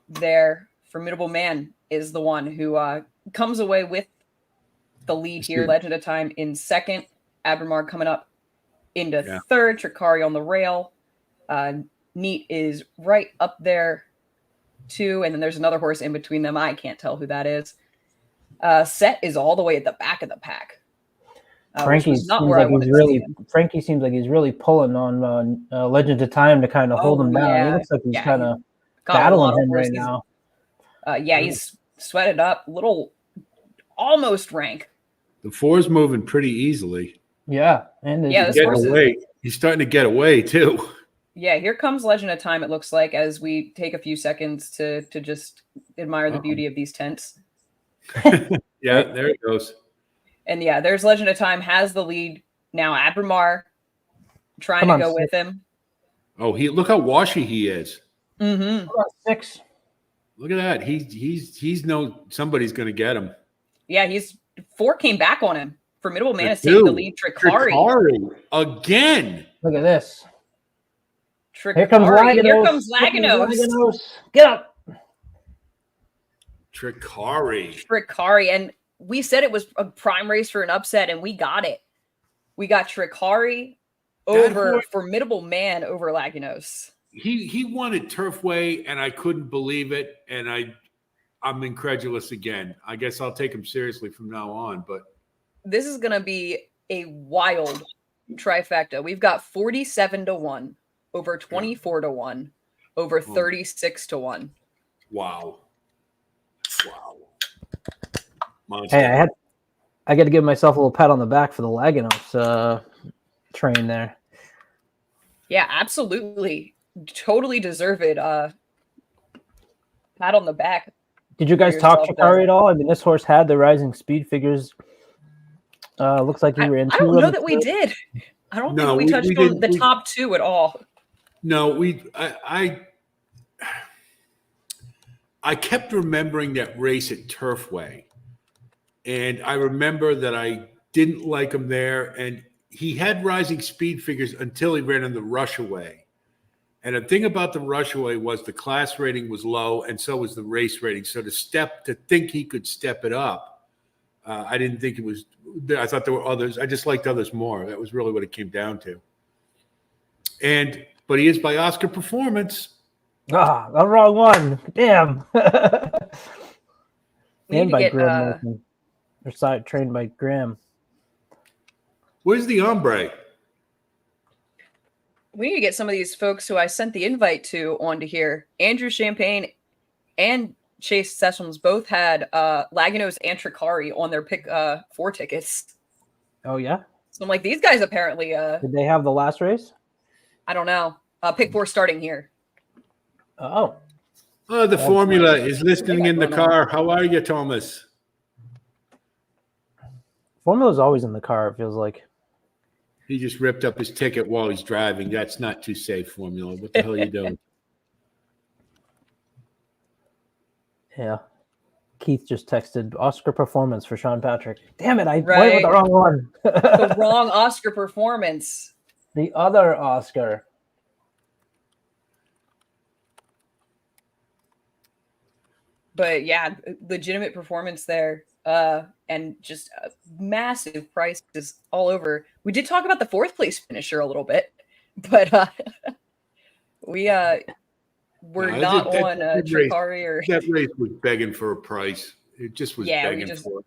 there. Formidable Man is the one who comes away with the lead here. Legend of Time in second. Abramar coming up into third. Tricari on the rail. Neat is right up there too. And then there's another horse in between them. I can't tell who that is. Set is all the way at the back of the pack. Frankie seems like he's really pulling on Legend of Time to kind of hold him down. Yeah. He looks like he's kind of battling him right now. He's sweated up, little almost rank. The 4's moving pretty easily. Yeah, and this getting away. He's starting to get away too. Yeah, here comes Legend of Time. It looks like as we take a few seconds to just admire the beauty of these tents. Yeah, there it goes. And yeah, there's Legend of Time has the lead now. Abramar trying to go with him. Oh, look how washy he is. Mm-hmm. 6. Look at that. He's somebody's going to get him. Yeah, 4 came back on him. Formidable Man is taking the lead. Tricari again. Look at this. Here comes Laganos. Get up. Tricari. And we said it was a prime race for an upset, and we got it. We got Tricari over Formidable Man over Laganos. He won at Turfway, and I couldn't believe it, and I'm incredulous again. I guess I'll take him seriously from now on. But this is going to be a wild trifecta. We've got 47-1, over 24-1, over 36-1. Wow. Monster. Hey, I got to give myself a little pat on the back for the Laganos train there. Yeah, absolutely. Totally deserve it. Pat on the back. Did you guys talk Tricari at all? I mean, this horse had the rising speed figures. Looks like you were in. I don't know that we did. I don't think we touched on the top 2 at all. No, I kept remembering that race at Turfway, and I remember that I didn't like him there, and he had rising speed figures until he ran on the Rushaway. And the thing about the Rushaway was the class rating was low, and so was the race rating. So to think he could step it up, I didn't think it was. I thought there were others. I just liked others more. That was really what it came down to. But he is by Oscar Performance. The wrong one. Damn. And by Graham. Trained by Graham. Where's the ombre? We need to get some of these folks who I sent the invite to onto here. Andrew Champagne and Chase Sessions both had Laganos and Tricari on their pick 4 tickets. Oh, yeah? So I'm like, these guys apparently... Did they have the last race? I don't know. Pick 4 starting here. Oh. Oh, the formula is listening in the car. How are you, Thomas? Formula's always in the car, it feels like. He just ripped up his ticket while he's driving. That's not too safe, Formula. What the hell are you doing? Yeah. Keith just texted Oscar Performance for Sean Patrick. Damn it, I went with the wrong one. The wrong Oscar Performance. The other Oscar. But yeah, legitimate performance there. And just massive prices all over. We did talk about the 4th place finisher a little bit, but we're No, not that- on that race- Chikari or That race was begging for a price. It just was Yeah, we begging just- for it.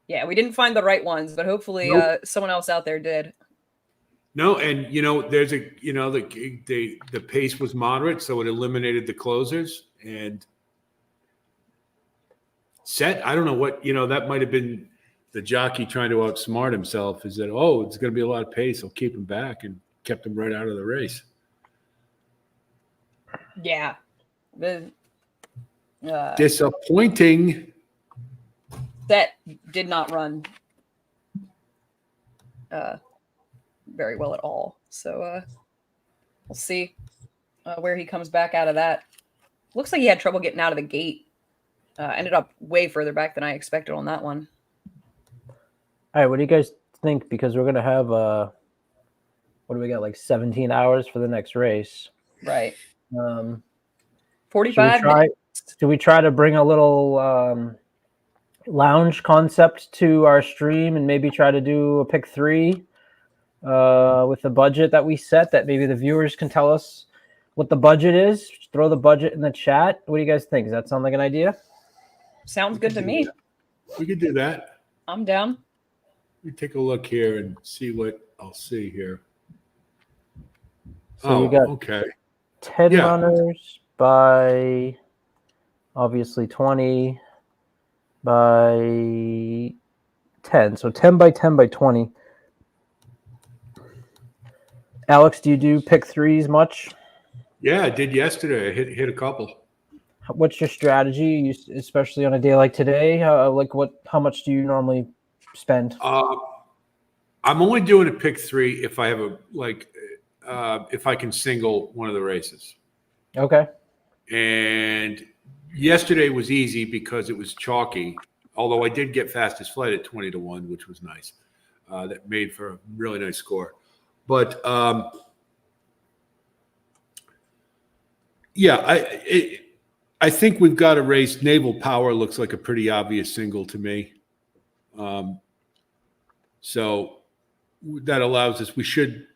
yeah, we didn't find the right ones, but hopefully Nope. someone else out there did. No, and there's the pace was moderate, so it eliminated the closers and set. I don't know what that might have been the jockey trying to outsmart himself. Is that it's going to be a lot of pace? I'll keep him back and kept him right out of the race. Yeah. The Disappointing. Set did not run very well at all. So we'll see where he comes back out of that. Looks like he had trouble getting out of the gate. Ended up way further back than I expected on that one. All right, what do you guys think? Because we're gonna have what do we got? Like 17 hours for the next race. Right. Should 45 we try? minutes. Do we try to bring a little lounge concept to our stream and maybe try to do a pick 3 with the budget that we set? That maybe the viewers can tell us what the budget is. Just throw the budget in the chat. What do you guys think? Does that sound like an idea? Sounds good to me. We could do that. I'm down. Let me take a look here and see what I'll see here. So we got okay. 10 Yeah. runners by obviously 20 by 10. So 10 by 10 by 20. Alex, do you do pick 3s much? Yeah, I did yesterday. I hit a couple. What's your strategy, especially on a day like today? How much do you normally spend? I'm only doing a pick 3 if I have if I can single one of the races. Okay. And yesterday was easy because it was chalky. Although I did get fastest flight at 20-1, which was nice. That made for a really nice score. But I think we've got a race. Naval Power looks like a pretty obvious single to me. So that allows us. We should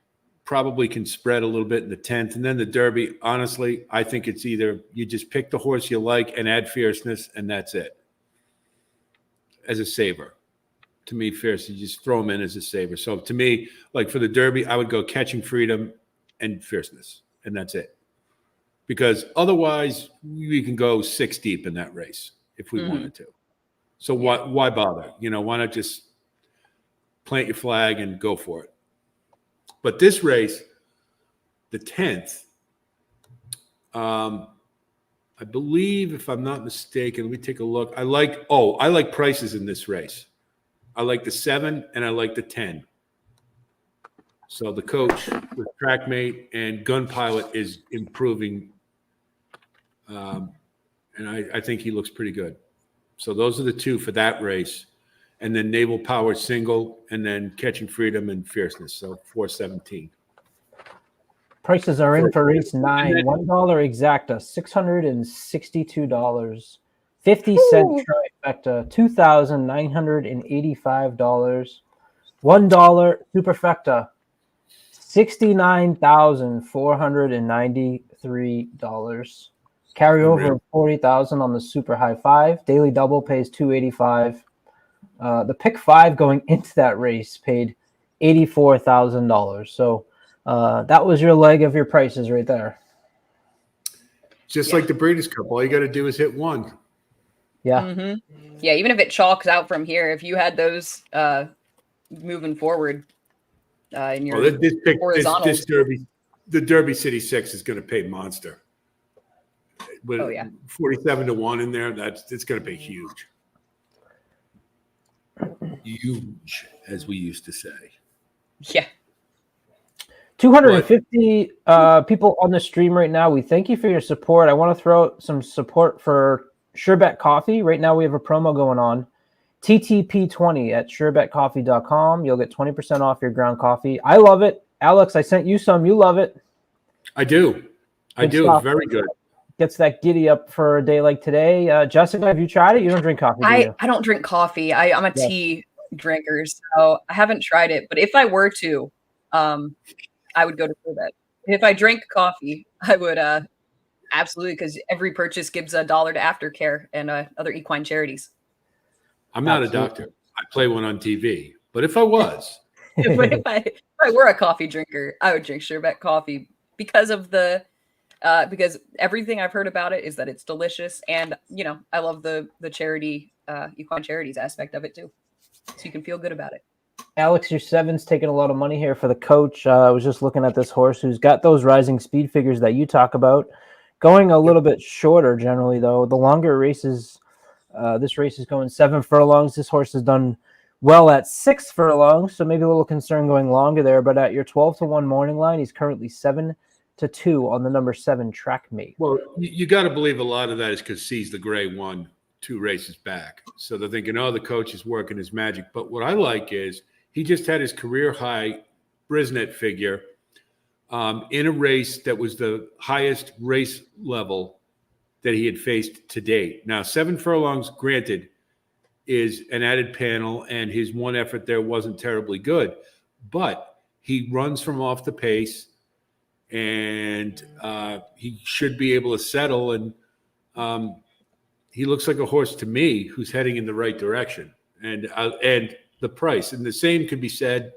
probably can spread a little bit in the 10th, and then the Derby. Honestly, I think it's either you just pick the horse you like and add fierceness, and that's it. As a saver, to me, fierce. You just throw them in as a saver. So to me, like for the Derby, I would go Catching Freedom and fierceness, and that's it. Because otherwise, we can go 6 deep in that race if we wanted to. So why bother? Why not just plant your flag and go for it? But this race, the 10th, I believe, if I'm not mistaken, let me take a look. I like prices in this race. I like the 7 and I like the 10. So the coach with Trackmate and Gun Pilot is improving. And I think he looks pretty good. So those are the 2 for that race. And then Naval Power single, and then Catching Freedom and Fierceness. So 417. Prices are in for race 9. $1 exacta, $662. 50-cent trifecta, $2,985. $1 superfecta, $69,493. Carryover of $40,000 on the super high 5. Daily double pays $285. The pick 5 going into that race paid $84,000. So that was your leg of your prices right there. Just like the Breeders' Cup, all you got to do is hit 1. Yeah. Mm-hmm. Yeah, even if it chalks out from here, if you had those moving forward in your this Derby, the Derby City 6 is going to pay monster. With 47-1 in there, it's going to pay huge. Huge, as we used to say. Yeah. 250 people on the stream right now. We thank you for your support. I want to throw out some support for SureBet Coffee. Right now we have a promo going on. TTP20 at surebetcoffee.com. You'll get 20% off your ground coffee. I love it. Alex, I sent you some. You love it. I do. I do. It's very good. Gets that giddy up for a day like today. Jessica, have you tried it? You don't drink coffee, do you? I don't drink coffee. I'm a tea drinker, so I haven't tried it. But if I were to, I would go to SureBet. If I drank coffee, I would absolutely, because every purchase gives $1 to aftercare and other equine charities. I'm not Absolutely. a doctor. I play one on TV. But if I was, If I were a coffee drinker, I would drink sherbet coffee because of because everything I've heard about it is that it's delicious, and I love the charity equine charities aspect of it too, so you can feel good about it. Alex, your 7's taking a lot of money here for the coach. I was just looking at this horse who's got those rising speed figures that you talk about. Going a little bit shorter generally, though. The longer races, this race is going 7 furlongs. This horse has done well at 6 furlongs, so maybe a little concern going longer there. But at your 12-1 morning line, he's currently 7-2 on the number 7 track mate. well, you got to believe a lot of that is because Seize the Gray won 2 races back. So they're thinking, oh, the coach is working his magic. But what I like is he just had his career high Brisnet figure in a race that was the highest race level that he had faced to date. Now, 7 furlongs, granted, is an added panel, and his one effort there wasn't terribly good. But he runs from off the pace, and he should be able to settle. And he looks like a horse to me who's heading in the right direction. And the price. And the same can be said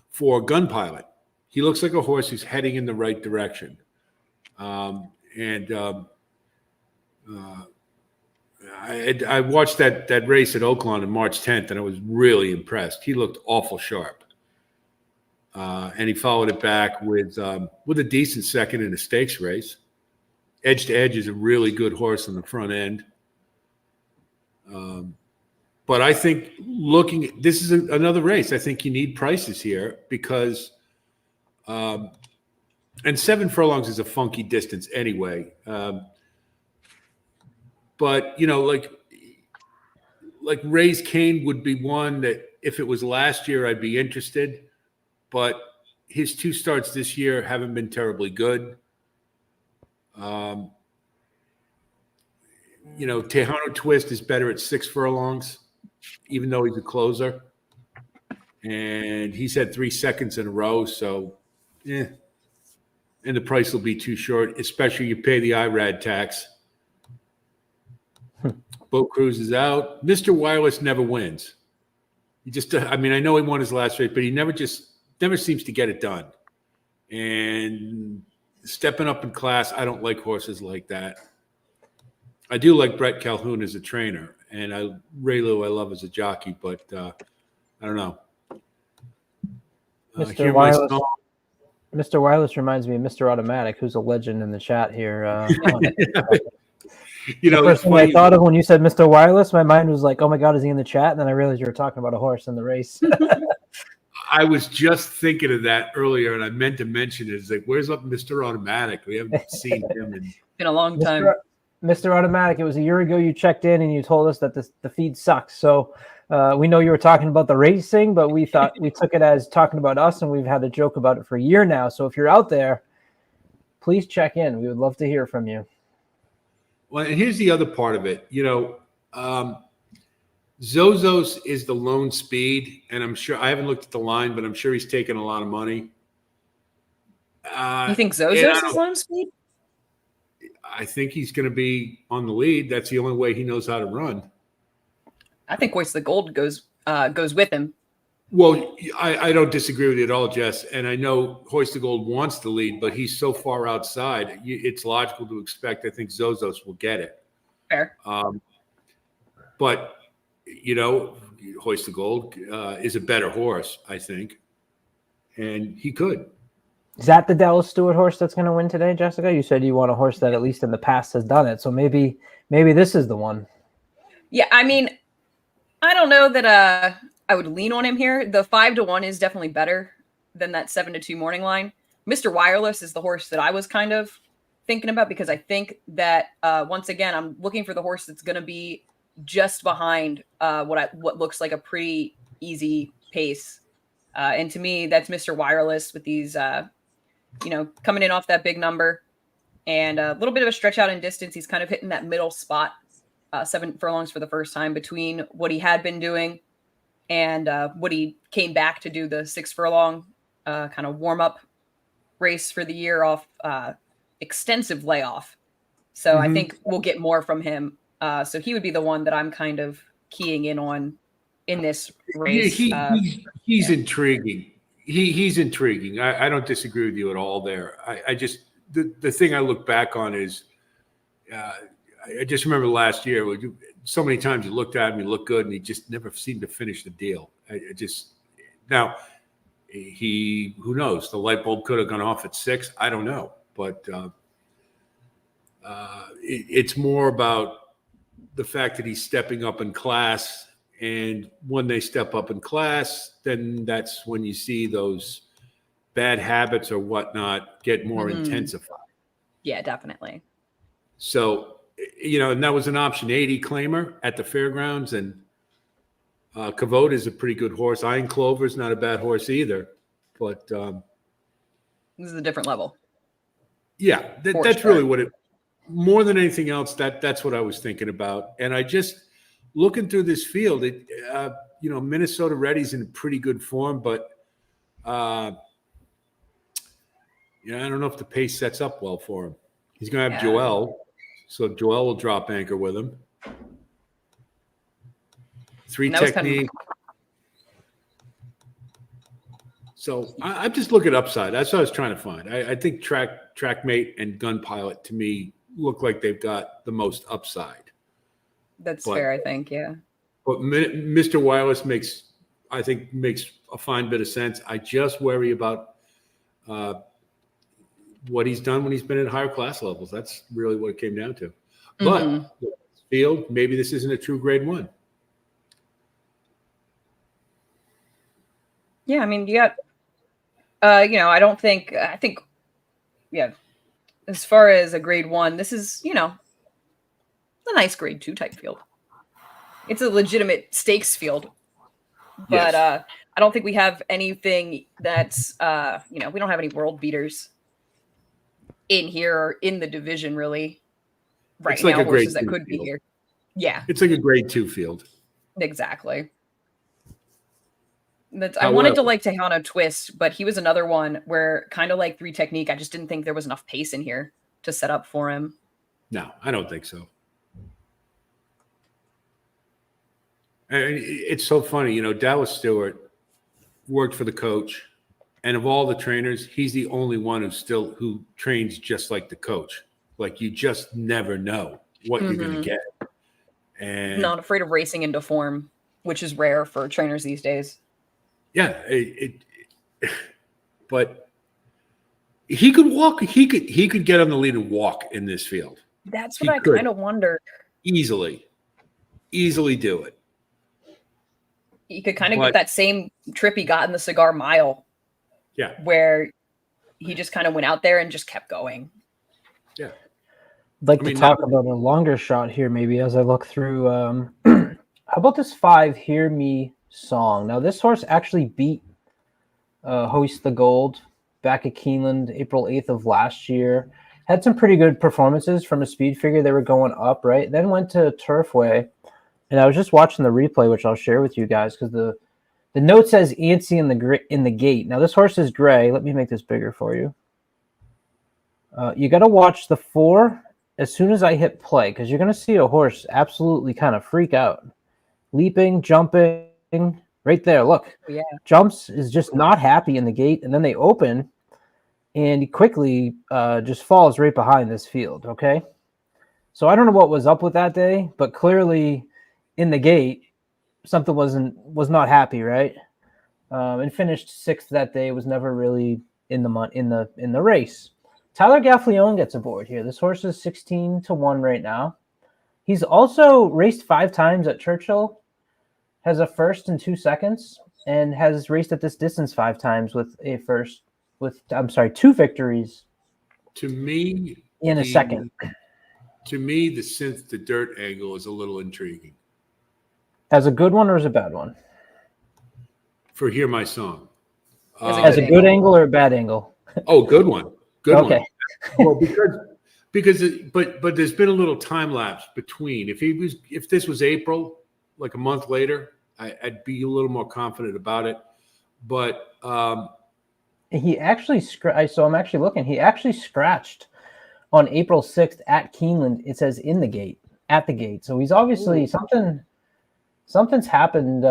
for Gun Pilot. He looks like a horse who's heading in the right direction. I watched that race at Oaklawn on March 10th, and I was really impressed. He looked awful sharp. And he followed it back with a decent second in a stakes race. Edge to Edge is a really good horse on the front end. But I think this is another race. I think you need prices here because, and 7 furlongs is a funky distance anyway. But like Ray's Cane would be one that if it was last year, I'd be interested. But his 2 starts this year haven't been terribly good. Tejano Twist is better at 6 furlongs, even though he's a closer. And he's had 3 seconds in a row, so and the price will be too short, especially you pay the IRAD tax. Boat Cruise is out. Mr. Wireless never wins. He just, I know he won his last race, but he never seems to get it done. And stepping up in class, I don't like horses like that. I do like Brett Calhoun as a trainer, and Ray Lou I love as a jockey, but I don't know. Mr. Wireless reminds me of Mr. Automatic, who's a legend in the chat here. The first thing I thought of when you said Mr. Wireless, my mind was like, oh my God, is he in the chat? And then I realized you were talking about a horse in the race. I was just thinking of that earlier, and I meant to mention it. It's like, where's up Mr. Automatic? We haven't seen him in a long time. Mr. Automatic, it was a year ago you checked in and you told us that the feed sucks. So we know you were talking about the racing, but we thought we took it as talking about us, and we've had a joke about it for a year now. So if you're out there, please check in. We would love to hear from you. Well, and here's the other part of it. Zozos is the lone speed, and I'm sure I haven't looked at the line, but I'm sure he's taking a lot of money. You think Zozos is lone speed? I think he's going to be on the lead. That's the only way he knows how to run. I think Hoist the Gold goes with him. Well, I don't disagree with you at all, Jess. And I know Hoist the Gold wants the lead, but he's so far outside. It's logical to expect. I think Zozos will get it. Fair. But Hoist the Gold is a better horse, I think, and he could. Is that the Dallas Stewart horse that's going to win today, Jessica? You said you want a horse that at least in the past has done it. So maybe this is the one. Yeah, I don't know that I would lean on him here. The 5-1 is definitely better than that 7-2 morning line. Mr. Wireless is the horse that I was kind of thinking about because I think that once again, I'm looking for the horse that's going to be just behind what looks like a pretty easy pace. And to me, that's Mr. Wireless with these, coming in off that big number and a little bit of a stretch out in distance. He's kind of hitting that middle spot, 7 furlongs for the first time between what he had been doing and what he came back to do the 6 furlong kind of warm up race for the year off extensive layoff. So I think we'll get more from him. So he would be the one that I'm kind of keying in on in this race. He's intriguing. He's intriguing. I don't disagree with you at all there. I just the thing I look back on is I just remember last year so many times you looked at him, he looked good, and he just never seemed to finish the deal. Now who knows? The light bulb could have gone off at 6. I don't know, but it's more about the fact that he's stepping up in class. And when they step up in class, then that's when you see those bad habits or whatnot get more intensified. Yeah, definitely. So, and that was an option 80 claimer at the fairgrounds. And Kavod is a pretty good horse. Iron Clover is not a bad horse either. But this is a different level. Yeah, that's really what more than anything else, that's what I was thinking about. And I just, looking through this field, Minnesota Reddy's in pretty good form, but I don't know if the pace sets up well for him. He's going to have Joel, so Joel will drop anchor with him. 3 technique. So I'm just looking at upside. That's what I was trying to find. I think Trackmate and Gun Pilot to me look like they've got the most upside. That's fair, I think, yeah. But Mr. Wireless makes a fine bit of sense. I just worry about what he's done when he's been at higher class levels. That's really what it came down to. But field, maybe this isn't a true grade 1. Yeah, I mean, you got, I think, as far as a grade 1, this is, a nice grade 2 type field. It's a legitimate stakes field, but I don't think we have anything that's we don't have any world beaters in here or in the division really right it's like now. A grade horses that could field. be here. Yeah, it's like a grade 2 field. Exactly. I wanted to like Tejano Twist, but he was another one where kind of like 3 technique. I just didn't think there was enough pace in here to set up for him. No, I don't think so. And it's so funny, Dallas Stewart worked for the coach, and of all the trainers, he's the only one who trains just like the coach. Like you just never know what you're going to get. And not afraid of racing into form, which is rare for trainers these days. Yeah, but he could walk. He could get on the lead and walk in this field. That's what I kind of wonder. Easily do it. He could kind of get that same trip he got in the Cigar Mile. Yeah. Where he just kind of went out there and just kept going. Yeah. I'd like to talk about a longer shot here, maybe, as I look through. How about this 5 Hear Me song? Now, this horse actually beat Hoist the Gold back at Keeneland April 8th of last year. Had some pretty good performances from a speed figure. They were going up, right? Then went to Turfway. And I was just watching the replay, which I'll share with you guys, because the note says Antsy in the gate. Now, this horse is gray. Let me make this bigger for you. You got to watch the 4 as soon as I hit play, because you're going to see a horse absolutely kind of freak out. Leaping, jumping, right there. Look, jumps, is just not happy in the gate, and then they open, and he quickly just falls right behind this field, okay? So I don't know what was up with that day, but clearly in the gate, something was not happy, right? And finished 6th that day. Was never really in the race. Tyler Gaffleone gets aboard here. This horse is 16-1 right now. He's also raced 5 times at Churchill, has a first and 2 seconds, and has raced at this distance 5 times with 2 victories. To me, in a second. To me, the synth to dirt angle is a little intriguing. As a good one or as a bad one? For Hear My Song. As a good angle or a bad angle? Oh, good one. Good okay. one. Well, but there's been a little time lapse between. If this was April, like a month later, I'd be a little more confident about it. But he actually so I'm actually looking. He actually scratched on April 6th at Keeneland. It says in the gate, at the gate. So he's obviously something's happened.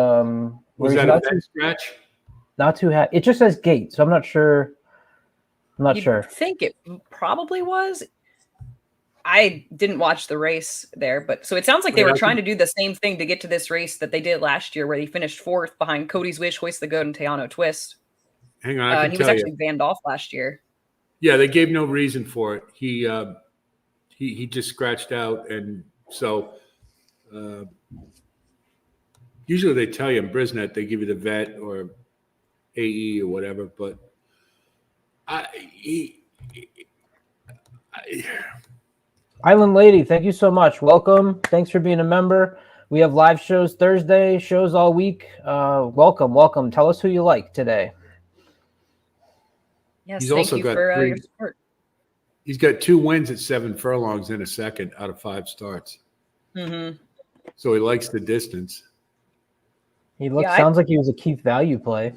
Was that a bad scratch? Not too happy. It just says gate, so I'm not sure. I think it probably was. I didn't watch the race there, but so it sounds like they were trying to do the same thing to get to this race that they did last year, where they finished fourth behind Cody's Wish, Hoist the Goat, and Teano Twist. Hang on, I can he tell was actually you. banned off last year. Yeah, they gave no reason for it. He just scratched out, and so usually they tell you in Brisnet they give you the vet or AE or whatever, but Island Lady, thank you so much. Welcome. Thanks for being a member. We have live shows Thursday, shows all week. Welcome. Tell us who you like today. Yes, thank you for your support. He's got 2 wins at 7 furlongs in a second out of 5 starts. Mm-hmm. So he likes the distance. He sounds like he was a Keith Value play.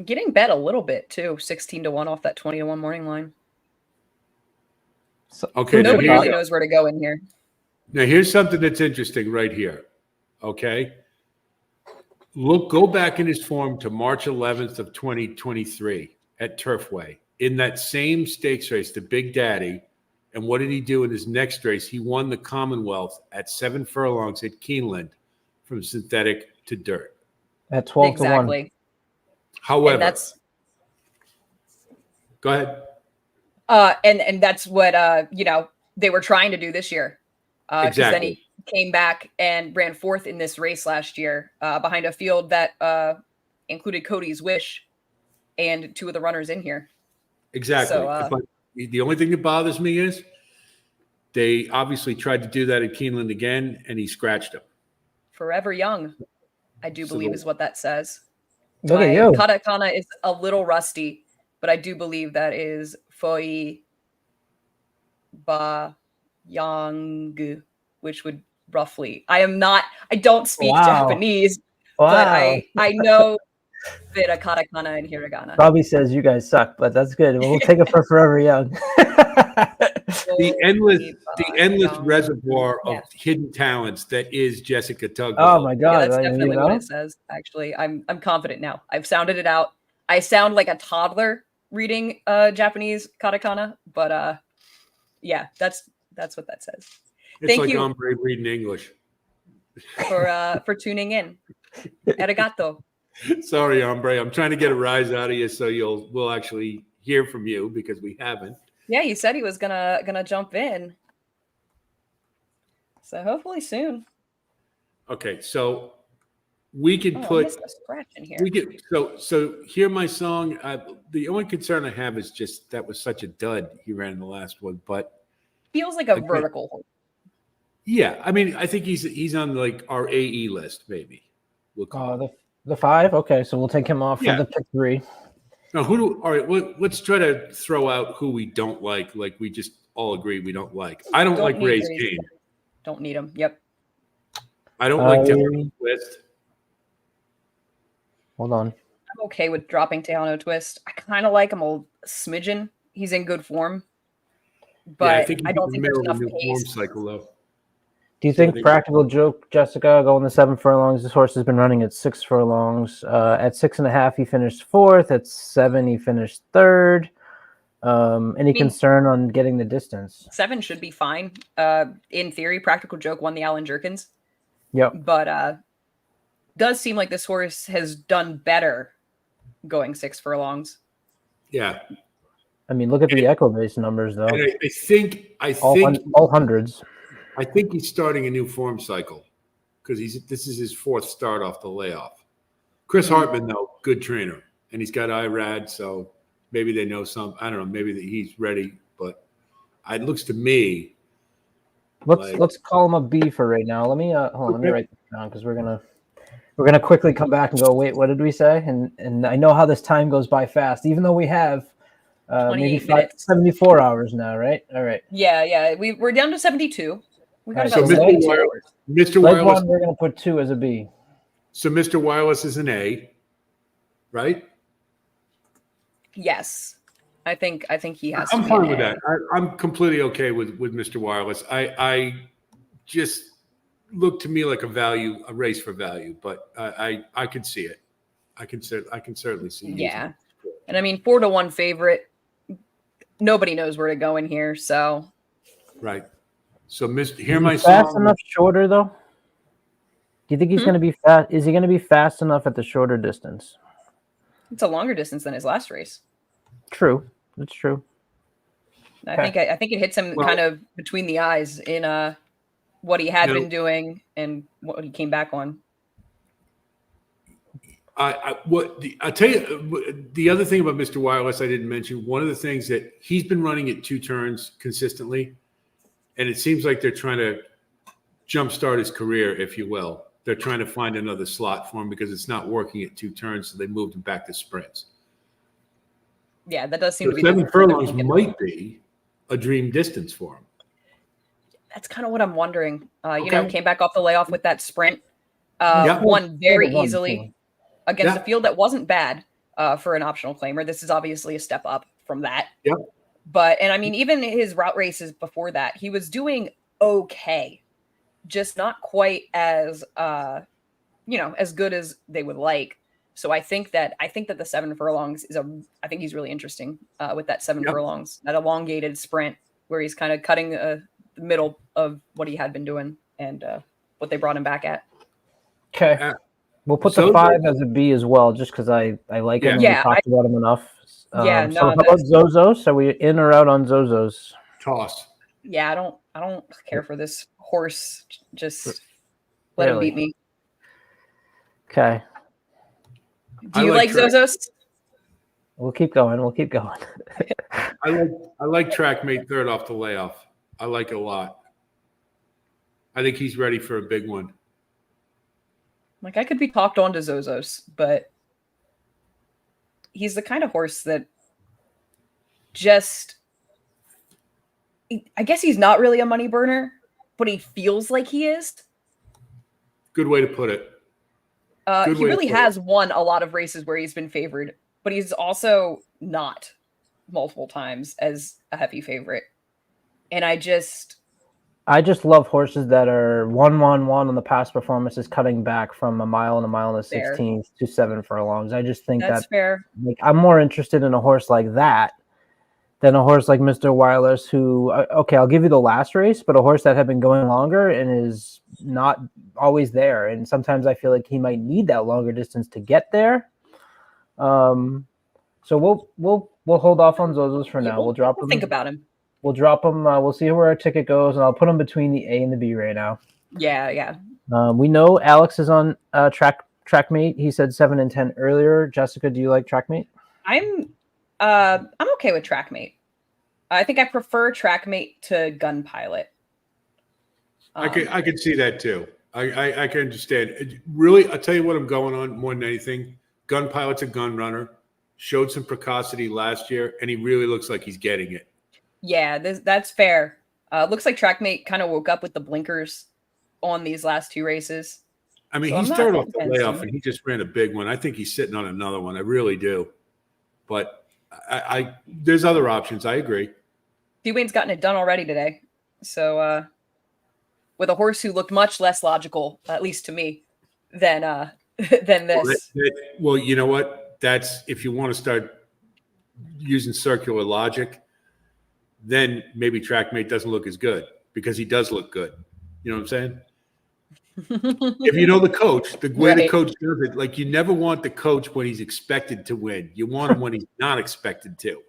Getting bet a little bit too, 16-1 off that 20-1 morning line. So, okay, nobody really knows where to go in here. Now here's something that's interesting right here. Okay, go back in his form to March 11th of 2023 at Turfway in that same stakes race, the Big Daddy. And what did he do in his next race? He won the Commonwealth at 7 furlongs at Keeneland from synthetic to dirt. At 12 to 1. However, and that's go ahead. And that's what they were trying to do this year. Exactly. Then he came back and ran fourth in this race last year behind a field that included Cody's Wish and 2 of the runners in here. Exactly. So, but the only thing that bothers me is they obviously tried to do that at Keeneland again, and he scratched him. Forever young, I do believe is what that says. Look at you. Katakana is a little rusty, but I do believe that is Foi Ba Yang, which would roughly. I don't speak Japanese, but I know bit of katakana and hiragana. Bobby says you guys suck, but that's good. We'll take it for Forever Young. the endless reservoir of hidden talents that is Jessica Tugwell. Oh my God, that's definitely what it says. Actually, I'm confident now. I've sounded it out. I sound like a toddler reading Japanese katakana, but that's what that says. Thank you, Ombre reading English. For tuning in. Arigato. Sorry, Ombre. I'm trying to get a rise out of you so we'll actually hear from you because we haven't. Yeah, he said he was gonna jump in. So hopefully soon. Okay, so we can put a scratch in here. We get so hear my song. The only concern I have is just that was such a dud he ran in the last one, but feels like a vertical horse. Yeah, I mean, I think he's on like our AE list, maybe. We'll call the 5. Okay, so we'll take him off for the pick 3. Now, all right, let's try to throw out who we don't like. Like we just all agree we don't like. I don't like Ray's Kane. Don't need him. Yep. I don't like Teano Twist. Hold on. I'm okay with dropping Teano Twist. I kind of like him a smidgen. He's in good form, but I don't think there's enough pace. Cycle though. Do you think Practical Joke, Jessica, going to 7 furlongs? This horse has been running at 6 furlongs. At 6.5, he finished 4th. At 7, he finished 3rd. Any concern on getting the distance? 7 should be fine. In theory, Practical Joke won the Allen Jerkins. Yep. But does seem like this horse has done better going 6 furlongs. Yeah. I mean, look at the Echo Base numbers, though. And I think all hundreds. I think he's starting a new form cycle because this is his 4th start off the layoff. Chris Hartman, though, good trainer, and he's got IRAD, so maybe they know some. I don't know. Maybe that he's ready, but it looks to me. Let's call him a B for right now. Let me hold on. Let me write this down because we're gonna quickly come back and go. Wait, what did we say? And I know how this time goes by fast, even though we have. Maybe 74 hours now, right? All right. Yeah. We're down to 72. We got about Mr. Wireless. We're going to put 2 as a B. So Mr. Wireless is an A, right? Yes, I think he has. I'm to be fine an with A. that. I'm completely okay with Mr. Wireless. I just look to me like a race for value, but I can see it. I can certainly see. Yeah, using it. and I mean 4-1 favorite. Nobody knows where to go in here, so Right. So, hear Is he my fast song. enough shorter though? Do you think he's going to be fast? Is he going to be fast enough at the shorter distance? it's a longer distance than his last race. True. That's true. I Okay. think it hits him Well- kind of between the eyes in what he had No. been doing and what he came back on. I tell you the other thing about Mr. Wireless I didn't mention. One of the things that he's been running at 2 turns consistently, and it seems like they're trying to jumpstart his career, if you will. They're trying to find another slot for him because it's not working at 2 turns, so they moved him back to sprints. Yeah, that does seem So to be 7 the furlongs might be a dream distance for him. That's kind of what I'm wondering. Okay. Came back off the layoff with that sprint. Yeah. Won very Won, easily too. against Yeah. a field that wasn't bad for an optional claimer. This is obviously a step up from that. Yep. And I mean, even his route races before that, he was doing okay, just not quite as as good as they would like. So I think that the 7 furlongs I think he's really interesting with that 7 Yep. furlongs, that elongated sprint where he's kind of cutting the middle of what he had been doing and what they brought him back at. Okay. We'll put the So- 5 as a B as well, just because I like him and Yeah, we talked about him enough. So how about that's- Zozos? Are we in or out on Zozos? Toss. Yeah, I don't care for this horse. Just let him Really? beat me. Okay. Do I you like like track. Zozos? We'll keep going. I like Trackmate third off the layoff. I like it a lot. I think he's ready for a big one. Like, I could be talked on to Zozos, but he's the kind of horse that just, I guess he's not really a money burner, but he feels like he is. Good way to put it. Good He way to really put has won a lot of races where he's been favored, but he's also not multiple times as a heavy favorite. And I just love horses that are 1-1-1 on the past performances, cutting back from a mile and a Fair. 16th to 7 furlongs. I just think that's that fair. like I'm more interested in a horse like that than a horse like Mr. Wireless, who okay, I'll give you the last race, but a horse that had been going longer and is not always there. And sometimes I feel like he might need that longer distance to get there. So we'll hold off on Zozos for now. We'll drop him. Think about him. We'll drop him. We'll see where our ticket goes, and I'll put him between the A and the B right now. Yeah. We know Alex is on Trackmate. He said 7 and 10 earlier. Jessica, do you like Trackmate? I'm okay with Trackmate. I think I prefer Trackmate to Gun Pilot. I could see that too. I can understand. Really, I'll tell you what I'm going on more than anything. Gun Pilot's a gun runner. Showed some precocity last year, and he really looks like he's getting it. Yeah, that's fair. Looks like Trackmate kind of woke up with the blinkers on these last 2 races. I mean, So he I'm not started off the against layoff, him. and he just ran a big one. I think he's sitting on another one. I really do. But I there's other options. I agree. D-Wayne's gotten it done already today. So with a horse who looked much less logical, at least to me, than this. Well, you know what? That's if you want to start using circular logic, then maybe Trackmate doesn't look as good because he does look good. You know what I'm saying? If you know the coach, the way the Right. coach does it, like you never want the coach when he's expected to win. You want him when he's not expected to.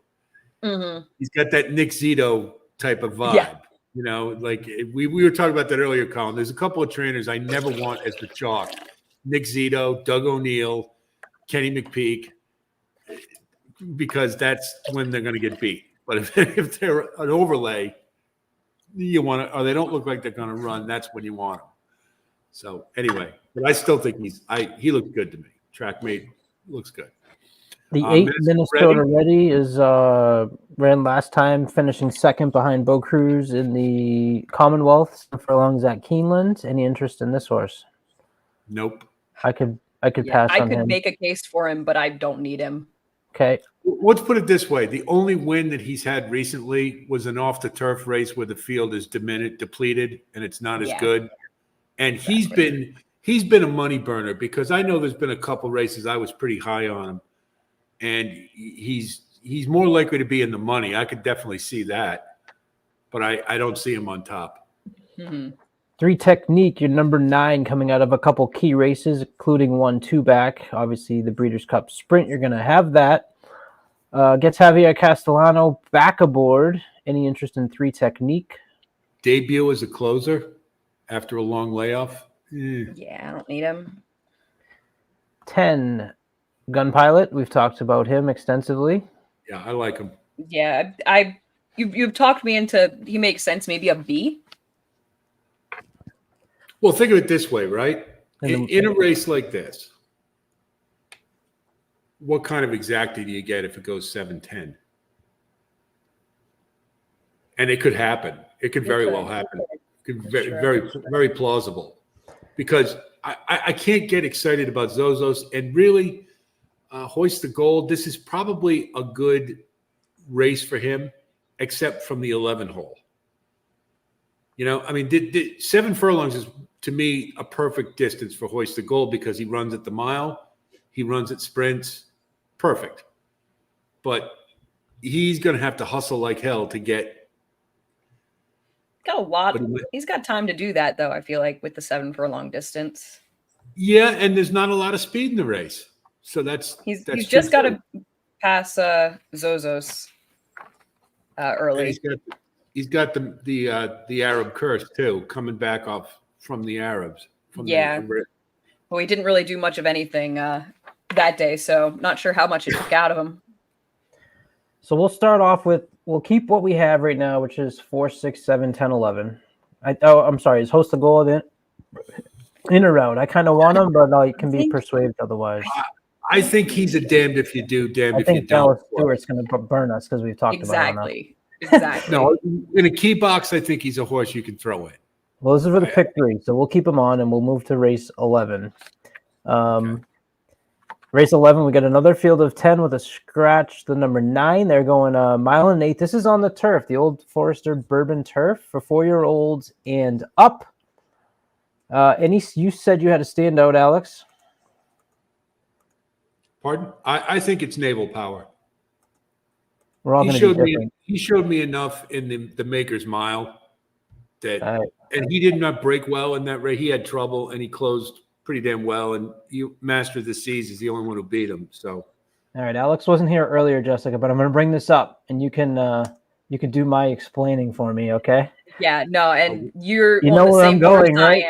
Mhm. He's got that Nick Zito type of vibe. Yeah. You know, like we were talking about that earlier, Colin. There's a couple of trainers I never want as the chalk. Nick Zito, Doug O'Neill, Kenny McPeak, because that's when they're going to get beat. But if they're an overlay, you want to, or they don't look like they're going to run, that's when you want them. So anyway, but I still think he looks good to me. Trackmate looks good. The 8 Minnesota Minnesota Ready is ran last time, finishing second behind Bo Cruz in the Commonwealth furlongs at Keeneland. Any interest in this horse? Nope. I could Yeah, pass I on could him. make a case for him, but I don't need him. Okay. Let's put it this way. The only win that he's had recently was an off-the-turf race where the field is depleted, and it's not as Yeah. good. And he's been a money burner because I know there's been a couple races I was pretty high on him, and he's more likely to be in the money. I could definitely see that, but I don't see him on top. Mm-hmm. 3 Technique, your number 9, coming out of a couple key races, including 1 2-back. Obviously, the Breeders' Cup Sprint, you're going to have that. Gets Javier Castellano back aboard. Any interest in 3 Technique? Debut as a closer after a long layoff. Yeah, I don't need him. 10 Gun Pilot. We've talked about him extensively. Yeah, I like him. Yeah, you've talked me into he makes sense. Maybe a B. Well, think of it this way, right? In a race like this, what kind of exacta do you get if it goes 7-10? And it could happen. It could very well happen. It could be very plausible. Because I can't get excited about Zozos. And really, Hoist the Gold, this is probably a good race for him, except from the 11 hole. You know, I mean, 7 furlongs is, to me, a perfect distance for Hoist the Gold because he runs at the mile, he runs at sprints, perfect. But he's going to have to hustle like hell to get. Got a lot. He's got time to do that, though. I feel like with the 7 furlong distance. Yeah, and there's not a lot of speed in the race, so that's he's just got to pass Zozos early. And he's got the Arab curse too, coming back off from the Arabs. Well, he didn't really do much of anything that day, so not sure how much it took out of him. So we'll start off with, we'll keep what we have right now, which is 4, 6, 7, 10, 11. I'm sorry, is Hoist the Gold in or out? I kind of want him, but I can be persuaded otherwise. I think he's a damned if you do, damned if you don't. Dallas Stewart's going to burn us because we've talked about it. Exactly. No, in a key box, I think he's a horse you can throw in. Well, this is for the pick 3, so we'll keep him on, and we'll move to race 11. Race 11, we got another field of 10 with a scratch. The number 9, they're going 1 1/8 miles. This is on the turf, the Old Forester Bourbon turf for 4-year-olds and up. You said you had a standout, Alex. Pardon? I think it's Naval Power. We're all going to be different. He showed me enough in the Maker's Mile that, and he did not break well in that race. He had trouble, and he closed pretty damn well. And Master of the Seas is the only one who beat him. So, all right, Alex wasn't here earlier, Jessica, but I'm going to bring this up, and you can do my explaining for me, okay? Yeah, no, and you know where I'm going, right?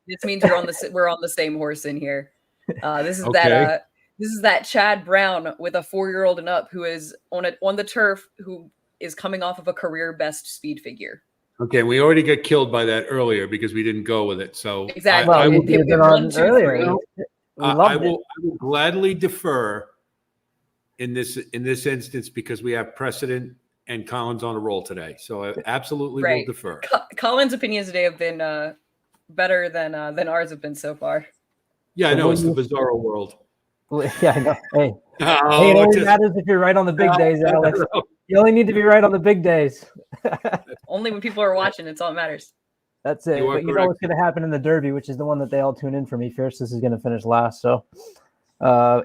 This means we're on the same horse in here. This is okay. This is that Chad Brown with a 4-year-old and up who is on the turf, who is coming off of a career best speed figure. Okay, we already got killed by that earlier because we didn't go with it. So exactly, I will gladly defer in this instance because we have precedent and Colin's on a roll today. So I absolutely will defer. Colin's opinions today have been better than ours have been so far. Yeah, I know it's the bizarro world. Yeah, I know. Hey, it only matters if you're right on the big days, Alex. You only need to be right on the big days. Only when people are watching, it's all that matters. That's it. But you know what's going to happen in the Derby, which is the one that they all tune in for me. Fierceless is going to finish last. So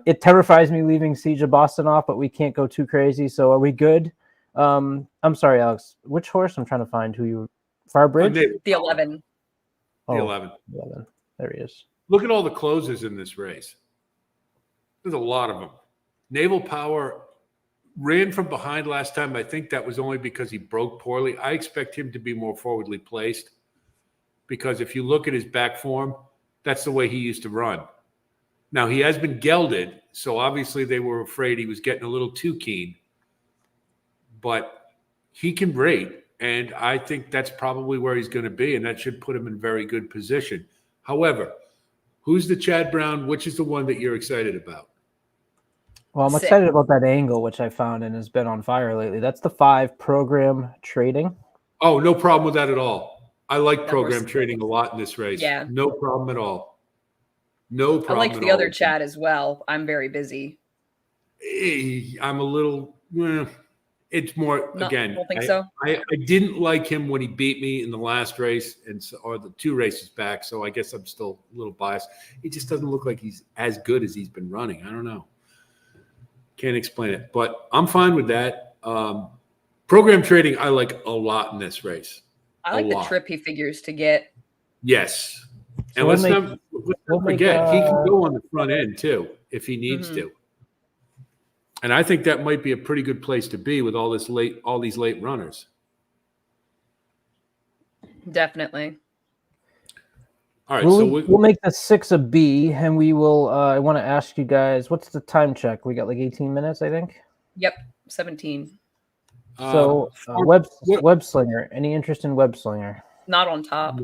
it terrifies me leaving Siege of Boston off, but we can't go too crazy. So are we good? I'm sorry, Alex. Which horse? I'm trying to find who you. Farbridge? The 11. The 11. There he is. Look at all the closers in this race. There's a lot of them. Naval Power ran from behind last time. I think that was only because he broke poorly. I expect him to be more forwardly placed because if you look at his back form, that's the way he used to run. Now, he has been gelded, so obviously they were afraid he was getting a little too keen. But he can rate, and I think that's probably where he's going to be, and that should put him in very good position. However, who's the Chad Brown? Which is the one that you're excited about? Well, I'm excited about that angle, which I found and has been on fire lately. That's the 5 program trading. Oh, no problem with that at all. I like program trading a lot in this race. Yeah. No problem at all. No problem. I like the other Chad as well. I'm very busy. I'm a little. It's more again. Don't think so. I didn't like him when he beat me in the last race, or the 2 races back. So I guess I'm still a little biased. He just doesn't look like he's as good as he's been running. I don't know. Can't explain it, but I'm fine with that. Program trading, I like a lot in this race. I like the trip he figures to get. Yes, So and let's not forget he can go on the front end too if he needs to. And I think that might be a pretty good place to be with all these late runners. Definitely. All right, we'll make the 6 a B, and we will. I want to ask you guys, what's the time check? We got like 18 minutes, I think. Yep, 17. So web slinger. Any interest in web slinger? Not on top.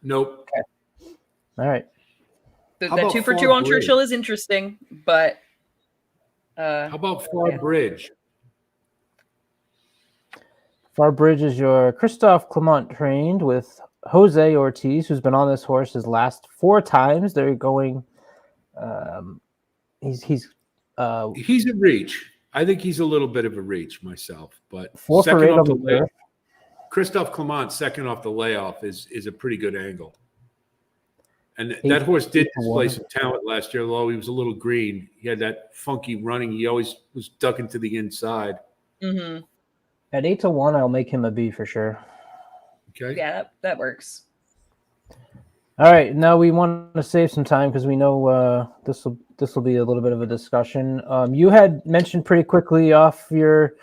Nope. Okay. All right. The 2 for 2 on Churchill is interesting, but. How about Far Bridge? Far Bridge is your Christophe Clement trained with Jose Ortiz, who's been on this horse his last 4 times. They're going. He's a reach. I think he's a little bit of a reach myself, but 4 for 8 on the turf. Christophe Clement second off the layoff is a pretty good angle. And that horse did display some talent last year, although he was a little green. He had that funky running. He always was ducking to the inside. Mm-hmm. At 8-1, I'll make him a B for sure. Okay. Yeah, that works. All right. Now we want to save some time because we know this will be a little bit of a discussion. You had mentioned pretty quickly off your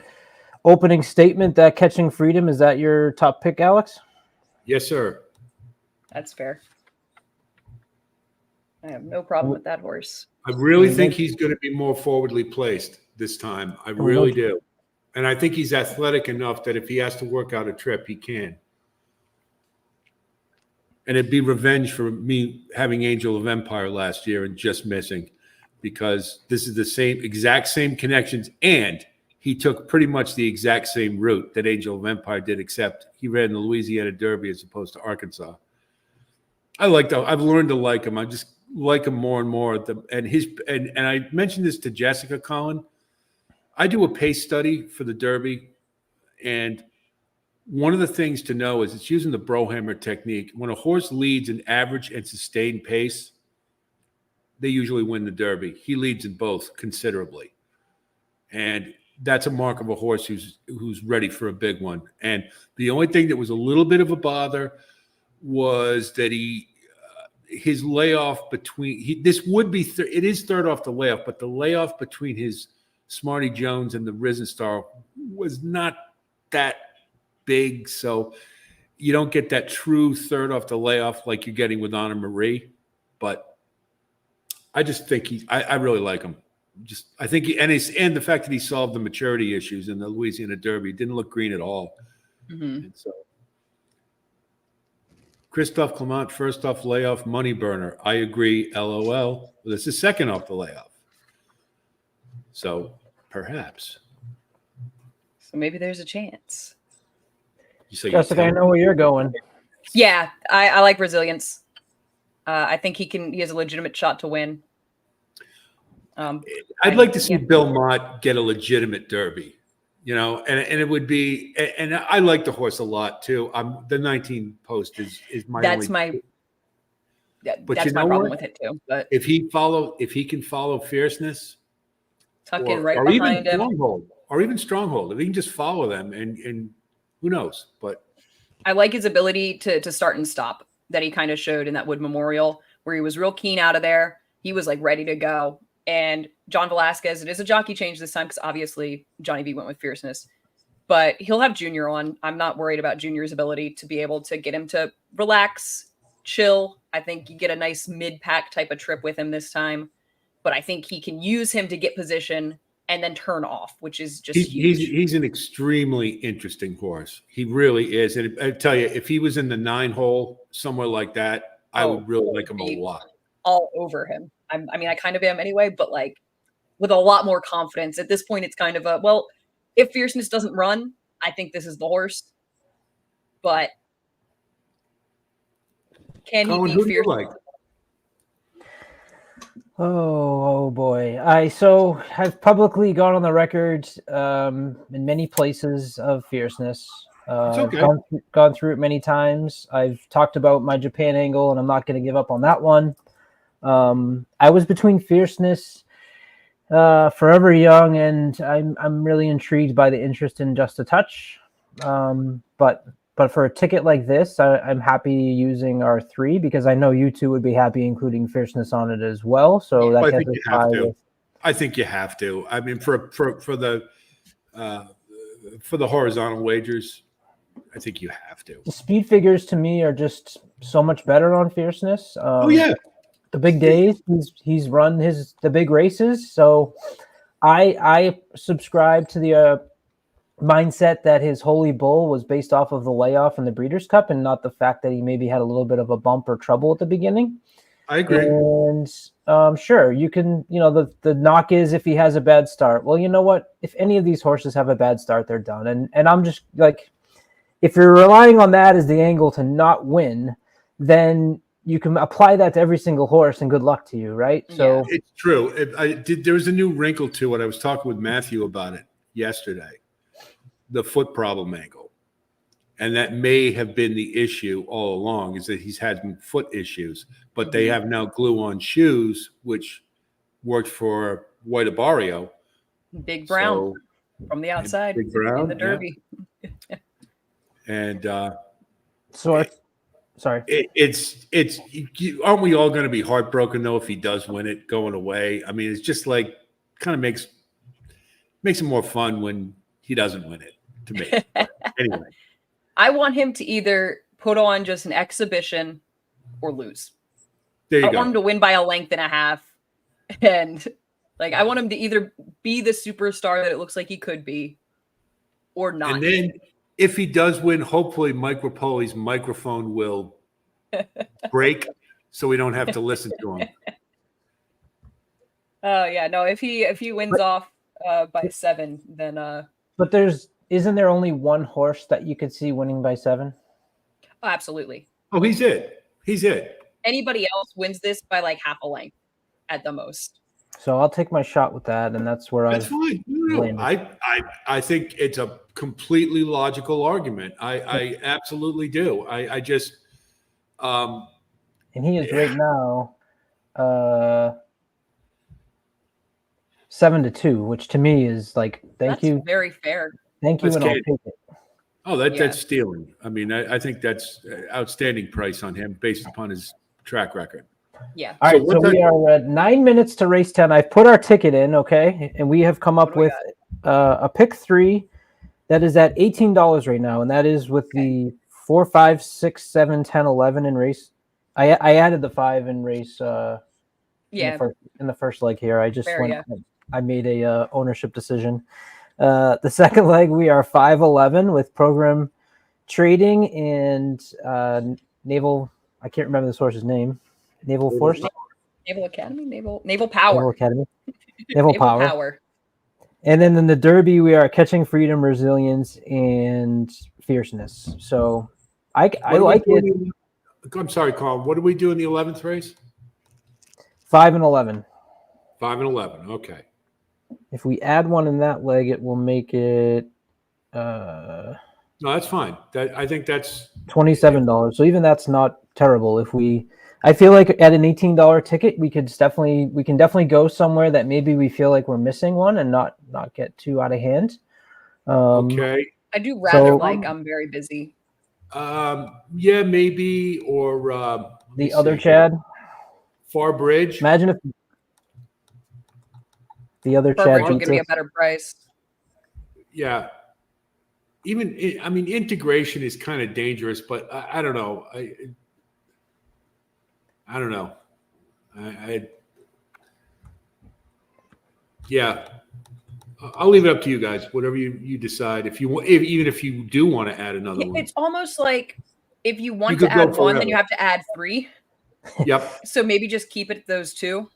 opening statement that Catching Freedom, is that your top pick, Alex? Yes, sir. That's fair. I have no problem with that horse. I really think he's going to be more forwardly placed this time. I really do. And I think he's athletic enough that if he has to work out a trip, he can. And it'd be revenge for me having Angel of Empire last year and just missing, because this is the exact same connections. And he took pretty much the exact same route that Angel of Empire did, except he ran the Louisiana Derby as opposed to Arkansas. I've learned to like him. I just like him more and more. And I mentioned this to Jessica, Colin. I do a pace study for the Derby, and one of the things to know is it's using the Brohammer technique. When a horse leads an average and sustained pace, they usually win the Derby. He leads in both considerably, and that's a mark of a horse who's ready for a big one. And the only thing that was a little bit of a bother was that his layoff between it is third off the layoff, but the layoff between his Smarty Jones and the Risen Star was not that big, so you don't get that true third off the layoff like you're getting with Honor Marie. But I just think I really like him. I think and the fact that he solved the maturity issues in the Louisiana Derby, didn't look green at all. Mm-hmm. And so Christophe Clement, first off layoff, money burner. I agree, LOL. Well, this is second off the layoff. So perhaps. So maybe there's a chance. Jessica, I know where you're going. Yeah, I like resilience. I think he has a legitimate shot to win. I'd like to see Bill Mott get a legitimate Derby, and it would be, and I like the horse a lot too. The 19 post is my. That's my problem with it too. But if he can follow Fierceness, tuck in right behind him, or even Stronghold, if he can just follow them, and who knows? But I like his ability to start and stop that he kind of showed in that Wood Memorial, where he was real keen out of there. He was like ready to go. And John Velasquez, it is a jockey change this time because obviously Johnny V went with Fierceness, but he'll have Junior on. I'm not worried about Junior's ability to be able to get him to relax, chill. I think you get a nice mid-pack type of trip with him this time, but I think he can use him to get position and then turn off, which is just huge. He's an extremely interesting horse. He really is. And I tell you, if he was in the 9 hole, somewhere like that, I would really like him a lot. All over him. I kind of am anyway, but like with a lot more confidence. At this point, it's kind of if Fierceness doesn't run, I think this is the horse. But can he beat Fierceness? Oh boy. I've publicly gone on the record in many places of fierceness. It's I've okay. gone through it many times. I've talked about my Japan angle, and I'm not going to give up on that one. I was between fierceness, Forever Young, and I'm really intrigued by the interest in Just a Touch. But for a ticket like this, I'm happy using R3 because I know you two would be happy including fierceness on it as well. So that I gets think us you have by to. with I think you have to. I mean, for the horizontal wagers, I think you have to. the speed figures. To me, are just so much better on fierceness. Oh yeah, The big days, he's run the big races. So I subscribe to the mindset that his Holy Bull was based off of the layoff in the Breeders' Cup and not the fact that he maybe had a little bit of a bump or trouble at the beginning. I agree. And sure, you can, the knock is if he has a bad start. Well, you know what? If any of these horses have a bad start, they're done. And I'm just like, if you're relying on that as the angle to not win, then you can apply that to every single horse and good luck to you, right? Yeah. So It's true. There was a new wrinkle to it. I was talking with Matthew about it yesterday. The foot problem angle. And that may have been the issue all along, is that he's had foot issues, but they have now glue-on shoes, which worked for White Barrio. Big Brown So, from the outside Big Brown, in the Derby. yeah. And sorry. aren't we all going to be heartbroken though if he does win it going away? I mean, it's just like kind of makes it more fun when he doesn't win it to me. But anyway, I want him to either put on just an exhibition or lose. there you I go. want him to win by a length and a half. And like, I want him to either be the superstar that it looks like he could be or not. And then if he does win, hopefully Mike Rapoli's microphone will break so we don't have to listen to him. Oh yeah, no, if he wins off by 7, then But isn't there only one horse that you could see winning by 7? absolutely. Oh, he's it. Anybody else wins this by like half a length at the most. So I'll take my shot with that, and that's where That's fine. No. landed. I think it's a completely logical argument. I absolutely do. I just And he is right now 7-2, which to me is like, thank you, Very fair. and I'll Katie. take it. that's stealing. I mean, I think that's outstanding price on him based upon his track record. Yeah. All right, so what's we are at 9 minutes to race 10. I've put our ticket in, okay, and we have come up What do we with a pick 3 that is at $18 right now, and that is with the 4, 5, 6, 7, 10, 11 in race. I added the 5 in race. Yeah. In the first leg here, I just Fair, went. yeah. I made a ownership decision. The second leg, we are 5-11 with program trading and naval. I can't remember this horse's name. Naval Force, Naval Academy, Naval Naval Power. Academy, Naval Power. Power. And then in the Derby, we are Catching Freedom, Resilience, and Fierceness. So I like it. I'm sorry, Colin. What do we do in the 11th race? 5-11. 5-11. Okay. If we add one in that leg, it will make it No, that's fine. I think that's $27. So even that's not terrible. I feel like at an $18 ticket, we can definitely go somewhere that maybe we feel like we're missing one and not get too out of hand. okay. I do rather So- like I'm very busy. Yeah, maybe, or let me The other see. Chad. Far Bridge. Imagine if the other Chad Burbridge will beats give me a us. better price. Yeah. I mean, integration is kind of dangerous, but I don't know. I don't know. Yeah. I'll leave it up to you guys. Whatever you decide. Even if you do want to add another one. It's almost like if you want You to could go add one, forever. then you have to add 3. Yep, So maybe just keep it those 2.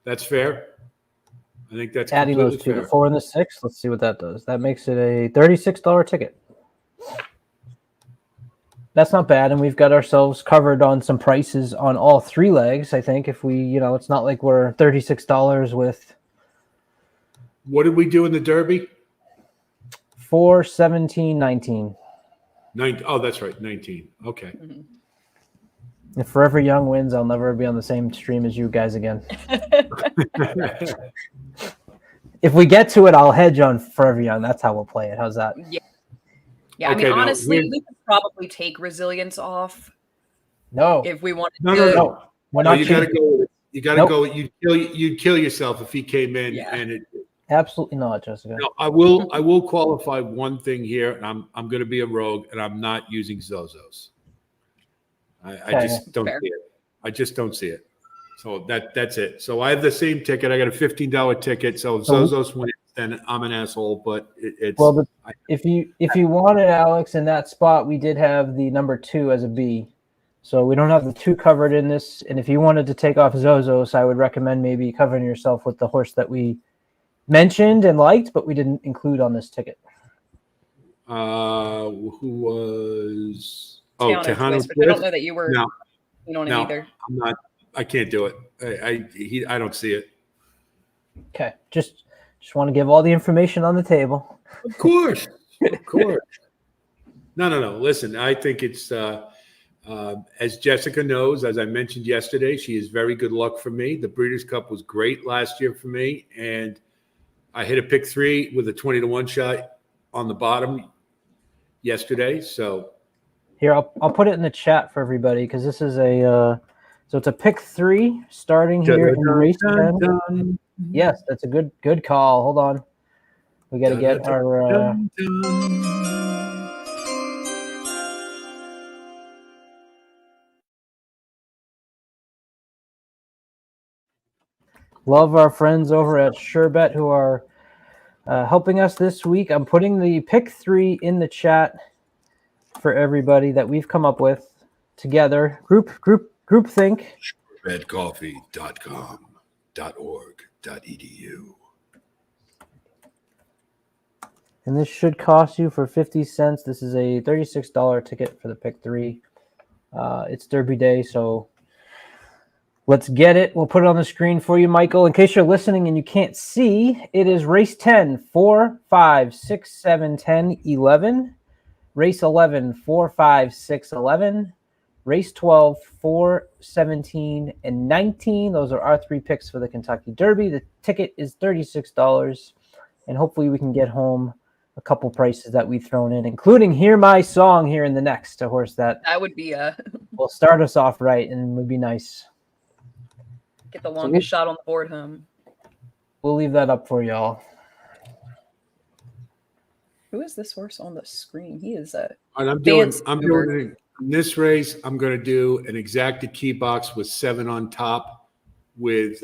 that's fair. I think that's Adding those completely two, fair. the 4 and the 6. Let's see what that does. That makes it a $36 ticket. that's not bad, and we've got ourselves covered on some prices on all 3 legs. I think if we, it's not like we're $36 with What did we do in the Derby? 4, 17, 19. Oh, that's right, 19. Okay. Mhm. If Forever Young wins, I'll never be on the same stream as you guys again. If we get to it, I'll hedge on Forever Young. That's how we'll play it. How's that? Yeah. Yeah, Okay, I mean, now, honestly, here's- we could probably take resilience off No, if we wanted No, to. no, no. we're No, not you got to changing. go. You got to Nope. go. You'd kill yourself if he came in. Yeah. And it. Absolutely not, Jessica. No, I will qualify one thing here, and I'm going to be a rogue, and I'm not using Zozos. I Okay. just don't Fair. see it. I just don't see it. So that's it. So I have the same ticket. I got a $15 ticket. So if Zozos wins, then I'm an asshole. But it's Well, if you wanted Alex in that spot, we did have the number 2 as a B. So we don't have the 2 covered in this. And if you wanted to take off Zozos, I would recommend maybe covering yourself with the horse that we mentioned and liked, but we didn't include on this ticket. who was Tejano Tejano Twist, but I don't know that you were No, on it no, either. I'm not. I can't do it. I don't see it. Okay, just want to give all the information on the table. Of course, of course. No. Listen, I think it's as Jessica knows, as I mentioned yesterday, she is very good luck for me. The Breeders' Cup was great last year for me, and I hit a pick 3 with a 20-1 shot on the bottom yesterday. So Here, I'll put it in the chat for everybody because this is a so it's a pick 3 starting here in race 10. Yes, that's a good call. Hold on, we got to get our. Love our friends over at Sherbet who are helping us this week. I'm putting the pick 3 in the chat for everybody that we've come up with together. Group think. redcoffee.com.org.edu. And this should cost you for 50 cents. This is a $36 ticket for the pick 3. It's Derby Day, so let's get it. We'll put it on the screen for you, Michael. In case you're listening and you can't see, it is race 10, 4, 5, 6, 7, 10, 11. Race 11, 4, 5, 6, 11. Race 12, 4, 17, and 19. Those are our 3 picks for the Kentucky Derby. The ticket is $36, and hopefully we can get home a couple prices that we've thrown in, including Hear My Song here in the next, a horse that That would be will start us off right and would be nice. get the longest shot on the board home. We'll leave that up for y'all. Who is this horse on the screen? He is a And I'm doing in this race. I'm going to do an exacted key box with 7 on top with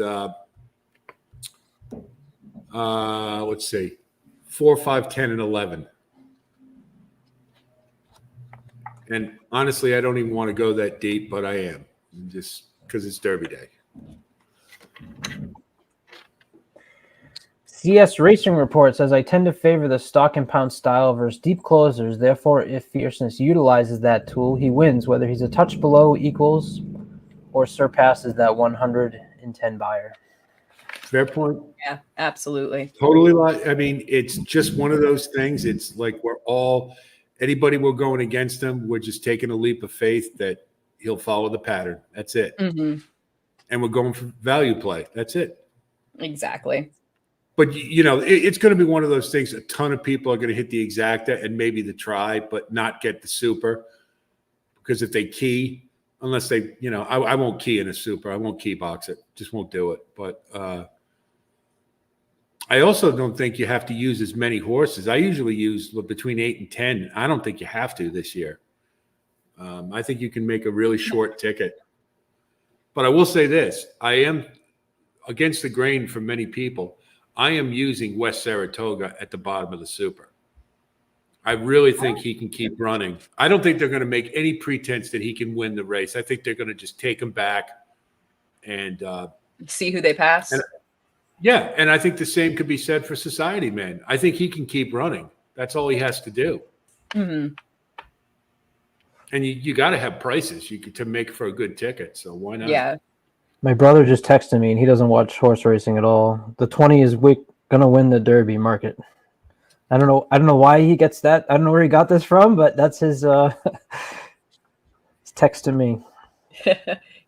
let's see, 4, 5, 10, and 11. And honestly, I don't even want to go that deep, but I am just because it's Derby Day. CS Racing Report says, I tend to favor the stock and pound style versus deep closers. Therefore, if Fierceness utilizes that tool, he wins, whether he's a touch below, equals, or surpasses that 110 buyer. Fair point. Yeah, absolutely. Totally. I mean, it's just one of those things. It's like anybody we're going against him, we're just taking a leap of faith that he'll follow the pattern. That's it. Mm-hmm. And we're going for value play. That's it. Exactly. But, it's going to be one of those things. A ton of people are going to hit the exacta and maybe the try, but not get the super. Because if they key, unless they, I won't key in a super. I won't key box it. Just won't do it. But I also don't think you have to use as many horses. I usually use between 8 and 10. I don't think you have to this year. I think you can make a really short ticket. But I will say this. I am against the grain for many people. I am using West Saratoga at the bottom of the super. I really think he can keep running. I don't think they're going to make any pretense that he can win the race. I think they're going to just take him back and see who they pass. And I think the same could be said for Society Man. I think he can keep running. That's all he has to do. Mm-hmm. And you got to have prices to make for a good ticket. So why not? Yeah. My brother just texted me, and he doesn't watch horse racing at all. The 20 is gonna win the Derby market. I don't know why he gets that. I don't know where he got this from, but that's his his text to me.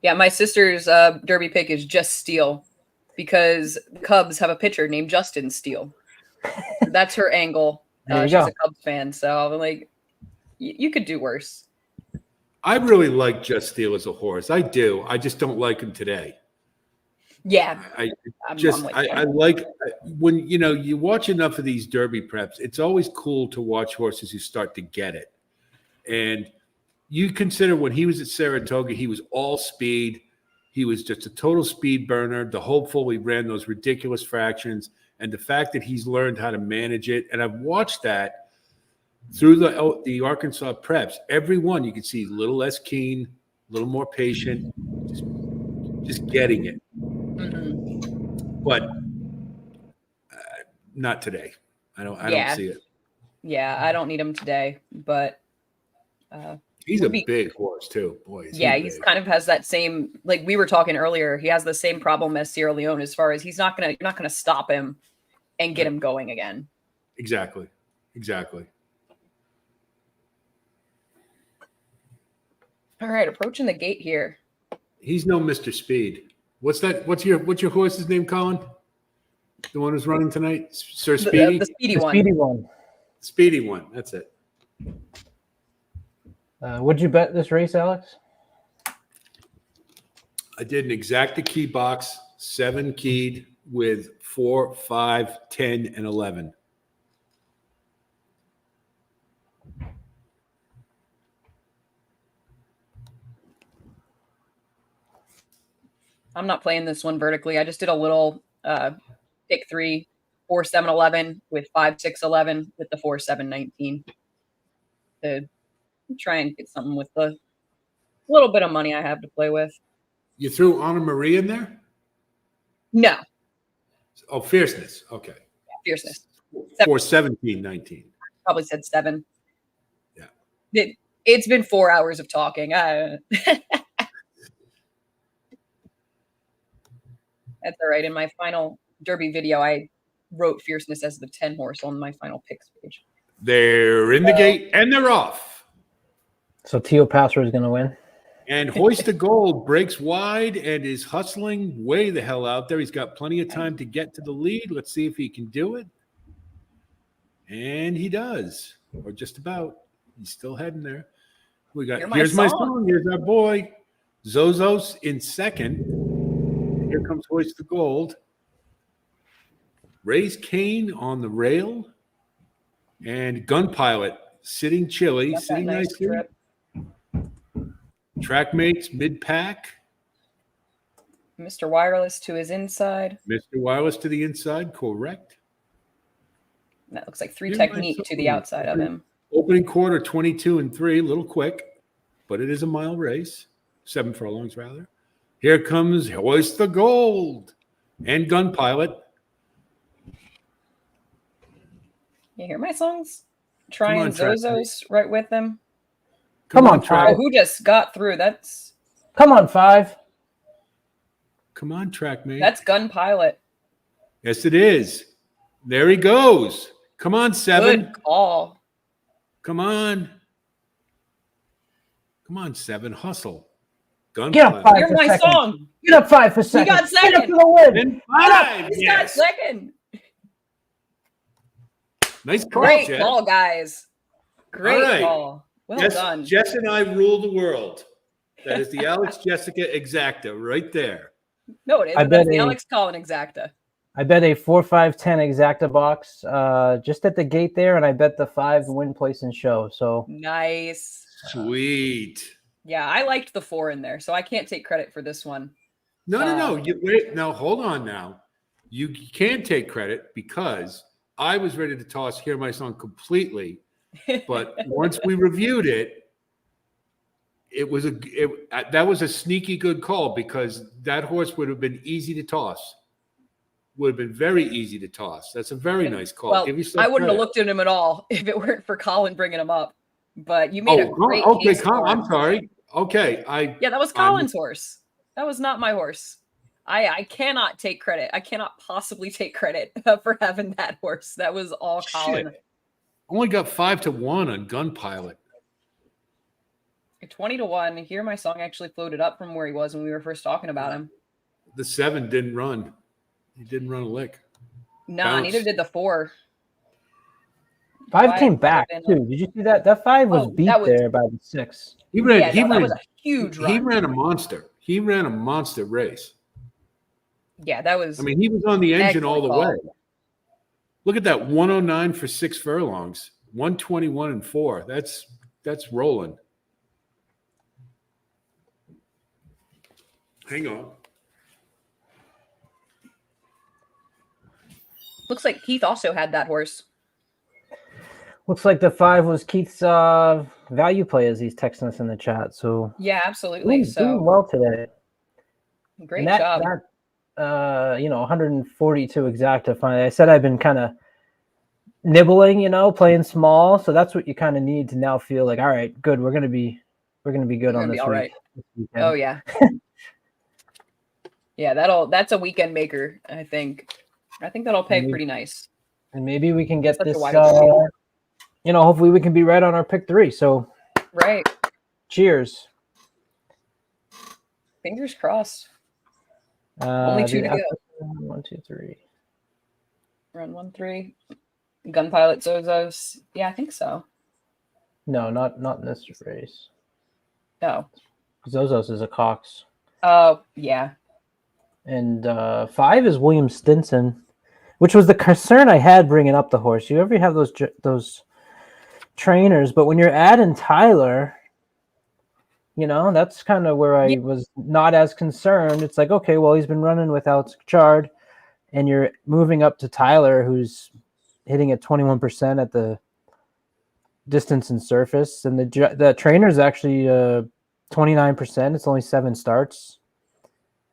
Yeah, my sister's Derby pick is Just Steele because the Cubs have a pitcher named Justin Steele. That's her angle. There you She's go. a Cubs fan, so I'm like, you could do worse. I really like Just Steele as a horse. I do. I just don't like him today. Yeah, I I'm just with I you. like when you watch enough of these Derby preps. It's always cool to watch horses who start to get it. And you consider when he was at Saratoga, he was all speed. He was just a total speed burner. The hopeful, he ran those ridiculous fractions, and the fact that he's learned how to manage it. And I've watched that through the Arkansas preps. Every one you can see a little less keen, a little more patient, just getting it. Mhm. But not today. I don't see it. Yeah, I don't need him today, but He's a big horse too. Boy, is he he's big. kind of has that same, like we were talking earlier, he has the same problem as Sierra Leone as far as you're not gonna stop him and get him going again. Exactly. All right, approaching the gate here. He's no Mr. Speed. What's that? What's your horse's name, Colin? The one who's running tonight? Sir Speedy? The speedy The one. speedy one. Speedy one. That's it. Would you bet this race, Alex? I did an exacta key box, 7 keyed with 4, 5, 10, and 11. I'm not playing this one vertically. I just did a little pick 3, 4, 7, 11 with 5, 6, 11 with the 4, 7, 19 to try and get something with the little bit of money I have to play with. You threw Anna Marie in there? No, Oh, Fierceness. Okay. fierceness. 4, 17, 19. Probably said 7. Yeah. It's been 4 hours of talking. That's all right. In my final Derby video, I wrote fierceness as the 10 horse on my final picks page. They're in the gate and they're off. So Teo Passer is going to win. And Hoist the Gold breaks wide and is hustling way the hell out there. He's got plenty of time to get to the lead. Let's see if he can do it. And he does, or just about. He's still heading there. We got here's my song. Here's our boy Zozos in second. Here comes Hoist the Gold. Ray's Kane on the rail, and Gun Pilot sitting chilly, sitting nicely. Track mates mid-pack. Mr. Wireless to his inside. Mr. Wireless to the inside, correct. And that looks like 3 technique to the outside of him. Opening quarter 22 and 3, a little quick, but it is a mile race. 7 furlongs rather. Here comes Hoist the Gold and Gun Pilot. You hear my songs? Trying Zozos right with them. Come on, Track. Oh, who just got through? Come on, 5. Come on, Track mate. That's Gun Pilot. Yes, it is. There he goes. Come on, 7. Good call. Come on. Come on, 7. Hustle. Gun Get up, Pilot. 5 Hear for my second. song. Get up 5 for second. got second. Get up for the win. And 5. He's Yes. got second. Nice call, Great Jess. call, guys. Great All right. call. Well done. Jess and I rule the world. That is the Alex Jessica exacta right there. No, it is. I That's bet the a- Alex Collin exacta. I bet a 4, 5, 10 exacta box just at the gate there, and I bet the 5 win, place, and show. So Nice. Sweet. Yeah, I liked the 4 in there, so I can't take credit for this one. No. You wait. Now hold on. Now you can take credit because I was ready to toss "Hear My Song" completely, but once we reviewed it, that was a sneaky good call because that horse would have been easy to toss. Would have been very easy to toss. That's a very nice call. Well, Give yourself I wouldn't have credit. looked at him at all if it weren't for Colin bringing him up. but you made a great okay. case for him. I'm sorry. Okay, Yeah, that was Colin's horse. That was not my horse. I cannot take credit. I cannot possibly take credit for having that horse. That was all Colin. Only got 5-1 on Gun Pilot. 20-1. Here, my song actually floated up from where he was when we were first talking about him. The 7 didn't run. He didn't run a lick. No, Bounce. neither did the 4. 5 came back too. Did you see that? That 5 was beat there by the 6. He ran. That was a huge run. He ran a monster. He ran a monster race. Yeah, that was. I mean, he was on the engine all the way. Call. Look at that 109 for 6 furlongs, 121 and 4. That's rolling. Hang on. Looks like Keith also had that horse. Looks like the 5 was Keith's value play as he's texting us in the chat. So yeah, absolutely. Doing well today. Great job. 142 exact to find. I said I've been kind of nibbling, playing small. So that's what you kind of need to now feel like, all right, good. We're gonna be good on this week. Right. Oh yeah. Yeah, that's a weekend maker, I think. I think that'll pay pretty nice. And maybe we can get this hopefully we can be right on our pick 3. So right. Cheers. Fingers crossed. Only 2 to go. 1, 2, 3. Run 1, 3. Gun Pilot Zozos. Yeah, I think so. No, not in this race. No. Zozos is a Cox. Oh, yeah. And 5 is William Stinson, which was the concern I had bringing up the horse. You ever have those trainers, but when you're adding Tyler, that's kind of where I was not as concerned. It's like, okay, well, he's been running without Chard, and you're moving up to Tyler, who's hitting at 21% at the distance and surface, and the trainer's actually 29%. It's only 7 starts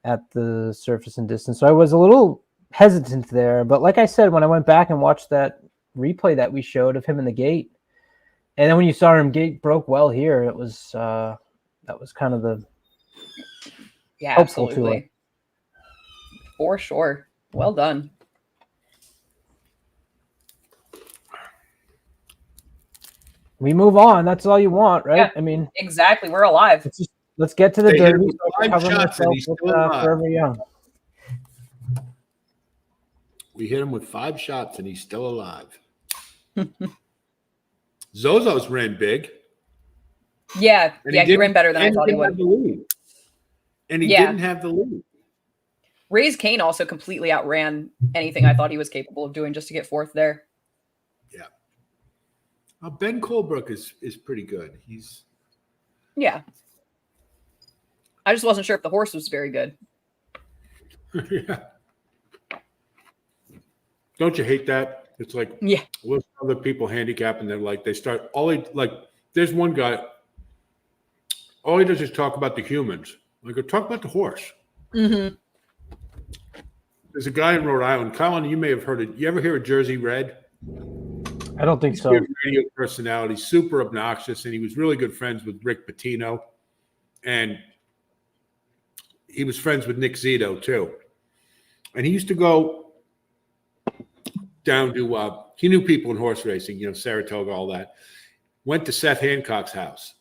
at the surface and distance. So I was a little hesitant there, but like I said, when I went back and watched that replay that we showed of him in the gate, and then when you saw him gate broke well here, it was that was kind of the helpful absolutely. To it. For sure. Well done. We move on. That's all you want, right? Yeah, I mean, exactly. We're alive. Let's get to the Derby. Forever Young. We hit him with 5 shots, and he's still alive. Zozos ran big. Yeah, he ran better than I thought he would. And he didn't have the lead. Raise Kane also completely outran anything I thought he was capable of doing just to get 4th there. Yeah. Ben Colebrook is pretty good. Yeah. I just wasn't sure if the horse was very good. Yeah. Don't you hate that? It's like, with other people handicapping, they're like, there's one guy, all he does is talk about the humans. Like, talk about the horse. Mm-hmm. There's a guy in Rhode Island. Colin, you may have heard it. You ever hear of Jersey Red? I don't think so. He's a radio personality, super obnoxious, and he was really good friends with Rick Pitino. And he was friends with Nick Zito, too. And he used to go down to, he knew people in horse racing, Saratoga, all that. Went to Seth Hancock's house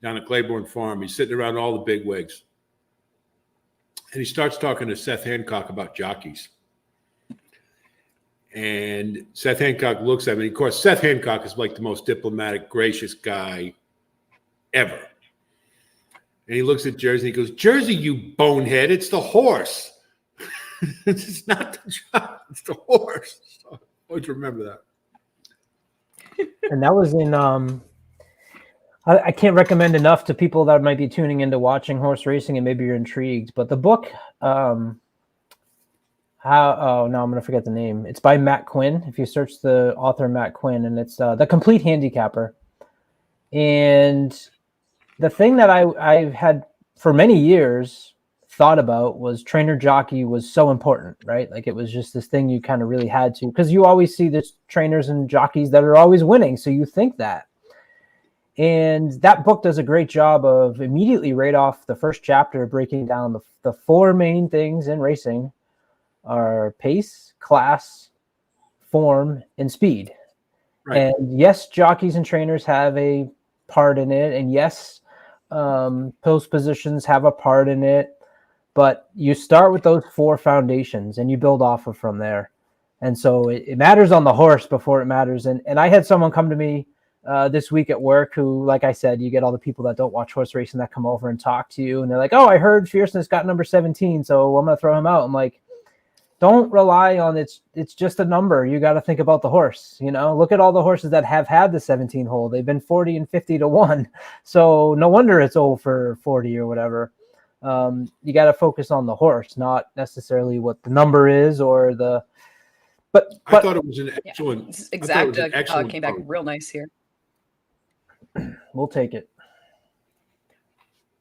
down at Claiborne Farm. He's sitting around all the big wigs. And he starts talking to Seth Hancock about jockeys. And Seth Hancock looks at me. Of course, Seth Hancock is like the most diplomatic, gracious guy ever. And he looks at Jersey and he goes, "Jersey, you bonehead, it's the horse." It's not the jockey, it's the horse. So always remember that. And that was in I can't recommend enough to people that might be tuning into watching horse racing and maybe you're intrigued. But the book, I'm going to forget the name. It's by Matt Quinn. If you search the author Matt Quinn, and it's The Complete Handicapper. And the thing that I had for many years thought about was trainer jockey was so important, right? Like it was just this thing you kind of really had to, because you always see this trainers and jockeys that are always winning. So you think that. And that book does a great job of immediately right off the first chapter breaking down the four main things in racing are pace, class, form, and speed. Right. And yes, jockeys and trainers have a part in it. And yes, post positions have a part in it. But you start with those four foundations and you build off of from there. And so it matters on the horse before it matters. And I had someone come to me this week at work who, like I said, you get all the people that don't watch horse racing that come over and talk to you. And they're like, oh, I heard Fierceness got number 17, so I'm going to throw him out. I'm like, don't rely on it's just a number. You got to think about the horse. Look at all the horses that have had the 17 hole. They've been 40 and 50 to 1. So no wonder it's 0 for 40 or whatever. You got to focus on the horse, not necessarily what the number is or the. But I thought it was an excellent. Yeah, exact excellent came back quote. real nice here. We'll take it.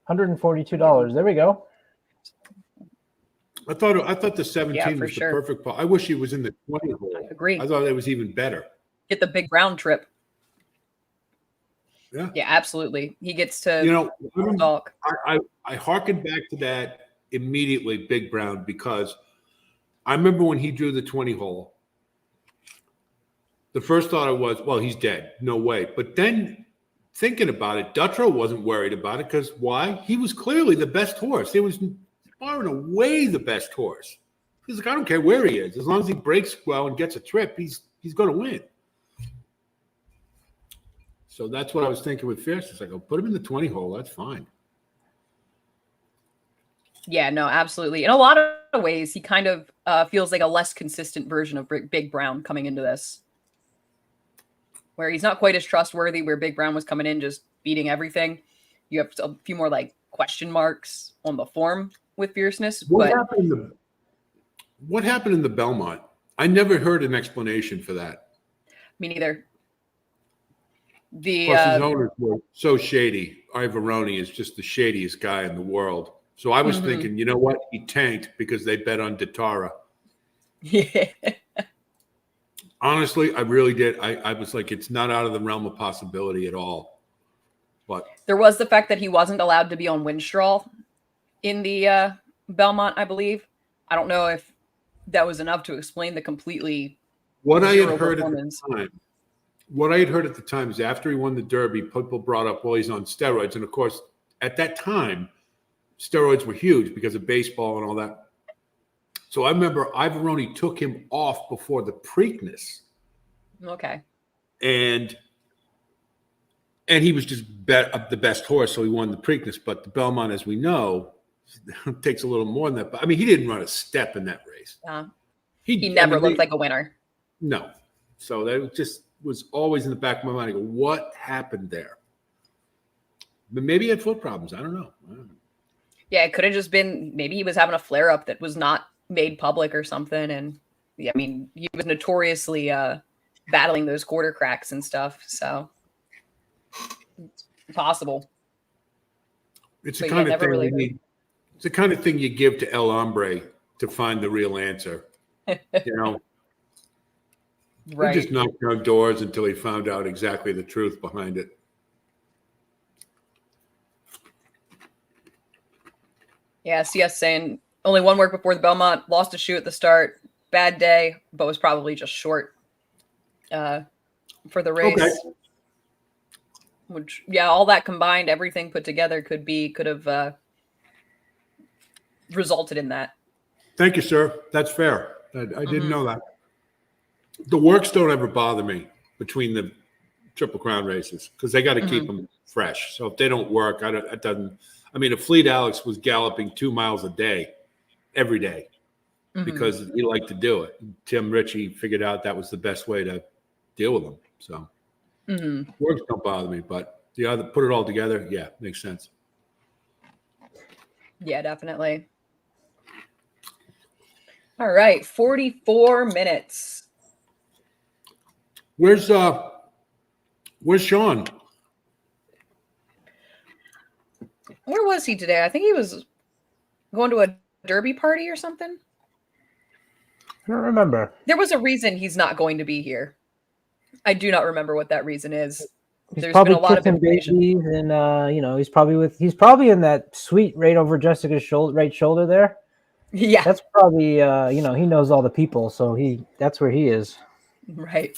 $142. There we go. I thought the 17 for was sure. the perfect. I wish he was in the 20 hole. I agree. I thought it was even better. Get the big round trip. Yeah. Yeah, absolutely. He gets to talk. I hearkened back to that immediately, Big Brown, because I remember when he drew the 20 hole. The first thought was, well, he's dead. No way. But then thinking about it, Dutrow wasn't worried about it because why? He was clearly the best horse. He was far and away the best horse. He's like, I don't care where he is. As long as he breaks well and gets a trip, he's going to win. So that's what I was thinking with Fierceness. I go, put him in the 20 hole. That's fine. Yeah, no, absolutely. In a lot of ways, he kind of feels like a less consistent version of Big Brown coming into this, where he's not quite as trustworthy, where Big Brown was coming in just beating everything. You have a few more like question marks on the form with Fierceness. What happened in the Belmont? I never heard an explanation for that. Me neither. Plus, his owners were so shady. Ivaroni is just the shadiest guy in the world. So I was thinking, you know what? He tanked because they bet on Datara. Yeah. Honestly, I really did. I was like, it's not out of the realm of possibility at all. But there was the fact that he wasn't allowed to be on Winstraw in the Belmont, I believe. I don't know if that was enough to explain the completely what I had heard at the time is after he won the Derby, people brought up, well, he's on steroids. And of course, at that time, steroids were huge because of baseball and all that. So I remember Ivaroni took him off before the Preakness. Okay. And he was just the best horse, so he won the Preakness. But the Belmont, as we know, takes a little more than that. But I mean, he didn't run a step in that race. He never looked like a winner. No. So that just was always in the back of my mind. I go, what happened there? But maybe he had foot problems. I don't know. Yeah, it could have just been maybe he was having a flare-up that was not made public or something. And yeah, I mean, he was notoriously battling those quarter cracks and stuff. So it's possible. It's the kind of thing it's the kind of thing you give to El Hombre to find the real answer. Right. He just knocked down doors until he found out exactly the truth behind it. Yeah, CS saying only one work before the Belmont, lost a shoe at the start, bad day, but was probably just short for the race. Okay. Which, yeah, all that combined, everything put together could have resulted in that. Thank you, sir. That's fair. I didn't know that. The works don't ever bother me between the Triple Crown races because they got to keep them fresh. So if they don't work, it doesn't. I mean, if Fleet Alex was galloping 2 miles a day, every day, because he liked to do it. Tim Ritchie figured out that was the best way to deal with them. So works don't bother me, but the other put it all together, yeah, makes sense. Yeah, definitely. All right, 44 minutes. Where's Sean? Where was he today? I think he was going to a derby party or something. I don't remember. There was a reason he's not going to be here. I do not remember what that reason is. He's There's probably been a lot of kissing information. babies, and he's probably in that suite right over Jessica's right shoulder there. Yeah, That's probably he knows all the people, so that's where he is. right.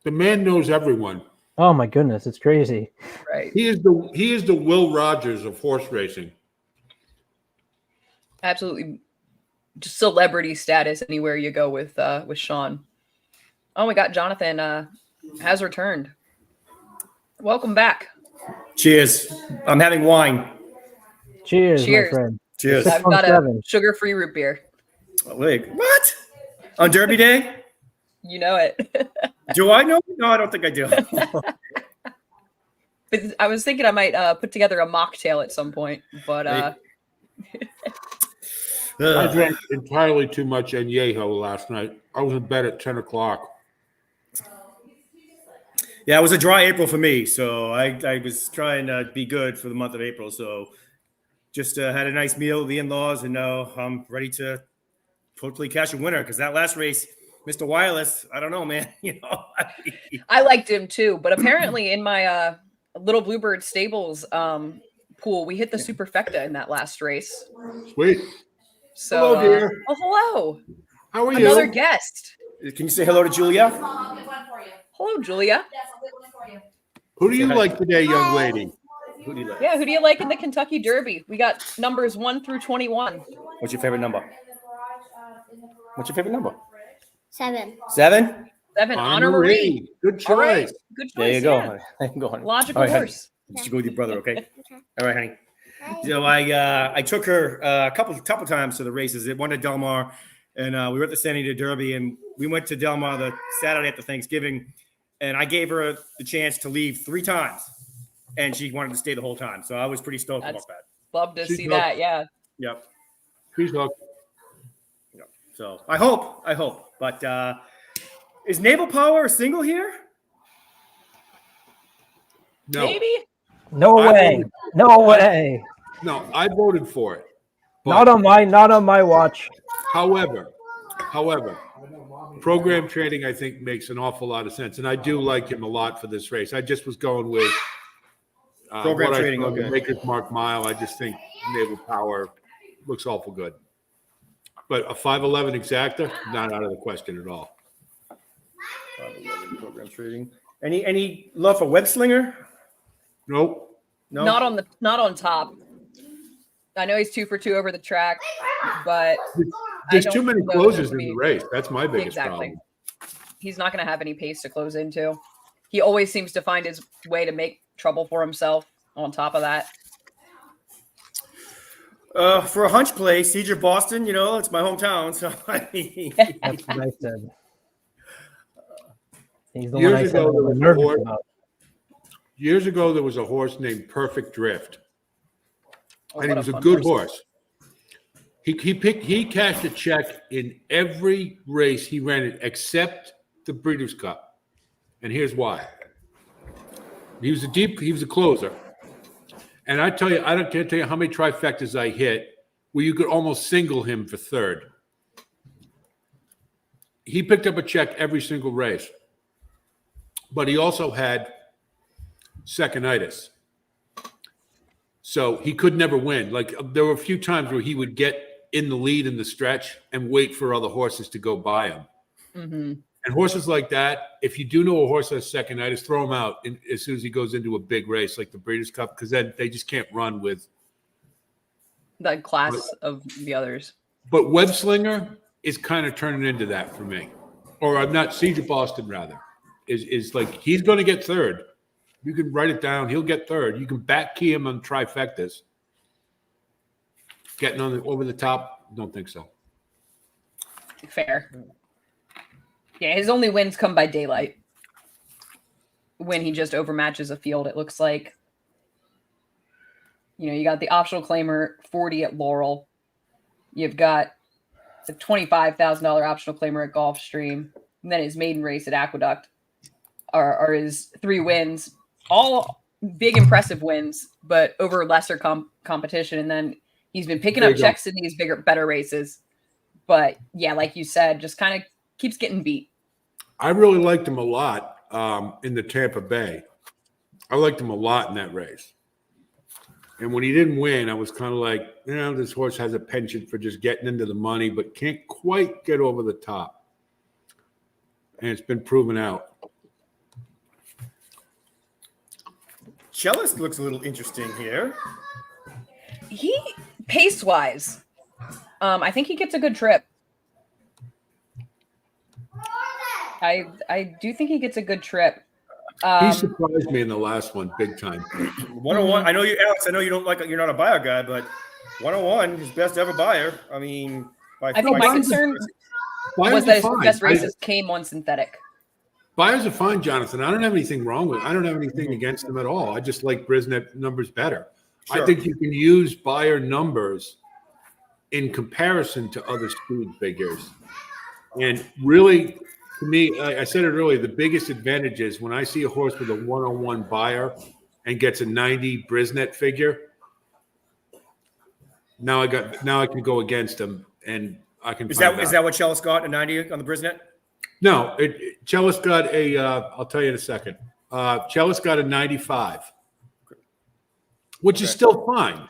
The man knows everyone. Oh my goodness, it's crazy. Right. He is the Will Rogers of horse racing. Absolutely. Just celebrity status anywhere you go with Sean. Oh my God, Jonathan has returned. Welcome back. Cheers. I'm having wine. Cheers, Cheers. my friend. Cheers. I've got a 617. sugar-free root beer. Oh, wait, what? On Derby Day? You know it. Do I know? No, I don't think I do. But I was thinking I might put together a mocktail at some point, but I drank entirely too much añejo last night. I was in bed at 10 o'clock. Yeah, it was a dry April for me, so I was trying to be good for the month of April. So just had a nice meal with the in-laws, and now I'm ready to hopefully catch a winner because that last race, Mr. Wireless, I don't know, man. I liked him too. But apparently in my Little Bluebird Stables pool, we hit the superfecta in that last race. Sweet. So, Hello, dear. Oh, hello. How are Another you? guest. Can you say hello to Julia? Hello, Julia. Who do you like today, young lady? Who do you like? Yeah, who do you like in the Kentucky Derby? We got numbers 1 through 21. What's your favorite number? What's your favorite number? 7. 7? 7, Honor Marie. Good All right. choice. Good choice. There you go. Yeah. There you go, honey. Logical All right, honey. horse. Just go with your brother, okay? Okay. All right, honey. So I took her a couple times to the races. One to Del Mar, and we were at the San Diego Derby, and we went to Del Mar the Saturday after Thanksgiving, and I gave her the chance to leave 3 times, and she wanted to stay the whole time. So I was pretty stoked about that. Love to She's see not- that. Yeah. Yep. Please look. Yep. So I hope. But is Naval Power a single here? No. Maybe. No I way. voted- No way. No, I voted for it. Not on my watch. However, program trading, I think, makes an awful lot of sense. And I do like him a lot for this race. I just was going with Program what trading, I saw, the okay. Maker's Mark Mile. I just think Naval Power looks awful good. But a 5'11 exacta, not out of the question at all. Program trading. Any love for Web Slinger? Nope. No. Not on top. I know he's 2 for 2 over the track, but There's I too don't many know closes that in the race. That's my biggest problem. He's not going to have any pace to close into. He always seems to find his way to make trouble for himself on top of that. For a hunch play, Siege of Boston, it's my hometown. So That's what I said. He's the Years one I said I ago, there was was a nervous horse- about. Years ago, there was a horse named Perfect Drift, Oh, and he what was a fun good horse. He cashed a check in every race he ran it except the Breeders' Cup, and here's why. He was a closer, and I tell you, can't tell you how many trifectas I hit where you could almost single him for third. He picked up a check every single race, but he also had seconitis. So he could never win. Like there were a few times where he would get in the lead in the stretch and wait for other horses to go by him. Mm-hmm. And horses like that, if you do know a horse has seconitis, throw him out as soon as he goes into a big race like the Breeders' Cup, because then they just can't run with. The class of the others. But Web Slinger is kind of turning into that for me. Or I'm not, Siege of Boston rather, is like he's going to get third. You can write it down. He'll get third. You can back key him on trifectas. Getting on over the top, don't think so. Fair. Yeah, his only wins come by daylight. When he just overmatches a field, it looks like. You got the optional claimer 40 at Laurel. You've got the $25,000 optional claimer at Gulfstream. And then his maiden race at Aqueduct are his 3 wins. All big, impressive wins, but over lesser competition. And then he's been picking up checks in these better races. But yeah, like you said, just kind of keeps getting beat. I really liked him a lot. in the Tampa Bay. I liked him a lot in that race. And when he didn't win, I was kind of like, this horse has a penchant for just getting into the money, but can't quite get over the top. And it's been proven out. Cellist looks a little interesting here. He pace-wise, I think he gets a good trip. I do think he gets a good trip. He surprised me in the last one, big time. 101. I know you, Alex. I know you don't like. You're not a buyer guy, but 101, his best ever buyer. I mean, I think my concern was that his best races came on synthetic. Buyers are fine, Jonathan. I don't have anything wrong with it. I don't have anything against them at all. I just like Brisnet numbers better. Sure. I think you can use buyer numbers in comparison to other speed figures. And really, to me, I said it earlier, the biggest advantage is when I see a horse with a 101 buyer and gets a 90 Brisnet figure, now I can go against them and I can. Is that what Cellist got, a 90 on the Brisnet? No, Cellist got a. I'll tell you in a second. Cellist got a 95, which is still fine,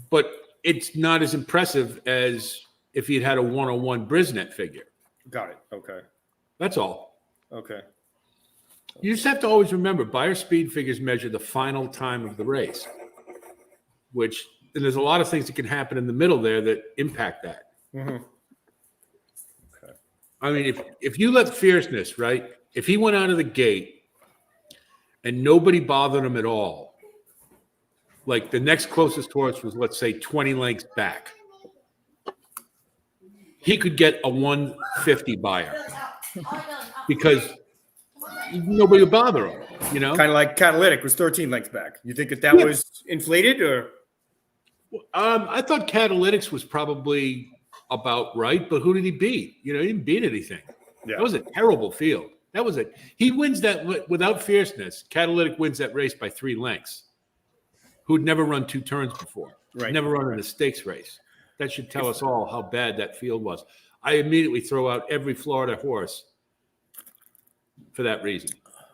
but it's not as impressive as if he'd had a 101 Brisnet figure. Got it. Okay. That's all. Okay. You just have to always remember, buyer speed figures measure the final time of the race, and there's a lot of things that can happen in the middle there that impact that. Mm-hmm. I mean, if you let Fierceness, right, if he went out of the gate and nobody bothered him at all, like the next closest horse was, let's say, 20 lengths back, he could get a 150 buyer because nobody would bother him, Kind of like Catalytic was 13 lengths back. You think that was inflated or? I thought Catalytics was probably about right, but who did he beat? He didn't beat anything. Yeah. That was a terrible field. He wins that without Fierceness. Catalytic wins that race by 3 lengths. Who'd never run 2 turns before. Right. Never run in a stakes race. That should tell us all how bad that field was. I immediately throw out every Florida horse for that reason.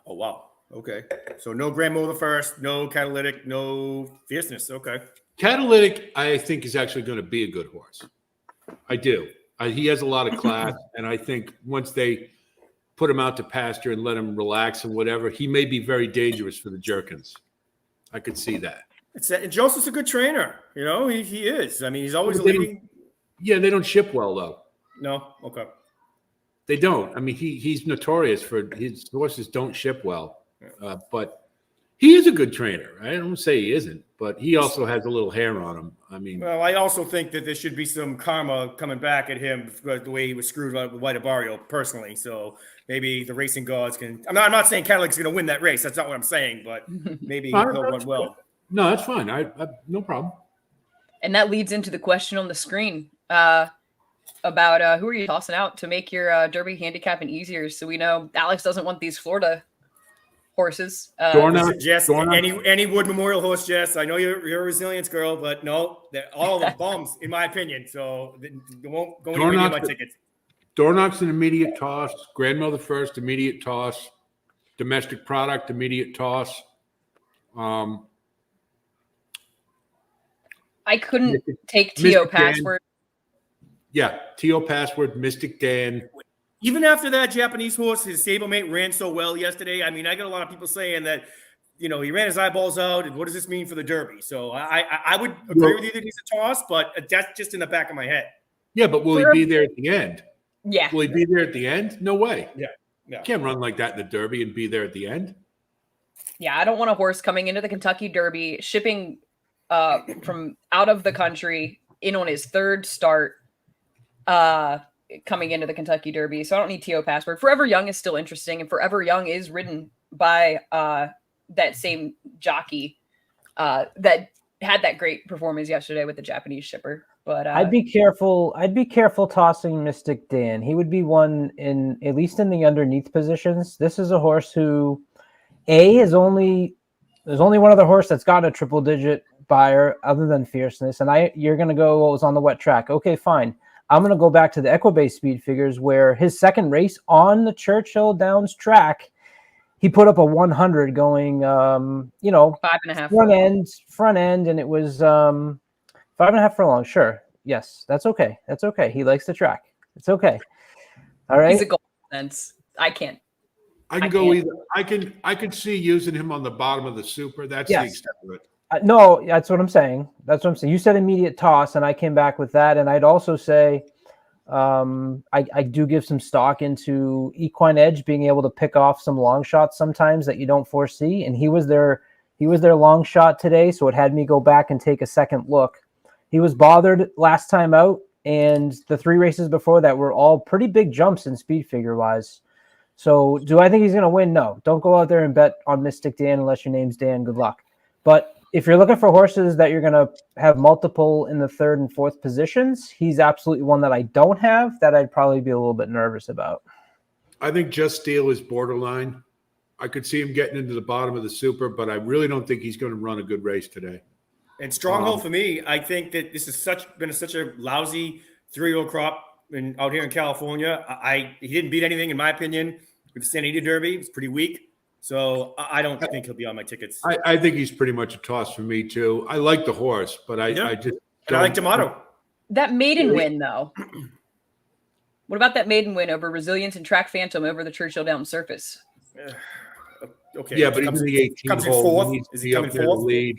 Oh, wow. Okay. So no Grand Mo the first, no Catalytic, no Fierceness. Okay. Catalytic, I think, is actually going to be a good horse. I do. He has a lot of class, and I think once they put him out to pasture and let him relax and whatever, he may be very dangerous for the Jerkins. I could see that. Joseph's a good trainer. He is. I mean, he's always leading. They don't ship well, though. No? Okay. They don't. I mean, he's notorious for his horses don't ship well. But he is a good trainer. I don't say he isn't, but he also has a little hair on him. I mean, well, I also think that there should be some karma coming back at him for the way he was screwed up with White Barrio personally. So maybe the racing gods can. I'm not saying Cadillac's going to win that race. That's not what I'm saying, but maybe he'll run well. No, that's fine. I no problem. And that leads into the question on the screen about who are you tossing out to make your Derby handicapping easier, so we know Alex doesn't want these Florida horses. Jess, any Wood Memorial horse, Jess. I know you're a resilience girl, but no, they're all the bums, in my opinion. So they won't go anywhere near my tickets. Dornock's an immediate toss. Grandmother first, immediate toss. Domestic Product, immediate toss. I couldn't take T.O. Password. Yeah, T.O. Password, Mystic Dan. Even after that Japanese horse, his stablemate ran so well yesterday. I mean, I got a lot of people saying that, he ran his eyeballs out. And what does this mean for the Derby? So I would agree with you that he's a toss, but that's just in the back of my head. Yeah, but will he be there at the end? Yeah. Will he be there at the end? No way. Yeah. You can't run like that in the Derby and be there at the end. Yeah, I don't want a horse coming into the Kentucky Derby, shipping from out of the country in on his 3rd start, coming into the Kentucky Derby. So I don't need T.O. Password. Forever Young is still interesting, and Forever Young is ridden by that same jockey that had that great performance yesterday with the Japanese shipper. But I'd be careful tossing Mystic Dan. He would be one in, at least in the underneath positions. This is a horse who there's only one other horse that's got a triple digit buyer other than Fierceness. And you're going to go what was on the wet track. Okay, fine. I'm going to go back to the Equibase speed figures where his second race on the Churchill Downs track, he put up a 100 going, 5.5 front end, and it was 5.5 furlongs. Sure. Yes, that's okay. That's okay. He likes the track. It's okay. All right. He's a goal sense. I can't. I can go either. I can see using him on the bottom of the super. That's the extent of it. No, that's what I'm saying. That's what I'm saying. You said immediate toss, and I came back with that. And I'd also say I do give some stock into Equine Edge being able to pick off some long shots sometimes that you don't foresee. And he was their long shot today, so it had me go back and take a second look. He was bothered last time out, and the 3 races before that were all pretty big jumps in speed figure wise. So do I think he's going to win? No. Don't go out there and bet on Mystic Dan unless your name's Dan. Good luck. But if you're looking for horses that you're going to have multiple in the 3rd and 4th positions, he's absolutely one that I don't have that I'd probably be a little bit nervous about. I think Just Steel is borderline. I could see him getting into the bottom of the super, but I really don't think he's going to run a good race today. And Stronghold for me, I think that this has been such a lousy 3-year-old crop out here in California. He didn't beat anything, in my opinion, with the San Diego Derby. It's pretty weak. So I don't think he'll be on my tickets. I think he's pretty much a toss for me, too. I like the horse, but I just and I like D'Amato. That maiden win, though. What about that maiden win over Resilience and Track Phantom over the Churchill Downs surface? Okay. Yeah, but he's in the 18 comes in hole. 4th. Is he coming up there to 4th? lead.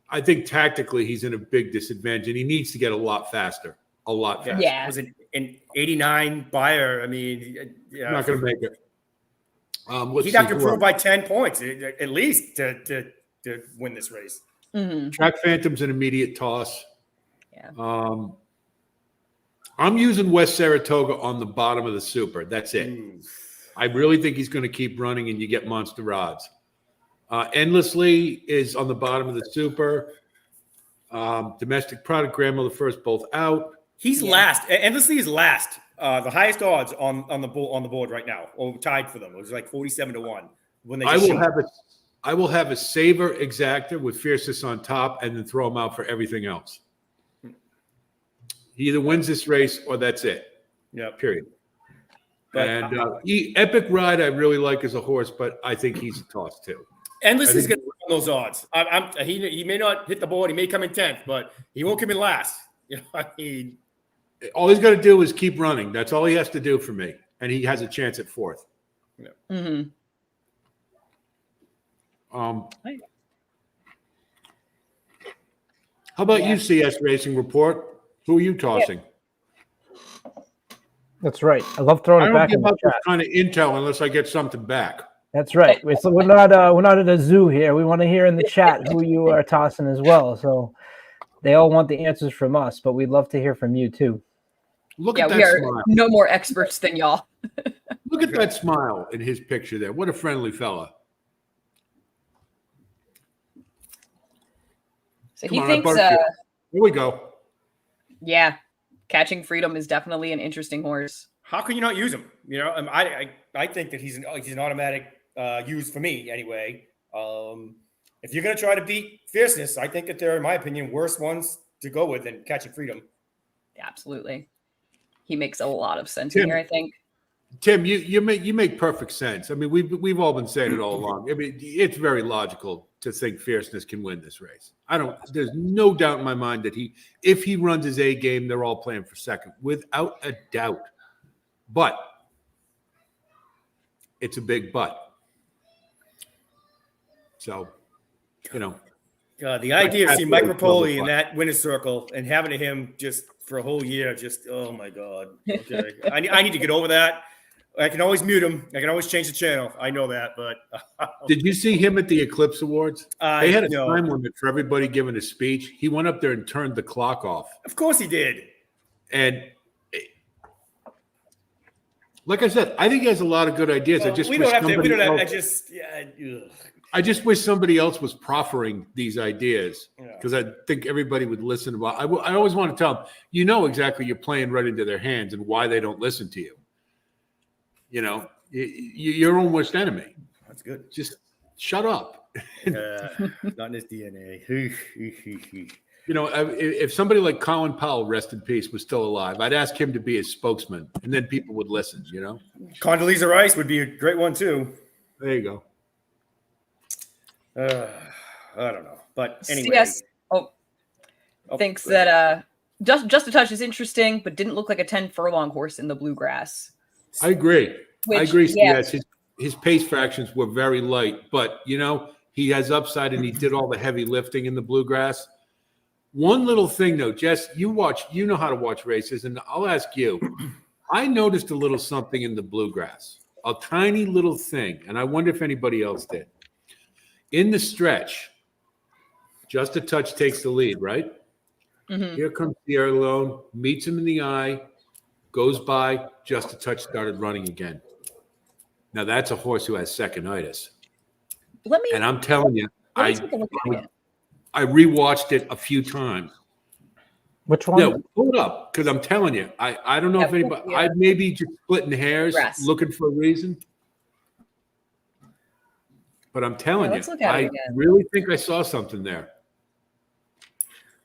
I think tactically he's in a big disadvantage, and he needs to get a lot faster. A lot faster. Yeah. Was it an 89 buyer? I mean, yeah. Not going to make it. He'd have to improve by 10 points at least to win this race. Mm-hmm. Track Phantom's an immediate toss. Yeah. I'm using West Saratoga on the bottom of the super. That's it. I really think he's going to keep running, and you get monster odds. Endlessly is on the bottom of the super. Domestic Product, Grandmother First, both out. He's last. Endlessly is last. The highest odds on the board right now, or tied for them. It was like 47-1 when they. I will have a Saver Exactor with Fiercest on top, and then throw him out for everything else. He either wins this race or that's it. Yeah. Period. But, And Epic Ride, I really like as a horse, but I think he's a toss too. Endless is going to run those odds. He may not hit the board. He may come in 10th, but he won't come in last. All he's got to do is keep running. That's all he has to do for me, and he has a chance at 4th. Yeah. Mm-hmm. How about you, CS Racing Report? Who are you tossing? That's right. I love throwing it back in the this chat. kind of intel unless I get something back. That's right. We're not at a zoo here. We want to hear in the chat who you are tossing as well. So they all want the answers from us, but we'd love to hear from you too. Look at that we are smile. no more experts than y'all. Look at that smile in his picture there. What a friendly fella. So Come he on, thinks, I barked you. Here we go. yeah, Catching Freedom is definitely an interesting horse. How can you not use him? I think that he's an automatic use for me anyway. If you're going to try to beat Fierceness, I think that there are, in my opinion, worse ones to go with than Catching Freedom. Absolutely. He makes a lot of sense Tim, in here, I think. Tim, you make perfect sense. I mean, we've all been saying it all along. I mean, it's very logical to think Fierceness can win this race. There's no doubt in my mind that if he runs his A game, they're all playing for second, without a doubt. But it's a big but. So, the idea of seeing Mike Rapoli in that winner's circle and having him just for a whole year, oh my God. Okay. I need to get over that. I can always mute him. I can always change the channel. I know that, but did you see him at the Eclipse Awards? They had a no. time limit for everybody giving a speech. He went up there and turned the clock off. Of course he did. And like I said, I think he has a lot of good ideas. Well, I just wish somebody else was proffering these ideas because I think everybody would listen. I always want to tell them, exactly you're playing right into their hands and why they don't listen to you. You're your own worst enemy. That's good. Just shut up. Not in his DNA. You know, if somebody like Colin Powell, rest in peace, was still alive, I'd ask him to be his spokesman, and then people would listen. You know, Condoleezza Rice would be a great one too. there you go. I don't know, but anyway. CS thinks that just a touch is interesting, but didn't look like a 10 furlong horse in the bluegrass. I agree. Which, I agree. yeah. Yes, his pace fractions were very light, but you know he has upside, and he did all the heavy lifting in the bluegrass. One little thing though, Jess, you know how to watch races, and I'll ask you. I noticed a little something in the bluegrass, a tiny little thing, and I wonder if anybody else did. In the stretch, Just a Touch takes the lead, right? Mm-hmm. Here comes Sierra Leone, meets him in the eye, goes by, Just a Touch started running again. Now that's a horse who has second-itis. And I'm telling you, I rewatched it a few times. Which one? Yeah, pull it up, because I'm telling you, I don't know if anybody, I may be just splitting hairs, looking for a reason. But I'm telling you, I really think I saw something there.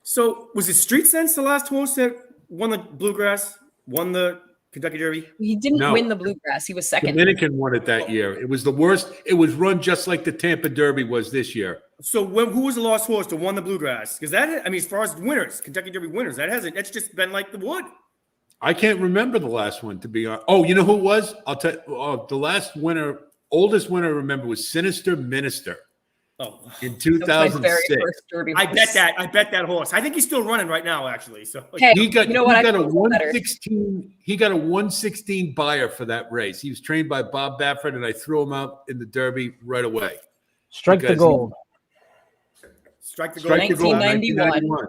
So was it Street Sense the last horse that won the bluegrass, won the Kentucky Derby? He didn't win the bluegrass. He was second. Dominican won it that year. It was the worst. It was run just like the Tampa Derby was this year. So who was the last horse to won the bluegrass? Because that, I mean, as far as winners, Kentucky Derby winners, that's just been like the wood. I can't remember the last one, to be honest. Oh, you know who it was? I'll tell you. The last winner, oldest winner I remember was Sinister Minister. Oh, in 2006. I bet that horse. I think he's still running right now, actually. So hey, he got a 116. He got a 116 buyer for that race. He was trained by Bob Baffert, and I threw him out in the Derby right away. Strike the gold. Strike the gold. 1991.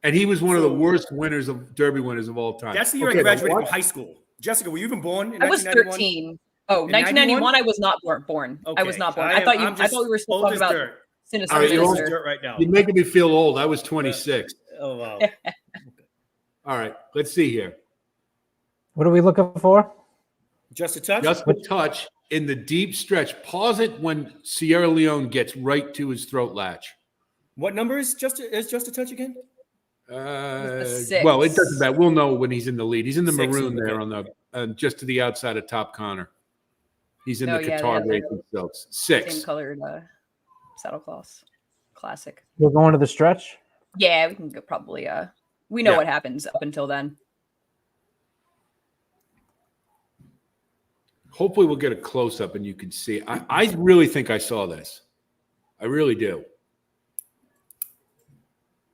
And he was one of the worst winners of Derby winners of all time. That's the year I graduated from high school. Jessica, were you even born in 1991? I was 13. Oh, 1991, I was not born. Okay. I was not born. I thought we were still talking about Sinister Minister right now. You're making me feel old. I was 26. Oh, wow. All right, let's see here. What are we looking for? Just a touch? Just a touch in the deep stretch. Pause it when Sierra Leone gets right to his throat latch. What number is just a touch again? Well, it doesn't matter. We'll know when he's in the lead. He's in the maroon there on the just to the outside of Top Connor. He's in the Qatar racing silks. 6. Same colored saddle cloths. Classic. We're going to the stretch? Yeah, we can go probably. We know what happens up until then. Hopefully we'll get a close-up and you can see. I really think I saw this. I really do.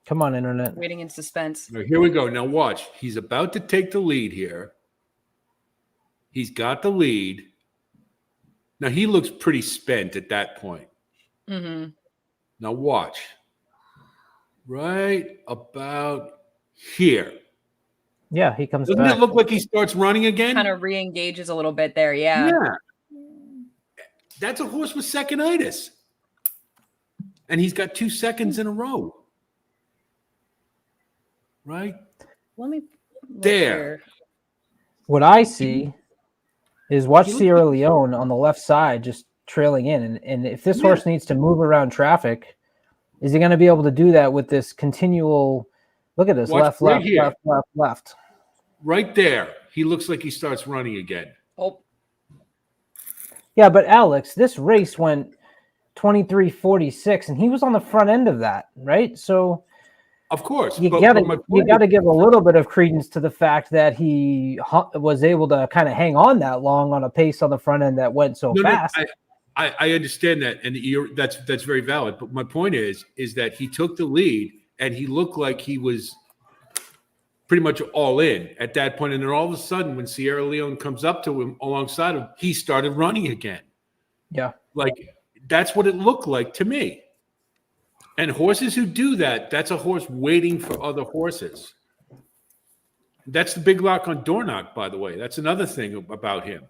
Come on, Internet. Waiting in suspense. Right, here we go. Now watch. He's about to take the lead here. He's got the lead. Now, he looks pretty spent at that point. Mm-hmm. Now, watch. Right about here. Yeah, he comes Doesn't back. it look like he starts running again? Kind of re-engages a little bit there, yeah. That's a horse with second-itis. And he's got 2 seconds in a row. Right? Let me look there. Here. What I see is watch Sierra Leone on the left side just trailing in. And if this horse needs to move around traffic, is he going to be able to do that with this continual – look at this, left. Right there. He looks like he starts running again. Oh. Yeah, but Alex, this race went 23:46, and he was on the front end of that, right? So – of course. You got to give a little bit of credence to the fact that he was able to kind of hang on that long on a pace on the front end that went so fast. No, I understand that, and that's very valid. But my point is that he took the lead, and he looked like he was pretty much all in at that point. And then all of a sudden, when Sierra Leone comes up to him alongside him, he started running again. Yeah. Like, that's what it looked like to me. And horses who do that, that's a horse waiting for other horses. That's the big lock on Dornoch, by the way. That's another thing about him,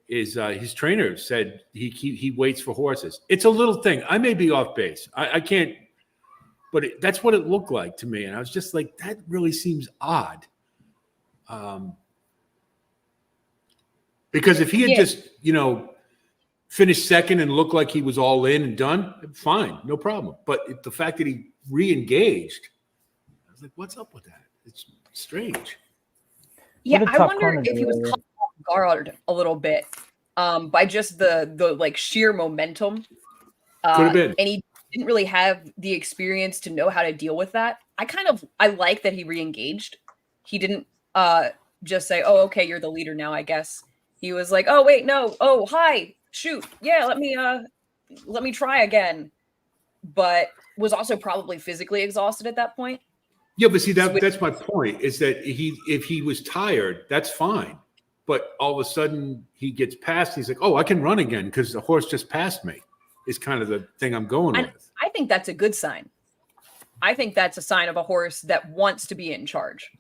is his trainer said he waits for horses. It's a little thing. I may be off base. I can't, but that's what it looked like to me. And I was just like, that really seems odd. Because if he had just, finished second and looked like he was all in and done, fine, no problem. But the fact that he re-engaged, was like, what's up with that? It's strange. Yeah, What did I Top wonder Connor if do he was earlier? caught off guard a little bit by just the like sheer momentum. Could have been. And he didn't really have the experience to know how to deal with that. I like that he re-engaged. He didn't just say, "Oh, okay, you're the leader now, I guess." He was like, "Oh, wait, no. Oh, hi. Shoot. Yeah, let me try again." But was also probably physically exhausted at that point. Yeah, but see, that's my point, is that if he was tired, that's fine. But all of a sudden he gets past, he's like, oh, I can run again because the horse just passed me, is kind of the thing I'm going And with. I think that's a good sign. I think that's a sign of a horse that wants to be in charge.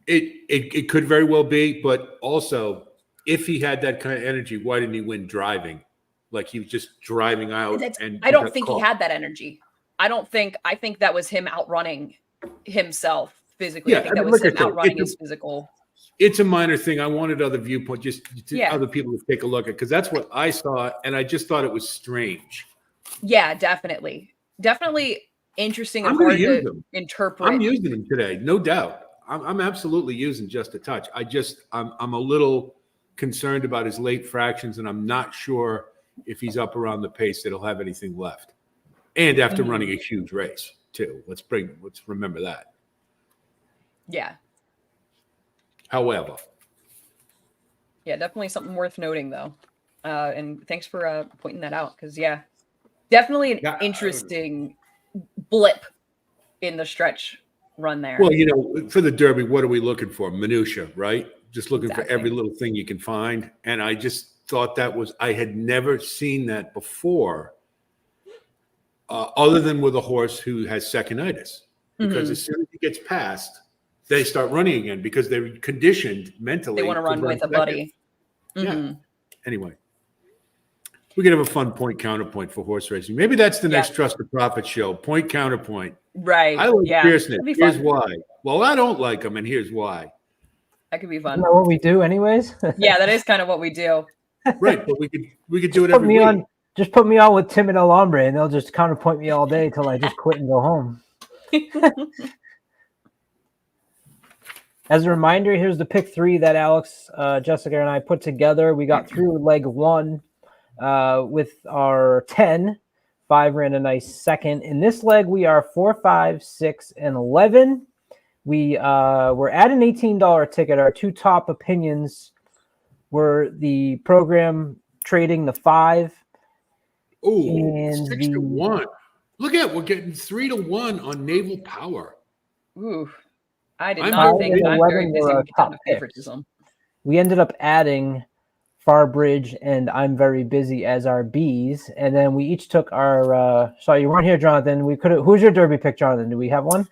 It could very well be, but also if he had that kind of energy, why didn't he win driving? Like he was just driving out. And I don't got think caught. he had that energy. I think that was him outrunning himself physically. Yeah, I think I that mean, was like I him said, outrunning his physical. It's a minor thing. I wanted other viewpoint, just Yeah. other people to take a look at, because that's what I saw, and I just thought it was strange. Yeah, definitely interesting and I'm gonna hard use to them. interpret. I'm using them today, no doubt. I'm absolutely using Just a Touch. I'm a little concerned about his late fractions, and I'm not sure if he's up around the pace that he'll have anything left. And after running a huge race too. Let's remember that. Yeah. However, Yeah, definitely something worth noting though. And thanks for pointing that out, because definitely an interesting blip in the stretch run there. well, for the Derby, what are we looking for? Minutia, right? Just looking for Exactly. every little thing you can find. And I just thought I had never seen that before, other than with a horse who has secondinitis. Because as soon as he gets past, they start running again because they're conditioned mentally. They want to run with a second. buddy. Yeah. Anyway, we could have a fun point counterpoint for horse racing. Maybe that's the next Trust the Profit show. Point counterpoint. Right. I like fierceness. That'd be Here's fun. why. Well, I don't like them, and here's why. That could be fun. Isn't that what we do anyways? Yeah, that is kind of what we do. Right, but we could do it every week. Just put me on with Tim and El Hombre, and they'll just counterpoint me all day till I just quit and go home. As a reminder, here's the pick 3 that Alex, Jessica, and I put together. We got through leg 1 with our 10. 5 ran a nice second. In this leg, we are 4, 5, 6, and 11. We're at an $18 ticket. Our 2 top opinions were the program trading the 5. Oh, 6 to 1. Look at, we're getting 3 to 1 on Naval Power. Ooh, I did I'm not very think I'm very busy with top the picks. favoritism. We ended up adding Farbridge and I'm Very Busy as our Bs, and then we each took our. Sorry, you weren't here, Jonathan. We could. Who's your Derby pick, Jonathan? Do we have one?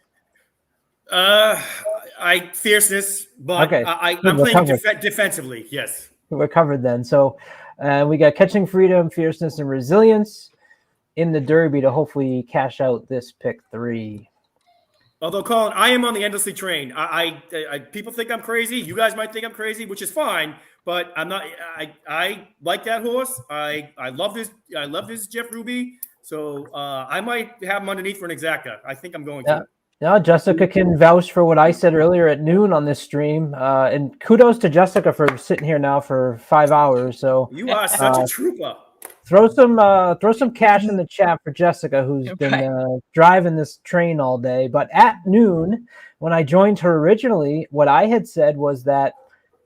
Fierceness, but Okay. I'm We're playing covered. defensively. Yes. We're covered then. So we got Catching Freedom, Fierceness, and Resilience in the Derby to hopefully cash out this pick 3. Although, Colin, I am on the endlessly train. I people think I'm crazy. You guys might think I'm crazy, which is fine. But I'm not. I like that horse. I love this. I love this Jeff Ruby. So I might have him underneath for an exacta. I think I'm going to. Yeah, Jessica can vouch for what I said earlier at noon on this stream. And kudos to Jessica for sitting here now for 5 hours. So You are such a trooper. throw some cash in the chat for Jessica, who's been driving this train all day. But at noon, when I joined her originally, what I had said was that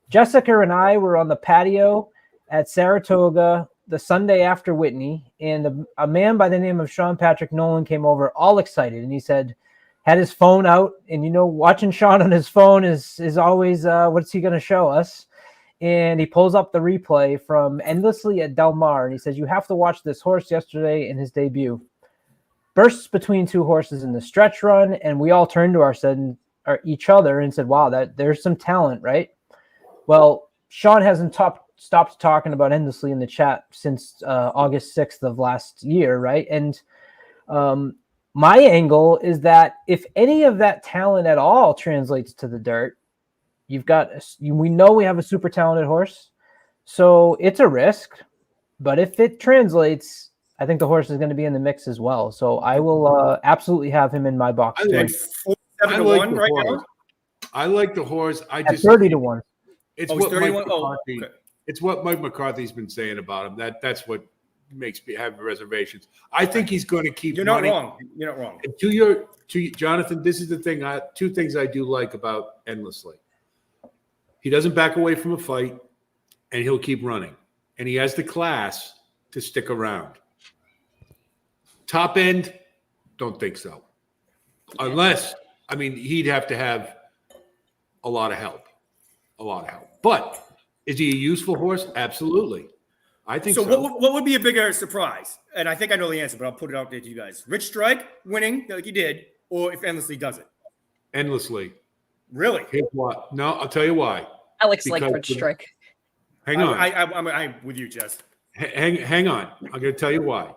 Jessica and I were on the patio at Saratoga the Sunday after Whitney, and a man by the name of Sean Patrick Nolan came over all excited, and he said, had his phone out, and watching Sean on his phone is always what's he going to show us? And he pulls up the replay from Endlessly at Del Mar, and he says, you have to watch this horse yesterday in his debut. Bursts between 2 horses in the stretch run, and we all turned to each other and said, wow, there's some talent, right? Well, Sean hasn't stopped talking about Endlessly in the chat since August 6th of last year, right? And my angle is that if any of that talent at all translates to the dirt, we know we have a super talented horse, so it's a risk. But if it translates, I think the horse is going to be in the mix as well. So I will absolutely have him in my box. 7 to like 1 the right horse. now. I like the horse. I At just 30 to 1. It's Oh, what it's 30 to Mike 1. Oh, McCarthy. okay. It's what Mike McCarthy's been saying about him. That's what makes me have reservations. I think he's going to keep. You're not running. wrong. You're not wrong. And to Jonathan, this is the thing. Two things I do like about Endlessly. He doesn't back away from a fight, and he'll keep running. And he has the class to stick around. Top end, don't think so. Unless, I mean, he'd have to have a lot of help. A lot of help. But is he a useful horse? Absolutely. I think so. What would be a bigger surprise? And I think I know the answer, but I'll put it out there to you guys. Rich Strike winning like he did, or if Endlessly does it? Endlessly. Really? Here's what. No, I'll tell you why. Alex like Because Rich Strike. Hang on. I'm with you, Jess. Hang on. I'm going to tell you why.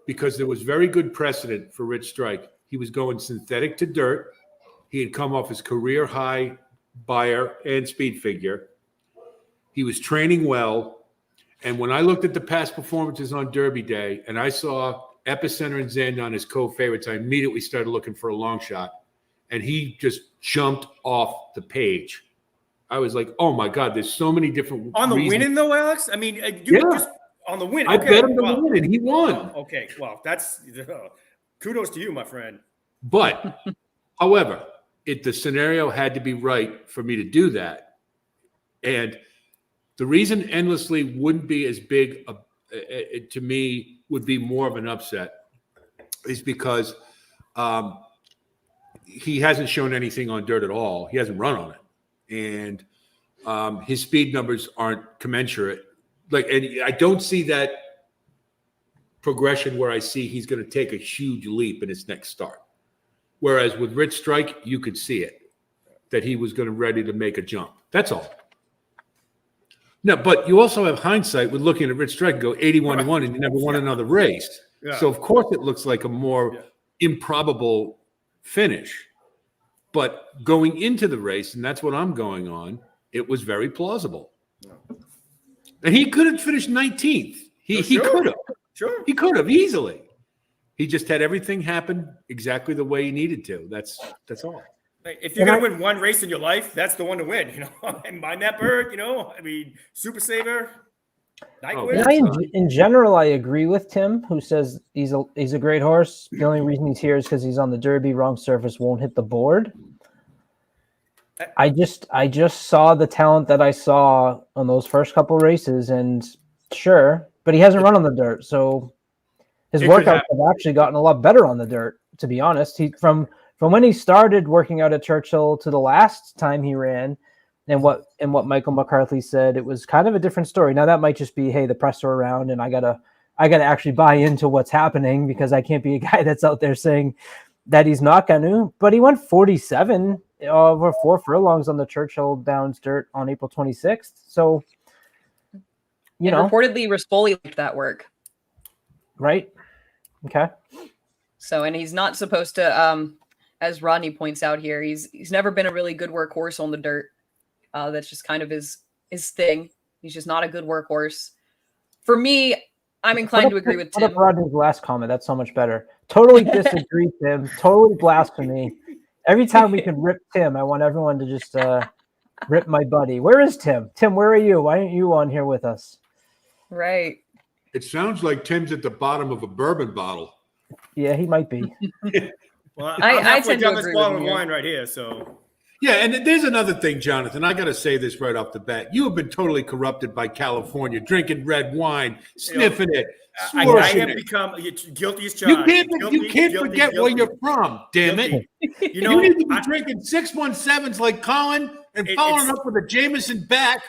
Because there was very good precedent for Rich Strike. He was going synthetic to dirt. He had come off his career high buyer and speed figure. He was training well. And when I looked at the past performances on Derby Day and I saw Epicenter and Zandon as co-favorites, I immediately started looking for a long shot. And he just jumped off the page. I was like, oh my God, there's so many different On the reasons. winning though, Alex? I mean, just on the win. I bet him to win, and he won. Okay, well, that's kudos to you, my friend. But, however, the scenario had to be right for me to do that. And the reason Endlessly wouldn't be as big, to me, would be more of an upset is because he hasn't shown anything on dirt at all. He hasn't run on it. And his speed numbers aren't commensurate. And I don't see that progression where I see he's going to take a huge leap in his next start. Whereas with Rich Strike, you could see it, that he was going to ready to make a jump. That's all. No, but you also have hindsight with looking at Rich Strike and go 81-1 and you never won another race. Yeah. So, of course, it looks like a more improbable finish. But going into the race, and that's what I'm going on, it was very plausible. And he could have finished 19th. He could have. Sure. He could have easily. He just had everything happen exactly the way he needed to. That's all. If you're going to win one race in your life, that's the one to win, And Mind That Bird, I mean, Super Saver, in general, I agree with Tim, who says he's a great horse. The only reason he's here is because he's on the Derby. Wrong surface won't hit the board. I just saw the talent that I saw on those first couple races, and sure, but he hasn't run on the dirt, so his workouts have actually gotten a lot better on the dirt. To be honest, from when he started working out at Churchill to the last time he ran, and what Michael McCarthy said, it was kind of a different story. Now that might just be, hey, the press are around, and I gotta actually buy into what's happening because I can't be a guy that's out there saying that he's not going to. But he went 47 over 4 furlongs on the Churchill Downs dirt on April 26th. So, reportedly Rispoli liked that work. Right. Okay. So, and he's not supposed to, as Rodney points out here, he's never been a really good workhorse on the dirt. That's just kind of his thing. He's just not a good workhorse. For me, I'm inclined to agree with Tim. Rodney's last comment. That's so much better. Totally disagree, Tim. Totally blasphemy. Every time we can rip Tim, I want everyone to just rip my buddy. Where is Tim? Tim, where are you? Why aren't you on here with us? Right. It sounds like Tim's at the bottom of a bourbon bottle. Yeah, he might be. Well, I tend to this agree bottle with of you. wine right here, so. Yeah, and there's another thing, Jonathan. I got to say this right off the bat. You have been totally corrupted by California, drinking red wine, sniffing it, I swirling have it. become guilty as charged. You can't forget where you're from, damn it. You You need to be drinking 617s like Colin and following up with a Jameson back.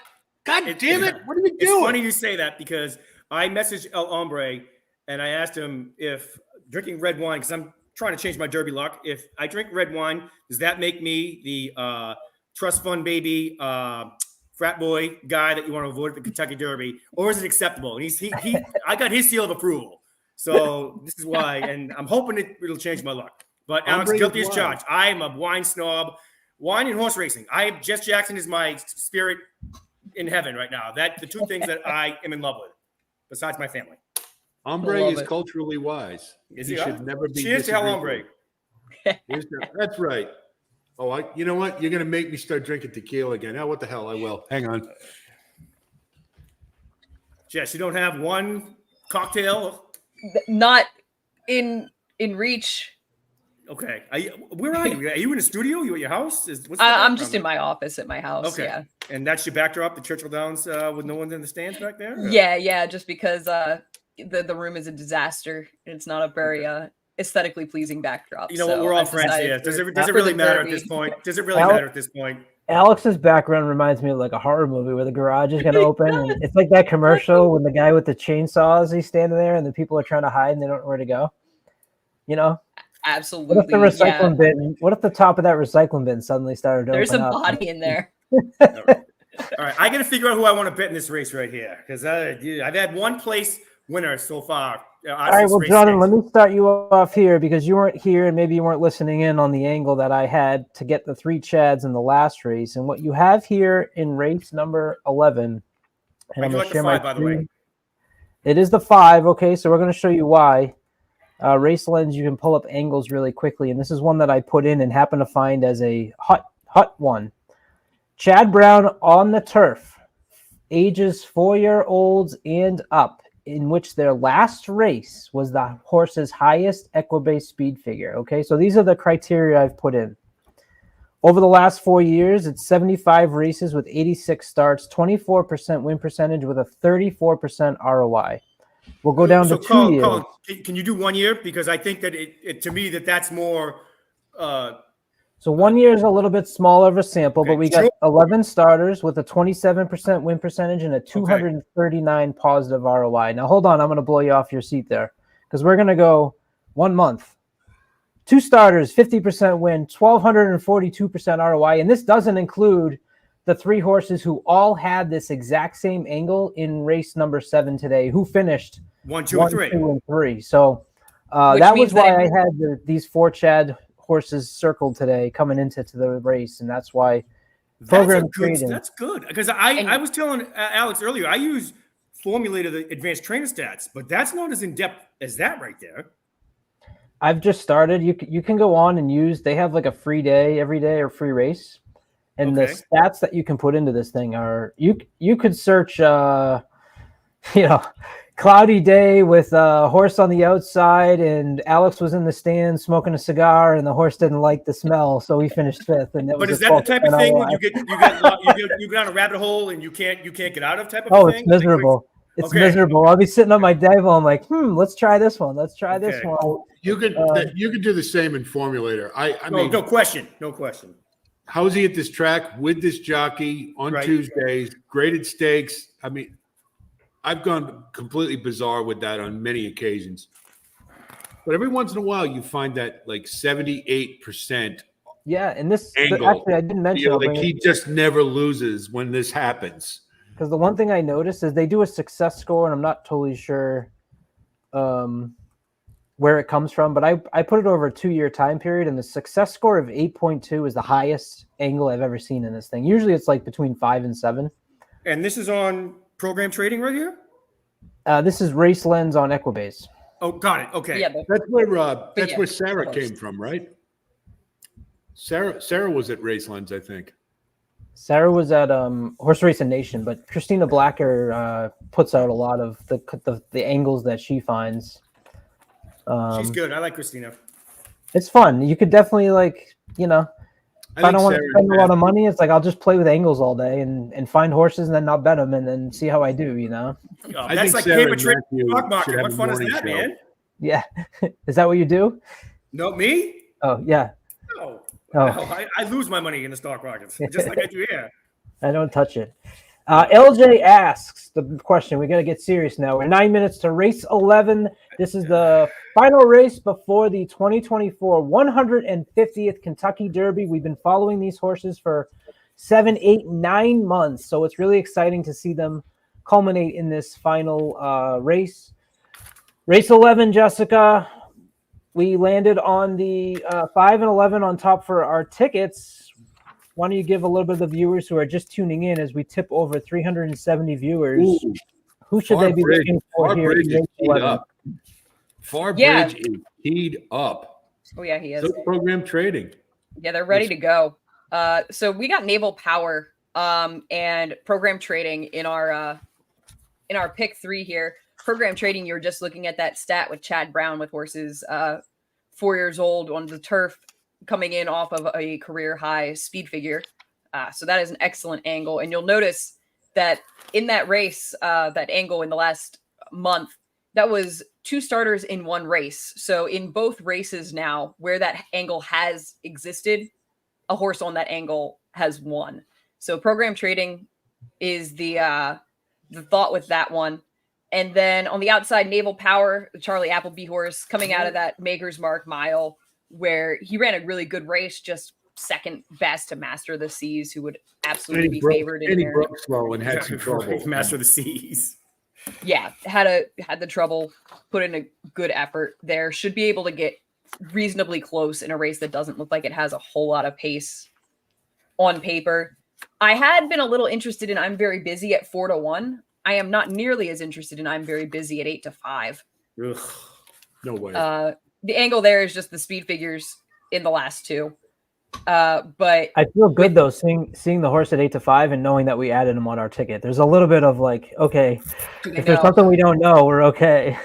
God damn it. What are you doing? It's funny you say that because I messaged El Hombre and I asked him if drinking red wine, because I'm trying to change my Derby luck. If I drink red wine, does that make me the trust fund baby frat boy guy that you want to avoid at the Kentucky Derby, or is it acceptable? And he I got his seal of approval. So this is why, and I'm hoping it'll change my luck. But Alex, guilty as charged. I am a wine snob. Wine and horse racing. Jess Jackson is my spirit in heaven right now. That the two things that I am in love with, besides my family. Hombre Love is it. culturally wise. Is he he? should never be Cheers to El disagreed Hombre. with. That's right. Oh, you know what? You're going to make me start drinking tequila again. Oh, what the hell? I will. Hang on. Jess, you don't have one cocktail? Not in reach. Okay. Where are you? Are you in a studio? You at your house? I'm just in my office at my house. Okay. Yeah. And that's your backdrop, the Churchill Downs, with no one in the stands back there? Or? Yeah. Just because the room is a disaster. It's not a very aesthetically pleasing backdrop. You know what? We're all friends here. Does it really matter at this point? Does it really matter at this point? Alex's background reminds me of like a horror movie where the garage is going to open. And it's like that commercial when the guy with the chainsaws, he's standing there and the people are trying to hide and they don't know where to go. You know? Absolutely. What if the recycling bin? What if the top of that recycling bin suddenly started to There's a open up? body in there. All right. I got to figure out who I want to bet in this race right here because I've had one place winner so far. All right, well, Jordan, let me start you off here because you weren't here and maybe you weren't listening in on the angle that I had to get the 3 Chads in the last race. And what you have here in race number 11, and I'm going to share my 5, by the way. It is the 5. Okay, so we're going to show you why. Race Lens, you can pull up angles really quickly, and this is one that I put in and happened to find as a hot one. Chad Brown on the turf, ages 4-year-olds and up, in which their last race was the horse's highest equibase speed figure. Okay, so these are the criteria I've put in. Over the last 4 years, it's 75 races with 86 starts, 24% win percentage with a 34% ROI. We'll go down to 2 years. Colin, can you do 1 year? Because I think that to me that's more. So 1 year is a little bit smaller of a sample, but we got 11 starters with a 27% win percentage and a 239 positive ROI. Now, hold on. I'm going to blow you off your seat there because we're going to go 1 month. 2 starters, 50% win, 1,242% ROI. And this doesn't include the 3 horses who all had this exact same angle in race number 7 today, who finished 1, 2, and 3. 2, and 3. So that was why I had these 4 Chad horses circled today coming into the race, and that's why program trading. That's good because I was telling Alex earlier I use Formulator, the advanced trainer stats, but that's not as in depth as that right there. I've just started. You can go on and use. They have like a free day every day or free race, and the stats that you can put into this thing are you could search cloudy day with a horse on the outside, and Alex was in the stand smoking a cigar, and the horse didn't like the smell, so he finished 5th. And but is that the type of thing when you get down a rabbit hole and you can't get out of type of thing? Oh, it's miserable. It's miserable. I'll be sitting on my Devo. I'm like, let's try this one. Let's try this one. You could do the same in Formulator. I mean, no question. How's he at this track with this jockey on Tuesdays? Graded stakes. I mean, I've gone completely bizarre with that on many occasions. But every once in a while, you find that like 78%. Yeah, and this angle, actually I didn't mention. Like he just never loses when this happens. Because the one thing I noticed is they do a success score, and I'm not totally sure where it comes from, but I put it over a 2-year time period, and the success score of 8.2 is the highest angle I've ever seen in this thing. Usually it's like between 5 and 7. And this is on program trading right here? This is Race Lens on Equibase. Oh, got it. Okay. Yeah, that's where Sarah came from, right? Sarah was at Race Lens, I think. Sarah was at Horse Racing Nation, but Christina Blacker puts out a lot of the angles that she finds. She's good. I like Christina. It's fun. You could definitely if I don't want to spend a lot of money, it's like I'll just play with angles all day and find horses and then not bet them and then see how I do, That's like paper trade stock market. What fun is that, man? Yeah. Is that what you do? No, me? Oh, yeah. No. I lose my money in the stock markets, just like I do here. I don't touch it. LJ asks the question. We got to get serious now. We're 9 minutes to race 11. This is the final race before the 2024 150th Kentucky Derby. We've been following these horses for 7, 8, 9 months, so it's really exciting to see them culminate in this final race. Race 11, Jessica. We landed on the 5 and 11 on top for our tickets. Why don't you give a little bit of the viewers who are just tuning in as we tip over 370 viewers? Ooh, who should they be looking for here? Farbridge is teed up. Farbridge is teed up. Oh yeah, he is. So program trading. Yeah, they're ready to go. So we got naval power and program trading in our pick 3 here. Program trading, you're just looking at that stat with Chad Brown with horses 4 years old on the turf, coming in off of a career high speed figure. So that is an excellent angle. And you'll notice that in that race, that angle in the last month, that was 2 starters in 1 race. So in both races now, where that angle has existed, a horse on that angle has won. So program trading is the thought with that one. And then on the outside, Naval Power, the Charlie Appleby horse, coming out of that Maker's Mark mile, where he ran a really good race, just second best to Master of the Seas, who would absolutely be favored in here. Broke slow and had some trouble. Master of the Seas. Yeah, had the trouble, put in a good effort there. Should be able to get reasonably close in a race that doesn't look like it has a whole lot of pace on paper. I had been a little interested in I'm Very Busy at 4-1. I am not nearly as interested in I'm Very Busy at 8-5. Ugh. No way. The angle there is just the speed figures in the last 2. But I feel good though seeing the horse at 8-5 and knowing that we added him on our ticket. There's a little bit of like, okay, if there's something we don't know, we're okay.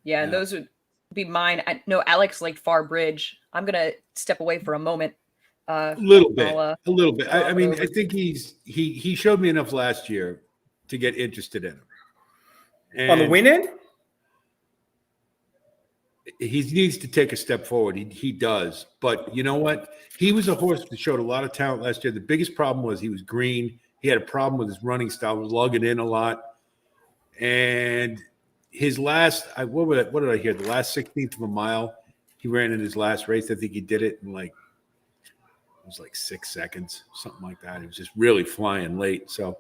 Yeah, and those would be mine. I know Alex liked Far Bridge. I'm gonna step away for a moment. A little bit. I mean, over. I think he showed me enough last year to get interested in him. And On the win end? he needs to take a step forward. He does. But you know what? He was a horse that showed a lot of talent last year. The biggest problem was he was green. He had a problem with his running style, was lugging in a lot. And his last, what did I hear? The last 16th of a mile, he ran in his last race. I think he did it in it was like 6 seconds, something like that. He was just really flying late. So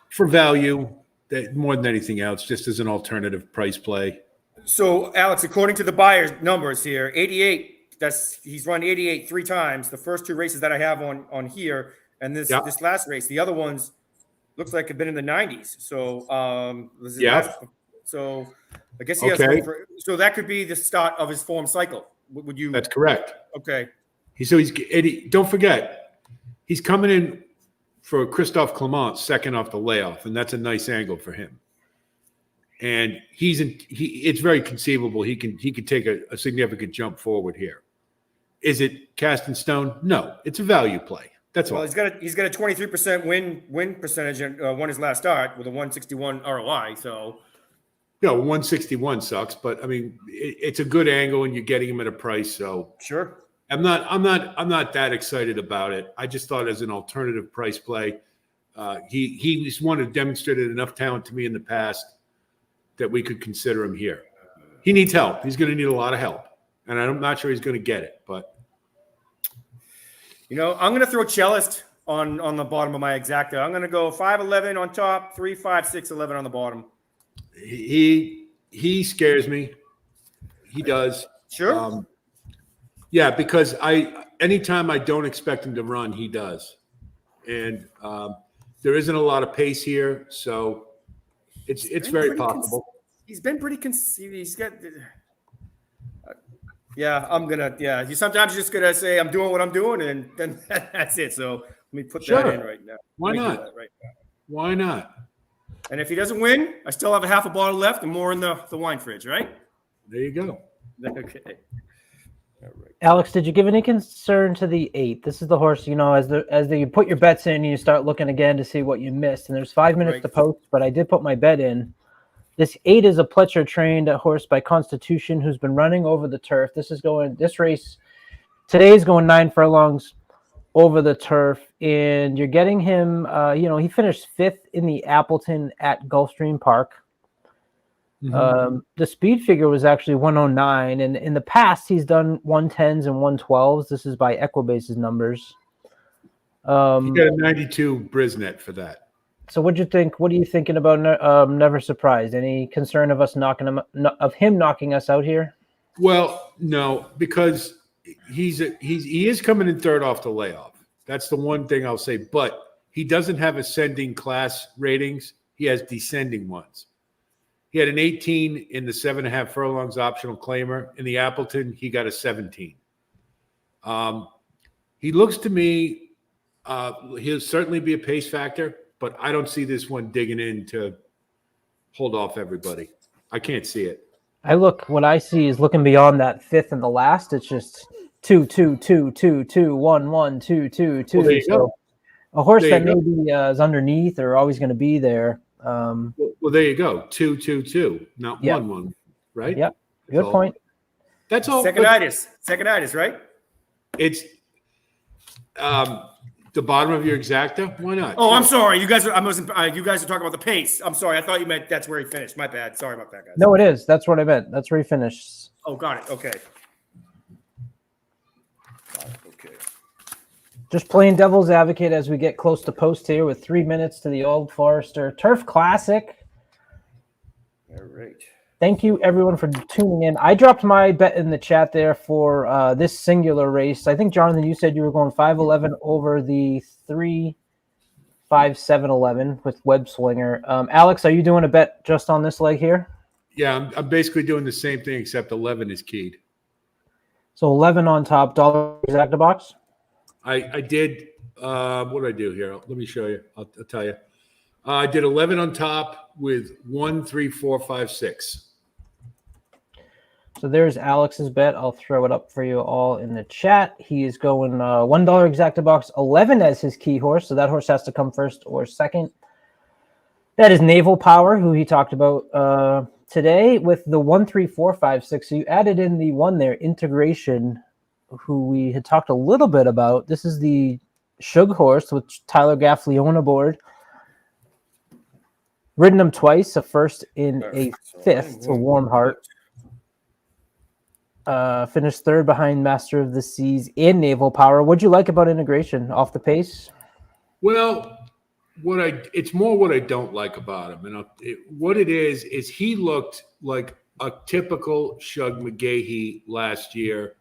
for value, that more than anything else, just as an alternative price play. So, Alex, according to the buyer's numbers here, 88. He's run 88 3 times. The first 2 races that I have on here, and this last race, the other ones looks like have been in the 90s. So, so I guess he has. Okay. So that could be the start of his form cycle. Would you? That's correct. Okay. Don't forget, he's coming in for Christophe Clement, second off the layoff, and that's a nice angle for him. And it's very conceivable he could take a significant jump forward here. Is it cast in stone? No, it's a value play. That's all. He's got a 23% win percentage and won his last start with a 161 ROI. So 161 sucks, but I mean it's a good angle and you're getting him at a price. So sure. I'm not that excited about it. I just thought as an alternative price play, he's one who demonstrated enough talent to me in the past that we could consider him here. He needs help. He's going to need a lot of help, and I'm not sure he's going to get it. But I'm going to throw Cellist on the bottom of my exacta. I'm going to go 5-11 on top, 3-5, 6-11 on the bottom. He scares me. He does. Sure. Yeah, because anytime I don't expect him to run, he does, and there isn't a lot of pace here, so it's very possible. He's been pretty he's got. I'm gonna. Yeah, sometimes you're just gonna say I'm doing what I'm doing, and then that's it. So let me put that in right now. Why not? Why not? And if he doesn't win, I still have a half a bottle left and more in the wine fridge. Right? There you go. Okay. All right. Alex, did you give any concern to the 8? This is the horse, as you put your bets in, you start looking again to see what you missed. And there's 5 minutes to post, but I did put my bet in. This 8 is a Pletcher trained horse by Constitution who's been running over the turf. This race today is going 9 furlongs over the turf, and you're getting him. He finished 5th in the Appleton at Gulfstream Park. Mm-hmm. The speed figure was actually 109, and in the past he's done 110s and 112s. This is by Equibase's numbers. He got a 92 Brisnet for that. So what'd you think? What are you thinking about Never Surprised? Any concern of him knocking us out here? Well, no, because he is coming in 3rd off the layoff. That's the one thing I'll say. But he doesn't have ascending class ratings. He has descending ones. He had an 18 in the 7.5 furlongs optional claimer. In the Appleton, he got a 17. He looks to me, he'll certainly be a pace factor, but I don't see this one digging in to hold off everybody. I can't see it. What I see is looking beyond that fifth and the last. It's just 2, 2, 2, 2, 2, 1, 1, 2, 2, 2. Well, there you go. A horse There that you go. maybe is underneath or always going to be there. Well, there you go. 2, 2, 2, not Yep. 1, 1, right? Yep. Good That's all. point. That's all. Seconditis, right? It's the bottom of your exacta. Why not? Oh, I'm sorry. You guys are talking about the pace. I'm sorry. I thought you meant that's where he finished. My bad. Sorry about that, guys. No, it is. That's what I meant. That's where he finished. Oh, got it. Okay. Okay. Just playing devil's advocate as we get close to post here with 3 minutes to the Old Forester Turf Classic. All right. Thank you, everyone, for tuning in. I dropped my bet in the chat there for this singular race. I think, Jonathan, you said you were going 5.11 over the 3.57.11 with Web Swinger. Alex, are you doing a bet just on this leg here? Yeah, I'm basically doing the same thing, except 11 is keyed. So 11 on top, dollar exacta box. I did. What did I do here? Let me show you. I'll tell you. I did 11 on top with 1, 3, 4, 5, 6. So there's Alex's bet. I'll throw it up for you all in the chat. He is going $1 exacta box, 11 as his key horse. So that horse has to come first or second. That is Naval Power, who he talked about today with the 1, 3, 4, 5, 6. So you added in the one there, Integration, who we had talked a little bit about. This is the Shug horse with Tyler Gaffleone aboard. Ridden him twice, a first in a fifth to Warm Heart. Finished third behind Master of the Seas and Naval Power. What'd you like about Integration off the pace? Well, it's more what I don't like about him. And what it is he looked like a typical Shug McGahee last year,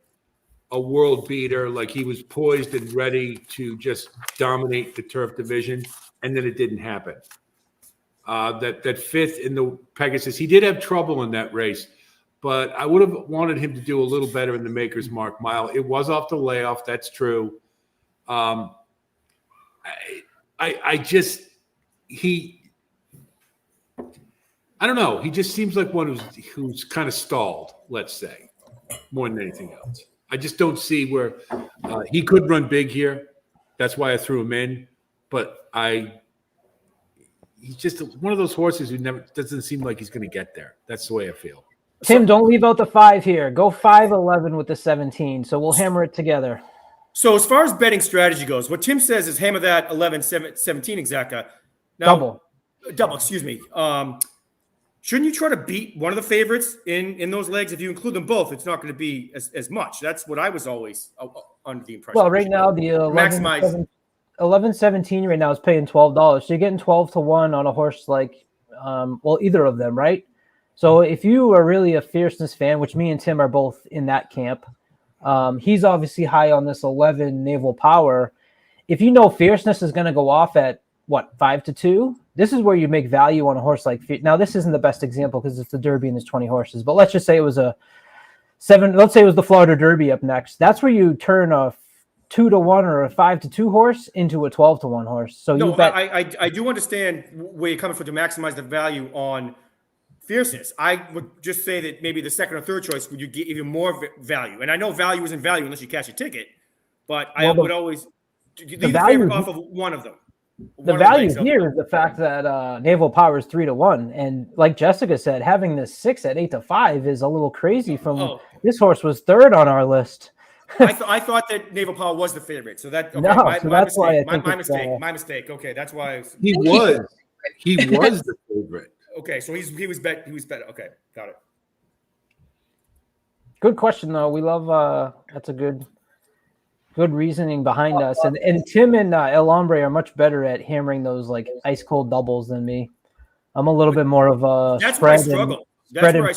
a world beater, like he was poised and ready to just dominate the turf division, and then it didn't happen. That fifth in the Pegasus, he did have trouble in that race, but I would have wanted him to do a little better in the Maker's Mark Mile. It was off the layoff, that's true. I don't know. He just seems like one who's kind of stalled, let's say, more than anything else. I just don't see where he could run big here. That's why I threw him in, but he's just one of those horses who never doesn't seem like he's going to get there. That's the way I feel. Tim, don't leave out the 5 here. Go 5.11 with the 17. So we'll hammer it together. So as far as betting strategy goes, what Tim says is hammer that 11, 17 exacta. Now, double, excuse me. Shouldn't you try to beat one of the favorites in those legs? If you include them both, it's not going to be as much. That's what I was always under the impression. Well, right now the 11-17 right now is paying $12. So you're getting 12 to 1 on a horse like, either of them, right? So if you are really a Fierceness fan, which me and Tim are both in that camp, he's obviously high on this 11 Naval Power. If you know Fierceness is going to go off at 5 to 2, this is where you make value on a horse like. Now this isn't the best example because it's the Derby and there's 20 horses, but let's just say it was a 7. Let's say it was the Florida Derby up next. That's where you turn a 2 to 1 or a 5 to 2 horse into a 12 to 1 horse. So no, you bet. I do understand where you're coming from to maximize the value on Fierceness. I would just say that maybe the second or third choice would you get even more value. And I know value isn't value unless you cash a ticket, but I would always leave the favorite off of one of them. The value here is the fact that Naval Power is 3 to 1, and like Jessica said, having this 6 at 8 to 5 is a little crazy. This horse was third on our list. I thought that Naval Power was the favorite, so that okay, that's why my mistake. Okay, that's why he was the favorite. Okay, so he was better. Okay, got it. Good question though. We love that's a good reasoning behind us. And Tim and El Hombre are much better at hammering those like ice cold doubles than me. I'm a little bit more of a That's where I struggle. That's where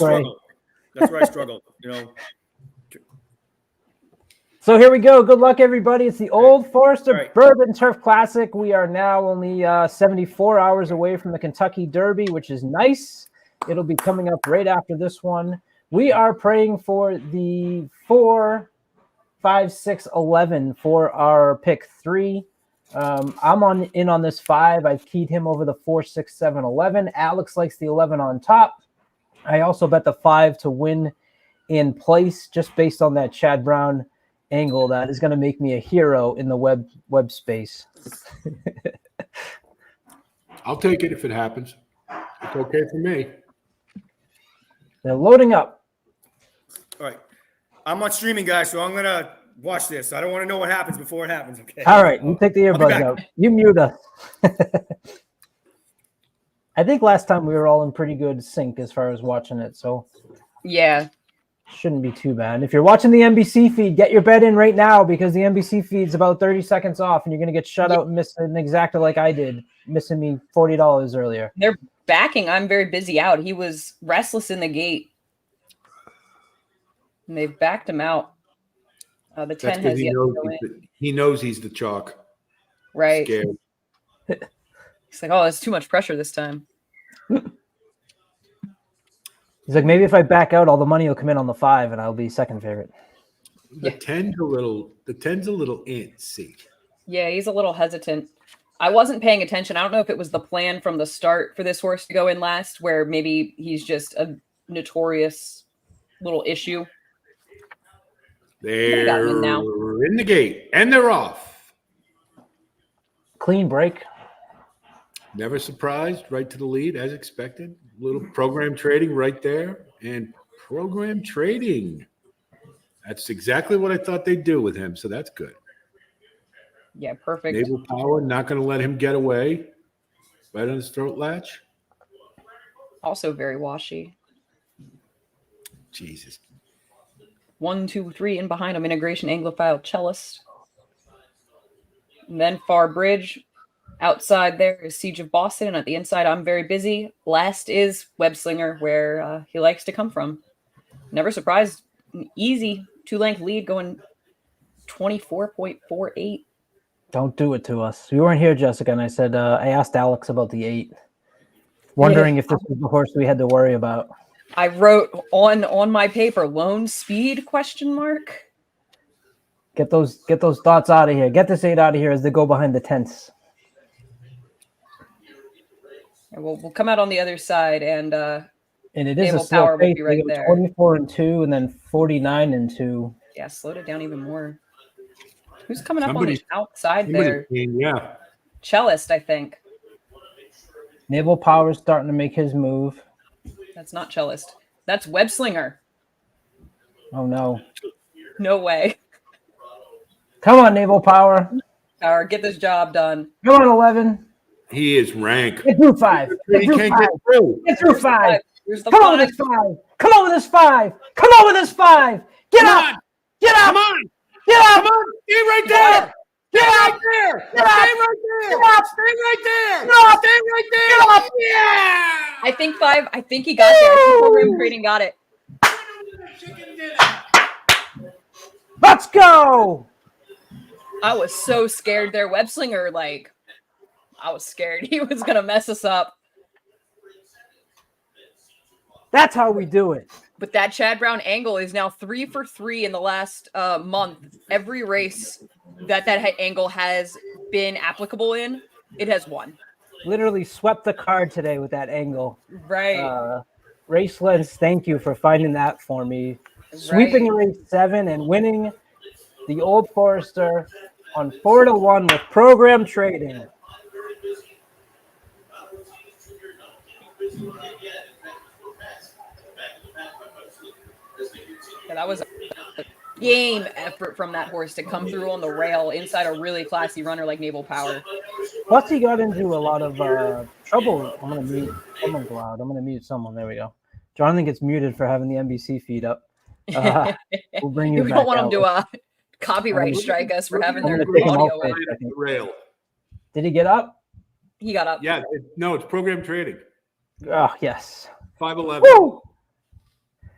I struggle. You know. So here we go. Good luck, everybody. It's the Old Forester Bourbon Turf Classic. We are now only 74 hours away from the Kentucky Derby, which is nice. It'll be coming up right after this one. We are praying for the 4, 5, 6, 11 for our pick 3. I'm in on this 5. I've keyed him over the 4, 6, 7, 11. Alex likes the 11 on top. I also bet the 5 to win in place just based on that Chad Brown angle. That is going to make me a hero in the web space. I'll take it if it happens. It's okay for me. They're loading up. All right. I'm on streaming, guys, so I'm going to watch this. I don't want to know what happens before it happens, okay? All right, you take the earbuds out. You mute us. I think last time we were all in pretty good sync as far as watching it, so Yeah. shouldn't be too bad. If you're watching the NBC feed, get your bet in right now because the NBC feed's about 30 seconds off, and you're going to get shut out and miss an exacta like I did, missing me $40 earlier. They're backing I'm very busy out. He was restless in the gate. And they've backed him out. The 10 That's has because yet to go in. he knows he's the chalk. Right. Scared. He's like, oh, it's too much pressure this time. He's like, maybe if I back out, all the money will come in on the 5, and I'll be second favorite. The 10's a little antsy. Yeah, he's a little hesitant. I wasn't paying attention. I don't know if it was the plan from the start for this horse to go in last, where maybe he's just a notorious little issue. They're in the gate, and they're off. Clean break. Never surprised, right to the lead, as expected. Little program trading right there, and program trading. That's exactly what I thought they'd do with him, so that's good. Yeah, perfect. Naval Power, not going to let him get away. Right on his throat latch. Also very washy. Jesus. 1, 2, 3 in behind him. Integration Anglophile Cellist. And then Far Bridge. Outside there is Siege of Boston. And at the inside, I'm very busy. Last is Web Slinger, where he likes to come from. Never surprised. An easy 2-length lead going 24.48. Don't do it to us. You weren't here, Jessica, and I said, I asked Alex about the 8, wondering if this was the horse we had to worry about. I wrote on my paper, lone speed, ? Get those thoughts out of here. Get this 8 out of here as they go behind the tents. And we'll come out on the other side, and it is Naval a slow Power will pace. be right They go there. 24-2 and then 49-2. Yeah, slowed it down even more. Who's coming up on the outside there? Yeah. Cellist, I think. Naval Power's starting to make his move. That's not Cellist. That's Web Slinger. Oh, no. No way. Come on, Naval Power. Power, get this job done. Come on, 11. He is rank. Get through 5. Get He through can't 5. get through. Get through 5. Here's the Come on with 5. this 5. Come on with this 5. Come on with this 5. Get Come up. on. Get up. Come on. Get up. Come on. Stay right there. Get Stay up. right there. Get up. Stay right there. Get up. Stay right there. Get up. Stay right there. Get up. Yeah. I think 5. I think he got there. I think program trading got it. Let's go. I was so scared there. Web Slinger, I was scared he was going to mess us up. That's how we do it. But that Chad Brown angle is now 3 for 3 in the last month. Every race that angle has been applicable in, it has won. Literally swept the card today with that angle. Right. Race Lens, thank you for finding that for me. Sweeping race 7 and winning the Old Forester on 4-1 with program trading. Yeah, that was a game effort from that horse to come through on the rail inside a really classy runner like Naval Power. Plus, he got into a lot of trouble. I'm going to mute someone's loud. I'm going to mute someone. There we go. Jonathan gets muted for having the NBC feed up. We'll bring you We back don't want out. him to copyright strike us for having their I'm gonna take him audio out in. first, I think. Rail. Did he get up? He got up. Yeah. No, it's program trading. Oh, yes. 5'11". Woo!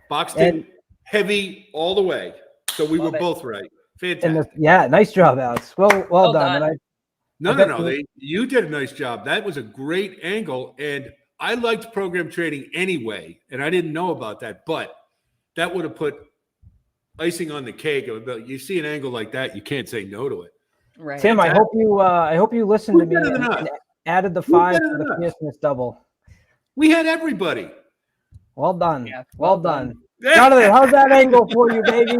Boxed And- in heavy all the way. So we Love were it. both right. And Fantastic. yeah, nice job, Alex. Well Well done. done. And No. bet you- You did a nice job. That was a great angle. And I liked program trading anyway, and I didn't know about that, but that would have put icing on the cake. You see an angle like that, you can't say no to it. Right. Tim, I hope you listened to me and added the 5 to the Christmas double. We had everybody. Well done. Yeah, well done. Jonathan, how's that angle for you, baby?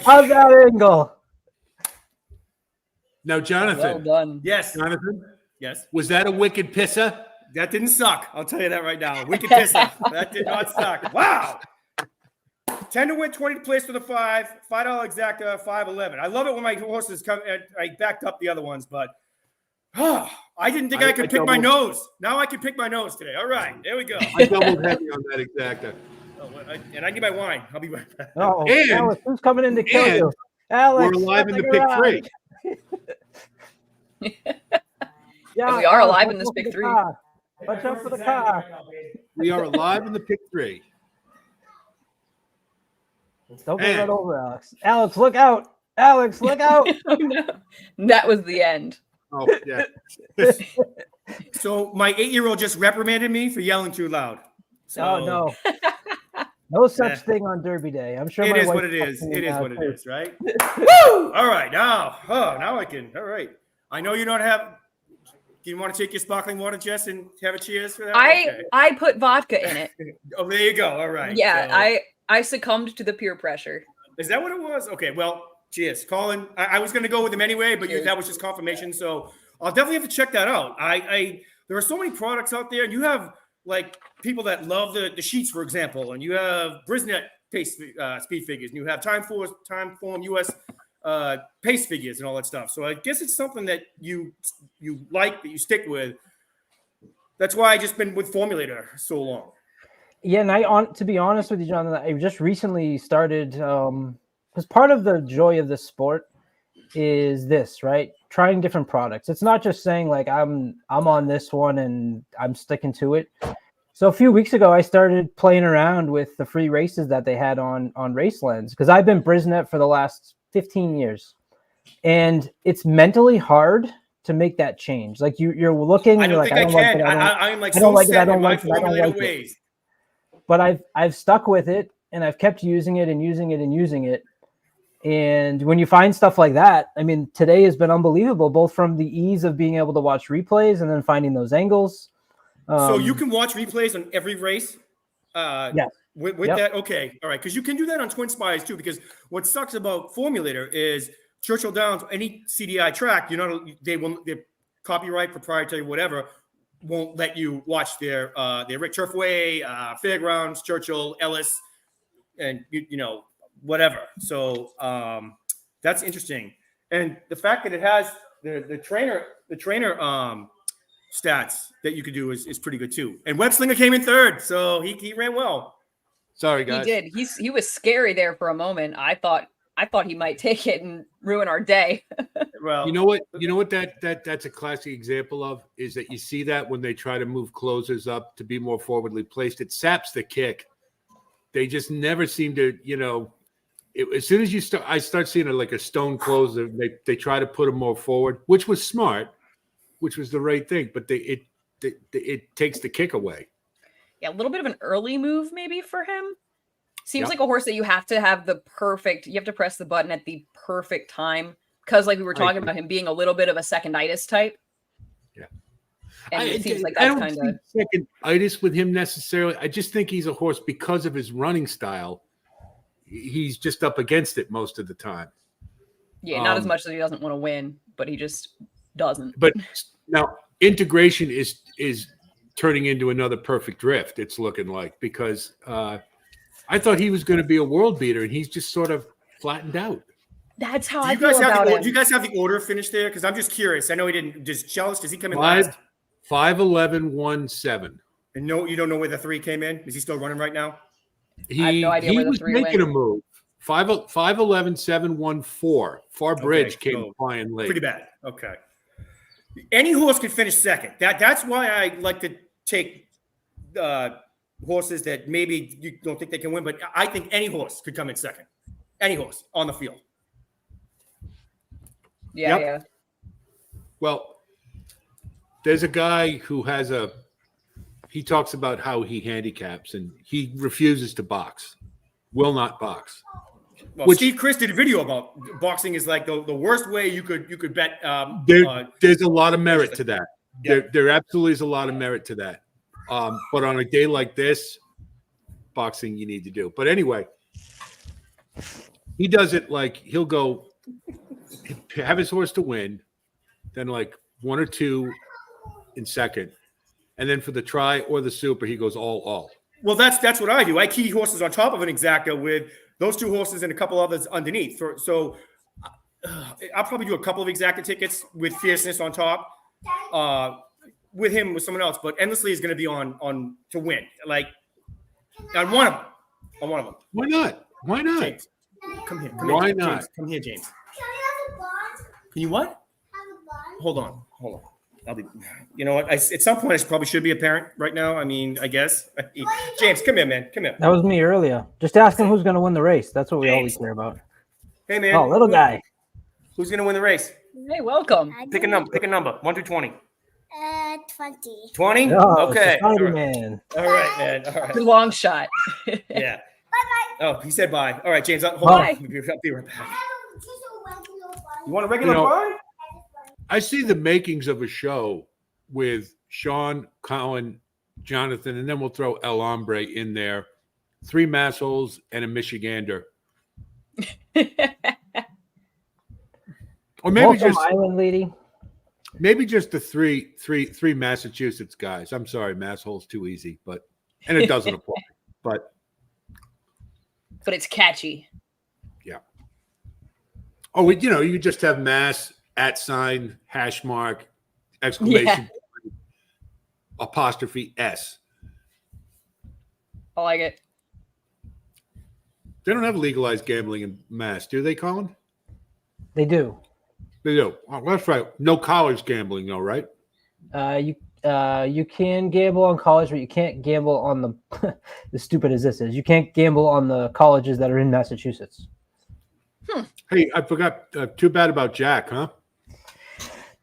How's that angle? Now, Jonathan. Well done. Yes. Jonathan, Yes. was that a wicked pisser? That didn't suck. I'll tell you that right now. Wicked pisser. That did not suck. Wow. 10 to win, 20 to place for the 5. $5 exacta, 5-11. I love it when my horses come. I backed up the other ones, but I didn't think I could pick my nose. Now I can pick my nose today. All right, there we go. I doubled heavy on that exacta. And I need my wine. I'll be right back. Oh, Alex, who's coming in to kill you? Alex, we're alive in the pick 3. Yeah, we are alive in this pick 3. Watch out for the car. We are alive in the pick 3. Don't get run over, Alex. Alex, look out. Alex, look out. Oh, no. That was the end. Oh, yeah. So my 8-year-old just reprimanded me for yelling too loud. So, Oh, no. No such thing on Derby Day. I'm sure it my is wife what it is. talked to me It is about what it too. is, right? Woo! All right, now I can. All right. I know you don't have. Do you want to take your sparkling water, Jess, and have a cheers for that? Okay. I put vodka in it. Oh, there you go. All right. Yeah, So- I succumbed to the peer pressure. Is that what it was? Okay, well, cheers. Colin, I was going to go with him anyway, but that was just confirmation. So I'll definitely have to check that out. There are so many products out there, and you have like people that love the sheets, for example, and you have Brisnet pace speed figures, and you have Time Form US pace figures and all that stuff. So I guess it's something that you like, that you stick with. That's why I just been with Formulator so long. Yeah, and to be honest with you, Jonathan, I just recently started because part of the joy of this sport is this, right? Trying different products. It's not just saying like I'm on this one and I'm sticking to it. So a few weeks ago, I started playing around with the free races that they had on Racelens because I've been Brisnet for the last 15 years, and it's mentally hard to make that change. Like you're looking, I don't think I can. I'm like so set in my Formulator ways. But I've stuck with it, and I've kept using it and using it and using it. And when you find stuff like that, I mean, today has been unbelievable, both from the ease of being able to watch replays and then finding those angles. So you can watch replays on every race? Yeah. With that? Okay. All right. Because you can do that on Twin Spies too, because what sucks about Formulator is Churchill Downs, any CDI track, their copyright, proprietary, whatever, won't let you watch their Rick Turfway, Fairgrounds, Churchill, Ellis, and whatever. So that's interesting, and the fact that it has the trainer stats that you could do is pretty good too. And Web Slinger came in third, so he ran well. Sorry, guys. He did. He was scary there for a moment. I thought he might take it and ruin our day. Well, you know what that's a classic example of is that you see that when they try to move closers up to be more forwardly placed, it saps the kick. They just never seem to, as soon as I start seeing it like a stone closer, they try to put them more forward, which was smart, which was the right thing, but it takes the kick away. Yeah, a little bit of an early move maybe for him. Seems like a horse that you have to have you have to press the button at the perfect time. Because like we were talking about him being a little bit of a seconditis type. Yeah. And it seems like that's kind of second-itis with him necessarily. I just think he's a horse because of his running style. He's just up against it most of the time. Yeah, not as much as he doesn't want to win, but he just doesn't. But now integration is turning into another perfect drift, it's looking like, because I thought he was going to be a world beater, and he's just sort of flattened out. That's how I feel about him. Do you guys have the order finished there? Because I'm just curious. I know he didn't. Just jealous. Does he come in last? 5-11-1-7. And no, you don't know where the 3 came in. Is he still running right now? I have no idea where the 3 went. He was making a move. 5-11-7-1-4. Far Bridge came flying late. Pretty bad. Okay. Any horse can finish second. That's why I like to take horses that maybe you don't think they can win, but I think any horse could come in second. Any horse on the field. Yeah, yep. Yeah. Well, there's a guy who has a he talks about how he handicaps and he refuses to box, will not box. Well, Steve Chris did a video about boxing is like the worst way you could bet. There's a lot of merit to that. Yeah. There absolutely is a lot of merit to that. But on a day like this, boxing you need to do. But anyway, he does it like he'll go have his horse to win, then like 1 or 2 in second, and then for the try or the super, he goes all. Well, that's what I do. I key horses on top of an exacta with those 2 horses and a couple others underneath. So I'll probably do a couple of exacta tickets with fierceness on top, with him with someone else. But endlessly is going to be on to win. Like on one of them. Why not? Why not? James, come here. Why here, not? James, come here, James. Can I have a bond? Can you what? Have a bond? Hold on. I'll be. You know what? At some point, I probably should be a parent right now. I mean, I guess. James, come here, man. Come here. That was me earlier. Just ask him who's going to win the race. That's what we James. always care about. Hey, man. Oh, little guy. Who's going to win the race? Hey, welcome. Pick a number. 1 through 20. 20. 20? Oh, Okay. All right. man. All right, man. All right. Good long shot. Yeah. Bye-bye. Oh, he said bye. All right, James. Hold Bye. on. I'll be right back. I have just a regular bond. You want a regular You know- bond? I see the makings of a show with Sean, Colin, Jonathan, and then we'll throw El Hombre in there. 3 Massholes and a Michigander. Or Welcome, Island Lady. maybe just the three Massachusetts guys. I'm sorry, Masshole's too easy, and it doesn't apply. But But it's catchy. you just have Mass @ hash mark exclamation point, apostrophe S. I like it. They don't have legalized gambling in Mass, do they, Colin? They do. They do. Oh, that's right. No college gambling, though, right? You can gamble on college, but you can't gamble on the as stupid as this is. You can't gamble on the colleges that are in Massachusetts. Hey, I forgot. Too bad about Jack, huh?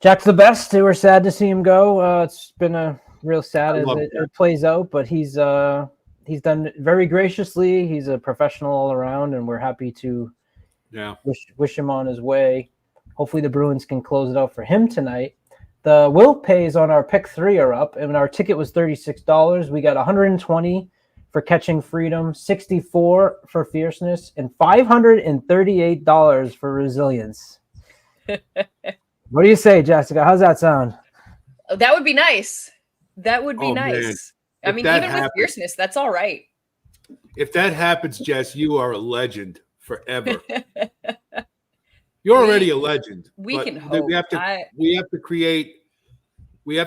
Jack's the best. They were sad to see him go. It's been a real sad I as love it Jack. plays out, but he's done it very graciously. He's a professional all around, and we're happy to Yeah. wish him on his way. Hopefully the Bruins can close it out for him tonight. The will pays on our pick 3 are up, and our ticket was $36. We got 120 for Catching Freedom, 64 for Fierceness, and $538 for Resilience. What do you say, Jessica? How's that sound? Oh, that would be nice. That would be Oh, man. nice. I If mean, that even with happens- fierceness, that's all right. If that happens, Jess, you are a legend forever. You're already a legend. We but can hope. We have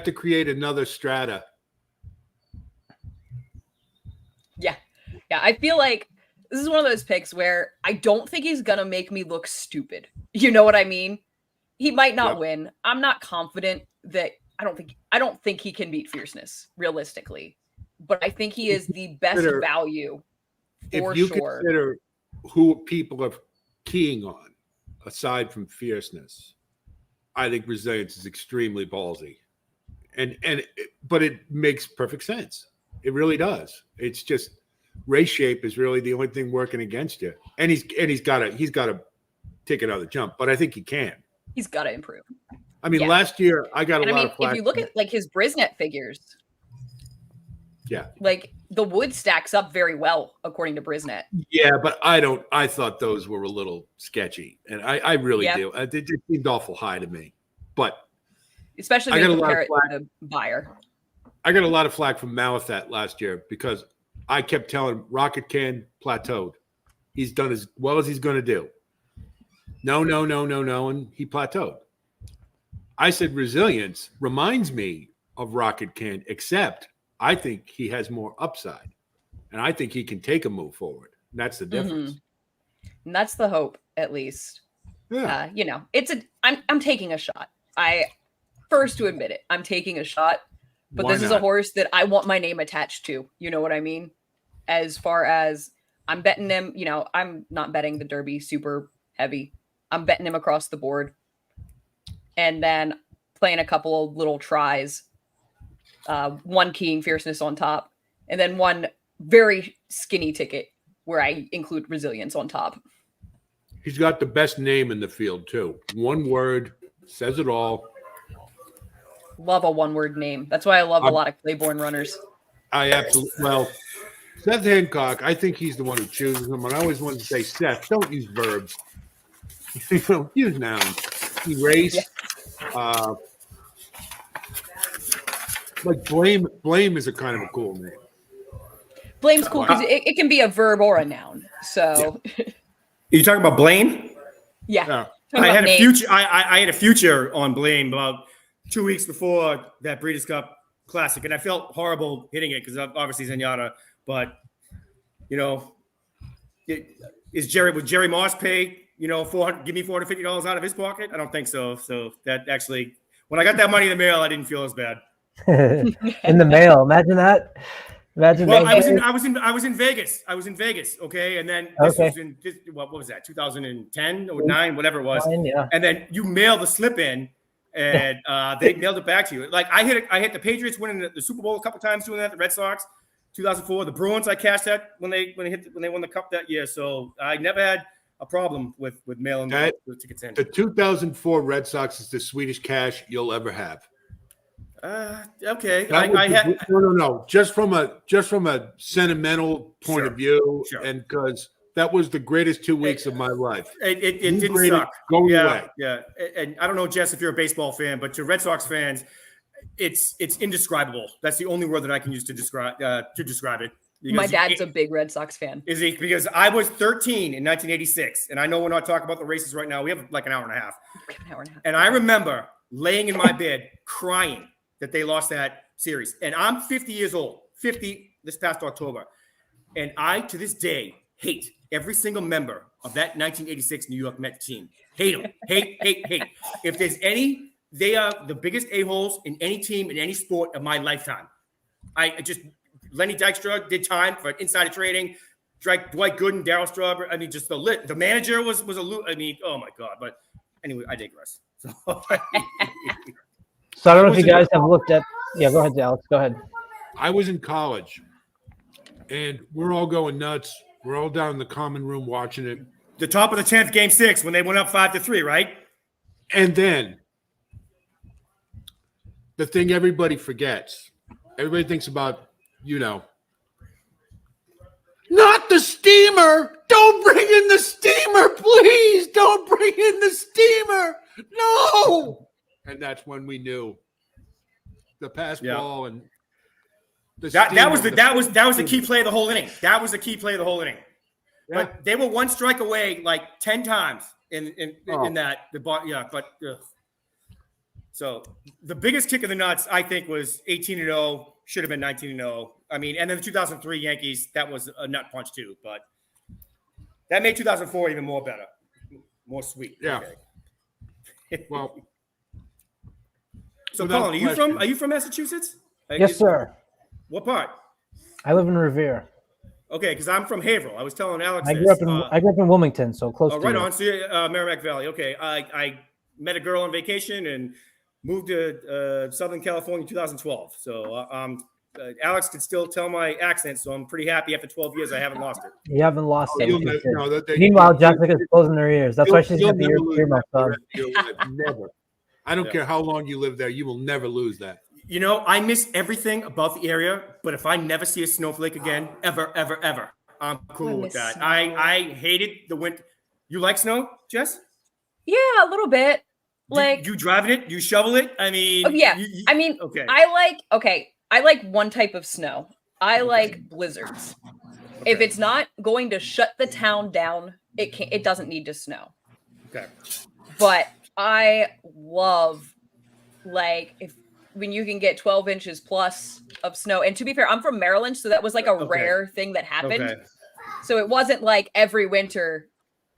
to create another strata. Yeah, I feel like this is one of those picks where I don't think he's gonna make me look stupid. You know what I mean? He might not Yep. win. I'm not confident that I don't think he can beat fierceness realistically, but I think he is the best Consider- value for If you sure. consider who people are keying on, aside from fierceness, I think resilience is extremely ballsy, but it makes perfect sense. It really does. It's just race shape is really the only thing working against you, and he's got to take another jump, but I think he can. He's got to improve. I mean, Yeah. last year I got a And I lot mean, of flack. if you look at like his Brisnet figures, Yeah. like the wood stacks up very well according to Brisnet. Yeah, but I thought those were a little sketchy, and I really Yeah. do. They just seemed awful high to me. But Especially I when got you a lot compare of it flack. to the buyer. I got a lot of flack from Malathat last year because I kept telling him Rocket Can plateaued. He's done as well as he's going to do. No, and he plateaued. I said resilience reminds me of Rocket Can, except I think he has more upside, and I think he can take a move forward. And that's the difference. And that's the hope, at least. Yeah. I'm taking a shot. I first to admit it, I'm taking a shot, but Why this is a not? horse that I want my name attached to. You know what I mean? As far as I'm betting him, I'm not betting the Derby super heavy. I'm betting him across the board and then playing a couple of little tries one keying fierceness on top, and then one very skinny ticket where I include resilience on top. He's got the best name in the field too. One word says it all. Love a one-word name. That's why I love a lot of Claiborne runners. I absolutely Seth Hancock, I think he's the one who chooses them. And I always wanted to say, Seth, don't use verbs. Use nouns. Erase. Yeah. Like blame is a kind of a cool name. Blame's cool because it can be a verb or a noun. So You talking about Blaine? yeah. I had a future. I had a future on Blaine about 2 weeks before that Breeders' Cup Classic, and I felt horrible hitting it because obviously Zenyatta. But would Jerry Moss pay give me $450 out of his pocket? I don't think so. So that actually, when I got that money in the mail, I didn't feel as bad. In the mail, imagine that. Imagine. Well, I was in Vegas. Okay, and then this was in what was that? 2010 or 9, whatever it was. 9, yeah. And then you mail the slip in, and they mailed it back to you. Like I hit the Patriots winning the Super Bowl a couple times doing that. The Red Sox, 2004. The Bruins, I cashed that when they won the Cup that year. So I never had a problem with mailing the tickets in. The 2004 Red Sox is the Swedish cash you'll ever have. Okay. No. Just from a sentimental point of view, and because that was the greatest 2 weeks of my life. It didn't suck. Go away. Yeah. And I don't know, Jess, if you're a baseball fan, but to Red Sox fans, it's indescribable. That's the only word that I can use to describe it. My dad's a big Red Sox fan. Is he? Because I was 13 in 1986, and I know we're not talking about the races right now. We have like an hour and a half. And I remember laying in my bed crying that they lost that series. And I'm 50 years old, 50 this past October. And I, to this day, hate every single member of that 1986 New York Mets team. Hate them. Hate. If there's any, they are the biggest a-holes in any team, in any sport of my lifetime. Lenny Dykstra did time for insider trading. Dwight Gooden, Darryl Strawberry. I mean, just the manager was oh my God. But anyway, I digress. So I don't know if you guys have looked at. Yeah, go ahead, Alex. Go ahead. I was in college, and we're all going nuts. We're all down in the common room watching it. The top of the 10th, Game 6, when they went up 5-3, right? And then the thing everybody forgets. Everybody thinks about, not the steamer. Don't bring in the steamer, please. Don't bring in the steamer. No. And that's when we knew the pass ball and that was the key play of the whole inning. That was the key play of the whole inning. Yeah. But they were one strike away like 10 times in that. So the biggest kick of the nuts, I think, was 18-0. Should have been 19-0. I mean, and then the 2003 Yankees, that was a nut punch too. But that made 2004 even more better, more sweet. Yeah. Okay. Well. So, Colin, are you from Massachusetts? Yes, sir. What part? I live in Revere. Okay, because I'm from Haverhill. I was telling Alex I grew up in Wilmington, so close to right you. on. So, Merrimack Valley. Okay, I met a girl on vacation and moved to Southern California in 2012. So, Alex could still tell my accent, so I'm pretty happy after 12 years I haven't lost it. You haven't lost it. Meanwhile, Jessica's closing her ears. That's why she's got the ear muff on. Never. I don't care how long you live there. You will never lose that. I miss everything about the area, but if I never see a snowflake again, ever, I'm cool with that. I hated the winter. You like snow, Jess? Yeah, a little bit. Like you driving it, you shovel it. I mean, okay. I like one type of snow. I like blizzards. Okay. If it's not going to shut the town down, it doesn't need to snow. Okay. But I love when you can get 12 inches plus of snow. And to be fair, I'm from Maryland, so that was like a rare thing that happened. Okay. So it wasn't like every winter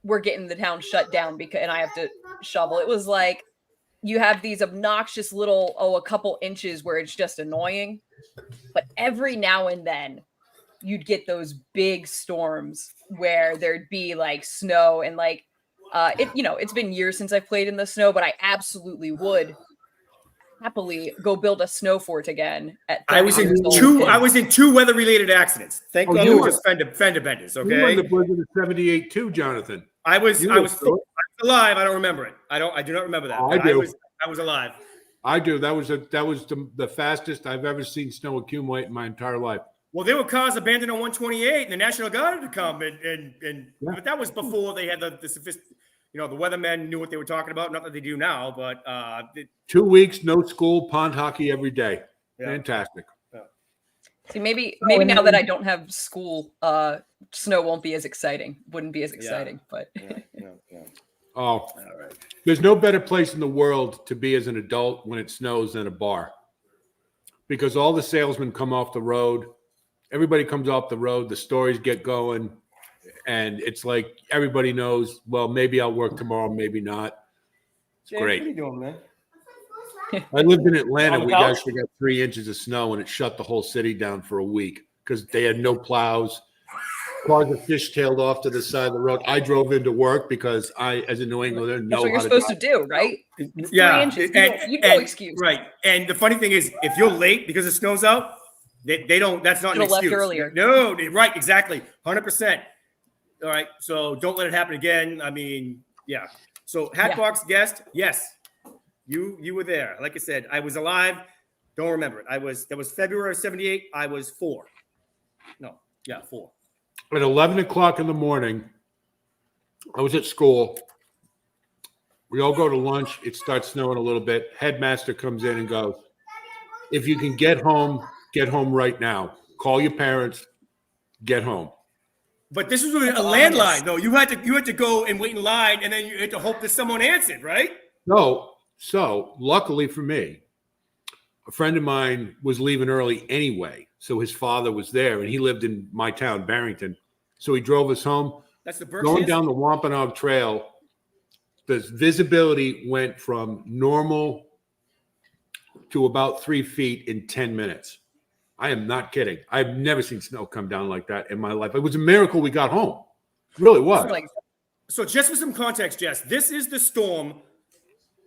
we're getting the town shut down and I have to shovel. It was like you have these obnoxious little, a couple inches where it's just annoying. But every now and then you'd get those big storms where there'd be like snow and like, it's been years since I've played in the snow, but I absolutely would happily go build a snow fort again at I was 30 in years old. two. I was in two weather-related accidents. Thank Oh, God you they were were. just fender benders. You were in the Okay. blizzard of 78 too, Jonathan. I was You I were was through it. alive. I don't remember it. I do not remember that. Oh, but I do. I was alive. I do. That was the fastest I've ever seen snow accumulate in my entire life. Well, there were cars abandoned on 128, and the National Guard had to come, but that was before they had the the weathermen knew what they were talking about. Not that they do now, but 2 weeks, no school, pond hockey every day. Yeah. Fantastic. See, maybe and now then- that I don't have school, snow won't be as exciting. Wouldn't be as exciting, but Oh, All right. there's no better place in the world to be as an adult when it snows than a bar, because all the salesmen come off the road. Everybody comes off the road. The stories get going, and it's like everybody knows. Well, maybe I'll work tomorrow, maybe not. It's James, great. What are you doing, man? I lived in Atlanta. On the We couch? actually got 3 inches of snow, and it shut the whole city down for a week because they had no plows. Cars are fishtailed off to the side of the road. I drove into work because I, as a New Englander, know that's what you're how supposed to drive. do, right? It's Yeah, 3 inches. and- You no excuse. Right. And the funny thing is, if you're late because it snows out, they don't. That's not an Should've left excuse. earlier. No, right, exactly, 100%. All right, so don't let it happen again. I mean, yeah. So Hatbox guest, yes, you were there. Like I said, I was alive. Don't remember it. That was February of '78. I was 4. No, yeah, 4. At 11 o'clock in the morning, I was at school. We all go to lunch. It starts snowing a little bit. Headmaster comes in and goes, if you can get home right now. Call your parents, get home. But this was with a That's landline, ominous. though. You had to go and wait in line, and then you had to hope that someone answered, right? So luckily for me, a friend of mine was leaving early anyway. So his father was there, and he lived in my town, Barrington. So he drove us home. That's the Going Berkshires. down the Wampanoag Trail, the visibility went from normal to about 3 feet in 10 minutes. I am not kidding. I've never seen snow come down like that in my life. It was a miracle we got home. It really was. Like, So just for some context, Jess, this is the storm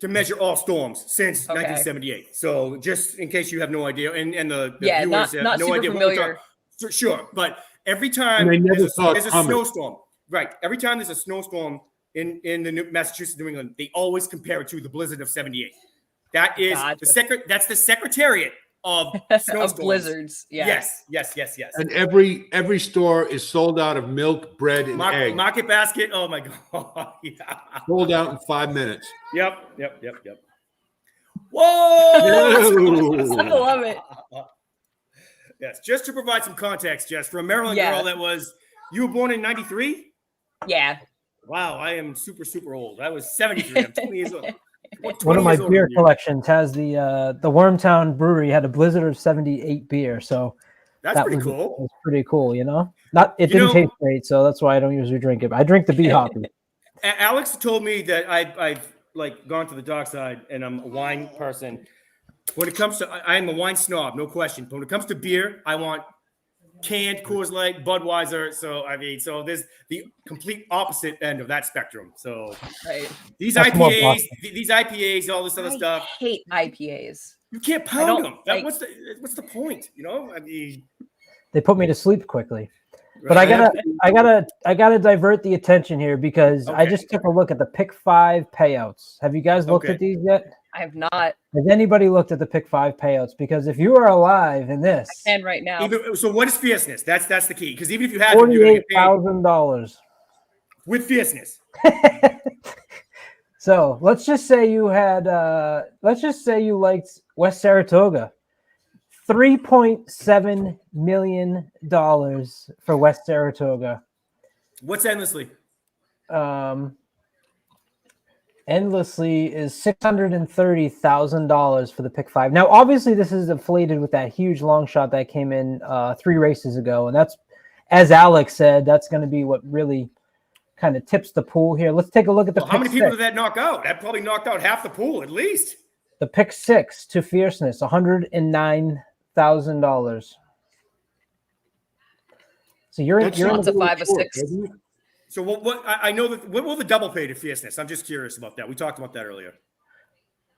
to measure all storms since Okay. 1978. So just in case you have no idea, and the Yeah, viewers have not no super idea what we're familiar. talking. So, sure, but every time And they never there's saw it there's a coming. snowstorm, right? Every time there's a snowstorm in the Massachusetts, New England, they always compare it to the blizzard of '78. That is Gotcha. That's the Secretariat of snowstorms. of blizzards. Yeah. Yes. And every store is sold out of milk, bread, and eggs. Market basket. Oh my god. Yeah. Sold out in 5 minutes. Yep. Whoa! I love it. Yes, just to provide some context, Jess, for a Maryland Yeah. girl you were born in 93? Yeah. Wow, I am super, super old. I was 73. I'm 20 years old. One of my 20 years older beer than you. collections has the Wormtown Brewery had a blizzard of 78 beer, so That's that pretty was, cool. was pretty cool. It You didn't know- taste great, so that's why I don't usually drink it. I drink the bee hoppy. Alex told me that I've like gone to the dark side and I'm a wine person. When it comes to, I am a wine snob, no question. But when it comes to beer, I want canned Coors Light, Budweiser. So there's the complete opposite end of that spectrum. So Right. these That's more IPAs, all this other I stuff, hate IPAs. you can't I pound don't them. like- What's the point? You know, I mean, They put me to sleep quickly. But right? I gotta divert the attention here because I Okay. just took a look at the Pick 5 payouts. Have you guys looked Okay. at these yet? I have not. Has anybody looked at the Pick 5 payouts? Because if you are alive in this, And right now. So what is fierceness? That's the key. Because even if you have it, you're gonna get paid $48,000. with fierceness. So let's just say you had let's just say you liked West Saratoga. $3.7 million for West Saratoga. What's endlessly? Endlessly is $630,000 for the Pick 5. Now, obviously, this is inflated with that huge long shot that came in 3 races ago, and that's, as Alex said, that's going to be what really kind of tips the pool here. Let's take a look at the Well, how Pick many people 6. did that knock out? That probably knocked out half the pool at least. The Pick 6 to Fierceness, $109,000. So you're in It's a 5 or 6. So what I know that what will the double pay to fierceness? I'm just curious about that. We talked about that earlier.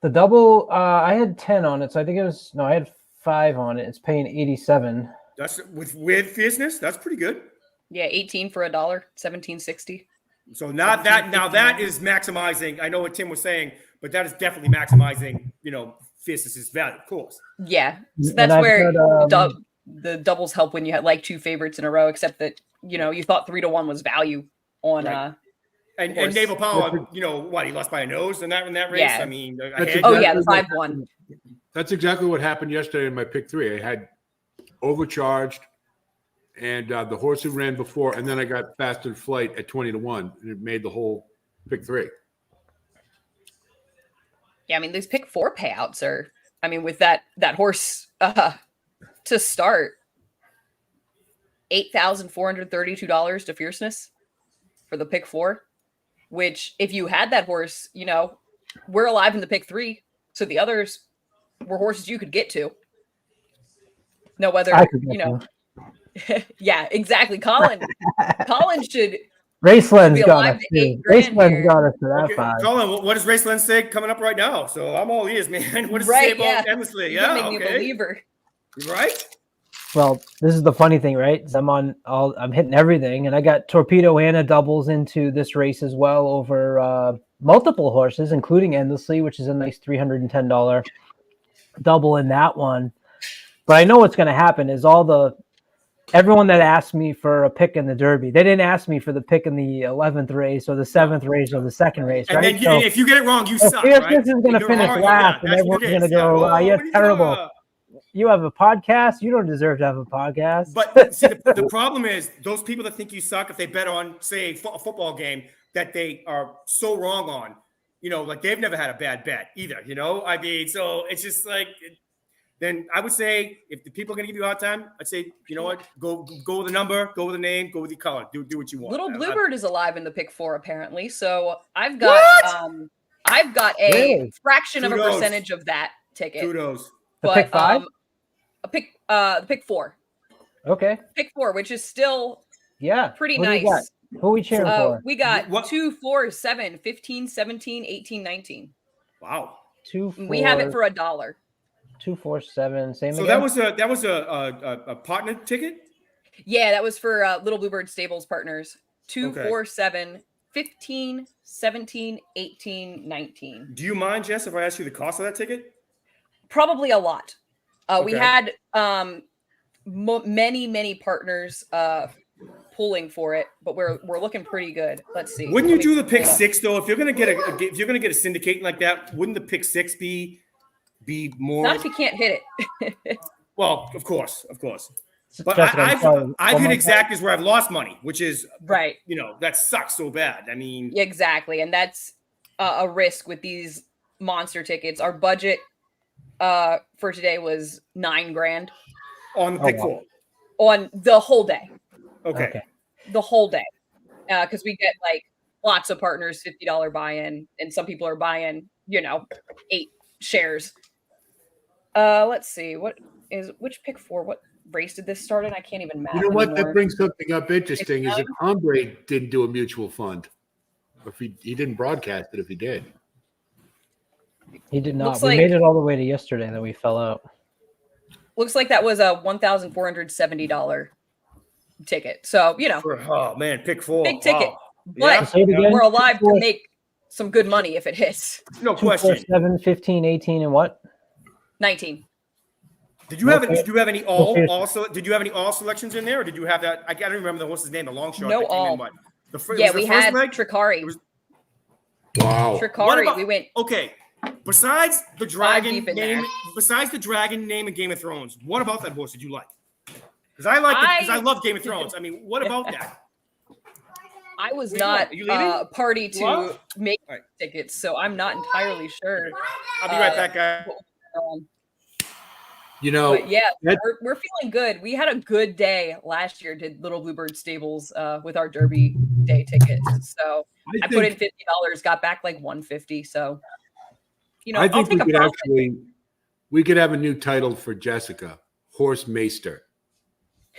The double, I had 10 on it, so I think it was I had 5 on it. It's paying 87. That's with fierceness. That's pretty good. Yeah, 18 for $1, 17.60. So now that is maximizing. I know what Tim was saying, but that is definitely maximizing, fierceness's value, of course. Yeah, so And that's I've where got, the doubles help when you had like 2 favorites in a row, except that you thought 3-1 was value on Right. And horse. Naval Power, what, he lost by a nose in that race? Yeah. I mean, a That's head? Oh yeah, the Exactly 5-1. That's exactly what happened yesterday in my pick 3. I had overcharged, and the horse who ran before, and then I got faster flight at 20-1, and it made the whole pick 3. Yeah, I mean these pick 4 payouts are. I mean with that horse to start, $8,432 to fierceness for the pick 4. Which, if you had that horse, we're alive in the pick 3. So the others were horses you could get to. No, whether, yeah, exactly. Colin should Raceland's be got alive us. to $8,000 Raceland's here. got us to that Okay, 5. Colin, what does Raceland say coming up right now? So I'm all ears, man. What does Right, it say about yeah. endlessly? You Yeah, make me a okay. believer. Right? Well, this is the funny thing, right? Is I'm hitting everything, and I got Torpedo Anna doubles into this race as well over multiple horses, including Endlessly, which is a nice $310 double in that one. But I know what's going to happen is everyone that asked me for a pick in the Derby, they didn't ask me for the pick in the 11th race or the 7th race or the 2nd race, And right? then if you get it wrong, you suck, Fierceness right? is going to You're finish horrible. last, Yeah, and that's what everyone's it going to is. go, Yeah. you're What are you terrible. doing? You have a podcast. You don't deserve to have a podcast. But see, the problem is those people that think you suck, if they bet on, say, a football game that they are so wrong on, like they've never had a bad bet either, I mean, so it's just like, then I would say if the people are going to give you a hard time, I'd say, you know what, go with the number, go with the name, go with the color, do what you want. Little Bluebird is alive in the pick 4 apparently. So I've got a Really? fraction of a Kudos. percentage of that ticket. Kudos. The pick 5? The pick 4. Okay. Pick 4, which is still Yeah. pretty Who do you got? nice. Who are we cheering for? We got What? 2, 4, 7, 15, 17, 18, 19. Wow. 2, 4, We have it for $1. 2, 4, 7. Same So again? that was a partner ticket? Yeah, that was for Little Bluebird Stables partners. 2, Okay. 4, 7, 15, 17, 18, 19. Do you mind, Jess, if I ask you the cost of that ticket? Probably a lot. We Okay. had many partners pulling for it, but we're looking pretty good. Let's see. Wouldn't you Let me do the pick pull it up. 6 though? If you're gonna get a syndicate like that, wouldn't the pick 6 be more? Not if you can't hit it. Well, of course. But Jessica, I'm sorry. I've hit exactas where I've lost money, which is Right. that sucks so bad. I mean, Exactly. And that's a risk with these monster tickets. Our budget for today was $9,000 on the pick wow. 4. on the whole day. Okay. The whole day. Because we get like lots of partners, $50 buy-in, and some people are buying, 8 shares. Let's see. Which pick 4? What race did this start in? I can't even math. You know what? anymore. That brings something up interesting. Is that Hombre didn't do a mutual fund? If he didn't broadcast it, if he did. He did not. Looks We like- made it all the way to yesterday, then we fell out. Looks like that was a $1,470 ticket. So, Oh man, pick 4. big ticket. Wow. But Yeah. Say it again. we're alive to make some good money if it hits. No 2, 4, question. 7, 15, 18, and what? 19. Did you have Okay. any all selections in there, or did you have that? I can't remember the horse's name. The long shot. No that came in, all. what? Was Yeah, the we first had leg? Tricari. Wow. What Tricari. about- We went Okay. Besides the dragon deep in name, in Game of Thrones, what about that horse did you like? Because I love Game of Thrones. I mean, what about that? I was Where you not at? Are you leaving? party You to are? make All right. tickets, so I'm not entirely sure. I'll be right back, guys. But yeah, that- we're feeling good. We had a good day last year. Did Little Bluebird Stables with our Derby day tickets. So I put in $50, got back like $150. So I I'll think take a profit. we could have a new title for Jessica, Horse Maester.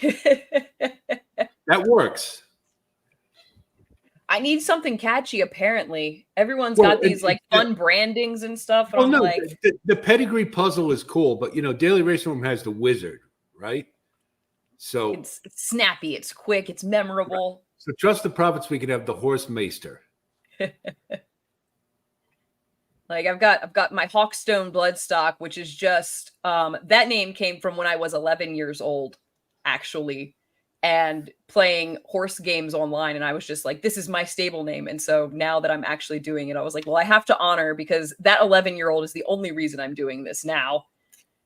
That works. I need something catchy. Apparently, everyone's Well, got these like fun brandings and stuff, and Well, I'm no, like, the pedigree puzzle is cool, but Daily Racing Room has the wizard, right? So, it's snappy, it's quick, it's memorable. so trust the prophets. We could have the horse maester. Like I've got my Hawkstone Bloodstock, which is just that name came from when I was 11 years old, actually, and playing horse games online. And I was just like, this is my stable name. And so now that I'm actually doing it, I was like, well, I have to honor, because that 11-year-old is the only reason I'm doing this now.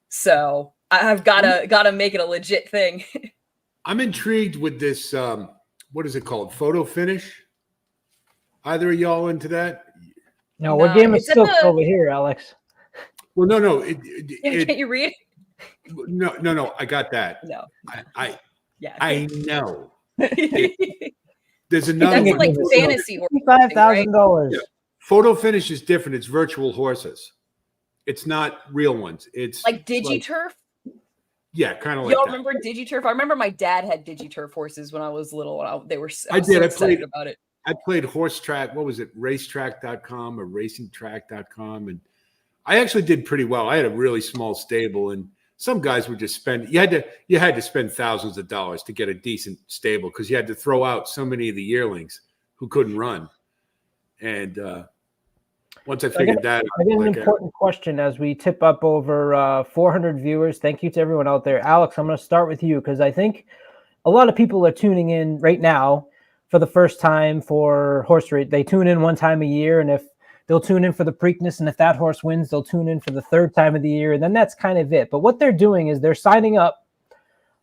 So I've gotta make it a legit thing. I'm intrigued with this. What is it called? Photo finish. Either of y'all into that? No, what game is it's at still the- over here, Alex? Well, no. Can't you read? No. I got that. No. Yeah. I know. There's That's another one. like fantasy horse. $55,000. Yeah. Photo finish is different. It's virtual horses. It's not real ones. It's Like DigiTurf. Yeah, kind of like Y'all that. remember DigiTurf? I remember my dad had DigiTurf horses when I was little. And they were. I did. I excited played about it. I played horse track. What was it? Racetrack.com or racingtrack.com. And I actually did pretty well. I had a really small stable, and some guys would just spend, you had to spend thousands of dollars to get a decent stable, because you had to throw out so many of the yearlings who couldn't run. And once I figured that out, I get an important question as we tip up over 400 viewers. Thank you to everyone out there. Alex, I'm going to start with you, because I think a lot of people are tuning in right now for the first time for horse race. They tune in one time a year, and if they'll tune in for the Preakness, and if that horse wins, they'll tune in for the third time of the year, and then that's kind of it. But what they're doing is they're signing up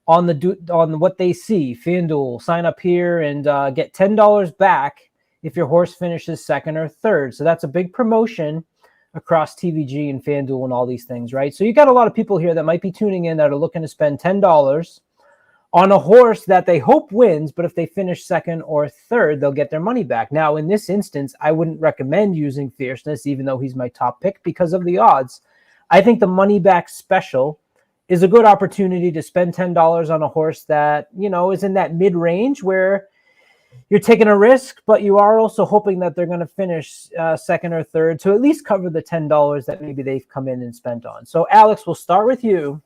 on what they see. FanDuel, sign up here and get $10 back if your horse finishes second or third. So that's a big promotion across TVG and FanDuel and all these things, right? So you got a lot of people here that might be tuning in that are looking to spend $10 on a horse that they hope wins, but if they finish second or third, they'll get their money back. Now, in this instance, I wouldn't recommend using Fierceness, even though he's my top pick, because of the odds. I think the money back special is a good opportunity to spend $10 on a horse that, is in that mid-range where you're taking a risk, but you are also hoping that they're going to finish second or third to at least cover the $10 that maybe they've come in and spent on. So, Alex, we'll start with you.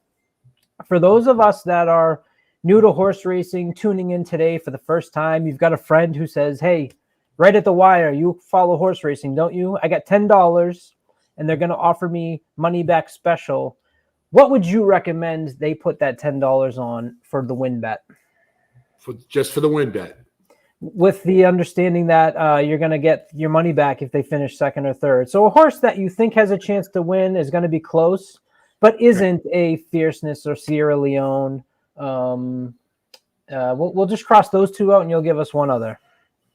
For those of us that are new to horse racing, tuning in today for the first time, you've got a friend who says, hey, right at the wire, you follow horse racing, don't you? I got $10 and they're going to offer me money back special. What would you recommend they put that $10 on for the win bet? Just for the win bet. With the understanding that you're going to get your money back if they finish second or third. So a horse that you think has a chance to win is going to be close, but isn't a Fierceness or Sierra Leone. We'll just cross those two out, and you'll give us one other.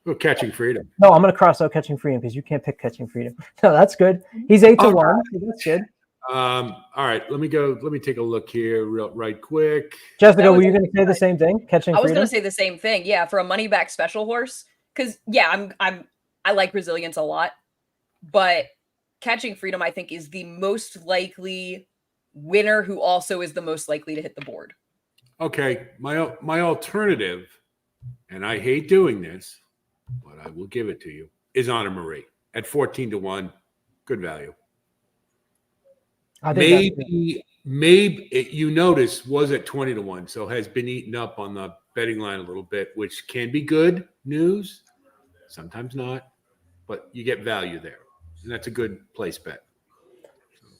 Oh, Catching Freedom. No, I'm going to cross out Catching Freedom because you can't pick Catching Freedom. No, that's good. He's 8-1. So that's good. All right, let me take a look here right quick. Jessica, were you going to say the same thing? Catching Freedom? I was going to say the same thing. Yeah, for a money back special horse, because I like Resilience a lot, but Catching Freedom I think is the most likely winner, who also is the most likely to hit the board. Okay, my alternative, and I hate doing this, but I will give it to you, is Honor Marie at 14-1. Good value. Maybe you notice was at 20-1, so has been eaten up on the betting line a little bit, which can be good news, sometimes not, but you get value there, and that's a good place bet.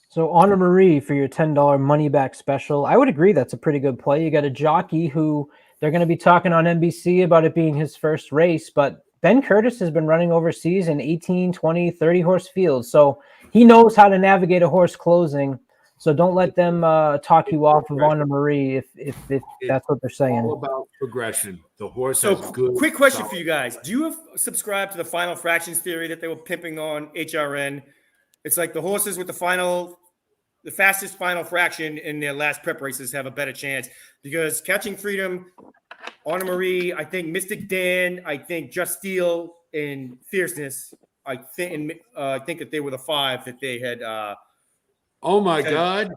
So Honor Marie for your $10 money back special. I would agree that's a pretty good play. You got a jockey who they're going to be talking on NBC about it being his first race, but Ben Curtis has been running overseas in 18, 20, 30 horse fields. So he knows how to navigate a horse closing. So don't let them talk you off of Honor Marie if that's what they're saying. All about progression. The horse So has good. quick question for you guys. Do you subscribe to the final fractions theory that they were pimping on HRN? It's like the horses with the fastest final fraction in their last prep races have a better chance, because Catching Freedom, Honor Marie, I think Mystic Dan, I think Just Steel, and Fierceness, I think that they were the five that they had. Oh my God!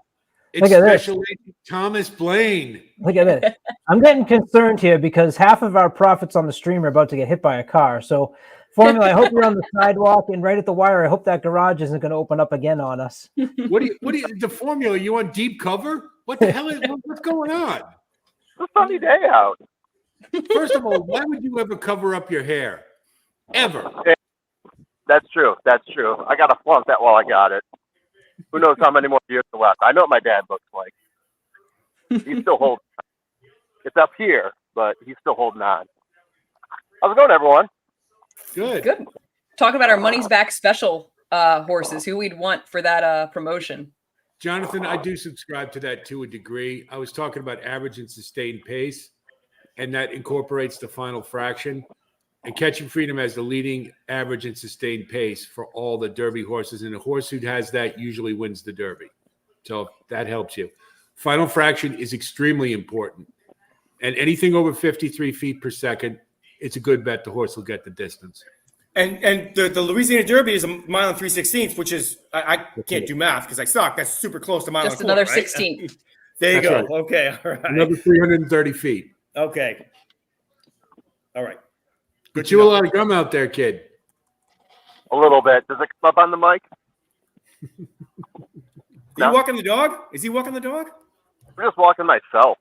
It's Look at this. Special Agent Thomas Blaine. Look at this. I'm getting concerned here because half of our profits on the stream are about to get hit by a car. So Formula, I hope you're on the sidewalk and right at the wire. I hope that garage isn't going to open up again on us. What do you, the Formula, you on deep cover? What the hell what's going on? It's a sunny day out. First of all, why would you ever cover up your hair? Ever? That's true. That's true. I got to flunk that while I got it. Who knows how many more years are left? I know what my dad looks like. He's still holding on. It's up here, but he's still holding on. How's it going, everyone? Good. Good. Talk about our money's back special horses, who we'd want for that promotion. Jonathan, I do subscribe to that to a degree. I was talking about average and sustained pace, and that incorporates the final fraction. And Catching Freedom has the leading average and sustained pace for all the Derby horses. And a horse who has that usually wins the Derby. So that helps you. Final fraction is extremely important. And anything over 53 feet per second, it's a good bet the horse will get the distance. And the Louisiana Derby is a mile and 3/16, which is I can't do math because I suck. That's super close to mile Just and a another quarter, right? 16. There you That's go. right. Okay, all right. Another 330 feet. Okay. All right. But you a lot of gum out there, kid. A little bit. Does it come up on the mic? Are you walking the dog? Is he walking the dog? I'm just walking myself.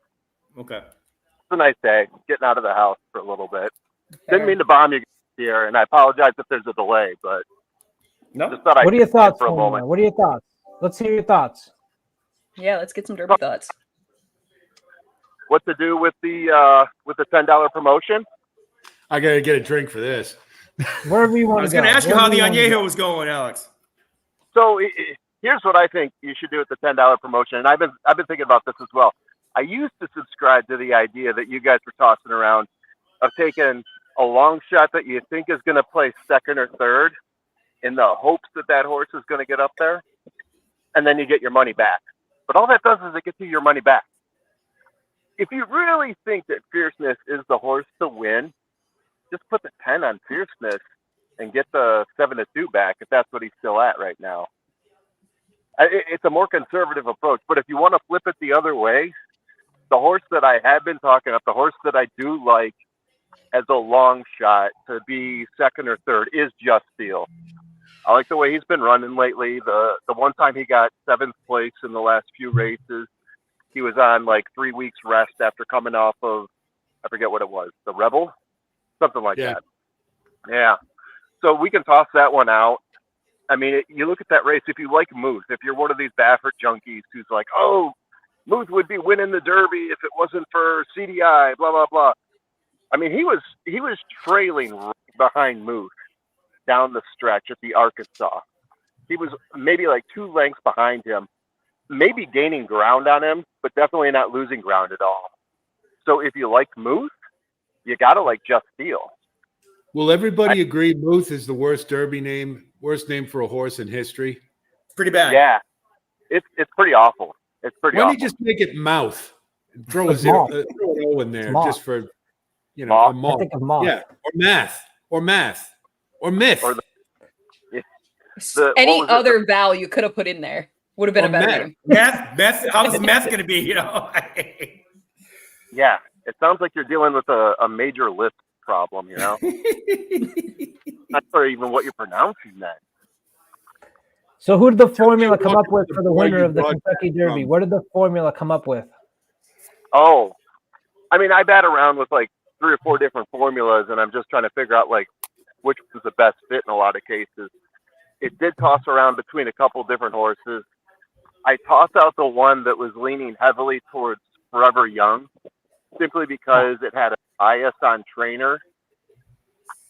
Okay. It's a nice day. Getting out of the house for a little bit. Fair. Didn't mean to bomb you here, and I apologize if there's a delay, but No. just thought I'd What are your thoughts, for a Formula? moment. What are your thoughts? Let's hear your thoughts. Yeah, let's get some Derby thoughts. What to do with the $10 promotion? I got to get a drink for this. Wherever you want I was to go. going to ask you how Wherever the wanna go. añejo was going, Alex. So here's what I think you should do with the $10 promotion, and I've been thinking about this as well. I used to subscribe to the idea that you guys were tossing around of taking a long shot that you think is going to play second or third in the hopes that that horse is going to get up there, and then you get your money back. But all that does is it gets you your money back. If you really think that Fierceness is the horse to win, just put the 10 on Fierceness and get the 7-2 back if that's what he's still at right now. It's a more conservative approach. But if you want to flip it the other way, the horse that I have been talking up, the horse that I do like as a long shot to be second or third is Just Steel. I like the way he's been running lately. The one time he got 7th place in the last few races, he was on like 3 weeks rest after coming off of, I forget what it was, the Rebel? Something like that. Yeah. So we can toss that one out. I mean, you look at that race, if you like Muth, if you're one of these Baffert junkies who's like, oh, Muth would be winning the Derby if it wasn't for CDI, blah, blah, blah. I mean, he was trailing right behind Muth down the stretch at the Arkansas. He was maybe like 2 lengths behind him, maybe gaining ground on him, but definitely not losing ground at all. So if you like Muth, you got to like Just Steel. Will everybody agree Muth is the worst name for a horse in history? Pretty bad. Yeah. It's pretty awful. It's pretty Why awful. don't you just make it Mouth? And throw a It's zero, moth. throw an O in there Moth. just for, a Moth. moth. I think of moth. Yeah, or math, or myth. Or Any what was it? other vowel you could have put in there would have been Or a better meth. name. Meth. How's meth going to be? Yeah. It sounds like you're dealing with a major list problem, Not sure even what you're pronouncing then. So who did the formula come up with for the Where winner you of the brought Kentucky that Derby? from. What did the formula come up with? Oh, I mean, I bat around with like 3 or 4 different formulas, and I'm just trying to figure out like which was the best fit in a lot of cases. It did toss around between a couple different horses. I tossed out the one that was leaning heavily towards Forever Young, simply because it had a bias on trainer,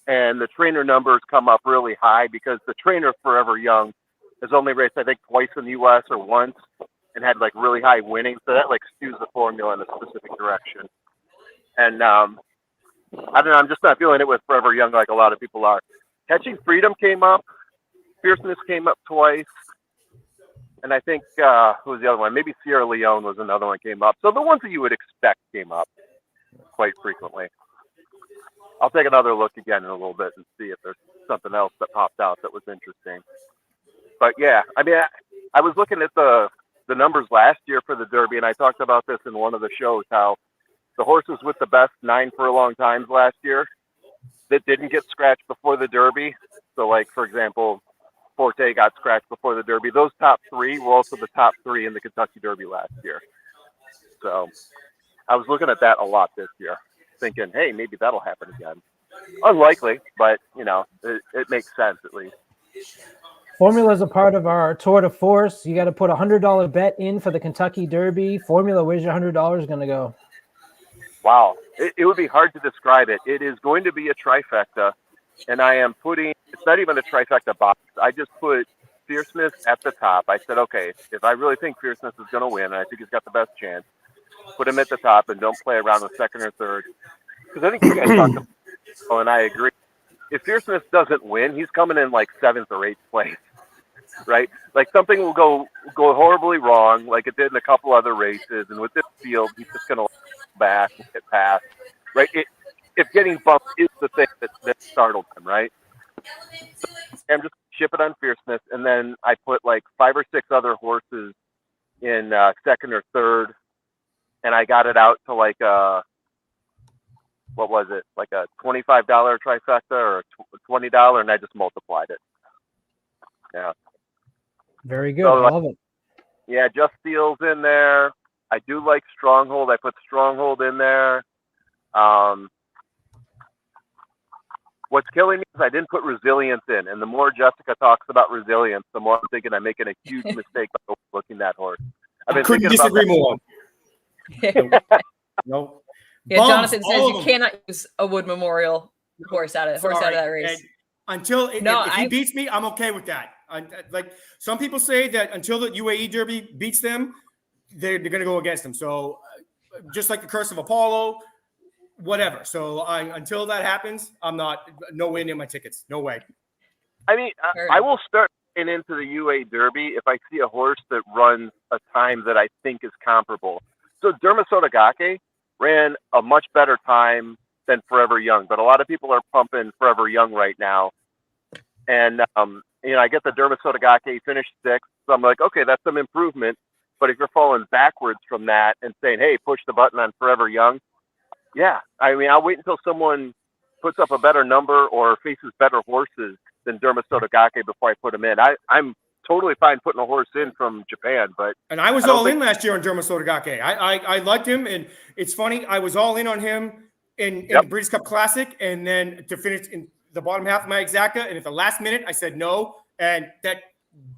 and the trainer numbers come up really high because the trainer Forever Young has only raced, I think, twice in the U.S. or once, and had like really high winning, so that like skews the formula in a specific direction. And I don't know, I'm just not feeling it with Forever Young like a lot of people are. Catching Freedom came up, Fierceness came up twice, and I think who was the other one? Maybe Sierra Leone was another one came up. So the ones that you would expect came up quite frequently. I'll take another look again in a little bit and see if there's something else that popped out that was interesting. But yeah, I mean, I was looking at the numbers last year for the Derby, and I talked about this in one of the shows, how the horses with the best 9 furlong times last year that didn't get scratched before the Derby. So, like, for example, Forte got scratched before the Derby. Those top 3 were also the top 3 in the Kentucky Derby last year. So I was looking at that a lot this year, thinking, hey, maybe that'll happen again. Unlikely, but, you know, it makes sense at least. Formula is a part of our tour de force. You got to put $100 bet in for the Kentucky Derby. Formula, where's your $100 going to go? Wow. It would be hard to describe it. It is going to be a trifecta, and I am putting, it's not even a trifecta box. I just put Fierceness at the top. I said, okay, if I really think Fierceness is going to win, and I think he's got the best chance, put him at the top and don't play around with second or third. Because I think you guys talked about it, and I agree. If Fierceness doesn't win, he's coming in like 7th or 8th place, right? Like something will go horribly wrong, like it did in a couple other races. And with this field, he's just going to back and get past, right? If getting bumped is the thing that startled him, right? So I'm just ship it on Fierceness, and then I put like 5 or 6 other horses in second or third, and I got it out to like what was it, like a $25 trifecta or a $20, and I just multiplied it. Yeah. Very good. So, I love it. Yeah, Just Steel's in there. I do like Stronghold. I put Stronghold in there. What's killing me is I didn't put Resilience in, and the more Jessica talks about Resilience, the more I'm thinking I'm making a huge mistake by overlooking that horse. I've been Couldn't thinking disagree about more. No. Yeah, Bums, Jonathan says all you of them. cannot use a Wood Memorial horse out of that race. And until No, if he beats me, I'm okay with that. Like some people say that until the UAE Derby beats them, they're going to go against them. So just like the Curse of Apollo, whatever. So until that happens, I'm no way near my tickets. No way. I mean, I will start getting into the UA Derby if I see a horse that runs a time that I think is comparable. So Derma Sotogake ran a much better time than Forever Young, but a lot of people are pumping Forever Young right now. And, you know, I get the Derma Sotogake finished 6th, so I'm like, okay, that's some improvement. But if you're falling backwards from that and saying, hey, push the button on Forever Young, yeah, I mean, I'll wait until someone puts up a better number or faces better horses than Derma Sotogake before I put him in. I'm totally fine putting a horse in from Japan, but and I was all in last year on Derma Sotogake. I liked him, and it's funny. I was all in on him in the British Cup Classic, and then to finish in the bottom half of my exacta, and at the last minute I said no, and that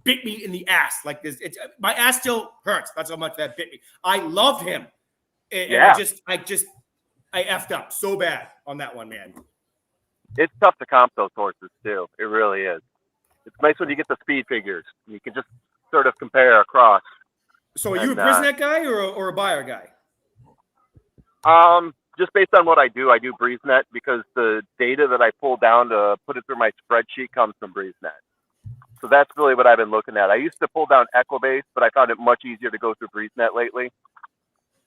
bit me in the ass like this. My ass still hurts. That's how much that bit me. I loved him, and I effed up so bad on that one, man. It's tough to comp those horses too. It really is. It's nice when you get the speed figures. You can just sort of compare across. So are you a Brisnet guy or a Bayer guy? Just based on what I do BreezeNet because the data that I pull down to put it through my spreadsheet comes from BreezeNet. So that's really what I've been looking at. I used to pull down Equibase, but I found it much easier to go through BreezeNet lately.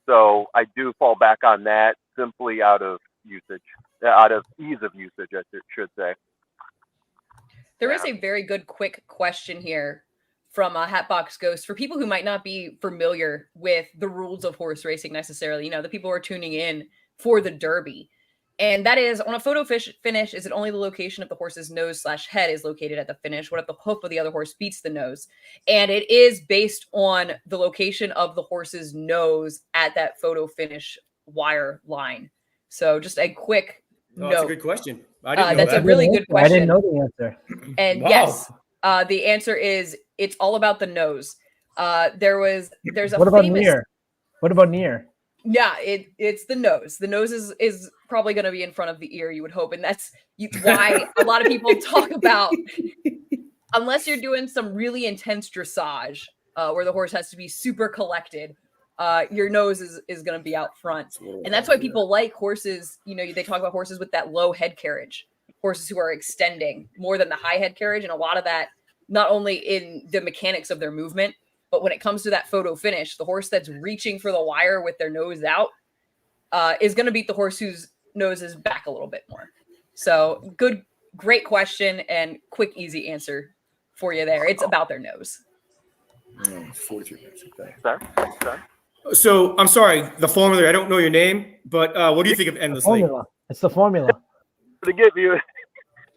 So I do fall back on that simply out of usage, out of ease of usage, I should say. There is a very good quick question here from Hatbox Ghost for people who might not be familiar with the rules of horse racing necessarily. You know, the people who are tuning in for the Derby. And that is, on a photo finish, is it only the location of the horse's nose/head is located at the finish? What if the hoof of the other horse beats the nose? And it is based on the location of the horse's nose at that photo finish wire line. So just a quick note. That's a good question. I didn't know that's that. a really good question. I didn't know the answer. And Wow. yes, the answer is it's all about the nose. There's a What about famous... near? What about near? Yeah, it's the nose. The nose is probably going to be in front of the ear, you would hope. And that's why a lot of people talk about, unless you're doing some really intense dressage where the horse has to be super collected, your nose is going to be out front. And that's why people like horses. You know, they talk about horses with that low head carriage, horses who are extending more than the high head carriage. And a lot of that, not only in the mechanics of their movement, but when it comes to that photo finish, the horse that's reaching for the wire with their nose out is going to beat the horse whose nose is back a little bit more. So great question and quick, easy answer for you there. It's about their nose. 43 minutes. Okay. Sorry. So I'm sorry, the formula. I don't know your name, but what do you think of Endless Lake? Formula. It's the formula. to give you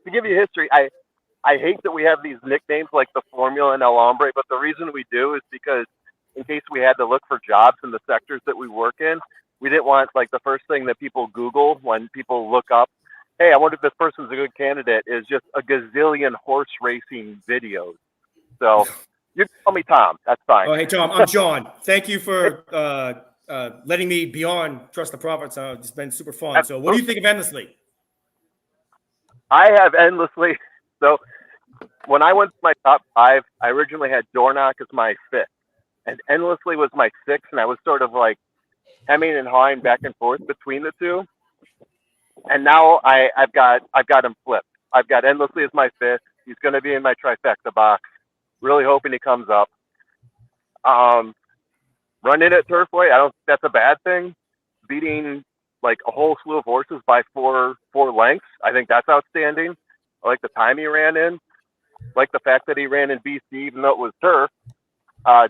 history, I hate that we have these nicknames like the Formula and El Hombre, but the reason we do is because in case we had to look for jobs in the sectors that we work in, we didn't want like the first thing that people Google when people look up, hey, I wonder if this person's a good candidate, is just a gazillion horse racing videos. So you can call me Tom. That's fine. Oh, hey, Tom, I'm John. Thank you for letting me be on Trust the Profits. It's been super fun. So what do you think of Endlessly? I have endlessly. So when I went to my top 5, I originally had Door Knock as my 5th, and Endlessly was my 6th, and I was sort of like hemming and hawing back and forth between the two. And now I've got him flipped. I've got Endlessly as my 5th. He's going to be in my trifecta box. Really hoping he comes up. Running at Turfway, I don't think that's a bad thing. Beating like a whole slew of horses by four lengths, I think that's outstanding. I like the time he ran in. Like the fact that he ran in BC, even though it was turf.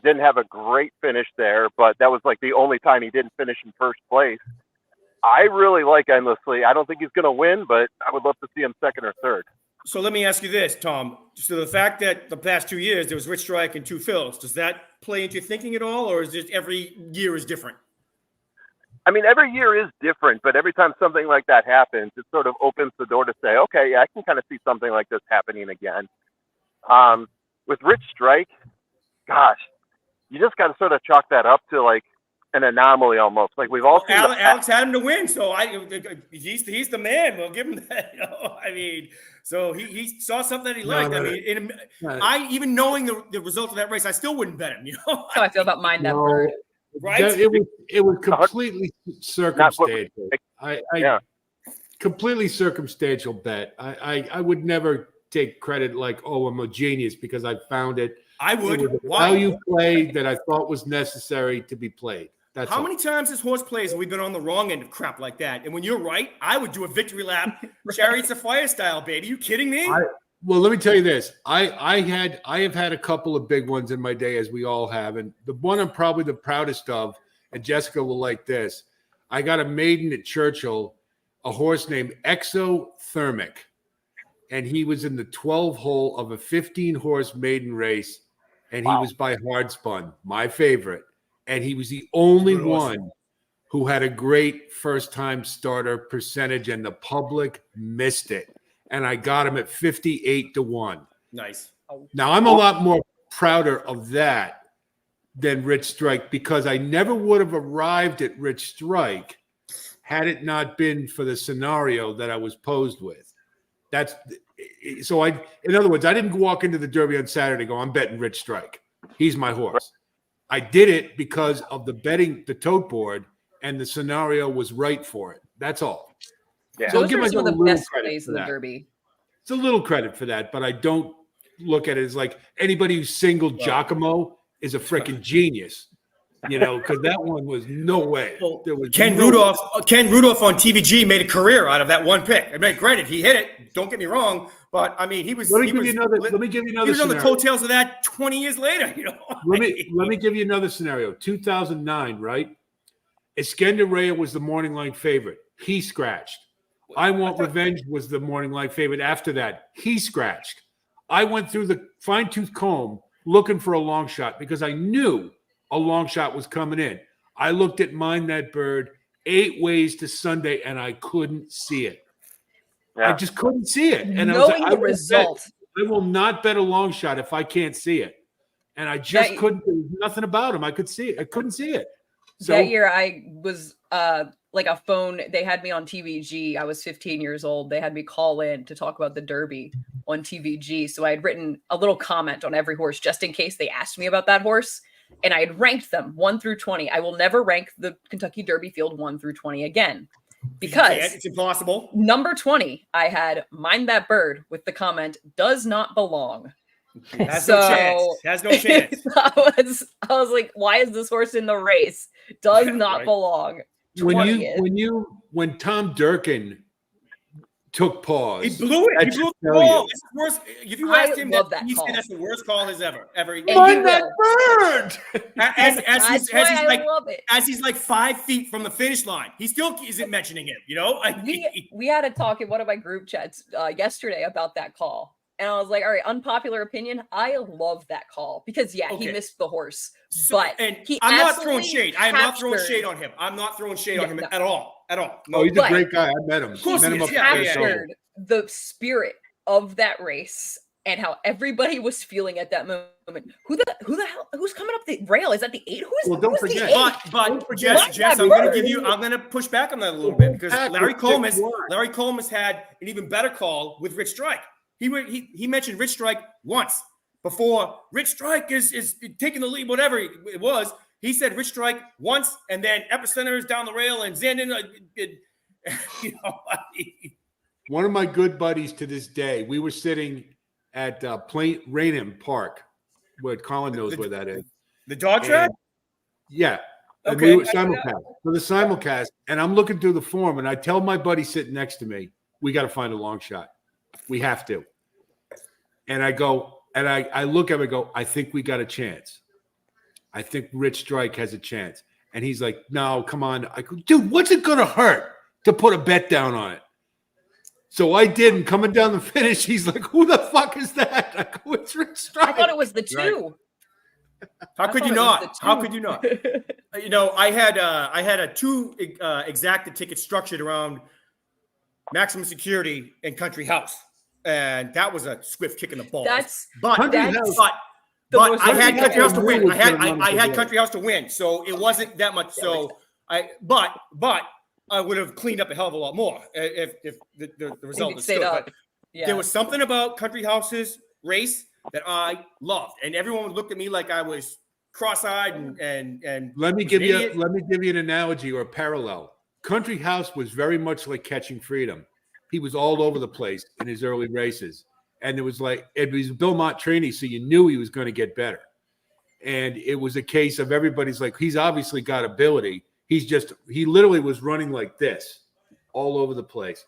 Didn't have a great finish there, but that was like the only time he didn't finish in first place. I really like Endlessly. I don't think he's going to win, but I would love to see him 2nd or 3rd. So let me ask you this, Tom. So the fact that the past 2 years there was Rich Strike and 2 Phils, does that play into your thinking at all, or is it every year is different? I mean, every year is different, but every time something like that happens, it sort of opens the door to say, okay, yeah, I can kind of see something like this happening again. With Rich Strike, gosh, you just got to sort of chalk that up to like an anomaly almost. Like we've all seen Alex had him to win, so he's the man. We'll give him that. I mean, so he saw something that he liked. I mean, I even knowing the result of that race, I still wouldn't bet him. That's how I feel about Mind That Bird. Right? It was completely circumstantial. Completely circumstantial bet. I would never take credit like, oh, I'm a genius because I found it. I would. It was a value play that I thought was necessary to be played. That's How all. many times as horse players have we been on the wrong end of crap like that? And when you're right, I would do a victory lap, Chariots of Fire style, baby. You kidding me? Well, let me tell you this. I have had a couple of big ones in my day, as we all have, and the one I'm probably the proudest of, and Jessica will like this. I got a maiden at Churchill, a horse named Exothermic, and he was in the 12 hole of a 15-horse maiden race, and he was by Hardspun, my favorite, and he was the only one who had a great first-time starter percentage, and the public missed it. And I got him at 58-1. Nice. Now, I'm a lot more prouder of that than Rich Strike because I never would have arrived at Rich Strike had it not been for the scenario that I was posed with. In other words, I didn't walk into the Derby on Saturday and go, I'm betting Rich Strike. He's my horse. I did it because of the tote board, and the scenario was right for it. That's all. Yeah. So I'll Those give are some myself of a the little best credit plays for in the that. Derby. It's a little credit for that, but I don't look at it as like anybody who singled Giacomo is a freaking genius, because that one was no way. There was Ken Rudolph on TVG made a career out of that one pick. I mean, granted, he hit it. Don't get me wrong, but I mean, he was. Let me give you another. He was on the coattails of that 20 years later. Let me give you another scenario. 2009, right? Iskender Raya was the morning line favorite. He scratched. I Want Revenge was the morning line favorite. After that, he scratched. I went through the fine-tooth comb looking for a long shot because I knew a long shot was coming in. I looked at Mind That Bird 8 ways to Sunday, and I couldn't see it. Yeah. I just couldn't see it. And Knowing I the result. I will not bet a long shot if I can't see it. And I just couldn't. There was nothing about him. I could see it. I couldn't see it. So That year I was like a phone. They had me on TVG. I was 15 years old. They had me call in to talk about the Derby on TVG. So I had written a little comment on every horse just in case they asked me about that horse. And I had ranked them 1 through 20. I will never rank the Kentucky Derby field 1 through 20 again because it's impossible. Number 20, I had Mind That Bird with the comment, does not belong. Has no chance. I was like, why is this horse in the race? Does not belong. when Tom Durkin took pause. He blew it. That He should blew the tell you. ball. It's the worst. If you asked him, love that he'd say call. that's the worst call he's ever. And Run he that will. bird. That's why I love it. As he's like 5 feet from the finish line, he still isn't mentioning him. You know, We had a talk in one of my group chats yesterday about that call. And I was like, all right, unpopular opinion. I love that call because, he missed the horse. But I'm not throwing shade. I am not throwing shade on him. I'm not throwing shade on him at all. At all. No, he's a great guy. I met him. Of course met he him is. up Yeah, there. Captured the spirit of that race and how everybody was feeling at that moment. Who the hell? Who's coming up the rail? Is that the 8? Well, don't who's the forget. 8? But Jess, I'm going to push back on that a little bit because Larry Coleman had an even better call with Rich Strike. He mentioned Rich Strike once before. Rich Strike is taking the lead, whatever it was. He said Rich Strike once, and then Epicenter is down the rail, and Zandon, One of my good buddies to this day, we were sitting at Raynham Park, where Colin knows where that is. The dog track? Yeah. And Okay. we were for the simulcast, and I'm looking through the form, and I tell my buddy sitting next to me, we got to find a long shot. We have to. And I go, and I look at him and go, I think we got a chance. I think Rich Strike has a chance. And he's like, no, come on. I go, dude, what's it going to hurt to put a bet down on it? So I did, and coming down the finish, he's like, who the fuck is that? I go, it's Rich Strike. I thought it was the 2. How could you not? How could you not? I had a 2 exacted ticket structured around maximum security and Country House. And that was a swift kick in the balls. But I had Country House to win. I had Country House to win, so it wasn't that much. So but I would have cleaned up a hell of a lot more if the result was good. But there was something about Country House's race that I loved, and everyone looked at me like I was cross-eyed and. Let me give you an analogy or a parallel. Country House was very much like Catching Freedom. He was all over the place in his early races. And it was Bill Mott trainee, so you knew he was going to get better. And it was a case of everybody's like, he's obviously got ability. He literally was running like this all over the place.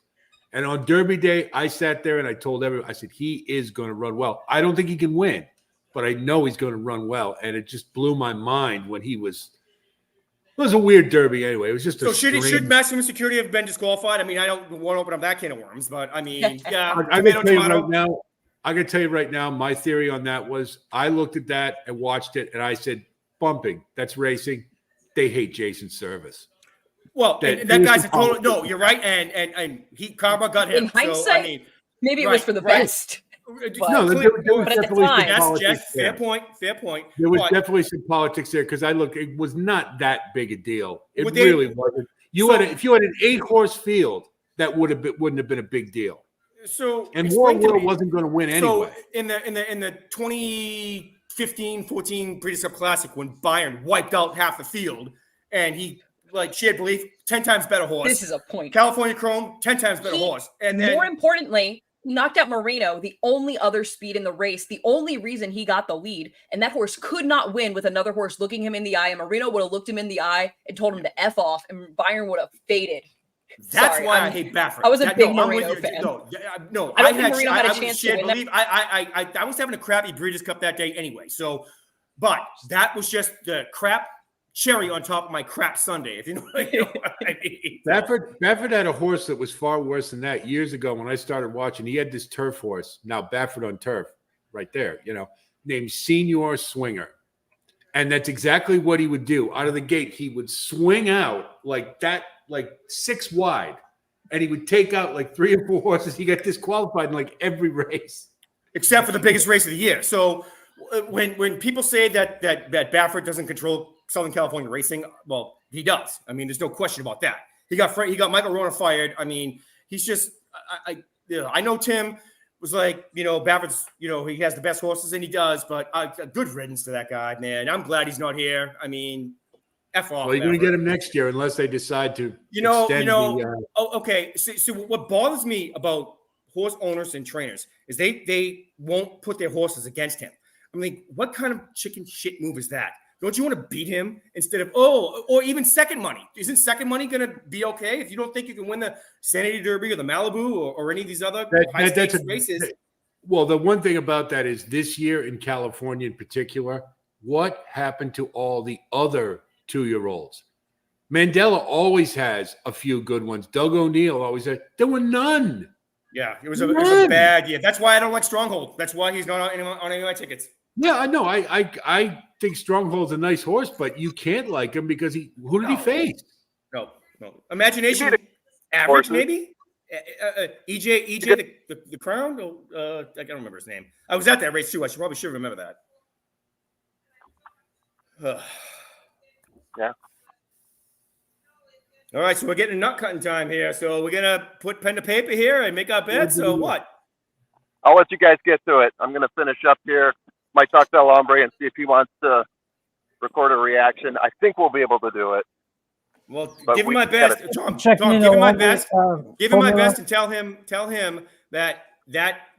And on Derby Day, I sat there and I told everyone, I said, he is going to run well. I don't think he can win, but I know he's going to run well. And it just blew my mind when it was a weird Derby anyway. It was just should maximum security have been disqualified? I mean, I don't want to open up that can of worms, but I mean, yeah. I can tell you right now, my theory on that was I looked at that and watched it, and I said, bumping, that's racing. They hate Jason Service. Well, that guy's a total. No, you're right, and karma got him. In hindsight, so, I mean, maybe it was for the best. No, there was but at the definitely time, some politics Jeff, there. fair point. There was definitely some politics there because it was not that big a deal. It really wasn't. If you had an 8-horse field, that wouldn't have been a big deal. So War World wasn't going to win anyway. So in the 2015-14 Breeders' Cup Classic, when Byron wiped out half the field, and he shared belief, 10 times better horse. This is a point. California Chrome, 10 times better horse, and then more importantly, knocked out Marino, the only other speed in the race, the only reason he got the lead, and that horse could not win with another horse looking him in the eye, and Marino would have looked him in the eye and told him to F off, and Byron would have faded. That's why I hate Baffert. I was a big Marino fan. No, I don't think Marino had a chance to win. I was having a crappy Breeders' Cup that day anyway. So, but that was just the crap cherry on top of my crap Sunday, if you know what I mean. Baffert had a horse that was far worse than that years ago when I started watching. He had this turf horse, now Baffert on turf, right there, named Senior Swinger. And that's exactly what he would do. Out of the gate, he would swing out like that, like 6 wide, and he would take out like 3 or 4 horses. He got disqualified in like every race. Except for the biggest race of the year. So when people say that Baffert doesn't control Southern California racing, well, he does. I mean, there's no question about that. He got Michael Rona fired. I mean, he's just I know Tim was like, Baffert's, he has the best horses, and he does, but a good riddance to that guy, man. I'm glad he's not here. I mean, F off. Well, you're going to get him next year unless they decide to extend okay. So what bothers me about horse owners and trainers is they won't put their horses against him. I mean, what kind of chicken shit move is that? Don't you want to beat him instead of, or even second money? Isn't second money going to be okay if you don't think you can win the Sanity Derby or the Malibu or any of these other high-stakes races? Well, the one thing about that is this year in California in particular, what happened to all the other 2-year-olds? Mandela always has a few good ones. Doug O'Neill always had. There were none. Yeah, it was a bad year. That's why I don't like Stronghold. That's why he's not on any of my tickets. Yeah, I know. I think Stronghold's a nice horse, but you can't like him because who did he face? No. Imagination, average maybe. EJ, the Crown. I can't remember his name. I was at that race too. I probably should remember that. Yeah. All right, so we're getting nut cutting time here. So we're gonna put pen to paper here and make our bets. So what? I'll let you guys get to it. I'm going to finish up here. Might talk to El Hombre and see if he wants to record a reaction. I think we'll be able to do it. Well, But give him we my best. gotta- Tom, Checking give in him my on best. Give him my formula. best and tell him that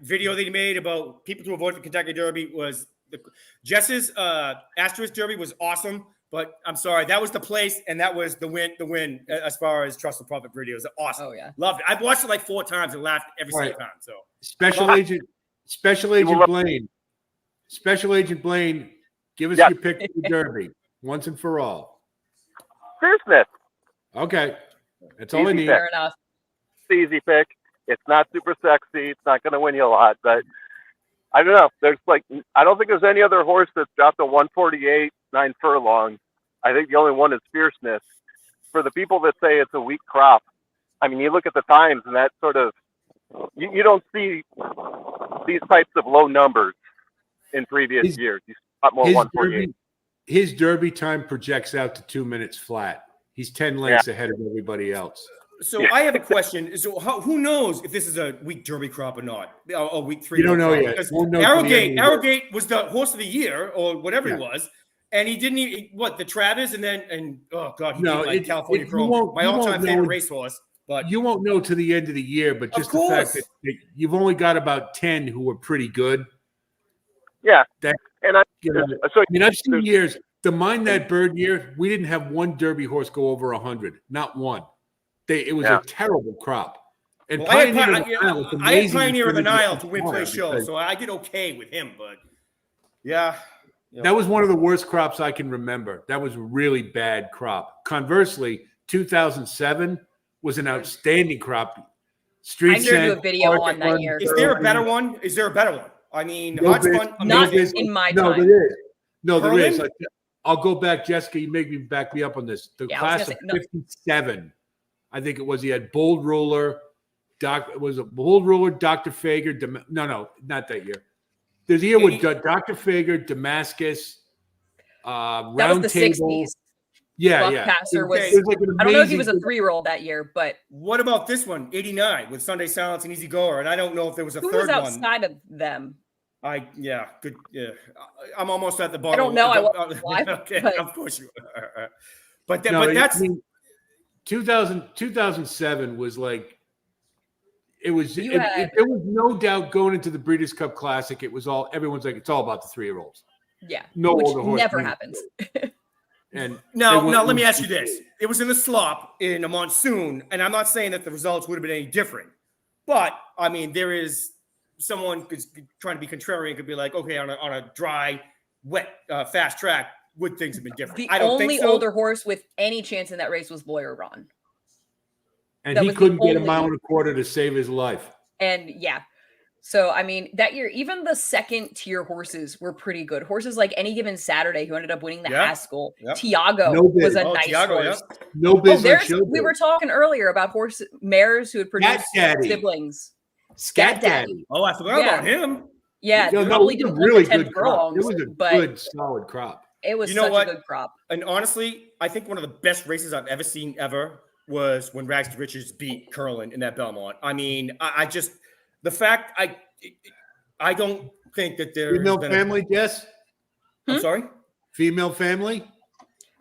video that he made about people to avoid the Kentucky Derby was Jess's Asterisk Derby was awesome. But I'm sorry, that was the place, and that was the win as far as Trust the Prophet videos. Awesome. Oh, yeah. Loved it. I've watched it like 4 times and laughed every single time. So Special Agent Blaine. Special Agent Blaine, give us your pick for the Derby once and for all. Fierceness. Okay. That's all I Easy need. pick. Fair enough. It's an easy pick. It's not super sexy. It's not going to win you a lot, but I don't know. I don't think there's any other horse that's dropped a 148, 9 furlongs. I think the only one is Fierceness. For the people that say it's a weak crop, I mean, you look at the times and that sort of, you don't see these types of low numbers in previous years. You see a lot more 148. His Derby time projects out to 2 minutes flat. He's 10 lengths ahead of everybody else. So I have a question. So who knows if this is a weak Derby crop or not? Or week 3. You don't know crop? yet. Because We'll know till the end of the year. Arrogate was the horse of the year or whatever he was. And he didn't even, the Travis and oh God, he beat like California Chrome, my all-time favorite racehorse. But you won't know to the end of the year, but just the fact that you've only got about 10 who are pretty good. Yeah. And I've seen years, the Mind That Bird year, we didn't have one Derby horse go over 100. Not one. It was a terrible crop. And I had Pioneer of the Nile to win play show, so I did okay with him, but yeah. That was one of the worst crops I can remember. That was a really bad crop. Conversely, 2007 was an outstanding crop. I'm going to do a video on that year. Is there a better one? I mean, not in my time. No, there is. No, there is. I'll go back, Jessica. You make me back me up on this. The class of 57, I think it was. He had Bold Ruler, Dr. Fager. No, not that year. There's a year with Dr. Fager, Damascus, Round That was the Table. 60s. Yeah. Passer was like I don't know if he was a 3-year-old that year, but what about this one, 89 with Sunday Silence and Easy Goer? And I don't know if there was a who third was outside of them? Good. Yeah, I'm almost at the bottom. I don't know. I wasn't live, okay, but... of course you are. But that's 2007 was like. It was. There was no doubt going into the Breeders' Cup Classic. It was everyone's like, it's all about the 3-year-olds. Yeah, no which older horse never happens. And now, let me ask you this: it was in the slop in a monsoon, and I'm not saying that the results would have been any different, but I mean, there is someone who's trying to be contrarian could be like, okay, on a dry, wet, fast track, would things have been different? The only older horse with any chance in that race was Lawyer Ron. And he couldn't get a mile and a quarter to save his life. And so I mean, that year, even the second tier horses were pretty good. Horses like Any Given Saturday, who ended up winning the Haskell. Tiago was a nice horse. No business. We were talking earlier about mares who had produced siblings. Scat Daddy. Oh, I forgot about him. Yeah, probably didn't really good crop. It was a good, solid crop. It was such a good crop. And honestly, I think one of the best races I've ever seen was when Rags to Riches beat Curlin in that Belmont. I mean, I just the fact I don't think that there's female family, Jess. I'm sorry, female family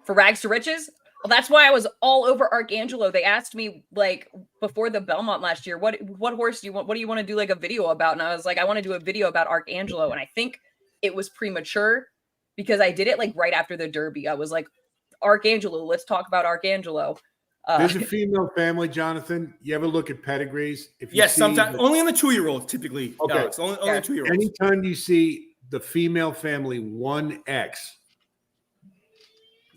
for Rags to Riches. Well, that's why I was all over Arcangelo. They asked me like before the Belmont last year, what horse do you want? What do you want to do like a video about? And I was like, I want to do a video about Arcangelo. And I think it was premature because I did it like right after the Derby. I was like, Archangelo, let's talk about Archangelo. There's a female family, Jonathan. You ever look at pedigrees? If you Yes, see sometimes the- only in the 2-year-olds typically. Okay. Alex, only Yeah. 2-year-olds. anytime you see the female family 1X,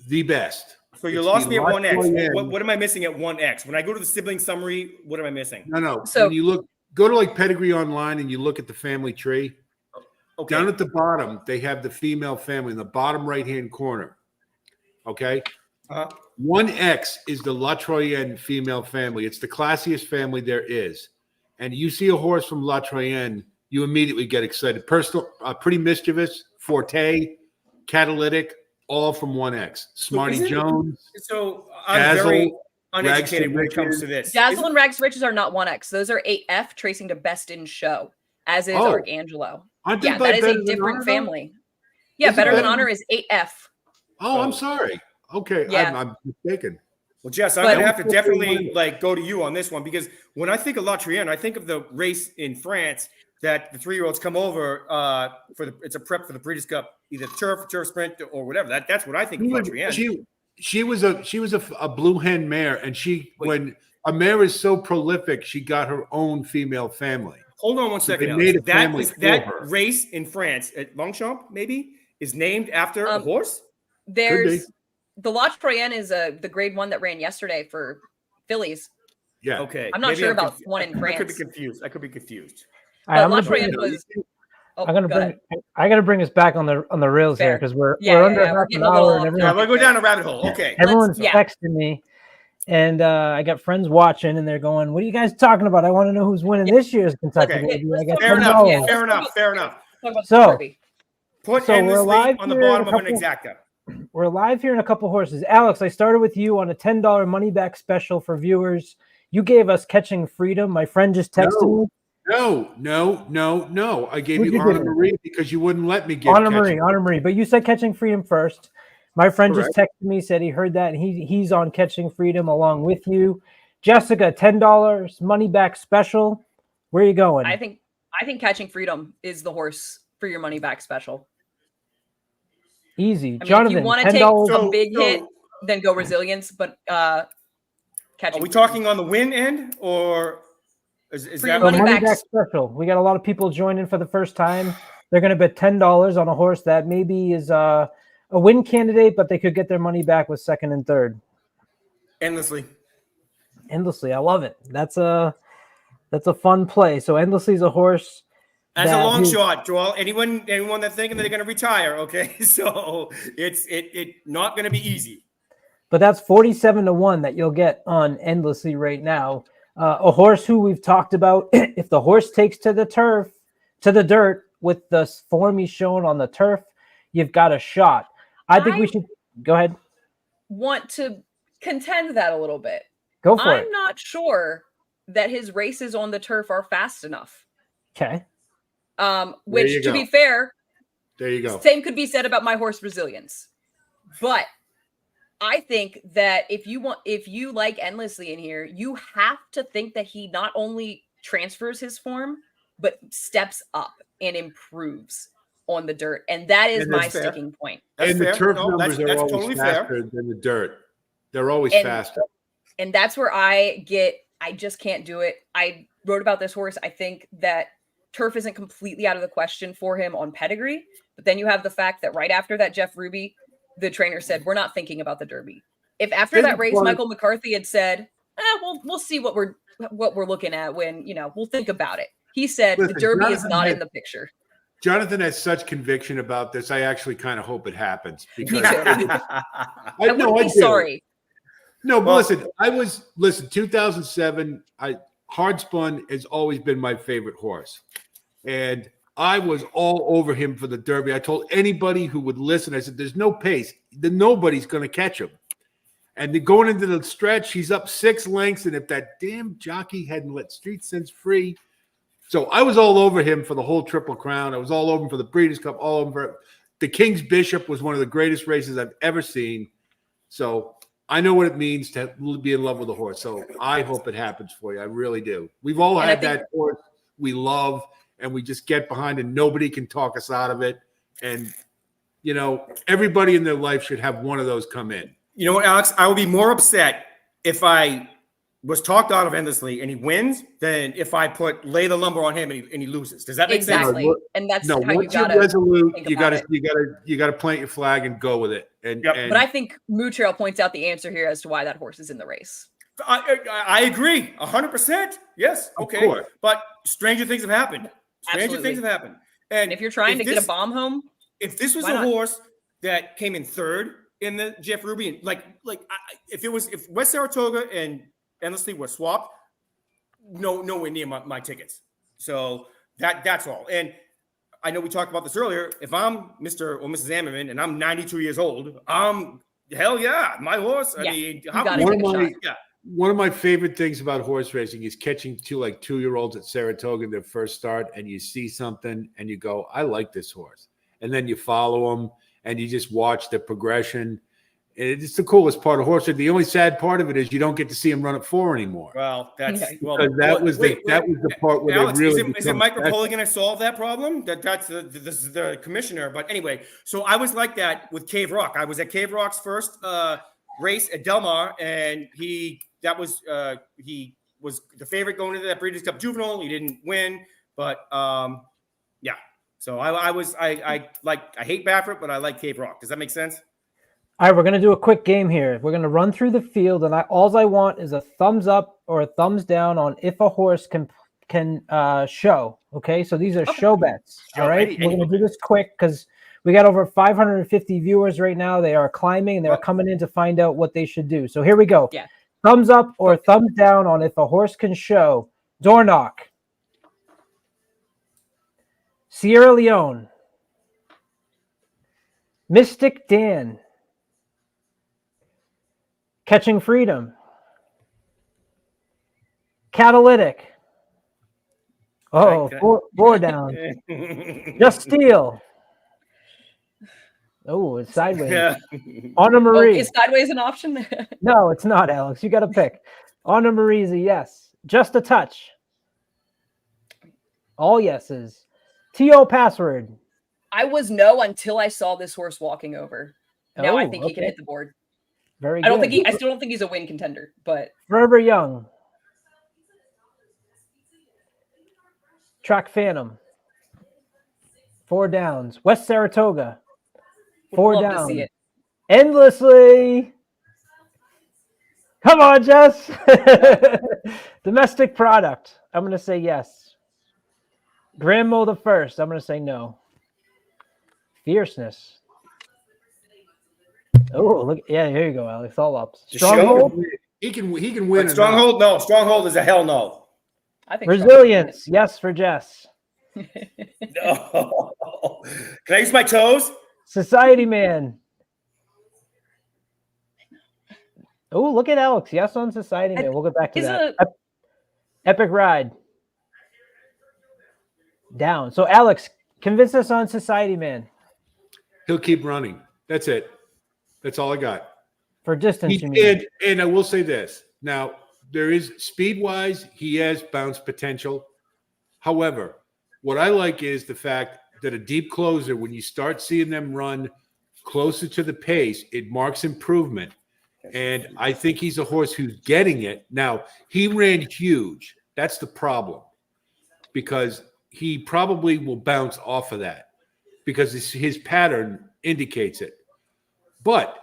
the best. So you It's lost the me at 1X. Lafroyenne. What am I missing at 1X? When I go to the sibling summary, what am I missing? No. So- when you look, go to like Pedigree online and you look at the family tree. Okay. Down at the bottom, they have the female family in the bottom right-hand corner. Okay. Uh-huh. 1X is the La Troyenne female family. It's the classiest family there is. And you see a horse from La Troyenne, you immediately get excited. Personal, pretty mischievous, Forte, Catalytic, all from 1X. Smarty isn't it- Jones. So I'm Dazzle, very uneducated Rags when it to comes to Riches. this. Dazzle and Rags to Riches are not 1X. Those are 8F tracing to Best in Show, as is Oh. Archangelo. Aren't they Yeah, by that is Better a Than different Honor, though? family. Yeah, Isn't Better Than Better Honor Than- is 8F. Oh, I'm sorry. Okay, Yeah. I'm mistaken. Well, Jess, I'm But- going to have to definitely like go to you on this one because when I think of La Trienne, I think of the race in France that the 3-year-olds come over it's a prep for the Breeders' Cup, either turf sprint, or whatever. That's what I think of La Trienne. She was a blue hen mare, and when a mare is so prolific, she got her own female family. Hold on one second. they Alex. made a family for That her. race in France at Longchamp maybe is named after a horse. There's the La Troyenne is the grade 1 that ran yesterday for fillies. Yeah. Okay, I'm not maybe sure about confu- one in I could be France. confused. I could be confused. All right, But La I'm gonna bring- Troyenne was. Oh, I'm gonna go bring. ahead. I gotta bring us back on the rails here Fair. because we're Yeah, under yeah, half we're an getting a little hour and off everyone, Yeah, we'll go down a rabbit hole. Okay. everyone's yeah. texting me, and I got friends watching, and they're going, "What are you guys talking about? I want to know who's winning this year's Kentucky Okay. Derby." Yeah, I got Fair $10. enough. Yeah. Fair enough. Fair enough. Talk about the So- Derby. Put So we're endlessly live on the here in a bottom of an couple- exacta. We're live here in a couple horses. Alex, I started with you on a $10 money back special for viewers. You gave us Catching Freedom. My friend just texted me. No. I gave Who'd you you Honor give? Marie because you wouldn't let me give Honor Catching- Marie. But you said Catching Freedom first. My friend just texted me, said he heard that, and he's on Catching Freedom along with you. Jessica, $10 money back special. Where are you going? I think Catching Freedom is the horse for your money back special. Easy. I mean, Jonathan, if you want to take $10. a big hit, then go Resilience. But Are Catching we Freedom. talking on the win end or is For that your money money back. back special. We got a lot of people joining for the first time. They're going to bet $10 on a horse that maybe is a win candidate, but they could get their money back with second and third. endlessly? Endlessly, I love it. That's a fun play. So Endlessly is a horse. As a that long his- shot, Joel. Anyone that's thinking that they're going to retire, okay? So it's not going to be easy. But that's 47-1 that you'll get on Endlessly right now. A horse who we've talked about. If the horse takes to the dirt with the form he's shown on the turf, you've got a shot. I think we should go ahead. Want to contend that a little bit. Go for it. I'm not sure that his races on the turf are fast enough. Okay. Which, you to go. be fair, There you go. same could be said about my horse Resilience. But I think that if you like Endlessly in here, you have to think that he not only transfers his form, but steps up and improves on the dirt. And that is And my that's fair. sticking point. That's And fair. the turf No, numbers are that's always totally fair. faster than the dirt. They're always And- faster. And that's where I just can't do it. I wrote about this horse. I think that turf isn't completely out of the question for him on Pedigree. But then you have the fact that right after that, Jeff Ruby, the trainer, said, we're not thinking about the Derby. If after Then that race, why- Michael McCarthy had said, we'll see what we're looking at when, we'll think about it. He said Listen, the Derby is Jonathan not had- in the picture. Jonathan has such conviction about this. I actually kind of hope it happens because Me too. I I know wouldn't I be do. sorry. No, but Well- listen, 2007, Hard Spun has always been my favorite horse. And I was all over him for the Derby. I told anybody who would listen, I said, there's no pace. Nobody's going to catch him. And then going into the stretch, he's up 6 lengths. And if that damn jockey hadn't let Street Sense free. So I was all over him for the whole Triple Crown. I was all over him for the Breeders' Cup, all over him. The King's Bishop was one of the greatest races I've ever seen. So I know what it means to be in love with a horse. So I hope it happens for you. I really do. We've all And I had think- that horse we love and we just get behind and nobody can talk us out of it. And, everybody in their life should have one of those come in. You know what, Alex? I would be more upset if I was talked out of endlessly and he wins than if I lay the lumber on him and he loses. Does that make sense? Exactly. And that's No, how you once you're gotta resolute, think you about gotta plant your flag and go with it. And, Yep. and But I think Moo Trail points out the answer here as to why that horse is in the race. I agree 100%. Yes. Of Okay. course. But stranger things have happened. Stranger Absolutely. things have happened. And if you're trying to get a bomb home, if this was why a not? horse that came in third in the Jeff Ruby, if West Saratoga and Endlessly were swapped, nowhere near my tickets. So that's all. And I know we talked about this earlier. If I'm Mr. or Mrs. Ammerman and I'm 92 years old, hell yeah, my horse. Yeah, I mean, one of my favorite things about horse racing is catching 2-year-olds at Saratoga their first start, and you see something and you go, I like this horse. And then you follow them and you just watch the progression. And it's the coolest part of horse racing. The only sad part of it is you don't get to see him run at 4 anymore. Well, that's that was the part where Alex, they really is it Mike Rapoli going to solve that problem? That's the commissioner. But anyway, so I was like that with Cave Rock. I was at Cave Rock's first race at Del Mar, and he was the favorite going into that Breeders' Cup Juvenile. He didn't win, but yeah. So I hate Baffert, but I like Cave Rock. Does that make sense? All right, we're going to do a quick game here. We're going to run through the field, and all I want is a thumbs up or a thumbs down on if a horse can show. Okay, so these are show bets. All right, we're going to do this quick because we got over 550 viewers right now. They are climbing, and they're coming in to find out what they should do. So here we go. Yeah. Thumbs up or thumbs down on if a horse can show. Door knock. Sierra Leone. Mystic Dan. Catching Freedom. Catalytic. Oh, four down. Just Steel. Oh, it's sideways. Yeah. Anna Marie. Is sideways an option? No, it's not, Alex. You got to pick. Anna Marie's a yes. Just a touch. All yeses. TO password. I was no until I saw this horse walking over. Now I Oh, think he can okay. hit the board. Very I good. still don't think he's a win contender, but Forever Young. Track Phantom. 4 downs. West Saratoga. would 4 love down. to see it. Endlessly. Come on, Jess. Domestic product. I'm going to say yes. Grandmo the first. I'm going to say no. Fierceness. Oh, look. Yeah, here you go, Alex. All up. Stronghold. He can win. Stronghold, no. Stronghold is a hell no. I think Resilience. Yes for Jess. No. Can I use my toes? Society Man. Oh, look at Alex. Yes on Society Man. We'll get back to that. Epic Ride. Down. So, Alex, convince us on Society Man. He'll keep running. That's it. That's all I got. For distance, you mean? And I will say this. Now, there is speed-wise, he has bounce potential. However, what I like is the fact that a deep closer, when you start seeing them run closer to the pace, it marks improvement. And I think he's a horse who's getting it. Now, he ran huge. That's the problem. Because he probably will bounce off of that. Because his pattern indicates it. But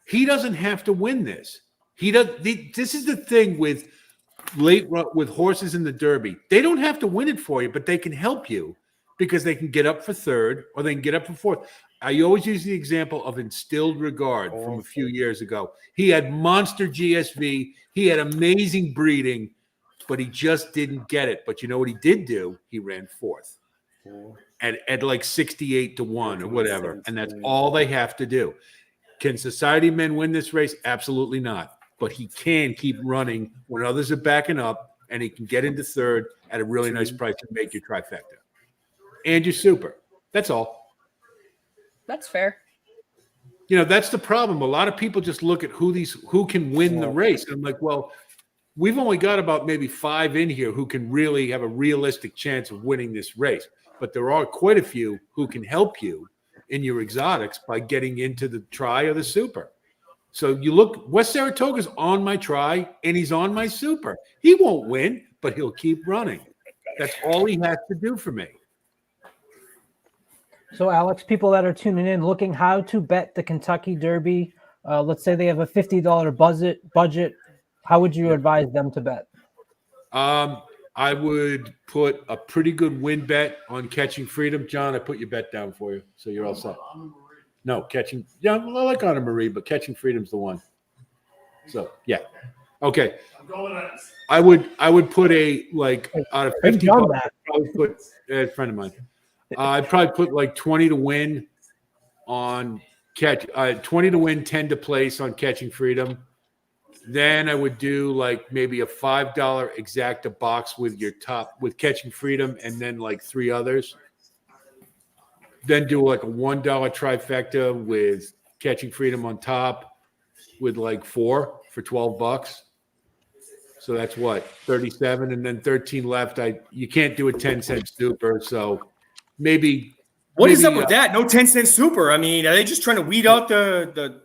he doesn't have to win this. This is the thing with with horses in the Derby. They don't have to win it for you, but they can help you because they can get up for third or they can get up for fourth. I always use the example of Instilled Regard from a few years ago. He had monster GSV. He had amazing breeding, but he just didn't get it. But you know what he did do? He ran fourth at like 68 to 1 or whatever. And that's all they have to do. Can Society Men win this race? Absolutely not. But he can keep running when others are backing up, and he can get into third at a really nice price and make your trifecta. And you're super. That's all. That's fair. You know, that's the problem. A lot of people just look at who can win the race. And I'm like, well, we've only got about maybe 5 in here who can really have a realistic chance of winning this race. But there are quite a few who can help you in your exotics by getting into the try or the super. So you look, West Saratoga's on my try and he's on my super. He won't win, but he'll keep running. That's all he has to do for me. So, Alex, people that are tuning in, looking how to bet the Kentucky Derby, let's say they have a $50 budget. How would you advise them to bet? I would put a pretty good win bet on Catching Freedom. John, I put your bet down for you, so you're all set. No, Catching. Yeah, I like Anna Marie, but Catching Freedom's the one. So yeah, okay. I would put a out of 50 bucks, I'd probably put a friend of mine. I'd probably put like 20 to win on 20 to win, 10 to place on Catching Freedom. Then I would do like maybe a $5 exacta box with Catching Freedom and then like 3 others. Then do like a $1 trifecta with Catching Freedom on top with like 4 for $12. So that's what, 37 and then 13 left. You can't do a 10-cent super, so maybe What is up with that? No 10-cent super. I mean, are they just trying to weed out the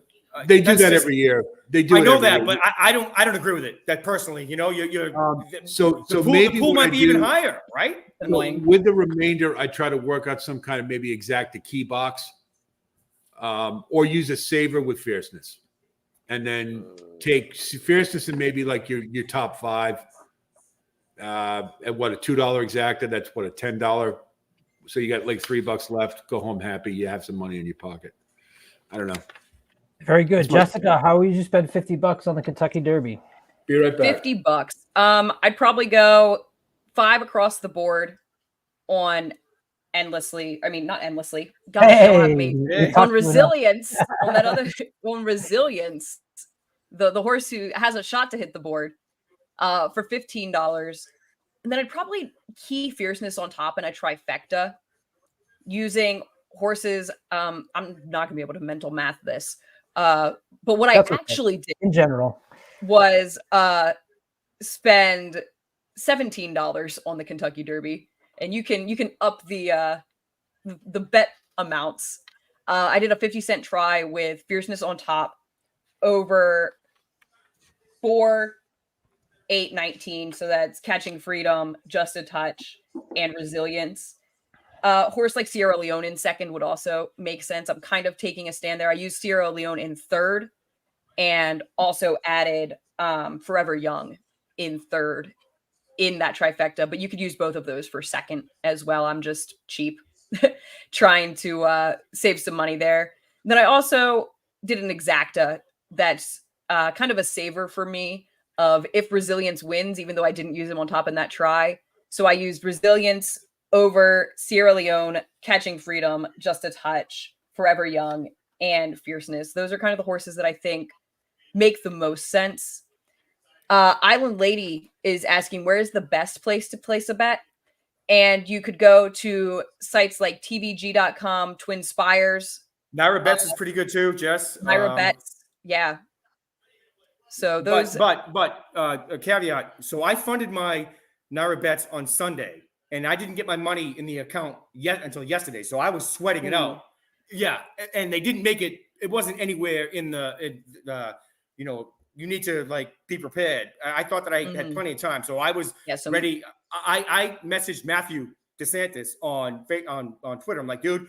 they do that every year. They do. I know that, but I don't agree with it. That personally, so the pool might be even higher, right? With the remainder, I try to work out some kind of maybe exact key box, or use a saver with fierceness, and then take fierceness and maybe like your top 5. At what, a $2 exacta? That's what, a $10. So you got like $3 left. Go home happy. You have some money in your pocket. I don't know. Very good. Jessica, how would you spend $50 on the Kentucky Derby? Be right back. $50. I'd probably go 5 across the board on endlessly. I mean, not endlessly. Gosh, don't have me. On resilience. On that other on resilience. The horse who has a shot to hit the board for $15. And then I'd probably key fierceness on top and a trifecta using horses. I'm not gonna be able to mental math this. But what I actually did in general was spend $17 on the Kentucky Derby, and you can up the bet amounts. I did a 50-cent try with fierceness on top over 4, 8, 19. So that's Catching Freedom, Just a Touch, and Resilience. Horse like Sierra Leone in second would also make sense. I'm kind of taking a stand there. I used Sierra Leone in third and also added Forever Young in third in that trifecta, but you could use both of those for second as well. I'm just cheap trying to save some money there. And then I also did an exacta that's kind of a saver for me of if Resilience wins, even though I didn't use him on top in that try. So I used Resilience over Sierra Leone, Catching Freedom, Just a Touch, Forever Young, and Fierceness. Those are kind of the horses that I think make the most sense. Island Lady is asking, where is the best place to place a bet? And you could go to sites like tvg.com, Twin Spires. Naira Bets is pretty good too, Jess. Naira Bets, yeah. So those, but a caveat. So I funded my Naira Bets on Sunday, and I didn't get my money in the account yet until yesterday. So I was sweating it out. Yeah, and they didn't make it. It wasn't anywhere in the you need to like be prepared. I thought that I had plenty of time, so I was ready. I messaged Matthew DeSantis on Twitter. I'm like, dude,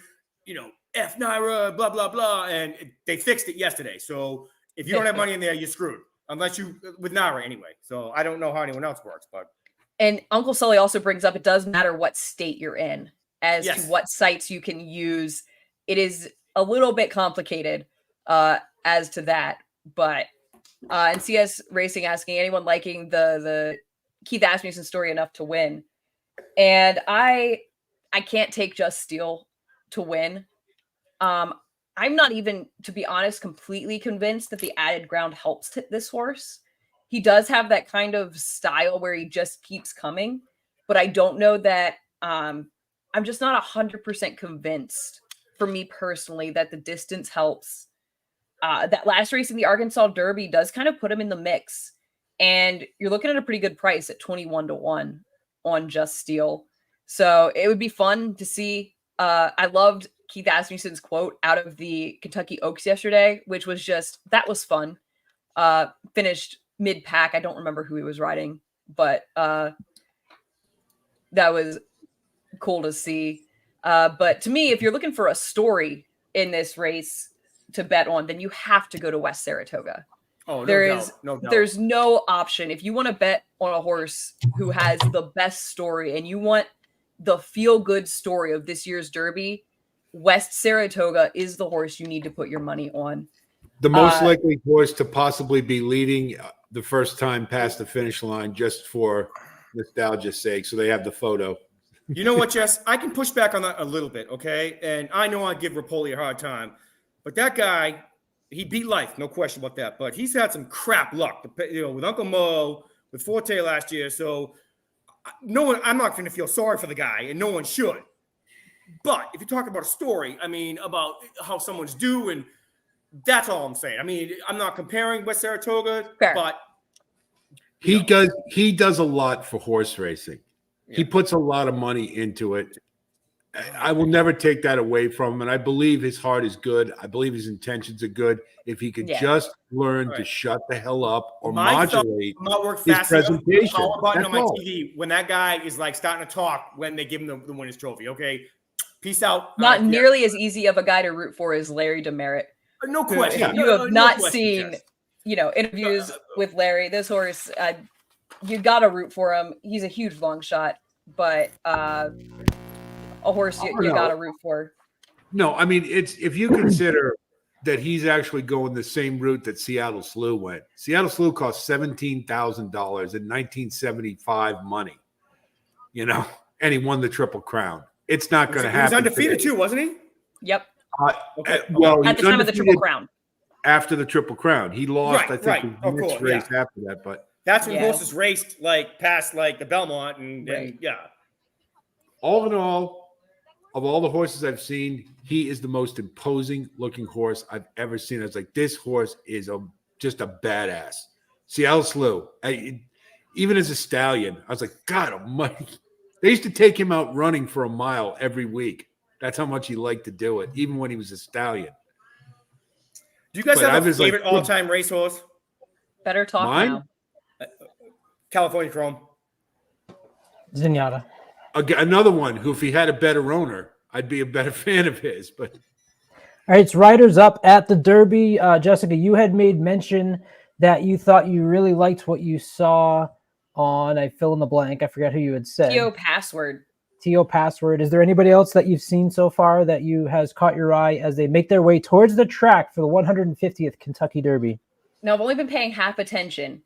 F Naira, blah blah blah, and they fixed it yesterday. So if you don't have money in there, you're screwed. Unless you with Naira anyway. So I don't know how anyone else works, but. And Uncle Sully also brings up, it does matter what state you're in as to what sites you can use. It is a little bit complicated as to that, but and CS Racing asking, anyone liking the Keith Asmussen story enough to win? And I can't take Just Steel to win. I'm not even, to be honest, completely convinced that the added ground helps this horse. He does have that kind of style where he just keeps coming, but I don't know that I'm just not 100% convinced for me personally that the distance helps. That last race in the Arkansas Derby does kind of put him in the mix, and you're looking at a pretty good price at 21-1 on Just Steel. So it would be fun to see. I loved Keith Asmussen's quote out of the Kentucky Oaks yesterday, which was just, that was fun. Finished mid-pack. I don't remember who he was riding, but that was cool to see. But to me, if you're looking for a story in this race to bet on, then you have to go to West Saratoga. Oh, no doubt. There's no option. If you want to bet on a horse who has the best story and you want the feel-good story of this year's Derby, West Saratoga is the horse you need to put your money on. The most likely horse to possibly be leading the first time past the finish line, just for nostalgia's sake, so they have the photo. You know what, Jess? I can push back on that a little bit, okay? And I know I give Rapoli a hard time, but that guy, he beat life, no question about that. But he's had some crap luck, with Uncle Mo, with Forte last year. So I'm not going to feel sorry for the guy, and no one should. But if you talk about a story, I mean, about how someone's due, and that's all I'm saying. I mean, I'm not comparing West Saratoga, Fair. but He does a lot for horse racing. Yeah. He puts a lot of money into it. I will never take that away from him, and I believe his heart is good. I believe his intentions are good. If he could just learn to shut the hell up or modulate his presentation. Power button on my TV when that guy is like starting to talk when they give him the winner's trophy. Okay, peace out. Not nearly as easy of a guy to root for as Larry Demerit. No question. You have not seen, interviews with Larry. This horse, you got to root for him. He's a huge long shot, but a horse you got to root for. No, I mean, it's if you consider that he's actually going the same route that Seattle Slew went. Seattle Slew cost $17,000 in 1975 money, and he won the Triple Crown. It's not going to happen. He was undefeated too, wasn't he? Yep. Well, at the time of the Triple Crown. After the Triple Crown, he lost. I think the next race after that, but that's when horses raced past the Belmont and all in all, of all the horses I've seen, he is the most imposing looking horse I've ever seen. I was like, this horse is just a badass. Seattle Slew. Even as a stallion, I was like, God almighty. They used to take him out running for a mile every week. That's how much he liked to do it, even when he was a stallion. Do you guys have a favorite all-time racehorse? Better talk now. California Chrome. Zenyatta. Another one who, if he had a better owner, I'd be a better fan of his. But all right, it's riders up at the Derby. Jessica, you had made mention that you thought you really liked what you saw on, I fill in the blank. I forgot who you had said. T.O. Password. T.O. Password. Is there anybody else that you've seen so far that has caught your eye as they make their way towards the track for the 150th Kentucky Derby? No, I've only been paying half attention.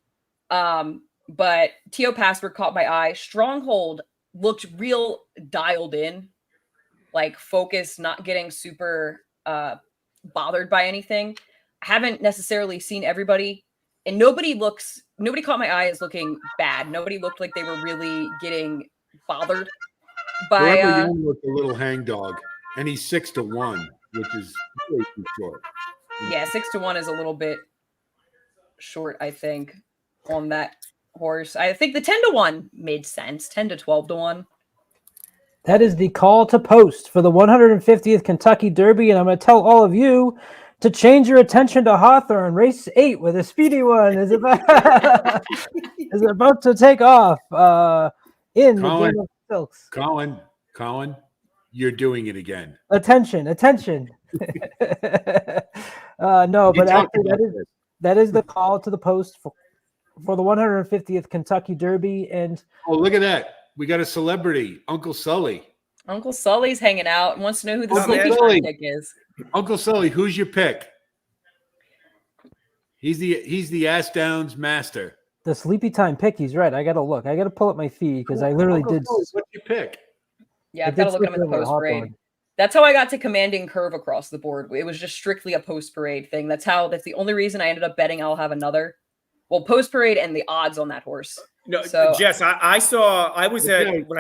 But T.O. Password caught my eye. Stronghold looked real dialed in, focused, not getting super bothered by anything. I haven't necessarily seen everybody, and nobody caught my eye as looking bad. Nobody looked like they were really getting bothered by Young looked a little hangdog, and he's 6-1, which is way too short. Yeah, 6-1 is a little bit short, I think, on that horse. I think the 10-1 made sense. 10 to 12-1. That is the call to post for the 150th Kentucky Derby, and I'm going to tell all of you to change your attention to Hawthorne. Race 8 with a speedy one is about to take off in the Game of Silks. Colin, you're doing it again. Attention. No, but actually that is the call to the post for the 150th Kentucky Derby. And look at that. We got a celebrity, Uncle Sully. Uncle Sully's hanging out and wants to know who the Sleepy Time pick is. Uncle Sully, who's your pick? He's the Ass Downs master. The Sleepy Time pick, he's right. I got to look. I got to pull up my feed because I literally did. What's your pick? Yeah, I've got to look him in the post parade. That's how I got to Commanding Curve across the board. It was just strictly a post parade thing. That's the only reason I ended up betting I'll have another. Well, post parade and the odds on that horse. No, so, Jess, when I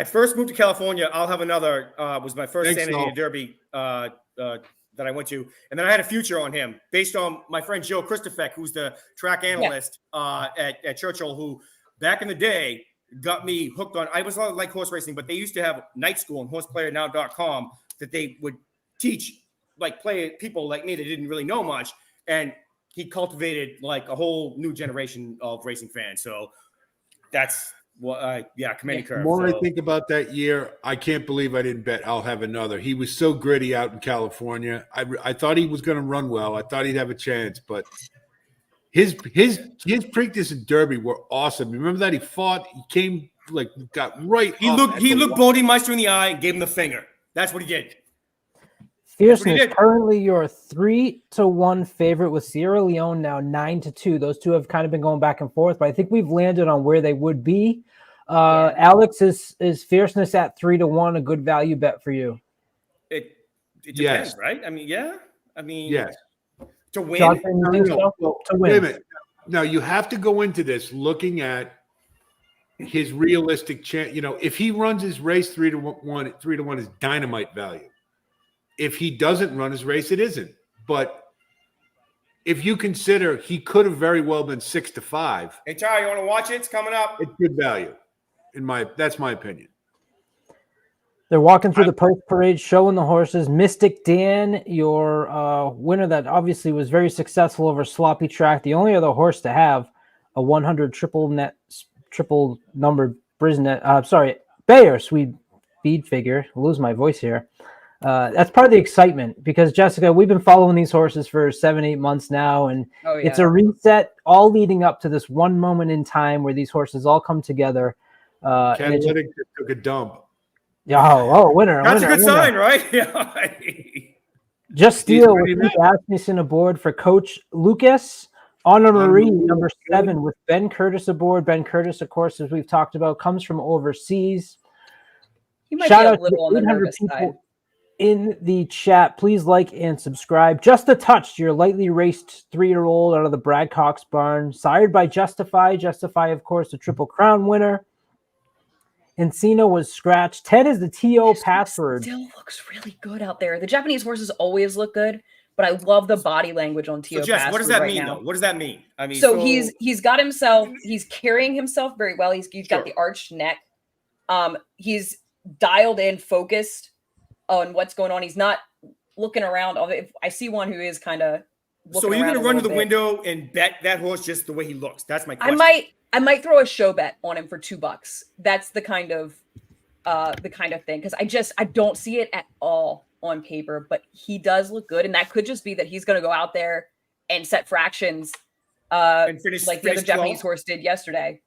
first moved to California, I'll have another, was my first San Antonio Derby that I went to. And then I had a future on him based on my friend Joe Christofek, who's the track analyst at Churchill, who back in the day got me hooked on. I was like horse racing, but they used to have night school on horseplayernow.com that they would teach people like me that didn't really know much, and he cultivated like a whole new generation of racing fans. So that's what commending The Curve. more So, I think about that year, I can't believe I didn't bet I'll have another. He was so gritty out in California. I thought he was going to run well. I thought he'd have a chance, but his Preakness and Derby were awesome. Remember that he fought? He came got right. he looked Bodie Meister in the eye and gave him the finger. That's what he did. Fierceness currently your 3-1 favorite with Sierra Leone now 9-2. Those two have kind of been going back and forth, but I think we've landed on where they would be. Alex, is Fierceness at 3-1 a good value bet for you? It depends, right? I mean, yes. To win. Jonathan, you think so? To win. Wait a minute. Now you have to go into this looking at his realistic chance. If he runs his race 3-1 is dynamite value. If he doesn't run his race, it isn't. But if you consider he could have very well been 6-5. Hey, Charlie, you want to watch it? It's coming up. It's good value. That's my opinion. They're walking through the post parade, showing the horses. Mystic Dan, your winner that obviously was very successful over Sloppy Track. The only other horse to have a 100 triple numbered Bayer Swede feed figure. I'll lose my voice here. That's part of the excitement because, Jessica, we've been following these horses for 7-8 months now, and it's a reset all leading up to this one moment in time where these horses all come together. Catalytic took a dump. Winner. That's a good sign, right? Yeah. Just Steal with Asmussen aboard for Coach Lucas. Honor Marie, number 7, with Ben Curtis aboard. Ben Curtis, of course, as we've talked about, comes from overseas. Shout out to the 800 people in the chat. Please like and subscribe. Just a Touch, your lightly raced 3-year-old out of the Brad Cox barn, sired by Justify. Justify, of course, the Triple Crown winner. Encino was scratched. Ted is the TO password. Still looks really good out there. The Japanese horses always look good, but I love the body language on TO password. What does that right mean, now. though? What does that mean? I mean, so he's got himself. He's carrying himself very well. He's got the arched neck. He's dialed in, focused on what's going on. He's not looking around. If I see one who is kind of. So you're going to run to the window and bet that horse just the way he looks? That's my question. I might throw a show bet on him for $2. That's the kind of thing, because I don't see it at all on paper, but he does look good, and that could just be that he's going to go out there and set fractions, and finish the other Japanese horse did yesterday.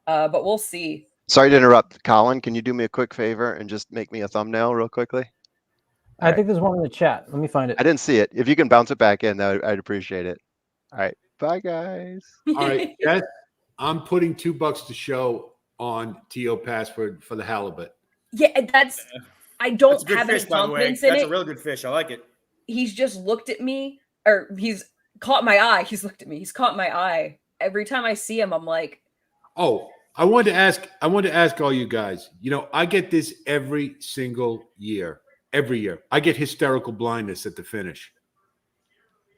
But we'll see. Sorry to interrupt, Colin. Can you do me a quick favor and just make me a thumbnail real quickly? I think there's one in the chat. Let me find it. I didn't see it. If you can bounce it back in, I'd appreciate it. All right. Bye, guys. All right. Yes, I'm putting $2 to show on TO password for the halibut. Yeah, I don't have any confidence in it. That's a real good fish. I like it. He's just looked at me, or he's caught my eye. He's looked at me. He's caught my eye. Every time I see him, I'm like, oh, I wanted to ask all you guys, I get this every single year. Every year. I get hysterical blindness at the finish.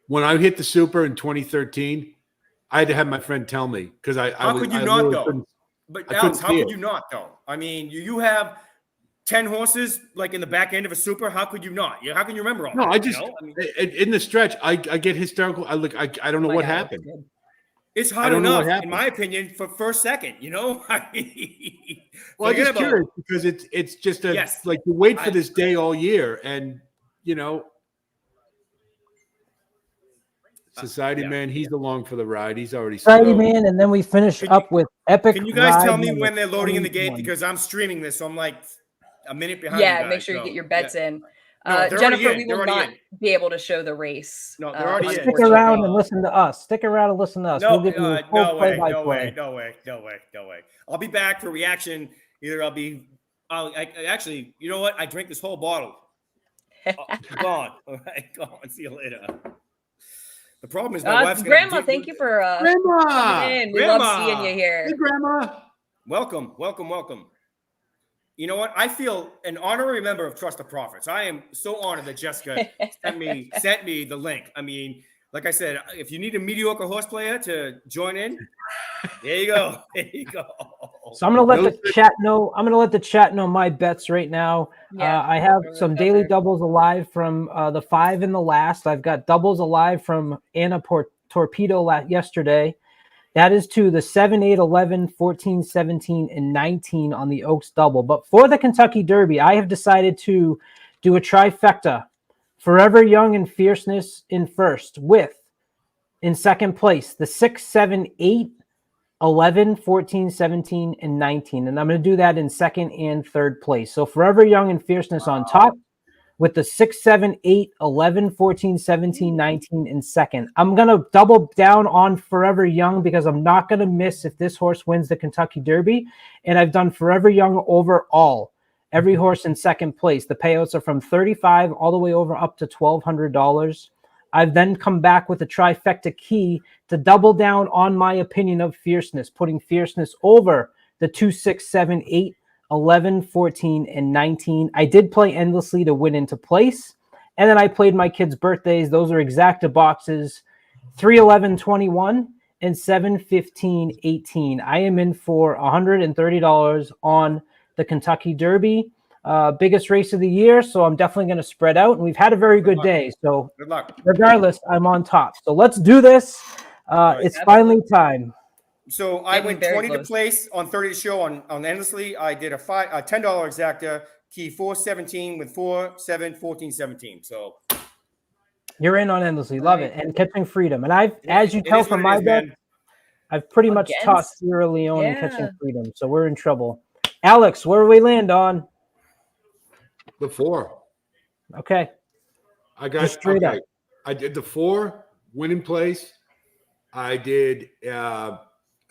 When I hit the Super in 2013, I had to have my friend tell me because How could you not, though? But Alex, how could you not, though? I mean, you have 10 horses like in the back end of a Super. How could you not? How can you remember all? No, that, in the stretch, I get hysterical. I don't know what happened. It's hard enough, in my opinion, for first, second. Well, I'm just curious because it's just you wait for this day all year, and Society Man, he's along for the ride. He's already Society Man, and then we finish up with Epic. Can you guys tell me when they're loading in the gate, because I'm streaming this, so I'm like a minute behind. Yeah, make sure you get your bets in. No, Jennifer, we will not be able to show the race. No, they're already in. Stick around and listen to us. Stick around and listen to us. No, we'll give you no way. I'll be back for reaction. Either actually, you know what? I drank this whole bottle. Gone. All right, gone. See you later. The problem is my wife's Grandma, thank you for Grandma. We love seeing you here. Hey, Grandma. Welcome. You know what? I feel an honorary member of Trust the Prophets. I am so honored that Jessica sent me the link. I mean, like I said, if you need a mediocre horse player to join in, there you go. There you go. So I'm gonna let the chat know. I'm gonna let the chat know my bets right now. Yeah, I have throw some that out daily there. doubles alive from the 5 in the last. I've got doubles alive from Anna Torpedo yesterday. That is to the 7, 8, 11, 14, 17, and 19 on the Oaks double. But for the Kentucky Derby, I have decided to do a trifecta. Forever Young and Fierceness in first, with in second place the 6, 7, 8, 11, 14, 17, and 19. And I'm going to do that in second and third place. So Forever Young and Fierceness on top, with the 6, 7, 8, 11, 14, 17, 19 in second. I'm going to double down on Forever Young because I'm not going to miss if this horse wins the Kentucky Derby. And I've done Forever Young overall. Every horse in second place. The payouts are from $35 all the way over up to $1,200. I've then come back with a trifecta key to double down on my opinion of Fierceness, putting Fierceness over the 2, 6, 7, 8, 11, 14, and 19. I did play Endlessly to win into place. And then I played my kids' birthdays. Those are exacta boxes, 3, 11, 21, and 7, 15, 18. I am in for $130 on the Kentucky Derby. Biggest race of the year, so I'm definitely going to spread out. And we've had a very good day. So Good luck. regardless, I'm on top. So let's do this. It's finally time. So I Getting went very 20 to close. place on 30 to show on Endlessly. I did a $10 exacta key 417 with 4, 7, 14, 17. So You're in on Endlessly. Love it. And Catching Freedom. And I've, as you it tell is what from it my is, bet, man. I've pretty much Against? tossed Sierra Leone and Yeah. Catching Freedom. So we're in trouble. Alex, where do we land on? The 4. Okay. I got Just straight up. I did the 4 winning place. I did a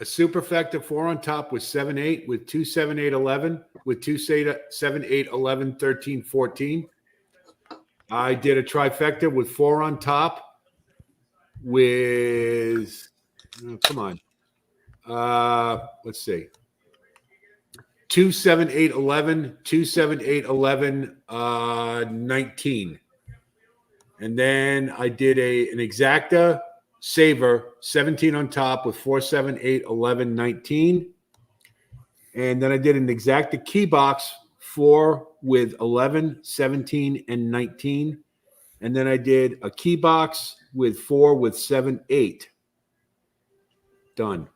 superfecta 4 on top with 7, 8 with 2, 7, 8, 11 with 2, 7, 8, 11, 13, 14. I did a trifecta with 4 on top with come on. Let's see. 2, 7, 8, 11, 2, 7, 8, 11, 19. And then I did an exacta saver, 17 on top with 4, 7, 8, 11, 19. And then I did an exacta key box 4 with 11, 17, and 19. And then I did a key box with 4 with 7, 8. Done.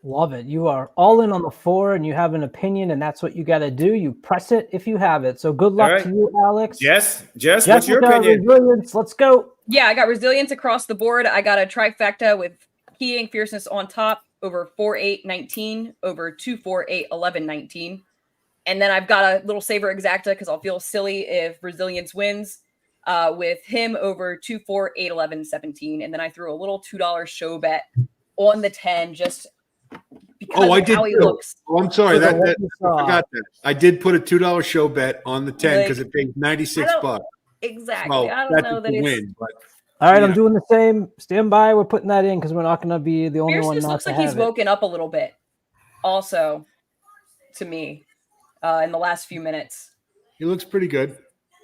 Love it. You are all in on the 4 and you have an opinion, and that's what you got to do. You press it if you have it. So good luck All right. to you, Alex. Jess, what's your Jessica, opinion? Resilience. Let's go. Yeah, I got Resilience across the board. I got a trifecta with Keying Fierceness on top over 4, 8, 19, over 2, 4, 8, 11, 19. And then I've got a little saver exacta because I'll feel silly if Resilience wins with him over 2, 4, 8, 11, 17. And then I threw a little $2 show bet on the 10 just because I of did how he too. looks. Oh, I'm sorry. So I what you saw. forgot that. I did put a $2 show bet on the 10 because it paid $96. Exactly. So I don't that's know a that it's win. But All right, Yeah. I'm doing the same. Stand by. We're putting that in because we're not going to be the only one Fierceness not looks to like he's have it. woken up a little bit also to me in the last few minutes. he looks pretty good.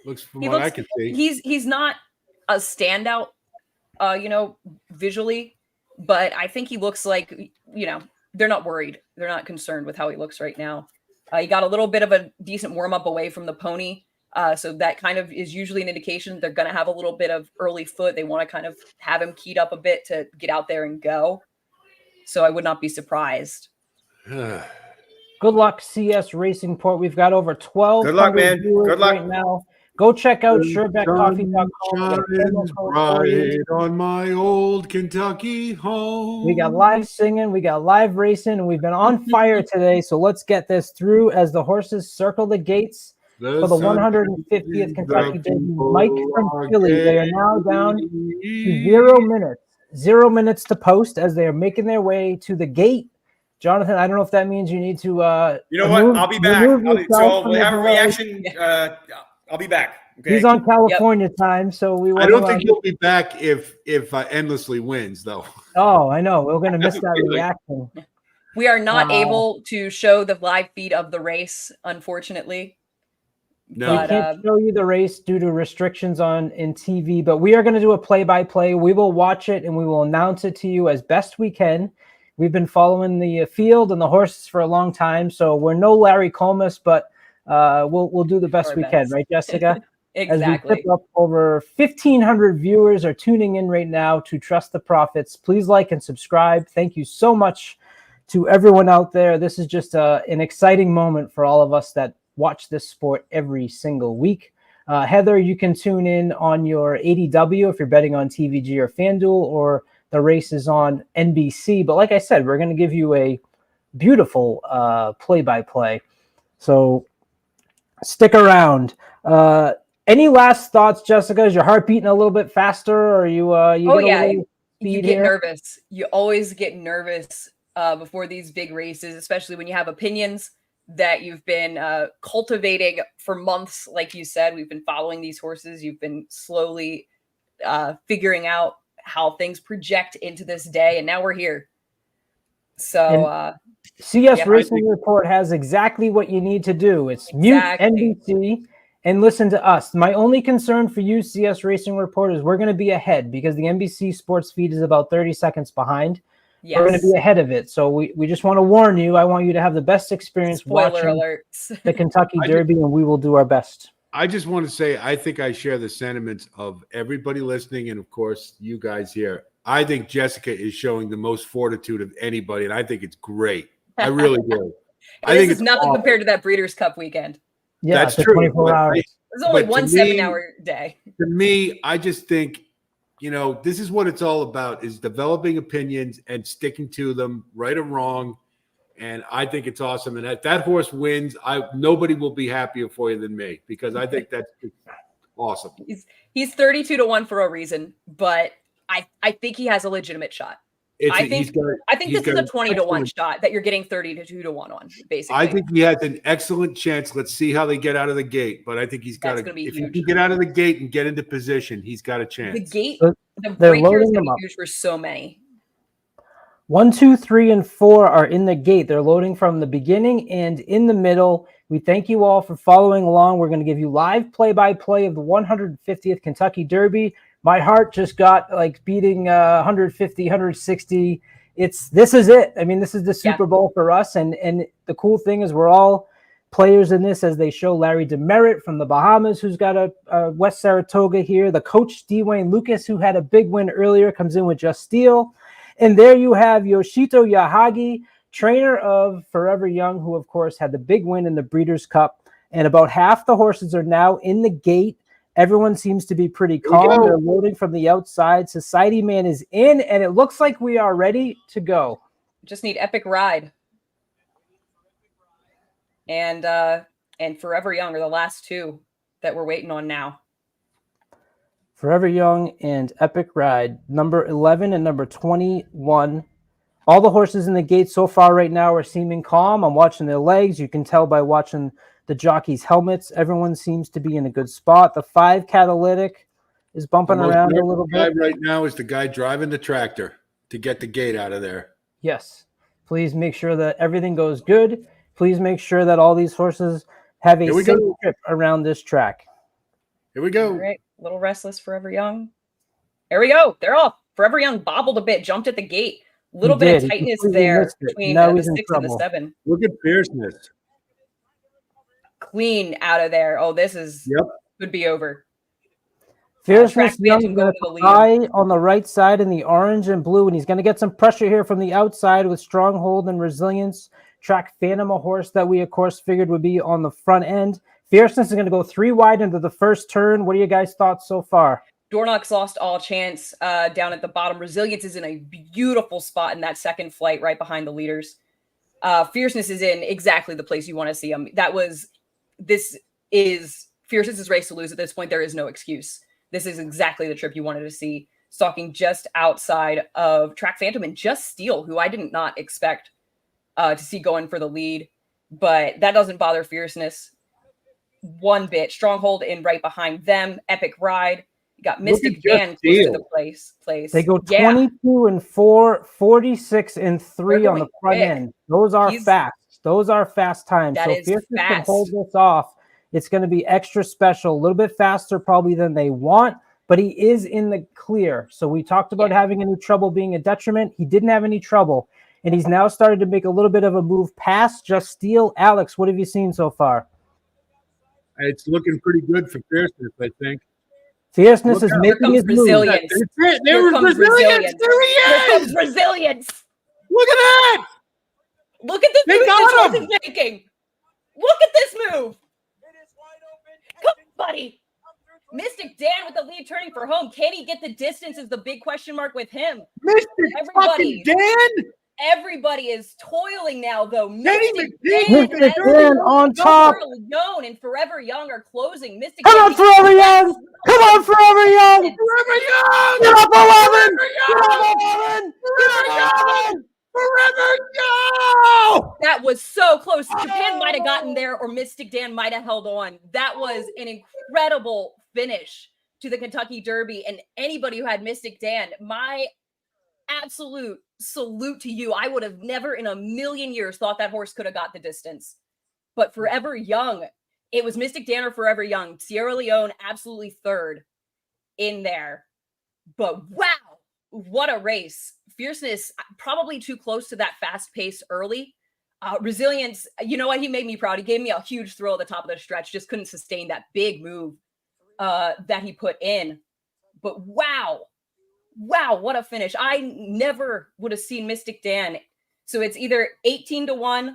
Looks from He what I looks can see. he's not a standout visually, but I think he looks like, they're not worried. They're not concerned with how he looks right now. He got a little bit of a decent warm up away from the pony. So that kind of is usually an indication they're going to have a little bit of early foot. They want to kind of have him keyed up a bit to get out there and go. So I would not be surprised. Good luck, CS Racing Port. We've got over 12 Good luck, man. viewers Good luck. right now. Go check out Sun SureBetCoffee.com. We got a promo shines code for you. bright on my old Kentucky home. We got live singing, we got live racing, and we've been on fire today. So let's get this through as the horses circle the gates for the 150th Kentucky Derby. Mike from Philly, they are now down to 0 minutes. 0 minutes to post as they are making their way to the gate. Jonathan, I don't know if that means you need to You know what? I'll be back. So we'll have a reaction. I'll be back. Okay. He's on California time, so we I don't think he'll be back if Endlessly wins, though. Oh, I know. We're going to miss that reaction. We are not able to show the live feed of the race, unfortunately. No. We can't show you the race due to restrictions in TV, but we are going to do a play-by-play. We will watch it and we will announce it to you as best we can. We've been following the field and the horses for a long time, so we're no Larry Comas, but we'll do the best we can, right, Jessica? Exactly. As we tip up, over 1,500 viewers are tuning in right now to Trust the Profits. Please like and subscribe. Thank you so much to everyone out there. This is just an exciting moment for all of us that watch this sport every single week. Heather, you can tune in on your ADW if you're betting on TVG or FanDuel, or the races on NBC. But like I said, we're going to give you a beautiful play-by-play. So stick around. Any last thoughts, Jessica? Is your heart beating a little bit faster, or you you get nervous. You always get nervous before these big races, especially when you have opinions that you've been cultivating for months. Like you said, we've been following these horses. You've been slowly figuring out how things project into this day, and now we're here. So CS Racing Report has exactly what you need to do. It's mute NBC and listen to us. My only concern for you, CS Racing Report, is we're going to be ahead because the NBC sports feed is about 30 seconds behind. Yes. We're going to be ahead of it. So we just want to warn you. I want you to have the best experience watching the Kentucky Derby, and we will do our best. I just want to say, I think I share the sentiments of everybody listening, and of course, you guys here. I think Jessica is showing the most fortitude of anybody, and I think it's great. I really do. I think it's nothing compared to that Breeders' Cup weekend. Yeah, that's true. 24 hours. It was only one 7-hour day. To me, I just think, this is what it's all about, is developing opinions and sticking to them, right or wrong. And I think it's awesome. And if that horse wins, nobody will be happier for you than me, because I think that's awesome. He's 32-1 for a reason, but I think he has a legitimate shot. I think this is a 20-1 shot that you're getting 32-1 on, basically. I think he has an excellent chance. Let's see how they get out of the gate. But I think he's got to. If he can get out of the gate and get into position, he's got a chance. The gate, the break here is going to be huge for so many. 1, 2, 3, and 4 are in the gate. They're loading from the beginning and in the middle. We thank you all for following along. We're going to give you live play-by-play of the 150th Kentucky Derby. My heart just got beating 150, 160. This is it. I mean, this is the Super Bowl for us. And the cool thing is we're all players in this, as they show Larry Demerit from the Bahamas, who's got a West Saratoga here. The coach, Dwayne Lucas, who had a big win earlier, comes in with Just Steel. And there you have Yoshito Yahagi, trainer of Forever Young, who, of course, had the big win in the Breeders' Cup. And about half the horses are now in the gate. Everyone seems to be pretty calm. They're loading from the outside. Society Man is in, and it looks like we are ready to go. Just need Epic Ride. And Forever Young are the last two that we're waiting on now. Forever Young and Epic Ride, number 11 and number 21. All the horses in the gate so far right now are seeming calm. I'm watching their legs. You can tell by watching the jockeys' helmets. Everyone seems to be in a good spot. The 5 Catalytic is bumping around a little bit. Right now is the guy driving the tractor to get the gate out of there. Yes. Please make sure that everything goes good. Please make sure that all these horses have a safe trip around this track. Here we go. All right. A little restless, Forever Young. There we go. They're off. Forever Young bobbled a bit, jumped at the gate. A little bit of tightness there between the 6 and the 7. Look at fierceness. Clean out of there. Oh, this is could be over. Fierceness Young going to fly on the right side in the orange and blue, and he's going to get some pressure here from the outside with Stronghold and Resilience. Track Phantom, a horse that we, of course, figured would be on the front end. Fierceness is going to go 3 wide into the first turn. What are you guys' thoughts so far? Dornock's lost all chance down at the bottom. Resilience is in a beautiful spot in that second flight right behind the leaders. Fierceness is in exactly the place you want to see him. This is Fierceness's race to lose at this point. There is no excuse. This is exactly the trip you wanted to see. Stalking just outside of Track Phantom and Just Steel, who I did not expect to see going for the lead. But that doesn't bother Fierceness one bit. Stronghold in right behind them. Epic Ride. You got Mystic Dan close to the place. They go 22 and 4, 46 and 3 on the front end. Those are fast. Those are fast times. So Fierceness can hold this off. It's going to be extra special, a little bit faster probably than they want, but he is in the clear. So we talked about having any trouble being a detriment. He didn't have any trouble, and he's now started to make a little bit of a move past just steal. Alex, what have you seen so far? It's looking pretty good for Fierceness, I think. Fierceness is making his move. Resilience. There was resilience. There he Here is. comes resilience. Look at that. Look at this They move got this horse him. is making. Look at this move. Come, buddy. Mystic Dan with the lead turning for home. Can he get the distance is the big question mark with him. Mystic Everybody. fucking Dan. Everybody is toiling now, though. Mystic Mystic Dan on top. Leone and Forever Young are closing. Mystic Come on, Dan- Forever Young. Come on, Forever Young. Forever Young. Get up 11. Forever Get up Young. 11. Forever Young. Forever Young. That was so close. Japan might have gotten there, or Mystic Dan might have held on. That was an incredible finish to the Kentucky Derby. And anybody who had Mystic Dan, my absolute salute to you. I would have never in a million years thought that horse could have got the distance. But Forever Young, it was Mystic Dan or Forever Young. Sierra Leone absolutely third in there. But wow, what a race. Fierceness, probably too close to that fast pace early. Resilience, you know what? He made me proud. He gave me a huge thrill at the top of the stretch. Just couldn't sustain that big move that he put in. But wow, what a finish. I never would have seen Mystic Dan. So it's either 18-1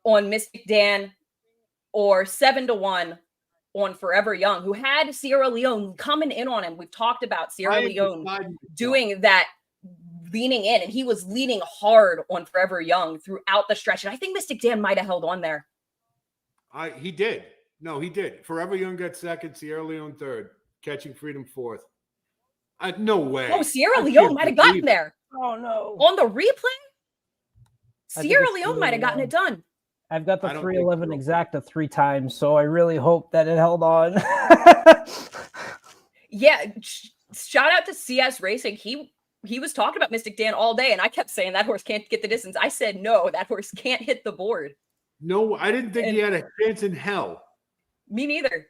on Mystic Dan or 7-1 on Forever Young, who had Sierra Leone coming in on him. We've talked about Sierra Leone doing that, leaning in, and he was leaning hard on Forever Young throughout the stretch. And I think Mystic Dan might have held on there. He did. No, he did. Forever Young got second, Sierra Leone third, Catching Freedom fourth. No way. Oh, Sierra Leone might have gotten there. Oh, no. On the replay, I think Sierra it's Leone might have gotten it done. I've got the I don't 311 think so. exacta 3 times, so I really hope that it held on. Yeah, shout out to CS Racing. He was talking about Mystic Dan all day, and I kept saying that horse can't get the distance. I said, no, that horse can't hit the board. No, I didn't think he had a chance in hell. Me neither.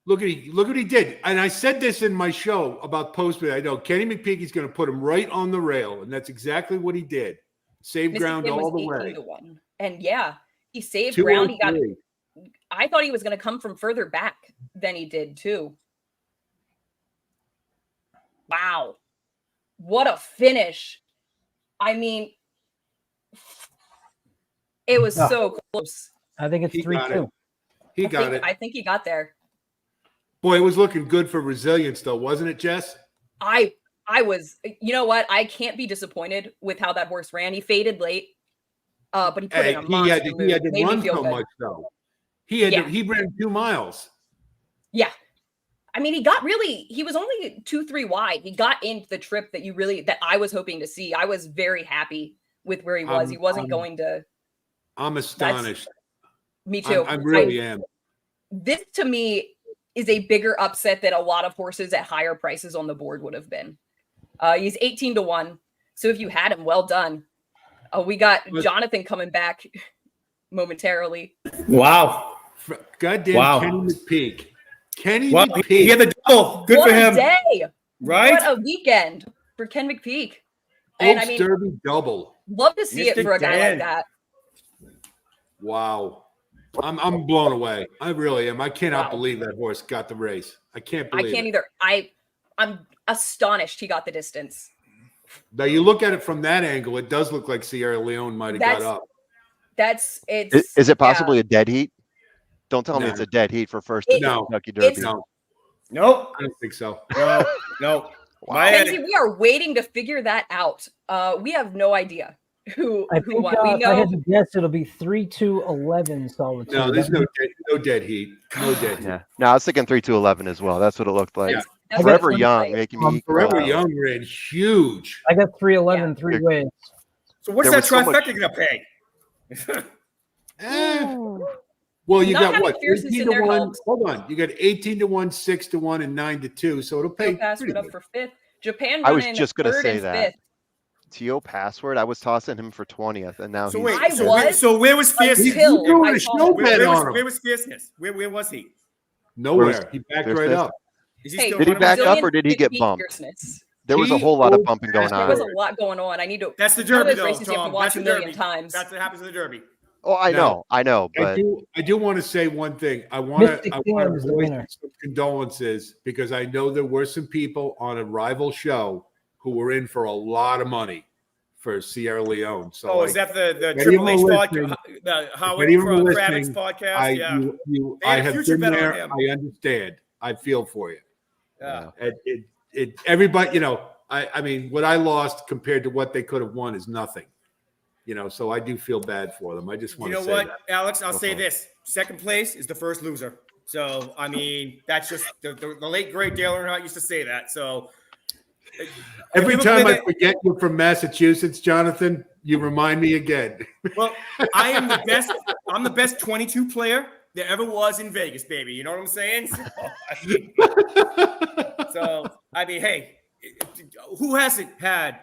Look what he did. And I said this in my show about Postman. I know Kenny McPeaky's going to put him right on the rail, and that's exactly what he did. Saved Mystic ground Dan all was the way. 18-1. And yeah, he saved ground. He got. 203. I thought he was going to come from further back than he did too. Wow. What a finish. I mean, it was so close. I think it's He got 3-2. it. He got it. I think he got there. Boy, it was looking good for Resilience, though, wasn't it, Jess? I was, you know what? I can't be disappointed with how that horse ran. He faded late, but he put in a monster move. He had to Made me run feel so good. much, though. He ran 2 miles. Yeah. I mean, he was only 2-3 wide. He got into the trip that I was hoping to see. I was very happy with where he was. He wasn't going to. I'm astonished. Me too. I really am. This to me is a bigger upset than a lot of horses at higher prices on the board would have been. He's 18-1. So if you had him, well done. We got Jonathan coming back momentarily. Wow. Goddamn Wow. Kenny McPeak. Kenny Wow. McPeak. He had the double. Good What for a him. day. Right? What a weekend for Ken McPeak. And I Oaks mean, Derby double. love to see it Mystic for a guy Dan. like that. Wow. I'm blown away. I really am. I cannot Wow. believe that horse got the race. I can't I believe can't it. either. I'm astonished he got the distance. Now you look at it from that angle, it does look like Sierra Leone might have got That's- up. It's Is it possibly a dead heat? Don't tell me No. it's a dead heat for first It- in No. Kentucky Derby. No, Nope. I don't think so. No. Wow. My Kenzie, we are waiting to figure that out. We have no idea who I think won. We if I had know to guess, it'll be 3-11 solitude. No, there's no dead heat. No dead heat. Yeah. No, I was thinking 3-11 as well. That's what it looked like. Yeah. that's Forever what it Young, looks like. making me Forever wow. Young ran huge. I got 311 Yeah. 3 ways. So what's There that was so much- trifecta going to pay? Well, you Not got having what? Fierceness in there 18-1. helps. Hold on. You got 18-1, 6-1, and 9-2. So it'll pay Pass pretty it up good. for fifth. Japan I was running just gonna third say and that. fifth. T.O. Password. I was tossing him for 20th, and now So he's. wait, I was, so where was fierceness? until doing I a saw show him. bet on him. Where was fierceness? Where was he? Nowhere. He backed There's right this- up. Is he Hey, still Did he running back with up Dylan? or did he get bumped? Fierceness. There was a whole lot of bumping going There was a on. lot going on. I need to. That's the some of derby, those though, races you have Tom. to watch That's a the million derby. times. That's what happens in the derby. Oh, I know, I but do want to say one thing. I want Mystic to Dan is the voice winner. some condolences because I know there were some people on a rival show who were in for a lot of money for Sierra Leone. So, Oh, is that the any Triple of H them podcast, the if Howard any of them are Kravitz listening, podcast? Yeah, They I had a have future been bet on there. him. I understand. I feel for you. yeah. Everybody, I mean, what I lost compared to what they could have won is nothing. So I do feel bad for them. I just You want know to say what, that. Alex? I'll say Okay. this: second place is the first loser. So I mean, that's just the late great Dale Earnhardt used to say that. So Every Give a time I limit. forget you're from Massachusetts, Jonathan, you remind me again. well, I am the best. I'm the best 22 player there ever was in Vegas, baby. You know what I'm saying? So I mean, hey, who hasn't had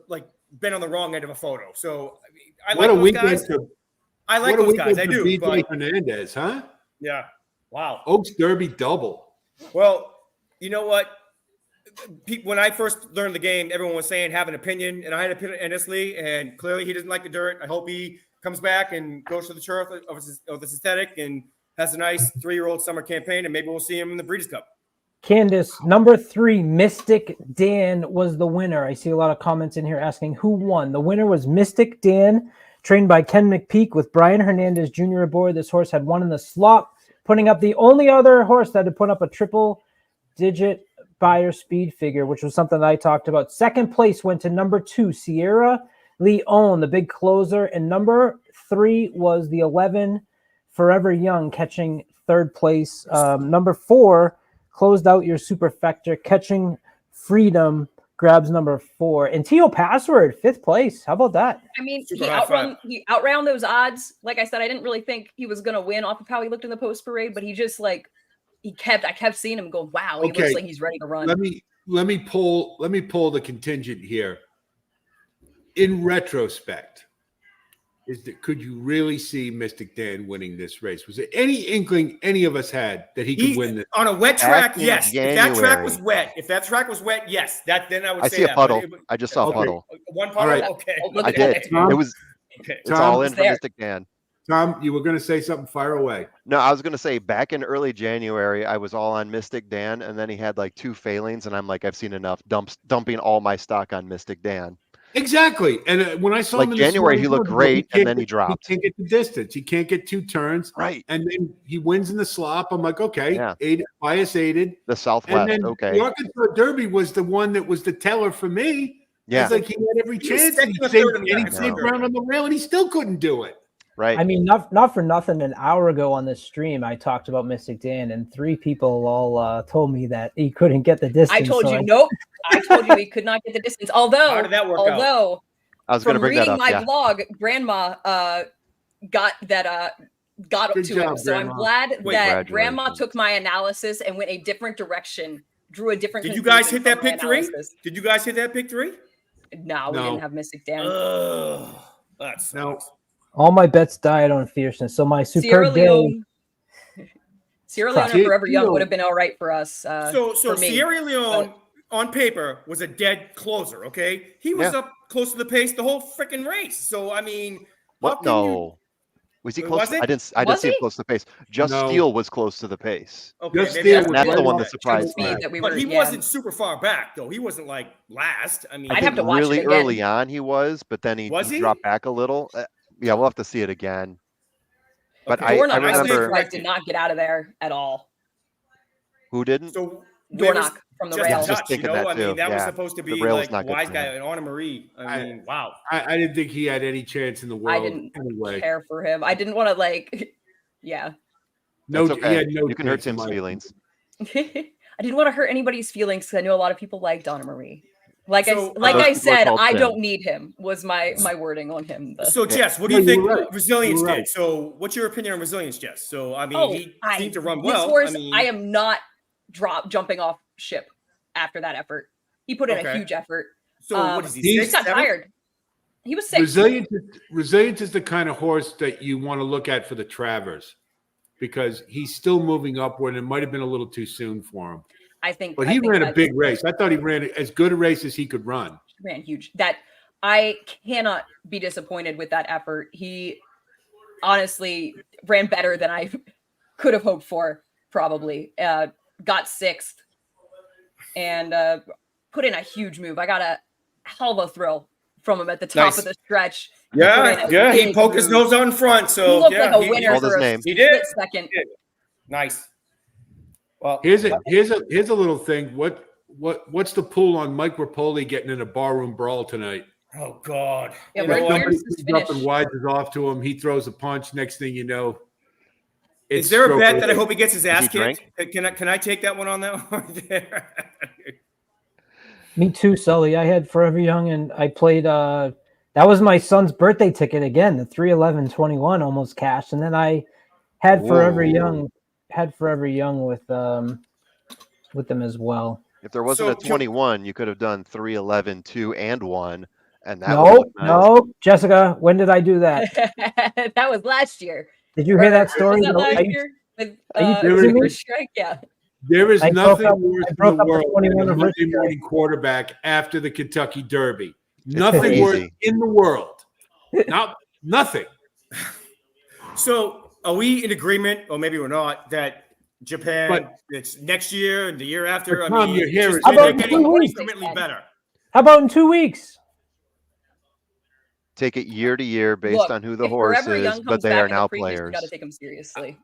like been on the wrong end of a photo? So I mean, I What like a those weekend guys. for I like what a those guys. I weekend for do. BJ But Hernandez, huh? yeah, wow. Oaks Derby double. Well, you know what? When I first learned the game, everyone was saying have an opinion, and I had an opinion honestly, and clearly he doesn't like the dirt. I hope he comes back and goes to the turf of the synthetic and has a nice 3-year-old summer campaign, and maybe we'll see him in the Breeders' Cup. Candace, number 3, Mystic Dan was the winner. I see a lot of comments in here asking who won. The winner was Mystic Dan, trained by Ken McPeak with Brian Hernandez Jr. aboard. This horse had won in the slop, putting up the only other horse that had put up a triple-digit buyer speed figure, which was something that I talked about. Second place went to number 2, Sierra Leone, the big closer, and number 3 was the 11, Forever Young, catching third place. Number 4 closed out your superfecta, Catching Freedom grabs number 4, and T.O. Password 5th place. How about that? I mean, Super he high five. outran those odds. Like I said, I didn't really think he was gonna win off of how he looked in the post parade, but he just I kept seeing him go, wow, he Okay. looks like he's ready to run. Let me pull the contingent here. In retrospect, could you really see Mystic Dan winning this race? Was there any inkling any of us had that he could win this? On a wet track, Back in yes. If that track was January. wet, yes. Then I would I say see a that. puddle. But I just saw a Okay. puddle. One puddle? All right. Okay. Oh, look I at did. that. Tom? It was. Okay. It's Tom, all in it's for there. Mystic Dan. Tom, you were going to say something. Fire away. No, I was gonna say back in early January, I was all on Mystic Dan, and then he had like 2 failings, and I'm like, I've seen enough. Dumping all my stock on Mystic Dan. Exactly. And when I saw Like him in the January, Swan he looked River, great, and can't then he get- dropped. He can't get the distance. He can't get 2 turns. Right. And then he wins in the slop. I'm like, okay, Yeah. bias aided. The And Southwest. then Okay. the Arkansas Derby was the one that was the teller for me. Yeah. It's like he had every He was chance. second He or saved, third in the and he Arkansas saved Derby. ground on the rail, and he still couldn't do it. Right. I mean, not for nothing. An hour ago on this stream, I talked about Mystic Dan, and 3 people all told me that he couldn't get the distance. I told so you, nope. I told you he could not get the distance. Although, How did that work out? I was gonna from bring that reading up. my Yeah. blog, Grandma got Good to job, him. So I'm Grandma. glad that Grandma Congratulations. took my analysis and went a different direction, drew a different. Did you guys conclusion hit that from my pick 3? analysis. Did you guys hit that pick 3? No, we No. didn't have Mystic Dan. Ugh. That sucks. No. all my bets died on fierceness. So my Sierra superb day. Leone. Sierra Leone Crap. or Forever Young Sierra- would have been all right for us. So for me. Sierra Leone on paper was a dead closer, okay? He was Yeah. up close to the pace the whole freaking race. So I mean, What? how can you No. Was he Was close? it? I didn't Was see him he? close to the pace. Just No. Steele was close to the pace. Okay, Just maybe Steele that's was That's the right one on that that surprised speed me. that we but were. he yeah. wasn't super far back though. He wasn't like last. I mean, I I'd have think to watch it really again. early on he was, but then he Was he? dropped back a little. Yeah, we'll have to see it again. But Okay. I Dornock, I, was remember surprised did not get out of there at all. who didn't. So where was Dornock from the just rail. a Just touch, you thinking know? that I mean, too, that was yeah. supposed to The be rail was like not good wise for guy him. and Anna Marie. I mean, wow. I didn't think he had any chance in the world. I didn't anyway. care for him. I didn't want to yeah. No, That's he okay. had no You can hurt chance in Tim's my- feelings. I didn't want to hurt anybody's feelings because I know a lot of people like Donna Marie. Like So, I Those people are said, called I Tim. don't need him. Was my wording on him. So Jess, what do No, you you think were right. Resilience You were did? right. So what's your opinion on Resilience, Jess? So I mean, he seemed to run this well. horse, I mean, I am not jumping off ship after that effort. He put in a Okay. huge effort. So what is he? He Six, just got seven? tired. He was 6. Resilient is the kind of horse that you want to look at for the Travers because he's still moving upward and it might have been a little too soon for him. I think. But he I think ran a that's- big race. I thought he ran as good a race as he could run. Ran huge. That I cannot be disappointed with that effort. He honestly ran better than I could have hoped for. Probably got 6th and put in a huge move. I got a hell of a thrill from him at the top Nice. of the stretch. Yeah. He big poked his move. nose out in front. So He looked yeah, like a winner called his for a name. He did. split second. Nice. Well, Here's a little thing. What's the pool on Mike Rapoli getting in a barroom brawl tonight? oh God. Yeah, You know right what? here. Somebody Here's his comes up and finish. wides off to him. He throws a punch. Next thing you know, Is there a stroke bet of- that I hope he gets his ass he kicked? Can I take that one on that one right there? Me too, Sully. I had Forever Young, and I played. That was my son's birthday ticket again. The 311-21 almost cashed, and then I had Forever Whoa. Young. Had Forever Young with them as well. If there wasn't So, a 21, you could have done 3, 11, 2, and 1, and that would No, look nice. no, Jessica. When did I do that? That was last year. Did you hear that Was story? that No, last I- year? With, are you kidding me? First strike? Yeah. There is I broke nothing up- worse I in broke the up the world than 21 a of Monday Richard. morning quarterback after the Kentucky Derby. It's Nothing easy. worse in the world. Nothing. So are we in agreement, or maybe we're not, that Japan, But- it's next year and the year after? But Tom, your hair it's is just How about getting 2 weeks? incrementally better. How about in 2 weeks? Take it year to year based Look, on who the if horse Forever is, Young but comes they back are in the now Preakness, You got to players. take him seriously.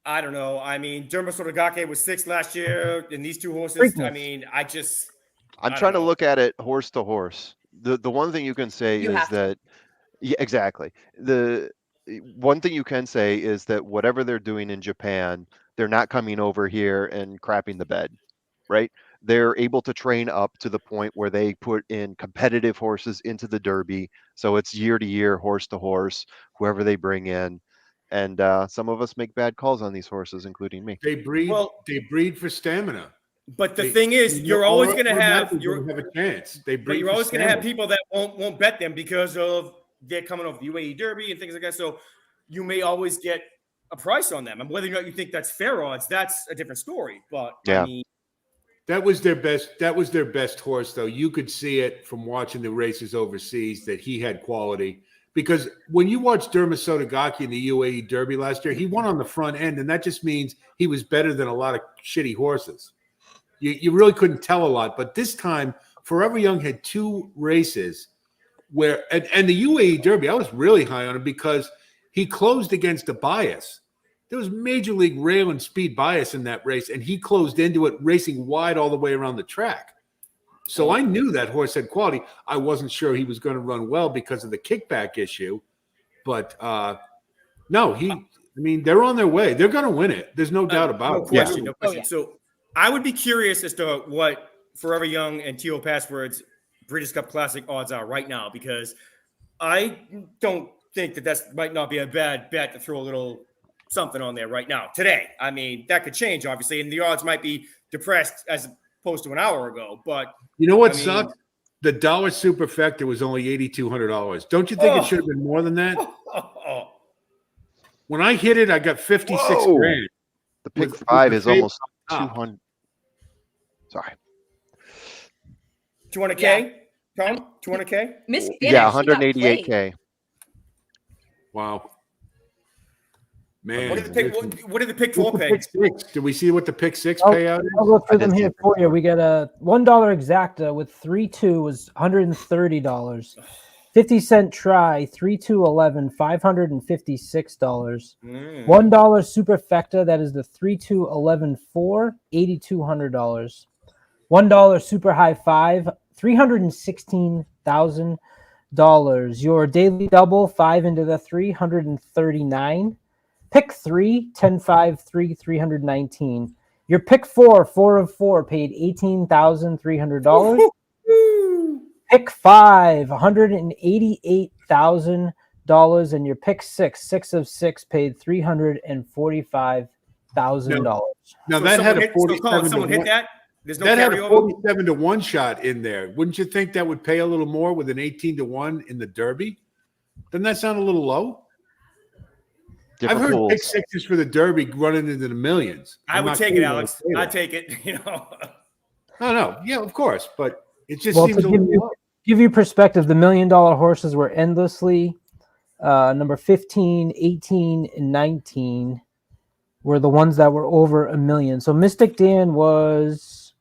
I don't know. I mean, Dermasotogake was 6th last year, and these two horses. Preakness. I mean, I I'm don't trying to know. look at it horse to horse. The one thing you can say You is have to. that yeah, exactly. The one thing you can say is that whatever they're doing in Japan, they're not coming over here and crapping the bed, right? They're able to train up to the point where they put in competitive horses into the Derby. So it's year to year, horse to horse, whoever they bring in. And some of us make bad calls on these horses, including me. They breed. Well- They breed for stamina. But the They- thing is, you're always going to have you're have a chance. They but breed. you're for always going to have stamina. people that won't bet them because of they're coming off the UAE Derby and things like that. So you may always get a price on them, and whether or not you think that's fair odds, that's a different story. But Yeah. I mean, That was their best. That was their best horse, though. You could see it from watching the races overseas that he had quality. Because when you watch Dermasotogake in the UAE Derby last year, he won on the front end, and that just means he was better than a lot of shitty horses. You really couldn't tell a lot. But this time, Forever Young had 2 races where, and the UAE Derby, I was really high on him because he closed against a bias. There was major league rail and speed bias in that race, and he closed into it, racing wide all the way around the track. So I knew that horse had quality. I wasn't sure he was going to run well because of the kickback issue, but no, they're on their way. They're going to win it. There's no doubt about no it. question, no question. yeah. So I would be curious as to what Forever Young and T.O. Passwords Breeders' Cup Classic odds are right now, because I don't think that might not be a bad bet to throw a little something on there right now today. I mean, that could change obviously, and the odds might be depressed as opposed to an hour ago. But You know what I mean- sucked? The dollar superfecta was only $8,200. Don't you think Oh. it should have been more than that? When I hit it, I got 56 Whoa. grand. The pick With 5 the is favorite almost top. 200. Sorry. 200K, Tom? 200K? Miss Yeah, actually got played. 188K. Wow. Man. What did the pick 4 What's the pay? pick 6? Did we see what the pick 6 Oh, payout is? I'll go through I them did here see for you. We get a $1 exacta with 3-2 was $130. 50-cent try 3-2-11 $556. $1 superfecta, that is the 3-2-11 4 $8,200. $1 super high 5 $316,000. Your daily double 5 into the 339. Pick 3 10-5 3 $319. Your pick 4 4 of 4 paid $18,300. Pick 5 $188,000, and your pick 6 of 6 paid $345,000. Now So that had someone a hit, 47 someone to hit 1. that? There's no that had a carryover. 47-1 shot in there. Wouldn't you think that would pay a little more with an 18-1 in the Derby? Doesn't that sound a little low? Different I've heard pools. pick sixes for the Derby running into the millions. I I'm would not take it, kidding when I Alex. say I'd that. take it. You know. No, yeah, of course, but it just Well, seems to a give little you, low. give you perspective, the $1 million horses were endlessly number 15, 18, and 19 were the ones that were over $1 million. So Mystic Dan was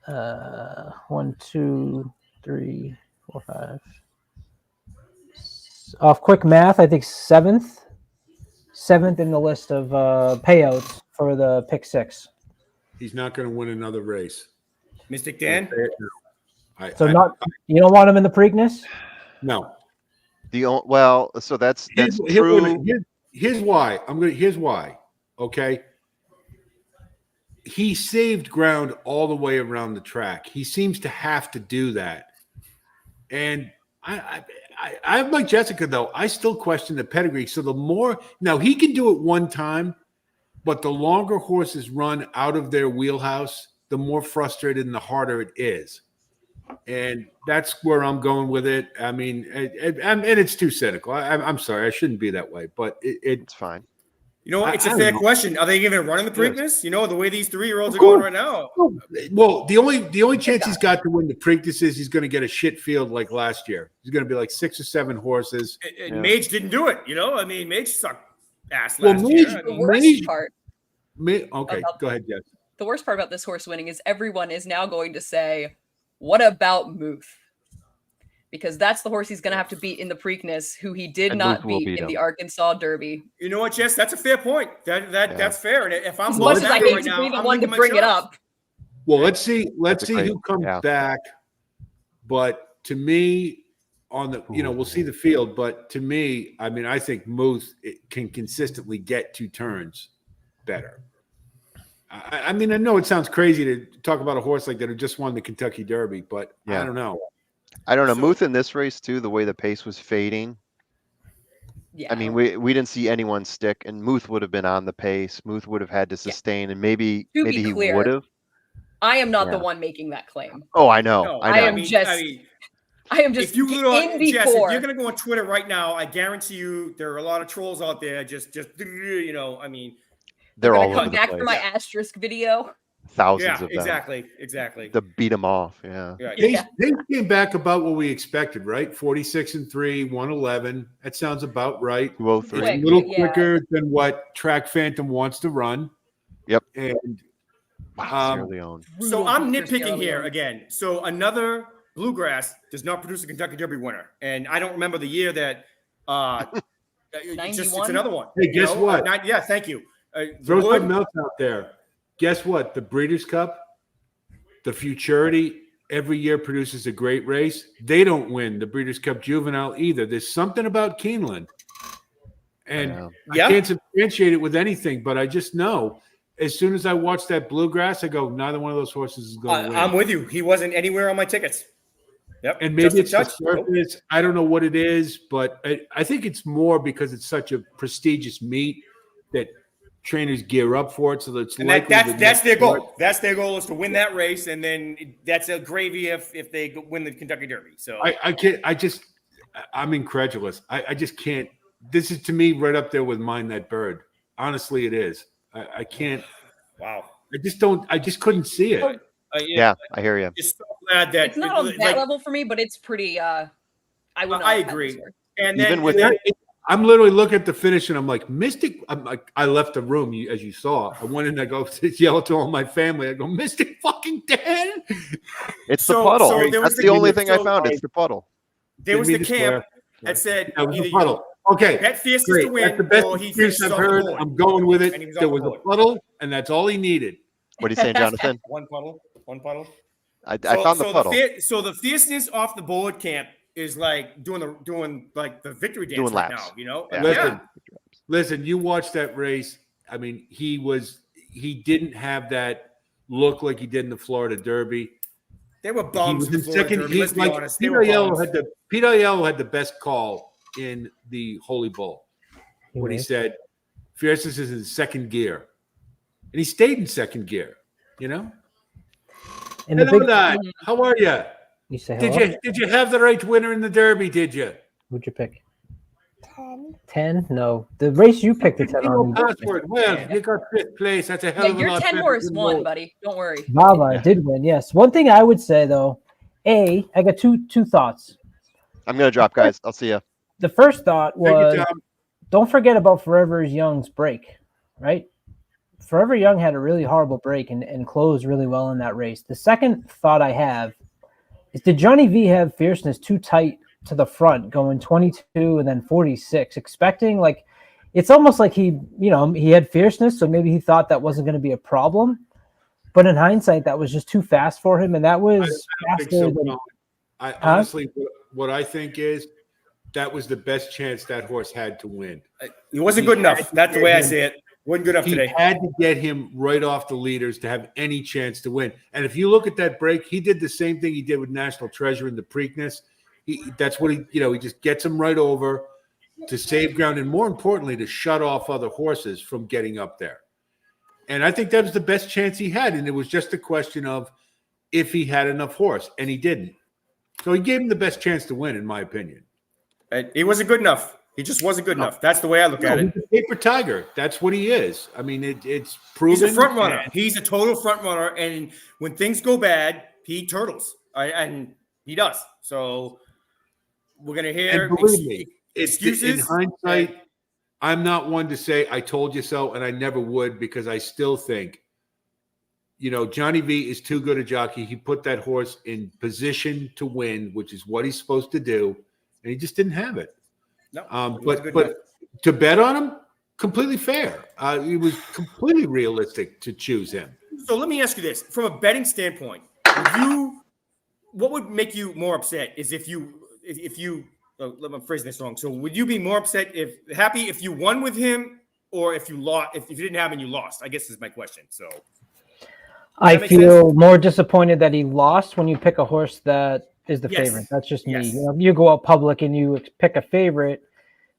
1, 2, 3, 4, 5. Off quick math, I think seventh in the list of payouts for the pick six. He's not going to win another race. Mystic Dan. So you don't want him in the Preakness? No. Well, so that's true. Here's why. Here's why. Okay. He saved ground all the way around the track. He seems to have to do that. And I'm like Jessica, though. I still question the pedigree. So the more now he can do it one time, but the longer horses run out of their wheelhouse, the more frustrated and the harder it is. And that's where I'm going with it. I mean, and it's too cynical. I'm sorry. I shouldn't be that way, but It's fine. You know, it's a fair question. Are they even running the Preakness? You know, the way these 3-year-olds are going right now. Well, the only chance he's got to win the Preakness is he's going to get a shit field like last year. He's going to be like 6 or 7 horses. And Mage didn't do it. You know, I mean, Mage sucked ass Well, last year. I The mean, worst part. Okay, go ahead, Jess. The worst part about this horse winning is everyone is now going to say, "What about Muth?" Because that's the horse he's going to have to beat in the Preakness, who he did And not Muth will beat beat in the him. Arkansas Derby. you know what, Jess? That's a fair point. That's fair. And if I'm As Bob much as I Backer hate right to now, be the I'm one to licking my bring it chops. up, Well, let's see great- who comes yeah. back. But to me, on the we'll see the field. But to me, I mean, I think Muth can consistently get 2 turns better. I mean, I know it sounds crazy to talk about a horse like that who just won the Kentucky Derby, but Yeah. I don't know. I don't know. So- Muth in this race too, the way the pace was fading. yeah. I mean, we didn't see anyone stick, and Muth would have been on the pace. Muth would have had to sustain, and maybe To be he clear, would have. I am not the Yeah. one making that claim. Oh, I know. No, I know. am just if you go in Jess, if before. you're gonna go on Twitter right now, I guarantee you there are a lot of trolls out there. Just you know, I mean, They're gonna all over come the back place. for my asterisk video. Thousands yeah, of them. exactly. To beat them off. Yeah. Right. They came back about what we expected, right? 46-3, 111. That sounds about right. 203. Quick. It's a little yeah. quicker than what Track Phantom wants to run. Yep. And Wow, Sierra Leone. So I'm Brutal for nitpicking Sierra here Leone. again. So another Bluegrass does not produce a Kentucky Derby winner, and I don't remember the year that. It's 91? another one. Hey, you guess know? what? Yeah, thank you. throw Wood- something else out there. Guess what? The Breeders' Cup, the Futurity, every year produces a great race. They don't win the Breeders' Cup Juvenile either. There's something about Keeneland. And I Yeah. can't substantiate it with anything, but I just know as soon as I watch that Bluegrass, I go, neither one of those horses is going to win. I'm with you. He wasn't anywhere on my tickets. Yep. And maybe it's Just the a touch. surface. I don't know what it is, but I think it's more because it's such a prestigious meet that trainers gear up for it. So that's And likely that's their goal. That's their goal is to win that race, and then that's a gravy if they win the Kentucky Derby. So I can't. I'm incredulous. I just can't. This is to me right up there with Mind That Bird. Honestly, it is. I can't. wow. I just don't. I just couldn't see it. Yeah, I hear you. Just so glad that It's not on that level for me, but it's pretty. I would. Not I have had agree. this horse. And Even then, with and then I'm literally looking at the finish and I'm like, Mystic. I'm like, I left the room as you saw. I went in. I go yell to all my family. I go, Mystic fucking dead. It's So- the puddle. so there was That's the only thing I so- found. It's the puddle. there was the Didn't mean to camp swear. that said That was either a puddle. Okay. bet fiercest Great. to win, That's the best or he excuse finishes I've off the heard. board. I'm going with And it. he was There off was the a board. puddle, and that's all he needed. What are you saying, Jonathan? One puddle. I found the puddle. So the fierceness off the board camp is like doing like the victory dance Doing right laps. now. You know, Yeah. Listen, you watch that race. I mean, he didn't have that look like he did in the Florida Derby. They were He bums. was in before the second. Derby, He, let's be like honest. They Peter were Aiello bums. had the best call in the Holy Bull when he said, "Fierceness is in second gear," and he stayed in second gear. You know, in the Hello, big. Dad. How are you? You say Did hello. you have the right winner in the Derby? Did you? Who'd you pick? 10. 10? No, the race you picked the 10 Bingo on. password. Well, you got fifth place. That's a hell Yeah, of a your lot 10 better horse than won, most. buddy. Don't worry. Baba Yeah. did win. Yes. One thing I would say though, I got two thoughts. I'm gonna drop, guys. I'll see you. The first thought Thank you, was, Tom. don't forget about Forever Young's break, right? Forever Young had a really horrible break and closed really well in that race. The second thought I have is, did Johnny V have fierceness too tight to the front, going 22 and then 46, expecting like, it's almost like he had fierceness, so maybe he thought that wasn't going to be a problem. But in hindsight, that was just too fast for him, and that was I don't think faster so, than. Colin. Honestly, what I think is that was the best chance that horse had to win. It wasn't good enough. That's the way I see it. Wasn't good enough He today. had to get him right off the leaders to have any chance to win. And if you look at that break, he did the same thing he did with National Treasure in the Preakness. That's what he just gets him right over to save ground, and more importantly, to shut off other horses from getting up there. And I think that was the best chance he had. And it was just a question of if he had enough horse, and he didn't. So he gave him the best chance to win, in my opinion. He wasn't good enough. He just wasn't good enough. That's the way I look at it. He's a paper tiger. That's what he is. I mean, it's proven. He's a front runner. He's a total front runner. And when things go bad, he turtles. And he does. So we're going to hear And believe me, excuses. In hindsight, I'm not one to say I told you so, and I never would, because I still think, Johnny V is too good a jockey. He put that horse in position to win, which is what he's supposed to do, and he just didn't have it. No, but to bet on him, completely fair. It was completely realistic to choose him. So let me ask you this: from a betting standpoint, what would make you more upset? Is if you let me phrase this wrong. So would you be more upset if you won with him, or if you lost? If you didn't have him, you lost. I guess is my question. So I feel more disappointed that he lost when you pick a horse that is the favorite. That's just me. You go out public and you pick a favorite.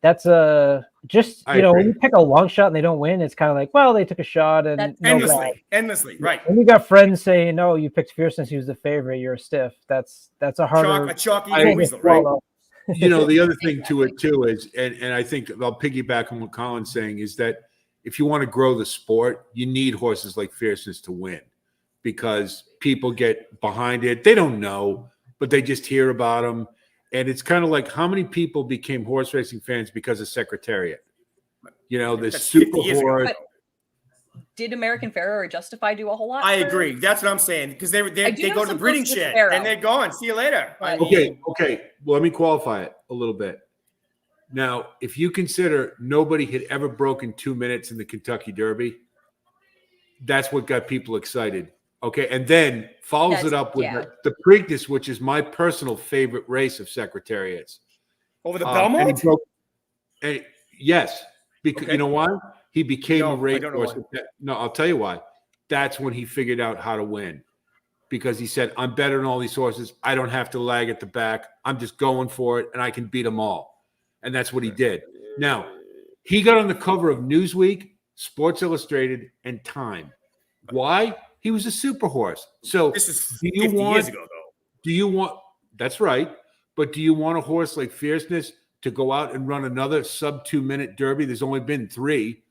That's when you pick a long shot and they don't win, it's kind of like, well, they took a shot and endlessly, right? And we got friends saying, no, you picked Fierceness, he was the favorite, you're a stiff. That's a harder chalky weasel, right? The other thing to it too is, and I think I'll piggyback on what Colin's saying, is that if you want to grow the sport, you need horses like Fierceness to win, because people get behind it. They don't know, but they just hear about them. And it's kind of like, how many people became horse racing fans because of Secretariat? This super horse. Did American Pharaoh or Justify do a whole lot? I agree. That's what I'm saying, because they go to the breeding shed and they're gone. See you later. Okay. Well, let me qualify it a little bit. Now, if you consider nobody had ever broken 2 minutes in the Kentucky Derby, that's what got people excited. Okay, and then follows it up with the Preakness, which is my personal favorite race of Secretariats. Over the Belmont? Yes, because you know why? He became a racehorse. No, I'll tell you why. That's when he figured out how to win, because he said, I'm better than all these horses. I don't have to lag at the back. I'm just going for it, and I can beat them all. And that's what he did. Now, he got on the cover of Newsweek, Sports Illustrated, and Time. Why? He was a super horse. So this is 50 years ago, though. That's right. But do you want a horse like Fierceness to go out and run another sub 2 minute Derby? There's only been 3.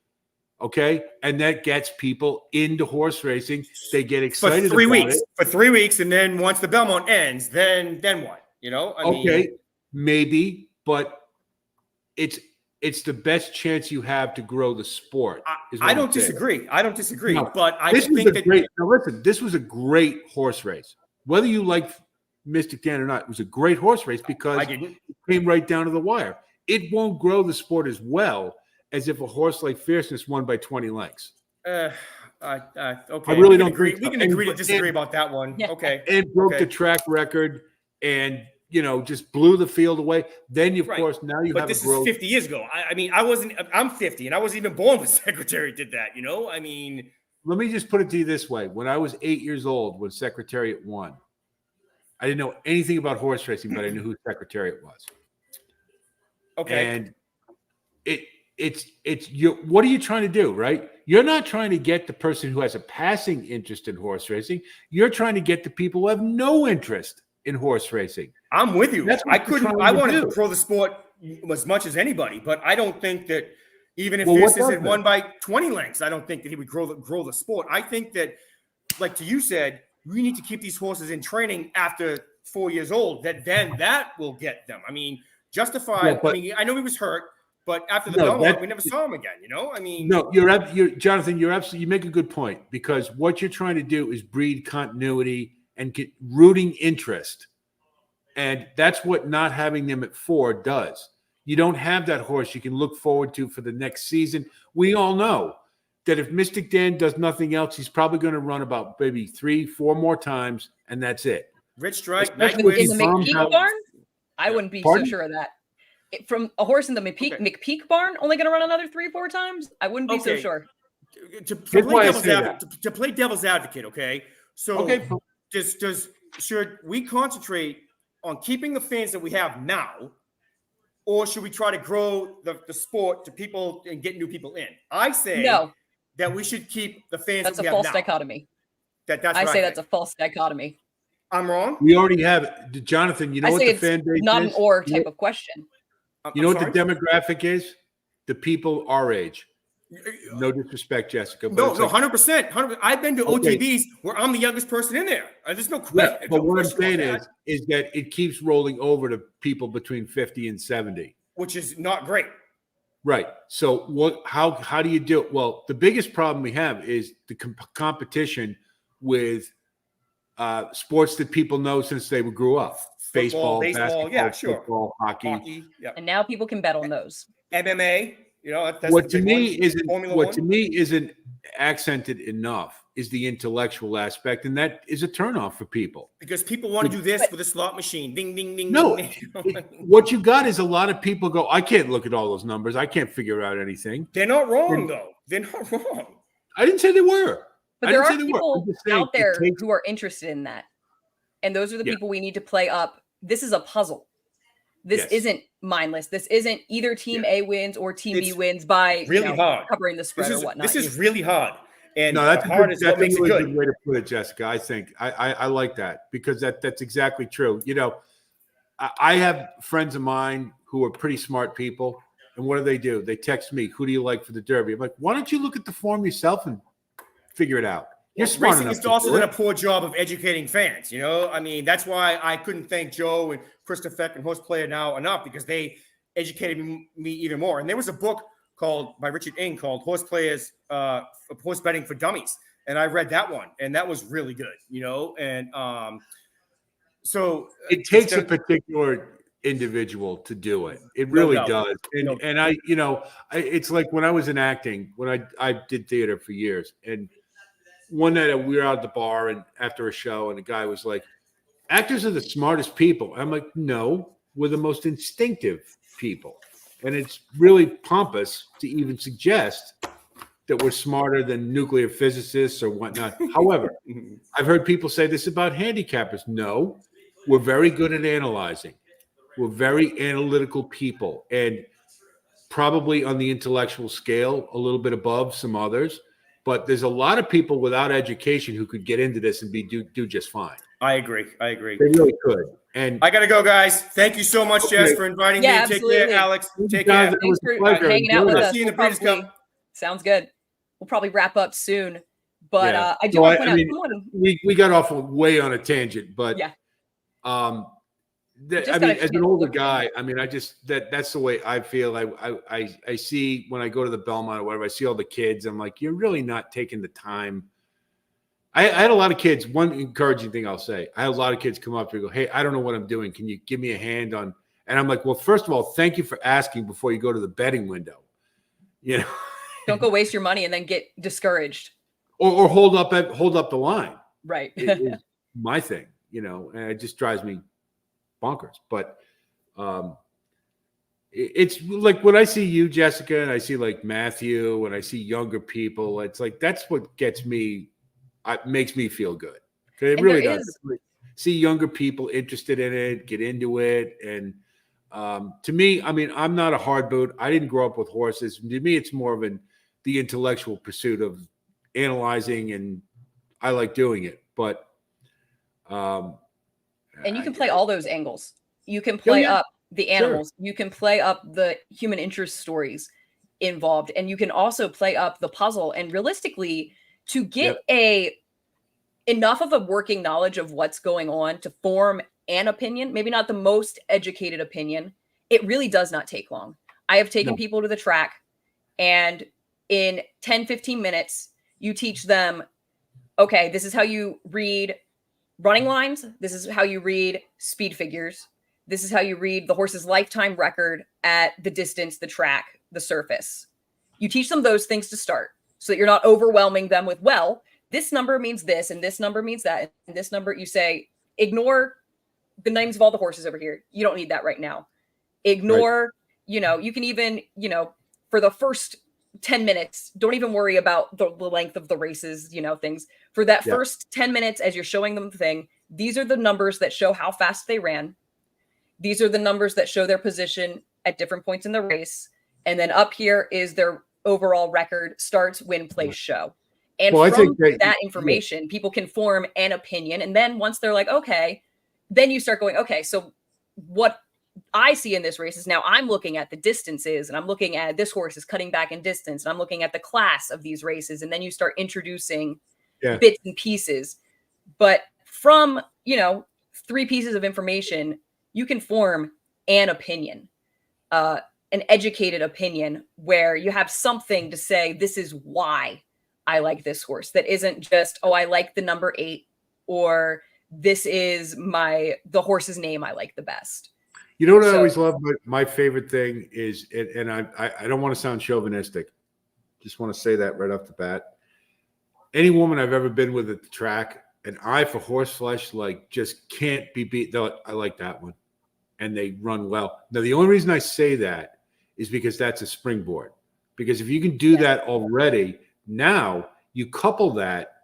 Okay. And that gets people into horse racing. They get excited for 3 weeks. For 3 weeks. And then once the Belmont ends, then what? Maybe, but it's the best chance you have to grow the sport. I don't disagree. No, but I this think that now listen, this was a great horse race. Whether you like Mystic Dan or not, it was a great horse race because it came right down to the wire. It won't grow the sport as well as if a horse like Fierceness won by 20 lengths. Okay. I really don't agree. We can agree to disagree about that one. Yeah. Okay. And broke the track record and just blew the field away. Then, of course, now you have a growth. But this is 50 years ago. I'm 50, and I wasn't even born when Secretary did that, Let me just put it to you this way. When I was 8 years old, when Secretariat won, I didn't know anything about horse racing, but I knew who Secretariat was. Okay. And what are you trying to do, right? You're not trying to get the person who has a passing interest in horse racing. You're trying to get the people who have no interest in horse racing. I'm with you. That's what I you're wanted trying to do. grow the sport as much as anybody, but I don't think that even if Well, this what does isn't that? won by 20 lengths, I don't think that he would grow the sport. I think that, like you said, we need to keep these horses in training after 4 years old. Then that will get them. I mean, Justified. Yeah, but- I mean, I know he was hurt, but after the No, Belmont, that- we never saw him again. You know, I mean, No, Jonathan. You make a good point, because what you're trying to do is breed continuity and get rooting interest, and that's what not having them at 4 does. You don't have that horse you can look forward to for the next season. We all know that if Mystic Dan does nothing else, he's probably going to run about maybe 3-4 more times, and that's it. Rich Strike, Especially Nyquist, In the Tom McPeak House- barn, I wouldn't be Pardon? so sure of that. From a horse in the McPeak barn, only going to run another 3-4 times? I wouldn't be so Okay. sure. Here's why I say that. To play devil's advocate, okay? So Okay. should we concentrate on keeping the fans that we have now, or should we try to grow the sport to people and get new people in? I say No, that we should keep the fans that's that a we false have now. dichotomy. That's I what say that's a think. false dichotomy. I'm wrong. We already have it. Jonathan, you know I what say the it's fan base not is? an or You know- type of question. You know I'm what the demographic is? The people our age. sorry? No disrespect, Jessica. But No, it's no, like- 100%. I've been to Okay. OTBs where I'm the youngest person in there. There's no Yeah, question. but no what I'm question about saying that, is that it keeps rolling over to people between 50 and 70. which is not great. Right. So how do you do it? Well, the biggest problem we have is the competition with sports that people know since they grew up. Football, Baseball, baseball, basketball, yeah, sure. football, hockey. Hockey, yeah. And now people can bet on those. MMA, that's What the to big me one. isn't Formula what One. to me isn't accented enough is the intellectual aspect, and that is a turnoff for people. Because people want to do this with a slot machine. Ding, ding, ding, No, ding, ding. what you got is a lot of people go, I can't look at all those numbers. I can't figure out anything. They're not wrong, though. They're not wrong. I didn't say they were. But I there didn't are say they were. people I'm just saying out there it takes- who are interested in that. And those are the Yeah. people we need to play up. This is a puzzle. This Yes. isn't mindless. This isn't either team A wins or team B It's wins by really hard. covering the spread or whatnot. This is really hard. And No, that's hard is what that's a makes it really good. good way to put it, Jessica. I think I like that, because that's exactly true. You know, I have friends of mine who are pretty smart people, and what do? They text me, "Who do you like for the Derby?" I'm like, "Why don't you look at the form yourself and figure it out?" You're smart Racing enough has to also do done it. a poor job of educating fans. I mean, that's why I couldn't thank Joe and Christopher and Horse Player Now enough, because they educated me even more. And there was a book by Richard Ng called Horse Betting for Dummies. And I read that one, and that was really good, and so It takes a particular individual to do it. It really doubt. does. And No. and it's like when I was in acting, when I did theater for years, and one night we were out at the bar and after a show, and the guy was like, "Actors are the smartest people." I'm like, "No, we're the most instinctive people." And it's really pompous to even suggest that we're smarter than nuclear physicists or whatnot. However, I've heard people say this about handicappers. No, we're very good at analyzing. We're very analytical people, and probably on the intellectual scale, a little bit above some others. But there's a lot of people without education who could get into this and do just fine. I agree. They really could. And I got to go, guys. Thank you so much, Jess, Okay. for inviting Yeah, me. Take absolutely. care, Alex. Take Jonathan, care. it was Thanks a for pleasure. hanging out with Enjoyed it. us. See you in the We'll Breeders' probably- Cup. Sounds good. We'll probably wrap up soon. But Yeah. I do So want to I point out mean, someone. we got off way on a tangent, but Yeah. that, Just I gotta mean, as an keep older looking. guy, I mean, that's the way I feel. I see when I go to the Belmont or whatever, I see all the kids. I'm like, you're really not taking the time. I had a lot of kids. One encouraging thing I'll say, I had a lot of kids come up to me and go, "Hey, I don't know what I'm doing. Can you give me a hand on?" And I'm like, "Well, first of all, thank you for asking before you go to the betting window." Don't go waste your money and then get discouraged. or hold up the line. Right. Is my thing, and it just drives me bonkers. But it's like when I see you, Jessica, and I see like Matthew, and I see younger people, it's like that's what gets me. It makes me feel good. 'Cause it And really there does. is- See younger people interested in it, get into it, and To me, I mean, I'm not a hard boot. I didn't grow up with horses. To me, it's more of the intellectual pursuit of analyzing, and I like doing it. But And you can play all those angles. You can Oh, play yeah. up the Sure. animals. You can play up the human interest stories involved, and you can also play up the puzzle. And realistically, to get enough of a working knowledge of what's going on to form an opinion, maybe not the most educated opinion, it really does not take long. I have taken No. people to the track, and in 10, 15 minutes, you teach them, okay, this is how you read running lines. This is how you read speed figures. This is how you read the horse's lifetime record at the distance, the track, the surface. You teach them those things to start so that you're not overwhelming them with, well, this number means this, and this number means that, and this number, you say, ignore the names of all the horses over here. You don't need that right now. Ignore, you know, you can even, you know, for the first 10 minutes, don't even worry about the length of the races, you know, things. For that first 10 minutes, as you're showing them the thing, these are the numbers that show how fast they ran. These are the numbers that show their position at different points in the race. And then up here is their overall record, starts, win, place, show. And Well, I from think that information, people can form an opinion. And then once they're like, okay, then you start going, okay, so what I see in this race is now I'm looking at the distances, and I'm looking at this horse is cutting back in distance, and I'm looking at the class of these races. And then you start introducing bits and pieces. But from, you know, 3 pieces of information, you can form an opinion, an educated opinion, where you have something to say, this is why I like this horse. That isn't just, oh, I like the number 8, or this is the horse's name I like the best. You know what I always love? My favorite thing is, and I don't want to sound chauvinistic, just want to say that right off the bat. Any woman I've ever been with at the track, an eye for horse flesh, like, just can't be beat. Though I like that one, and they run well. Now, the only reason I say that is because that's a springboard. Because if you can do that already, now you couple that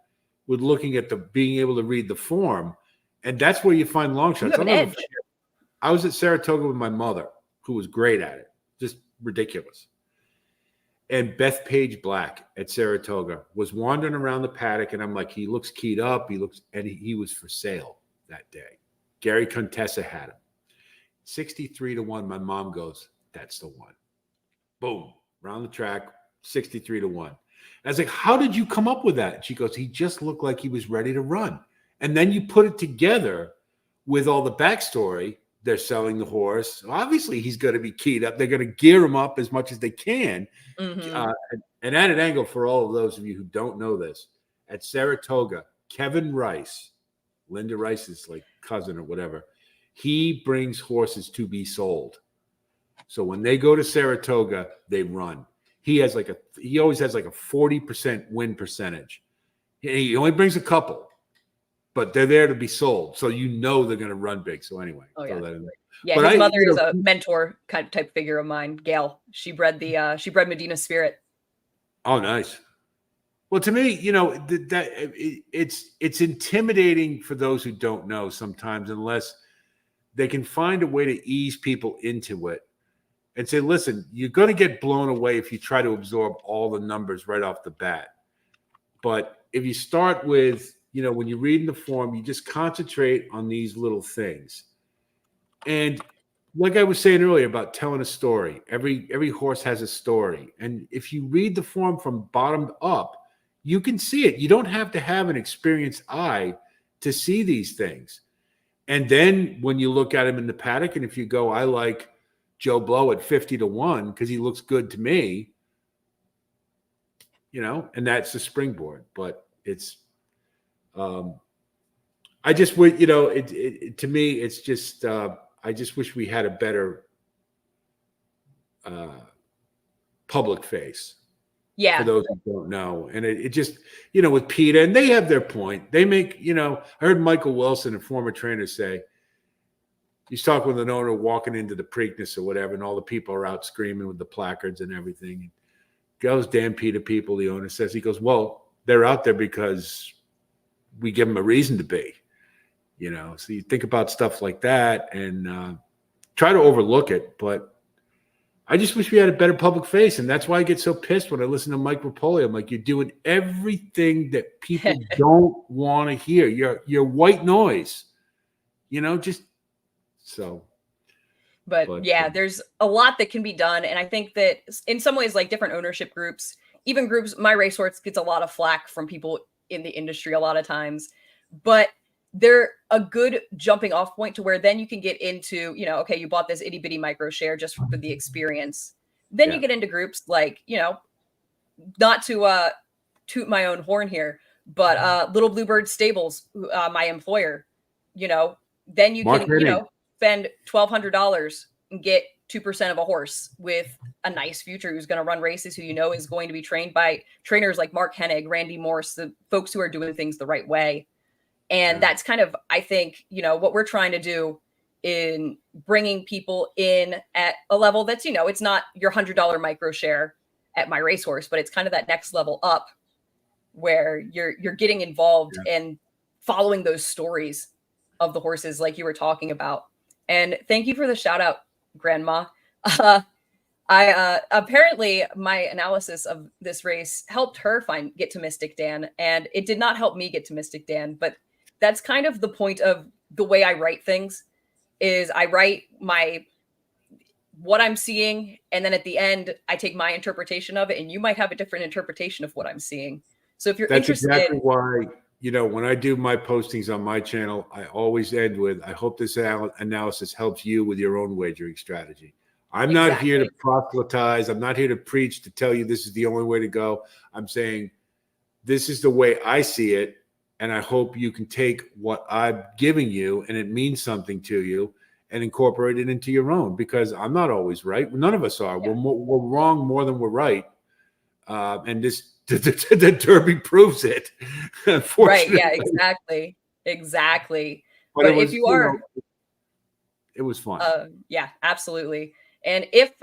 with looking at being able to read the form, and that's where you find long shots. I was at Saratoga with my mother, who was great at it, just ridiculous. And Beth Page Black at Saratoga was wandering around the paddock, and I'm like, he looks keyed up. He was for sale that day. Gary Contessa had him. 63-1. My mom goes, that's the one. Boom. Around the track, 63-1. I was like, how did you come up with that? And she goes, he just looked like he was ready to run. And then you put it together with all the backstory. They're selling the horse. Obviously, he's going to be keyed up. They're going to gear him up as much as they can. An added angle for all of those of you who don't know this, at Saratoga, Kevin Rice, Linda Rice's like cousin or whatever, he brings horses to be sold. So when they go to Saratoga, they run. He always has like a 40% win percentage. He only brings a couple, but they're there to be sold. So you know they're going to run big. So anyway, throw that in there. Yeah, but his mother is a mentor kind of type figure of mine, Gail. She bred Medina Spirit. Oh, nice. Well, to me, you know, it's intimidating for those who don't know sometimes, unless they can find a way to ease people into it and say, listen, you're going to get blown away if you try to absorb all the numbers right off the bat. But if you start with, you know, when you're reading the form, you just concentrate on these little things. And like I was saying earlier about telling a story, every horse has a story. And if you read the form from bottom up, you can see it. You don't have to have an experienced eye to see these things. And then when you look at him in the paddock, and if you go, I like Joe Blow at 50-1 because he looks good to me, you know, and that's the springboard. But it's, I just would, you know, to me, it's just, I just wish we had a better public face. Yeah. For those who don't know. And it just, you know, with PETA, and they have their point. They make, you know, I heard Michael Wilson, a former trainer, say, he's talking with an owner walking into the Preakness or whatever, and all the people are out screaming with the placards and everything. And those damn PETA people, the owner says, he goes, well, they're out there because we give them a reason to be, you know. So you think about stuff like that, and try to overlook it, but I just wish we had a better public face. And that's why I get so pissed when I listen to Mike Rapoli. I'm like, you're doing everything that people don't want to hear. You're white noise, just so. But yeah, there's a lot that can be done. And I think that in some ways, like different ownership groups, even groups, my racehorse gets a lot of flack from people in the industry a lot of times, but they're a good jumping off point to where then you can get into, okay, you bought this itty bitty micro share just for the experience. Then you get into groups like, not to toot my own horn here, but Little Bluebird Stables, my employer, then you Mark can, Henning. spend $1,200 and get 2% of a horse with a nice future who's going to run races, who is going to be trained by trainers like Mark Hennig, Randy Morse, the folks who are doing things the right way. And that's kind of, I think, what we're trying to do in bringing people in at a level that's, it's not your $100 micro share at my racehorse, but it's kind of that next level up where you're getting involved and following those stories of the horses like you were talking about. And thank you for the shout out, Grandma. I apparently my analysis of this race helped her get to Mystic Dan, and it did not help me get to Mystic Dan, but that's kind of the point of the way I write things is I write what I'm seeing, and then at the end I take my interpretation of it, and you might have a different interpretation of what I'm seeing. So if you're interested, exactly why, when I do my postings on my channel, I always end with, I hope this analysis helps you with your own wagering strategy. I'm not here to proselytize. I'm not here to preach to tell you this is the only way to go. I'm saying this is the way I see it. And I hope you can take what I'm giving you and it means something to you and incorporate it into your own, because I'm not always right. None of us are. Yeah. We're wrong more than we're right. And the Derby proves it. Right. Yeah, exactly. But if you are, it was fun. Yeah, absolutely. And if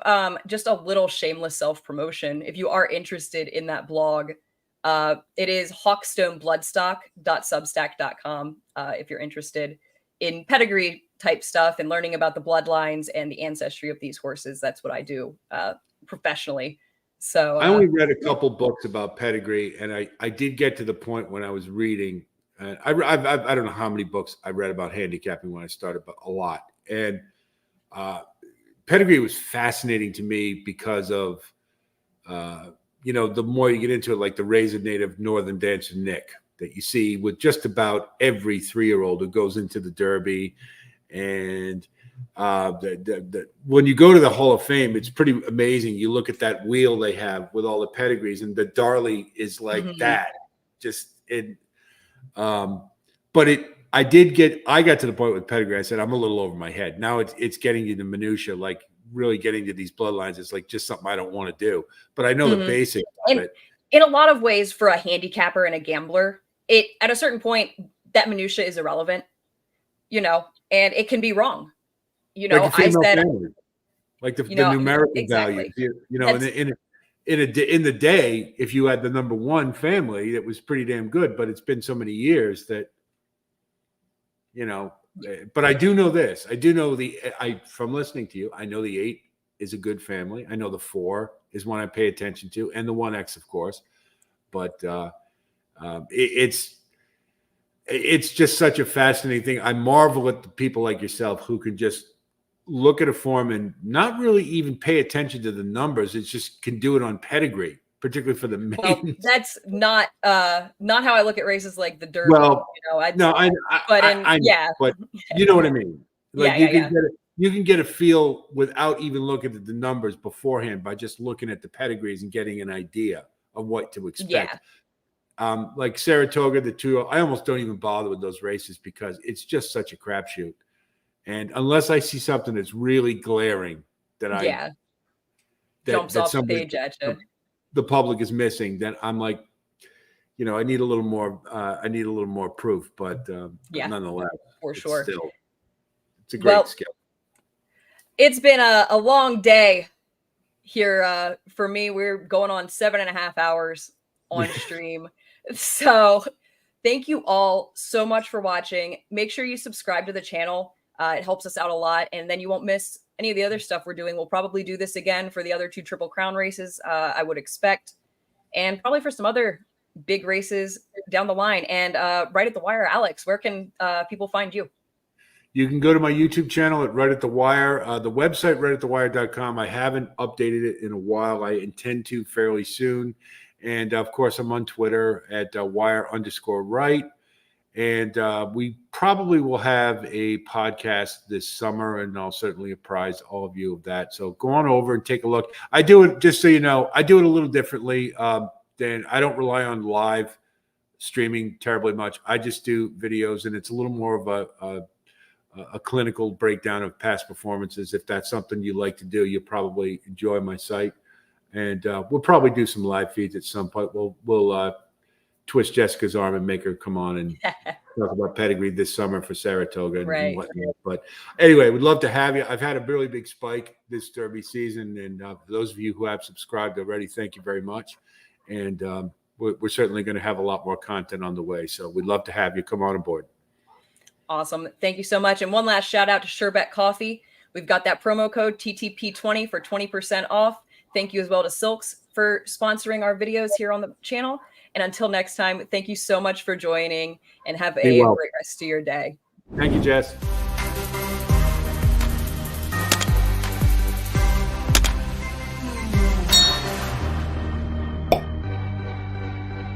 just a little shameless self-promotion, if you are interested in that blog, it is hawkstonebloodstock.substack.com. If you're interested in pedigree type stuff and learning about the bloodlines and the ancestry of these horses, that's what I do professionally. So I only read a couple books about pedigree, and I did get to the point when I was reading. I don't know how many books I read about handicapping when I started, but a lot. And pedigree was fascinating to me because of the more you get into it, like the Razor Native Northern Dancer Nick that you see with just about every 3-year-old who goes into the Derby. And when you go to the Hall of Fame, it's pretty amazing. You look at that wheel they have with all the pedigrees, and the Darley is like that. Just it. But I got to the point with pedigree. I said, I'm a little over my head. Now it's getting you the minutia, like really getting to these bloodlines. It's like just something I don't want to do, but I know the basics of it. In a lot of ways, for a handicapper and a gambler, at a certain point, that minutia is irrelevant, and it can be wrong. Like I said, family. Like the numerical value, in the day, if you had the number one family, that was pretty damn good, but it's been so many years that, but I do know this. I do know from listening to you, I know the 8 is a good family. I know the 4 is one I pay attention to, and the 1X, of course. But it's just such a fascinating thing. I marvel at the people like yourself who can just look at a form and not really even pay attention to the numbers. It just can do it on pedigree, particularly for the main. Well, that's not how I look at races like the Derby. Well, but you know what I mean. Like you can get a feel without even looking at the numbers beforehand by just looking at the pedigrees and getting an idea of what to expect. Yeah. Like Saratoga, the 2, I almost don't even bother with those races because it's just such a crapshoot. And unless I see something that's really glaring that jumps off the page at you, the public is missing, then I'm like, I need a little more. I need a little more proof. But nonetheless, for sure, it's a great skill. It's been a long day here for me. We're going on 7.5 hours on stream. So thank you all so much for watching. Make sure you subscribe to the channel. It helps us out a lot. And then you won't miss any of the other stuff we're doing. We'll probably do this again for the other 2 Triple Crown races, I would expect. And probably for some other big races down the line. And Right at the Wire, Alex, where can people find you? You can go to my YouTube channel at Right at the Wire. The website, rightatthewire.com. I haven't updated it in a while. I intend to fairly soon. And, of course, I'm on Twitter at wire_right. And we probably will have a podcast this summer, and I'll certainly apprise all of you of that. So go on over and take a look. I do it, just so you know, I do it a little differently. Than I don't rely on live streaming terribly much. I just do videos, and it's a little more of a clinical breakdown of past performances. If that's something you like to do, you'll probably enjoy my site. And we'll probably do some live feeds at some point. We'll twist Jessica's arm and make her come on and talk about Pedigree this summer for Saratoga and whatnot. But anyway, we'd love to have you. I've had a really big spike this Derby season. And for those of you who have subscribed already, thank you very much. And we're certainly going to have a lot more content on the way. So we'd love to have you come on aboard. Awesome. Thank you so much. And one last shout out to Sherbet Coffee. We've got that promo code TTP20 for 20% off. Thank you as well to Silks for sponsoring our videos here on the channel. And until next time, thank you so much for joining, and have a great rest of your day. Thank you, Jess.